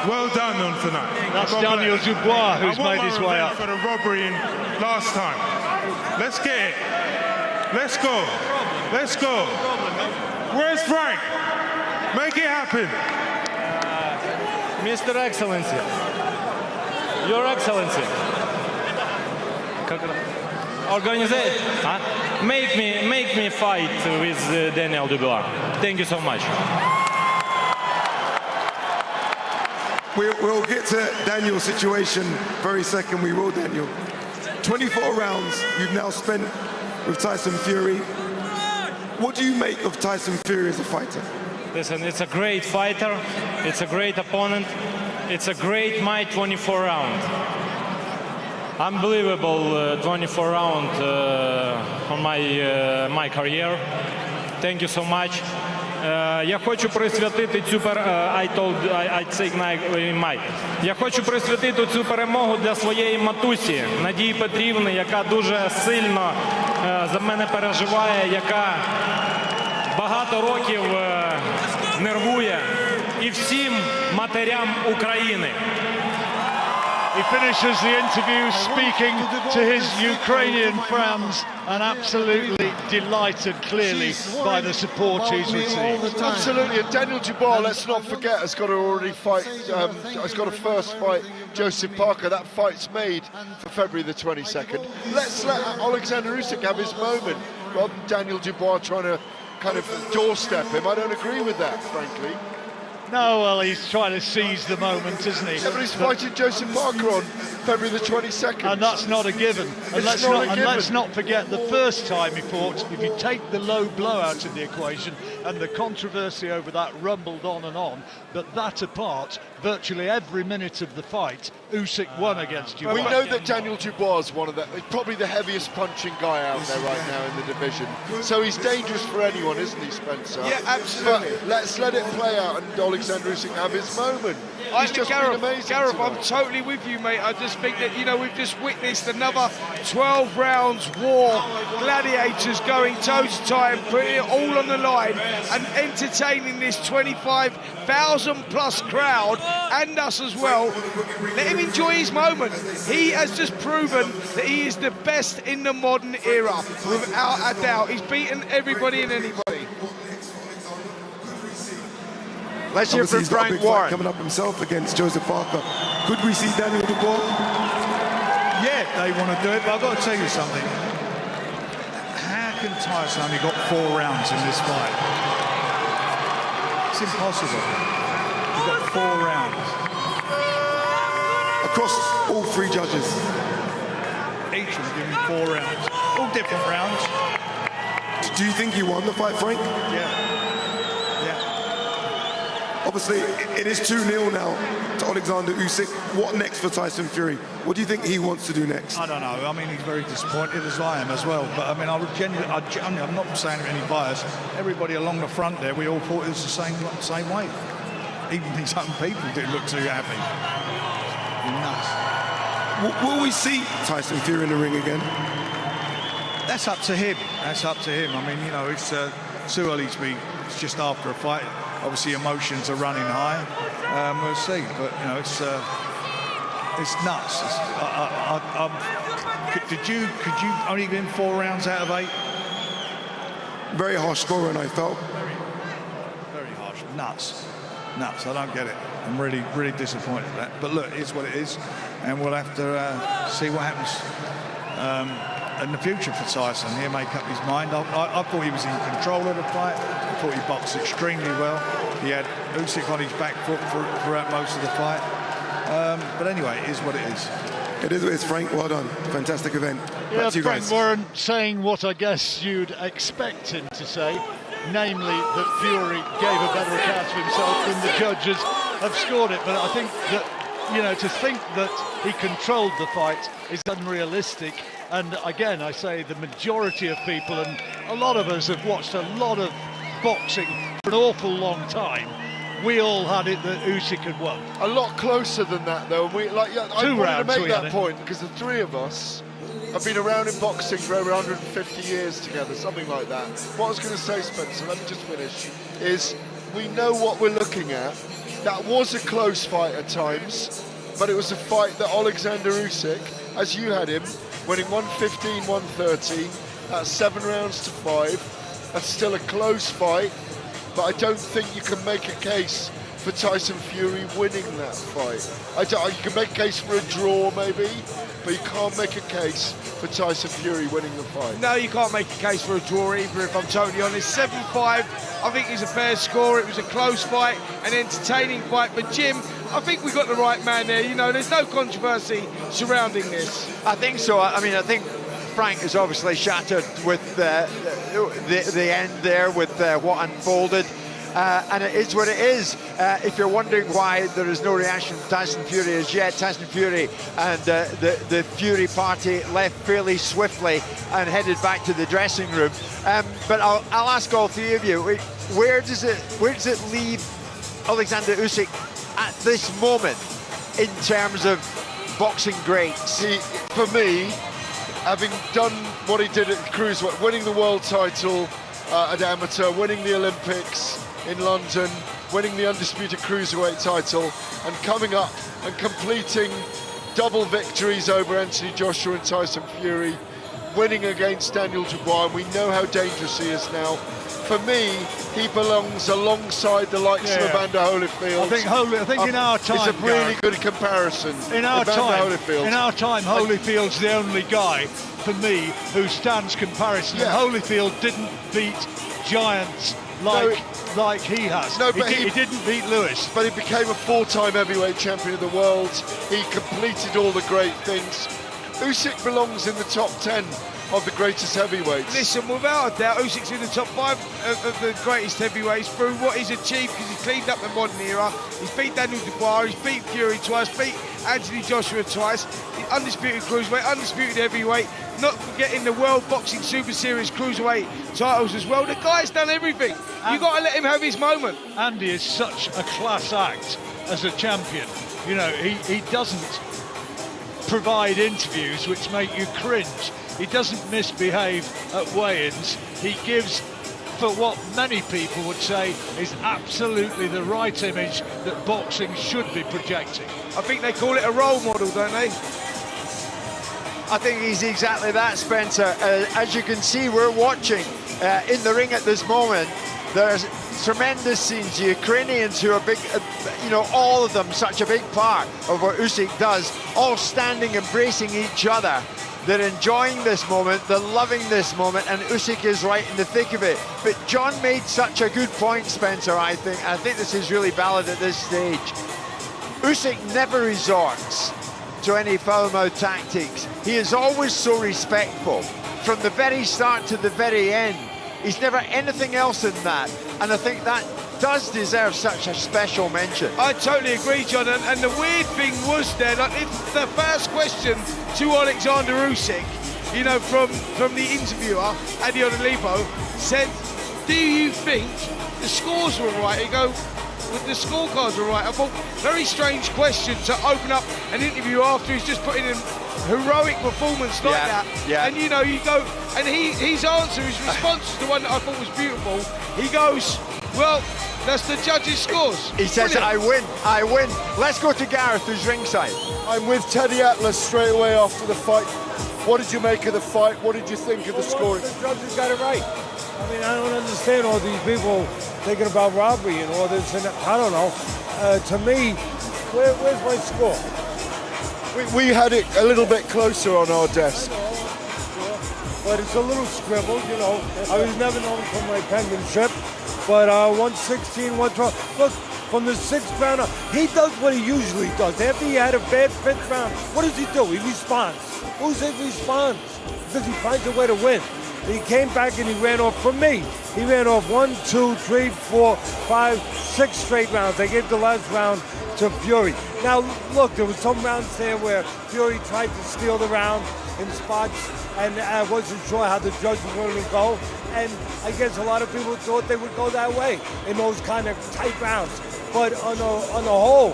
Well done on tonight. That's Daniel Dubois who's made his way up. For the robbery in last time. Let's get it. Let's go. Let's go. Where's Frank? Make it happen. Mr. Excellency, Your Excellency, make me fight with Daniel Dubois. Thank you so much. We'll get to Daniel's situation very second. We will, Daniel. 24 rounds you've now spent with Tyson Fury. What do you make of Tyson Fury as a fighter? Listen, it's a great fighter. It's a great opponent. It's a great my 24 round. Unbelievable 24 round on my career. Thank you so much. Я хочу присвятити цю Я хочу присвятити цю перемогу для своєї матусі Надії Петрівни, яка дуже сильно за мене переживає, яка багато років нервує і всім матерям України. He finishes the interview speaking to his Ukrainian fans and absolutely delighted clearly by the support he's received. Absolutely, and Daniel Dubois, let's not forget, has got to already fight, has got to first fight Joseph Parker. That fight's made for February the 22nd. Let's let Oleksandr Usyk have his moment, rather than Daniel Dubois trying to kind of doorstep him. I don't agree with that, frankly. No, well, he's trying to seize the moment, isn't he? Yeah, but he's fighting Joseph Parker on February the 22nd. And that's not a given. And let's not forget the first time he fought, if you take the Lowe blowout in the equation and the controversy over that rumbled on and on, but that apart, virtually every minute of the fight, Usyk won against you. We know that Daniel Dubois is one of the, probably the heaviest punching guy out there right now in the division. So he's dangerous for anyone, isn't he, Spencer? Yeah, absolutely. But let's let it play out and Oleksandr Usyk have his moment. He's just been amazing. Gareth, I'm totally with you, mate. I just think that, you know, we've just witnessed another 12 rounds war, gladiators going toe-to-toe and putting it all on the line and entertaining this 25,000 plus crowd and us as well. Let him enjoy his moment. He has just proven that he is the best in the modern era, without a doubt. He's beaten everybody and anybody. Let's hear from Frank Warren. Coming up himself against Joseph Parker. Could we see Daniel Dubois? Yeah, they want to do it, but I've got to tell you something. How can Tyson only got 4 rounds in this fight? It's impossible. He's got 4 rounds. Across all 3 judges. Each will give him 4 rounds. All different rounds. Do you think he won the fight, Frank? Yeah. Obviously, it is 2-0 now to Oleksandr Usyk. What next for Tyson Fury? What do you think he wants to do next? I don't know. I mean, he's very disappointed, as I am as well. But I mean, I'm not saying with any bias. Everybody along the front there, we all thought it was the same way. Even his own people didn't look too happy. Nuts. Will we see Tyson Fury in the ring again? That's up to him. That's up to him. I mean, you know, it's too early to be. It's just after a fight. Obviously, emotions are running high. We'll see, but you know, it's nuts. Could you only give him 4 rounds out of 8? Very harsh score, and I felt very harsh. Nuts. I don't get it. I'm really disappointed with that. But look, it's what it is, and we'll have to see what happens in the future for Tyson. He'll make up his mind. I thought he was in control of the fight. I thought he boxed extremely well. He had Usyk on his back foot throughout most of the fight. But anyway, it is what it is. It is what it is, Frank. Well done. Fantastic event. Yeah, Frank Warren saying what I guess you'd expect him to say, namely that Fury gave a better account of himself than the judges have scored it. But I think that, you know, to think that he controlled the fight is unrealistic. And again, I say the majority of people, and a lot of us have watched a lot of boxing for an awful long time. We all had it that Usyk had won. A lot closer than that, though. I wanted to make that point because the 3 of us have been around in boxing for over 150 years together, something like that. What I was going to say, Spencer, let me just finish, is we know what we're looking at. That was a close fight at times, but it was a fight that Oleksandr Usyk, as you had him, winning 115, 130, that's 7 rounds to 5. That's still a close fight, but I don't think you can make a case for Tyson Fury winning that fight. You can make a case for a draw maybe, but you can't make a case for Tyson Fury winning the fight. No, you can't make a case for a draw either, if I'm totally honest. 7-5, I think is a fair score. It was a close fight, an entertaining fight. But Jim, I think we got the right man there. You know, there's no controversy surrounding this. I think so. I mean, I think Frank is obviously shattered with the end there, with what unfolded. And it is what it is. If you're wondering why there is no reaction from Tyson Fury as yet, Tyson Fury and the Fury party left fairly swiftly and headed back to the dressing room. But I'll ask all 3 of you, where does it leave Oleksandr Usyk at this moment in terms of boxing greats? For me, having done what he did at the cruiserweight, winning the world title, at amateur, winning the Olympics in London, winning the undisputed cruiserweight title, and coming up and completing double victories over Anthony Joshua and Tyson Fury, winning against Daniel Dubois, and we know how dangerous he is now. For me, he belongs alongside the likes of Evander Holyfield. I think in our time, it's a really good comparison. In our time, Holyfield's the only guy for me who stands comparison. And Holyfield didn't beat giants like he has. No, but he didn't beat Lewis. But he became a 4-time heavyweight champion of the world. He completed all the great things. Usyk belongs in the top 10 of the greatest heavyweights. Listen, without a doubt, Usyk's in the top 5 of the greatest heavyweights through what he's achieved, because he's cleaned up the modern era. He's beat Daniel Dubois, he's beat Fury twice, beat Anthony Joshua twice, the undisputed cruiserweight, undisputed heavyweight, not forgetting the World Boxing Super Series cruiserweight titles as well. The guy's done everything. You've got to let him have his moment. Andy is such a class act as a champion. You know, he doesn't provide interviews which make you cringe. He doesn't misbehave at weigh-ins. He gives, for what many people would say, is absolutely the right image that boxing should be projecting. I think they call it a role model, don't they? I think he's exactly that, Spencer. As you can see, we're watching in the ring at this moment. There's tremendous scenes. The Ukrainians, who are big, you know, all of them, such a big part of what Usyk does, all standing, embracing each other. They're enjoying this moment, they're loving this moment, and Usyk is right in the thick of it. But John made such a good point, Spencer, I think. I think this is really valid at this stage. Usyk never resorts to any foul-mouthed tactics. He is always so respectful. From the very start to the very end, he's never anything else than that. And I think that does deserve such a special mention. I totally agree, John, and the weird thing was then, like, the first question to Oleksandr Usyk, you know, from the interviewer, Adi Odolipo, said, do you think the scores were right? He go, the scorecards were right. I thought, very strange question to open up an interview after he's just put in a heroic performance like that. Yeah. And you know, you go, and his answer, his response is the one that I thought was beautiful. He goes, well, that's the judges' scores. He says, brilliant. I win. Let's go to Gareth, who's ringside. I'm with Teddy Atlas straight away after the fight. What did you make of the fight? What did you think of the scoring? The judges got it right. I mean, I don't understand all these people thinking about robbery and all this, and I don't know. To me, where's my score? We had it a little bit closer on our desk. But it's a little scribbled, you know. I was never known for my penmanship. But 116, 112. Look, from the 6th round up, he does what he usually does. After he had a bad 5th round, what does he do? He responds. Who says he responds? Because he finds a way to win. He came back and he ran off from me. He ran off 1, 2, 3, 4, 5, 6 straight rounds. I gave the last round to Fury. Now, look, there was some rounds there where Fury tried to steal the round in spots, and I wasn't sure how the judge was going to go. And I guess a lot of people thought they would go that way in those kind of tight rounds. But on the whole,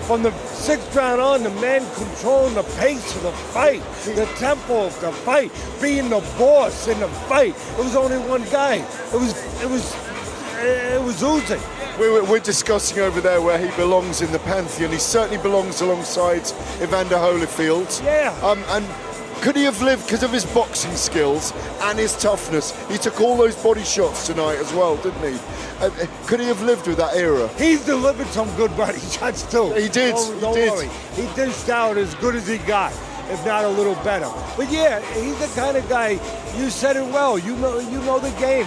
from the 6th round on, the man controlling the pace of the fight, the tempo of the fight, being the boss in the fight. It was only one guy. It was Usyk. We're discussing over there where he belongs in the pantheon. He certainly belongs alongside Evander Holyfield. Yeah. And could he have lived, because of his boxing skills and his toughness, he took all those body shots tonight as well, didn't he? Could he have lived with that era? He's delivered some good body shots too. He did. Don't worry. He dished out as good as he got, if not a little better. But yeah, he's the kind of guy, you said it well, you know the game.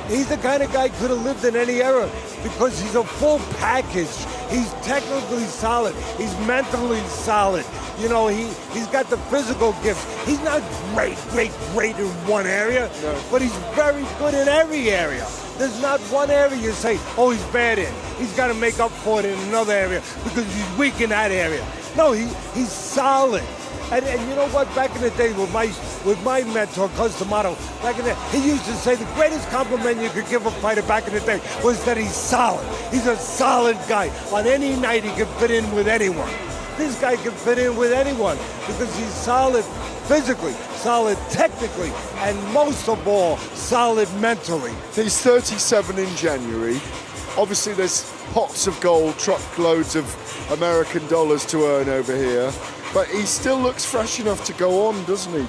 He's the kind of guy could have lived in any era because he's a full package. He's technically solid. He's mentally solid. You know, he's got the physical gifts. He's not great in one area, but he's very good in every area. There's not one area you say, oh, he's bad in. He's got to make up for it in another area because he's weak in that area. No, he's solid. And you know what? Back in the day with my mentor, Cus D'Amato, back in the day, he used to say the greatest compliment you could give a fighter back in the day was that he's solid. He's a solid guy. On any night, he can fit in with anyone. this guy can fit in with anyone because he's solid physically, solid technically, and most of all, solid mentally. He's 37 in January. Obviously, there's pots of gold, truckloads of American dollars to earn over here, but he still looks fresh enough to go on, doesn't he?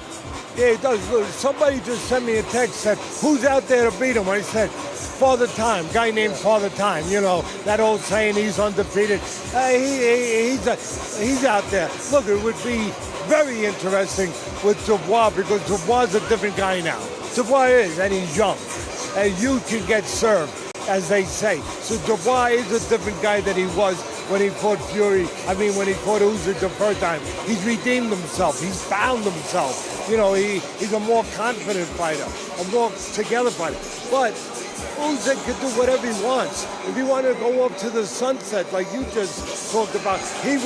Yeah, he does. Look, somebody just sent me a text, said, who's out there to beat him? I said, Father Time, guy named Father Time, you know, that old saying, he's undefeated. He's out there. Look, it would be very interesting with Dubois because Dubois is a different guy now. Dubois is, and he's young. And you can get served, as they say. So Dubois is a different guy than he was when he fought when he fought Usyk the first time. He's redeemed himself. He's found himself. You know, he's a more confident fighter, a more together fighter. But Usyk can do whatever he wants. If he wanted to go up to the sunset, like you just talked about, he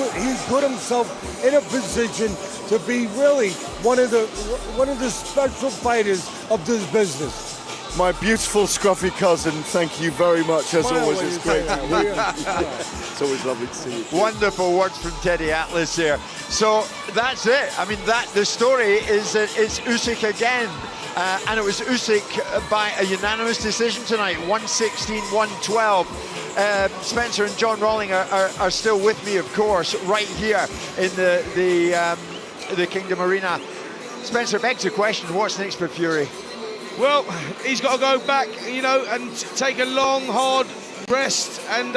put himself in a position to be really one of the special fighters of this business. My beautiful scruffy cousin, thank you very much. As always, it's great. It's always lovely to see you. Wonderful words from Teddy Atlas here. So that's it. I mean, the story is that it's Usyk again. And it was Usyk by a unanimous decision tonight, 116-112. Spencer and John Rawling are still with me, of course, right here in the Kingdom Arena. Spencer, begs the question, what's next for Fury? Well, he's got to go back, you know, and take a long, hard rest and,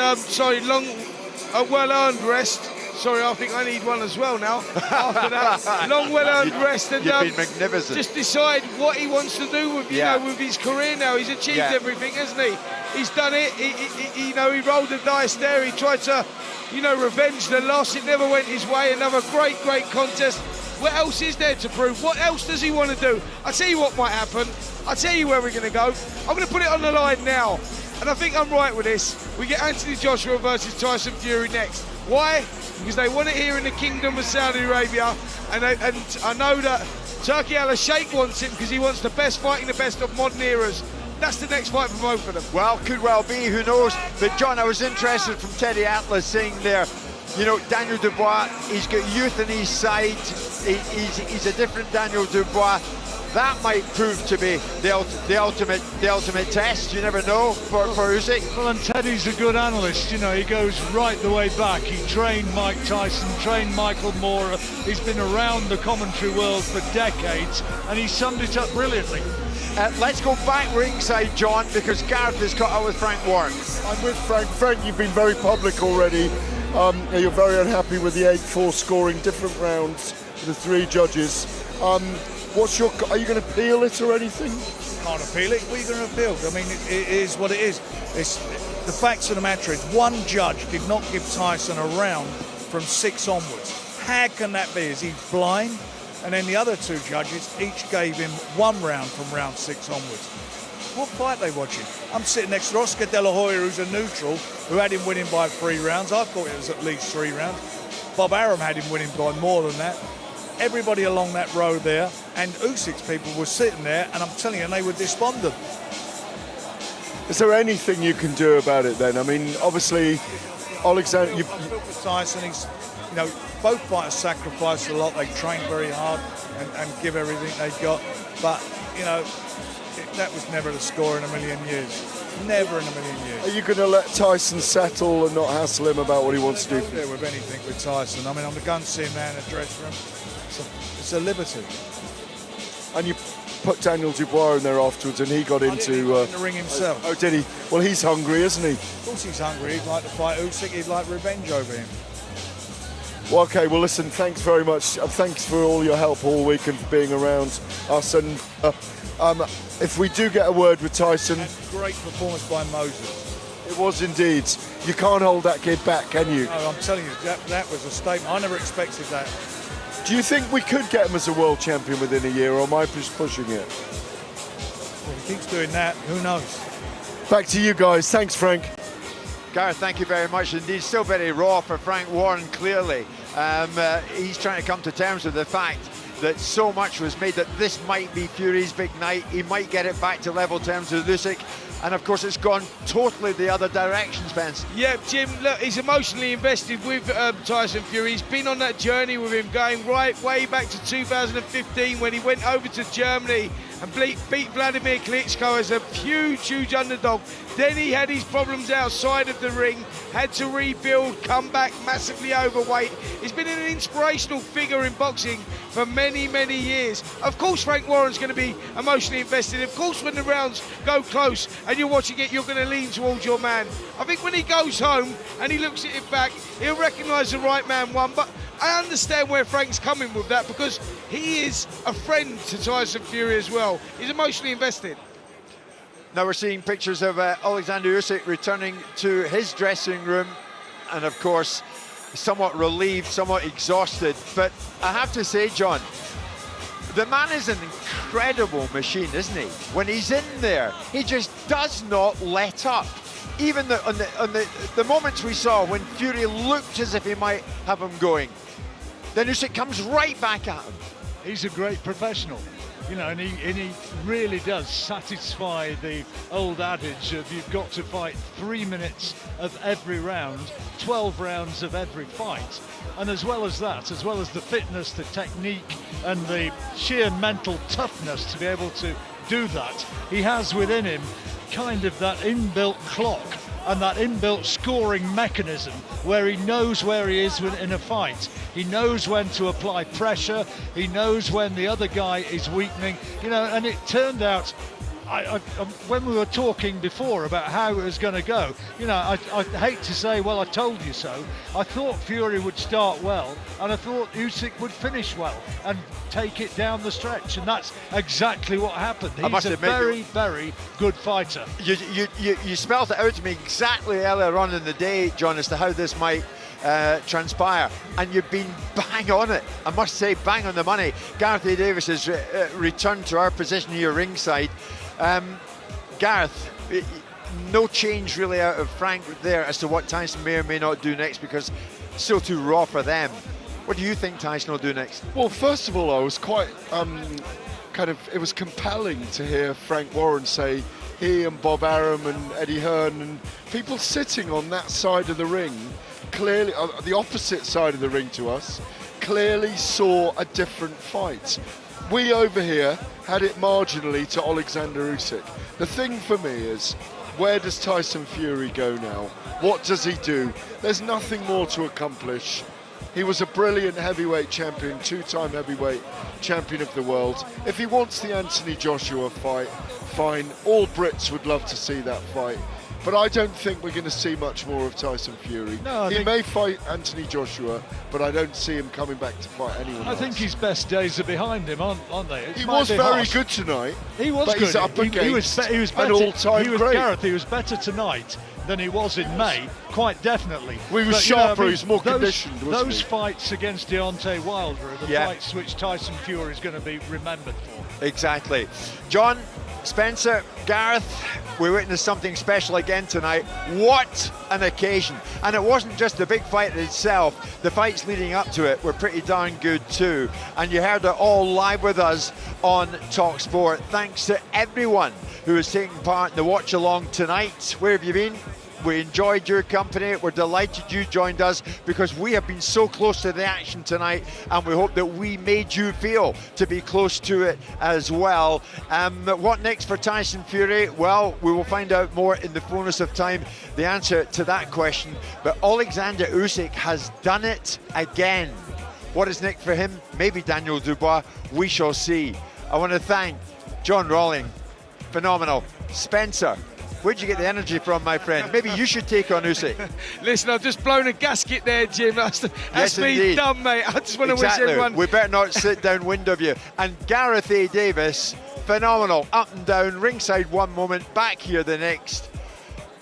well-earned rest. Sorry, I think I need one as well now. After that long, well-earned rest, and you've been magnificent. Just decide what he wants to do with with his career now. He's achieved everything, hasn't he? He's done it. He rolled the dice there. He tried to, revenge the loss. It never went his way. Another great contest. What else is there to prove? What else does he want to do? I'll tell you what might happen. I'll tell you where we're going to go. I'm going to put it on the line now, and I think I'm right with this. We get Anthony Joshua versus Tyson Fury next. Why? Because they want it here in the Kingdom of Saudi Arabia, and I know that Turki Al-Sheikh wants it because he wants the best fighting the best of modern eras. That's the next fight for both of them. Well, could well be, who knows? But John, I was interested from Teddy Atlas saying there, Daniel Dubois, he's got youth on his side. He's a different Daniel Dubois. That might prove to be the ultimate test. You never know for Usyk. Well, and Teddy's a good analyst. He goes right the way back. He trained Mike Tyson, trained Michael Moorer. He's been around the commentary world for decades, and he summed it up brilliantly. Let's go back ringside, John, because Gareth has caught up with Frank Warren. I'm with Frank. Frank, you've been very public already. You're very unhappy with the 8-4 scoring, different rounds for the three judges. Are you going to appeal it or anything? Can't appeal it. What are you going to appeal? I mean, it is what it is. It's the facts of the matter is one judge did not give Tyson a round from 6 onwards. How can that be? Is he blind? And then the other 2 judges each gave him 1 round from round 6 onwards. What fight are they watching? I'm sitting next to Oscar De La Hoya, who's a neutral, who had him winning by 3 rounds. I thought it was at least 3 rounds. Bob Arum had him winning by more than that. Everybody along that road there, and Usyk's people were sitting there, and I'm telling you, they were despondent. Is there anything you can do about it then? I mean, obviously, Oleksandr, Tyson, he's, both fighters sacrifice a lot. They train very hard and give everything they've got, but that was never the score in a million years. Never in a million years. Are you going to let Tyson settle and not hassle him about what he wants to do? Yeah, with anything with Tyson. I mean, I'm going to see him now in the dressing room. It's a liberty. And you put Daniel Dubois in there afterwards, and he got into in the ring himself. Oh, did he? Well, he's hungry, isn't he? Of course he's hungry. He'd like to fight Usyk. He'd like revenge over him. Well, okay. Well, listen. Thanks very much. Thanks for all your help all week and for being around us. And if we do get a word with Tyson, great performance by Moses. It was indeed. You can't hold that kid back, can you? No, I'm telling you, that was a statement. I never expected that. Do you think we could get him as a world champion within a year, or am I just pushing it? Well, if he keeps doing that, who knows? Back to you guys. Thanks, Frank. Gareth, thank you very much indeed. Still very raw for Frank Warren, clearly. He's trying to come to terms with the fact that so much was made that this might be Fury's big night. He might get it back to level terms with Usyk. And of course, it's gone totally the other direction, Spence. Yeah, Jim, look, he's emotionally invested with Tyson Fury. He's been on that journey with him, going way back to 2015 when he went over to Germany and beat Vladimir Klitschko as a huge underdog. Then he had his problems outside of the ring, had to rebuild, come back massively overweight. He's been an inspirational figure in boxing for many years. Of course, Frank Warren's going to be emotionally invested. Of course, when the rounds go close and you're watching it, you're going to lean towards your man. I think when he goes home and he looks at it back, he'll recognise the right man won. But I understand where Frank's coming with that, because he is a friend to Tyson Fury as well. He's emotionally invested. Now we're seeing pictures of Oleksandr Usyk returning to his dressing room, and of course somewhat relieved, somewhat exhausted. But I have to say, John, the man is an incredible machine, isn't he? When he's in there, he just does not let up. Even on the moments we saw when Fury looked as if he might have him going, then Usyk comes right back at him. He's a great professional, you know, and he really does satisfy the old adage of you've got to fight 3 minutes of every round, 12 rounds of every fight. And as well as that, as well as the fitness, the technique and the sheer mental toughness to be able to do that, he has within him kind of that inbuilt clock and that inbuilt scoring mechanism where he knows where he is in a fight. He knows when to apply pressure. He knows when the other guy is weakening. You know, and it turned out, when we were talking before about how it was going to go, you know, I hate to say, well, I told you so. I thought Fury would start well, and I thought Usyk would finish well and take it down the stretch, and that's exactly what happened. He's a very good fighter. You spelled it out to me exactly earlier on in the day, John, as to how this might transpire, and you've been bang on it. I must say, bang on the money. Gareth A. Davis has returned to our position here ringside. Gareth, no change really out of Frank there as to what Tyson may or may not do next, because it's still too raw for them. What do you think Tyson will do next? Well, first of all, I was quite it was compelling to hear Frank Warren say he and Bob Arum and Eddie Hearn and people sitting on that side of the ring, clearly the opposite side of the ring to us, clearly saw a different fight. We over here had it marginally to Oleksandr Usyk. The thing for me is, where does Tyson Fury go now? What does he do? There's nothing more to accomplish. He was a brilliant heavyweight champion, two-time heavyweight champion of the world. If he wants the Anthony Joshua fight, fine. All Brits would love to see that fight. But I don't think we're going to see much more of Tyson Fury. No, he may fight Anthony Joshua, but I don't see him coming back to fight anyone else. I think his best days are behind him, aren't they? He was very good tonight. He was good. He's up against an all-time great. Gareth, he was better tonight than he was in May, quite definitely. He was sharper, he was more conditioned, wasn't he? Those fights against Deontay Wilder are the fights which Tyson Fury is going to be remembered for. Exactly. John, Spencer, Gareth, we witnessed something special again tonight. What an occasion. And it wasn't just the big fight itself. The fights leading up to it were pretty darn good too. And you heard it all live with us on talkSPORT. Thanks to everyone who is taking part in the watch along tonight. Where have you been? We enjoyed your company. We're delighted you joined us, because we have been so close to the action tonight, and we hope that we made you feel to be close to it as well. What next for Tyson Fury? Well, we will find out more in the fullness of time, the answer to that question. But Oleksandr Usyk has done it again. What is next for him? Maybe Daniel Dubois. We shall see. I want to thank John Rawling. Phenomenal. Spencer, where'd you get the energy from, my friend? Maybe you should take on Usyk. Listen, I've just blown a gasket there, Jim. That's yes, me indeed. done, mate. I just want to wish everyone... We better not sit downwind of you. And Gareth A. Davis, phenomenal. Up and down, ringside one moment, back here the next.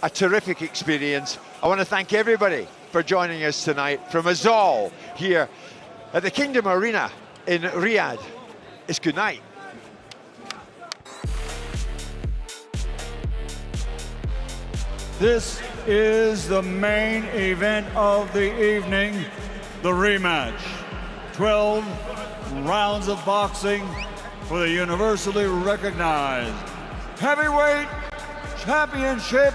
A terrific experience. I want to thank everybody for joining us tonight. From us all here at the Kingdom Arena in Riyadh. It's good night. This is the main event of the evening, the rematch. 12 rounds of boxing for the universally recognized heavyweight Championship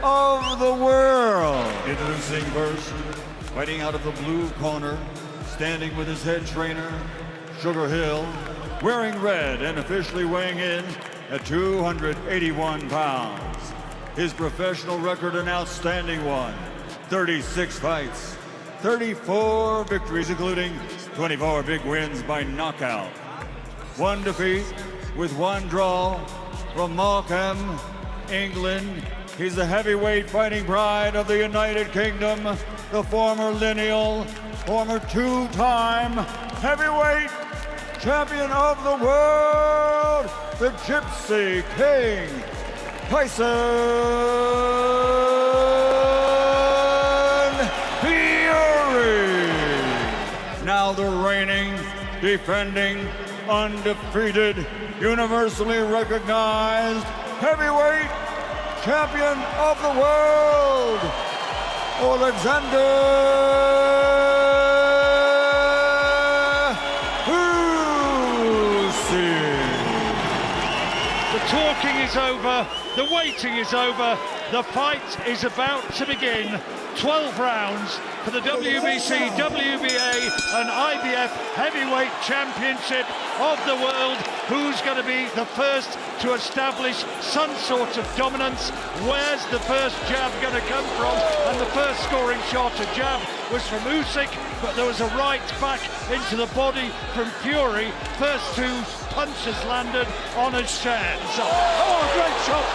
of the World. Introducing first, fighting out of the blue corner, standing with his head trainer, Sugar Hill, wearing red and officially weighing in at 281 pounds. His professional record an outstanding one, 36 fights, 34 victories, including 24 big wins by knockout. 1 defeat with 1 draw from Mckeen, England. He's the heavyweight fighting pride of the United Kingdom, the former lineal, former 2-time heavyweight champion of the world, the Gypsy King, Tyson Fury. Now the reigning, defending, undefeated, universally recognized heavyweight champion of the world, Oleksandr Usyk. The talking is over, the waiting is over, the fight is about to begin. 12 rounds for the WBC, WBA and IBF Heavyweight Championship of the world. Who's going to be the first to establish some sort of dominance? Where's the first jab going to come from? And the first scoring shot, a jab, was from Usyk, but there was a right back into the body from Fury. First 2 punches landed on his chance. Oh, a great shot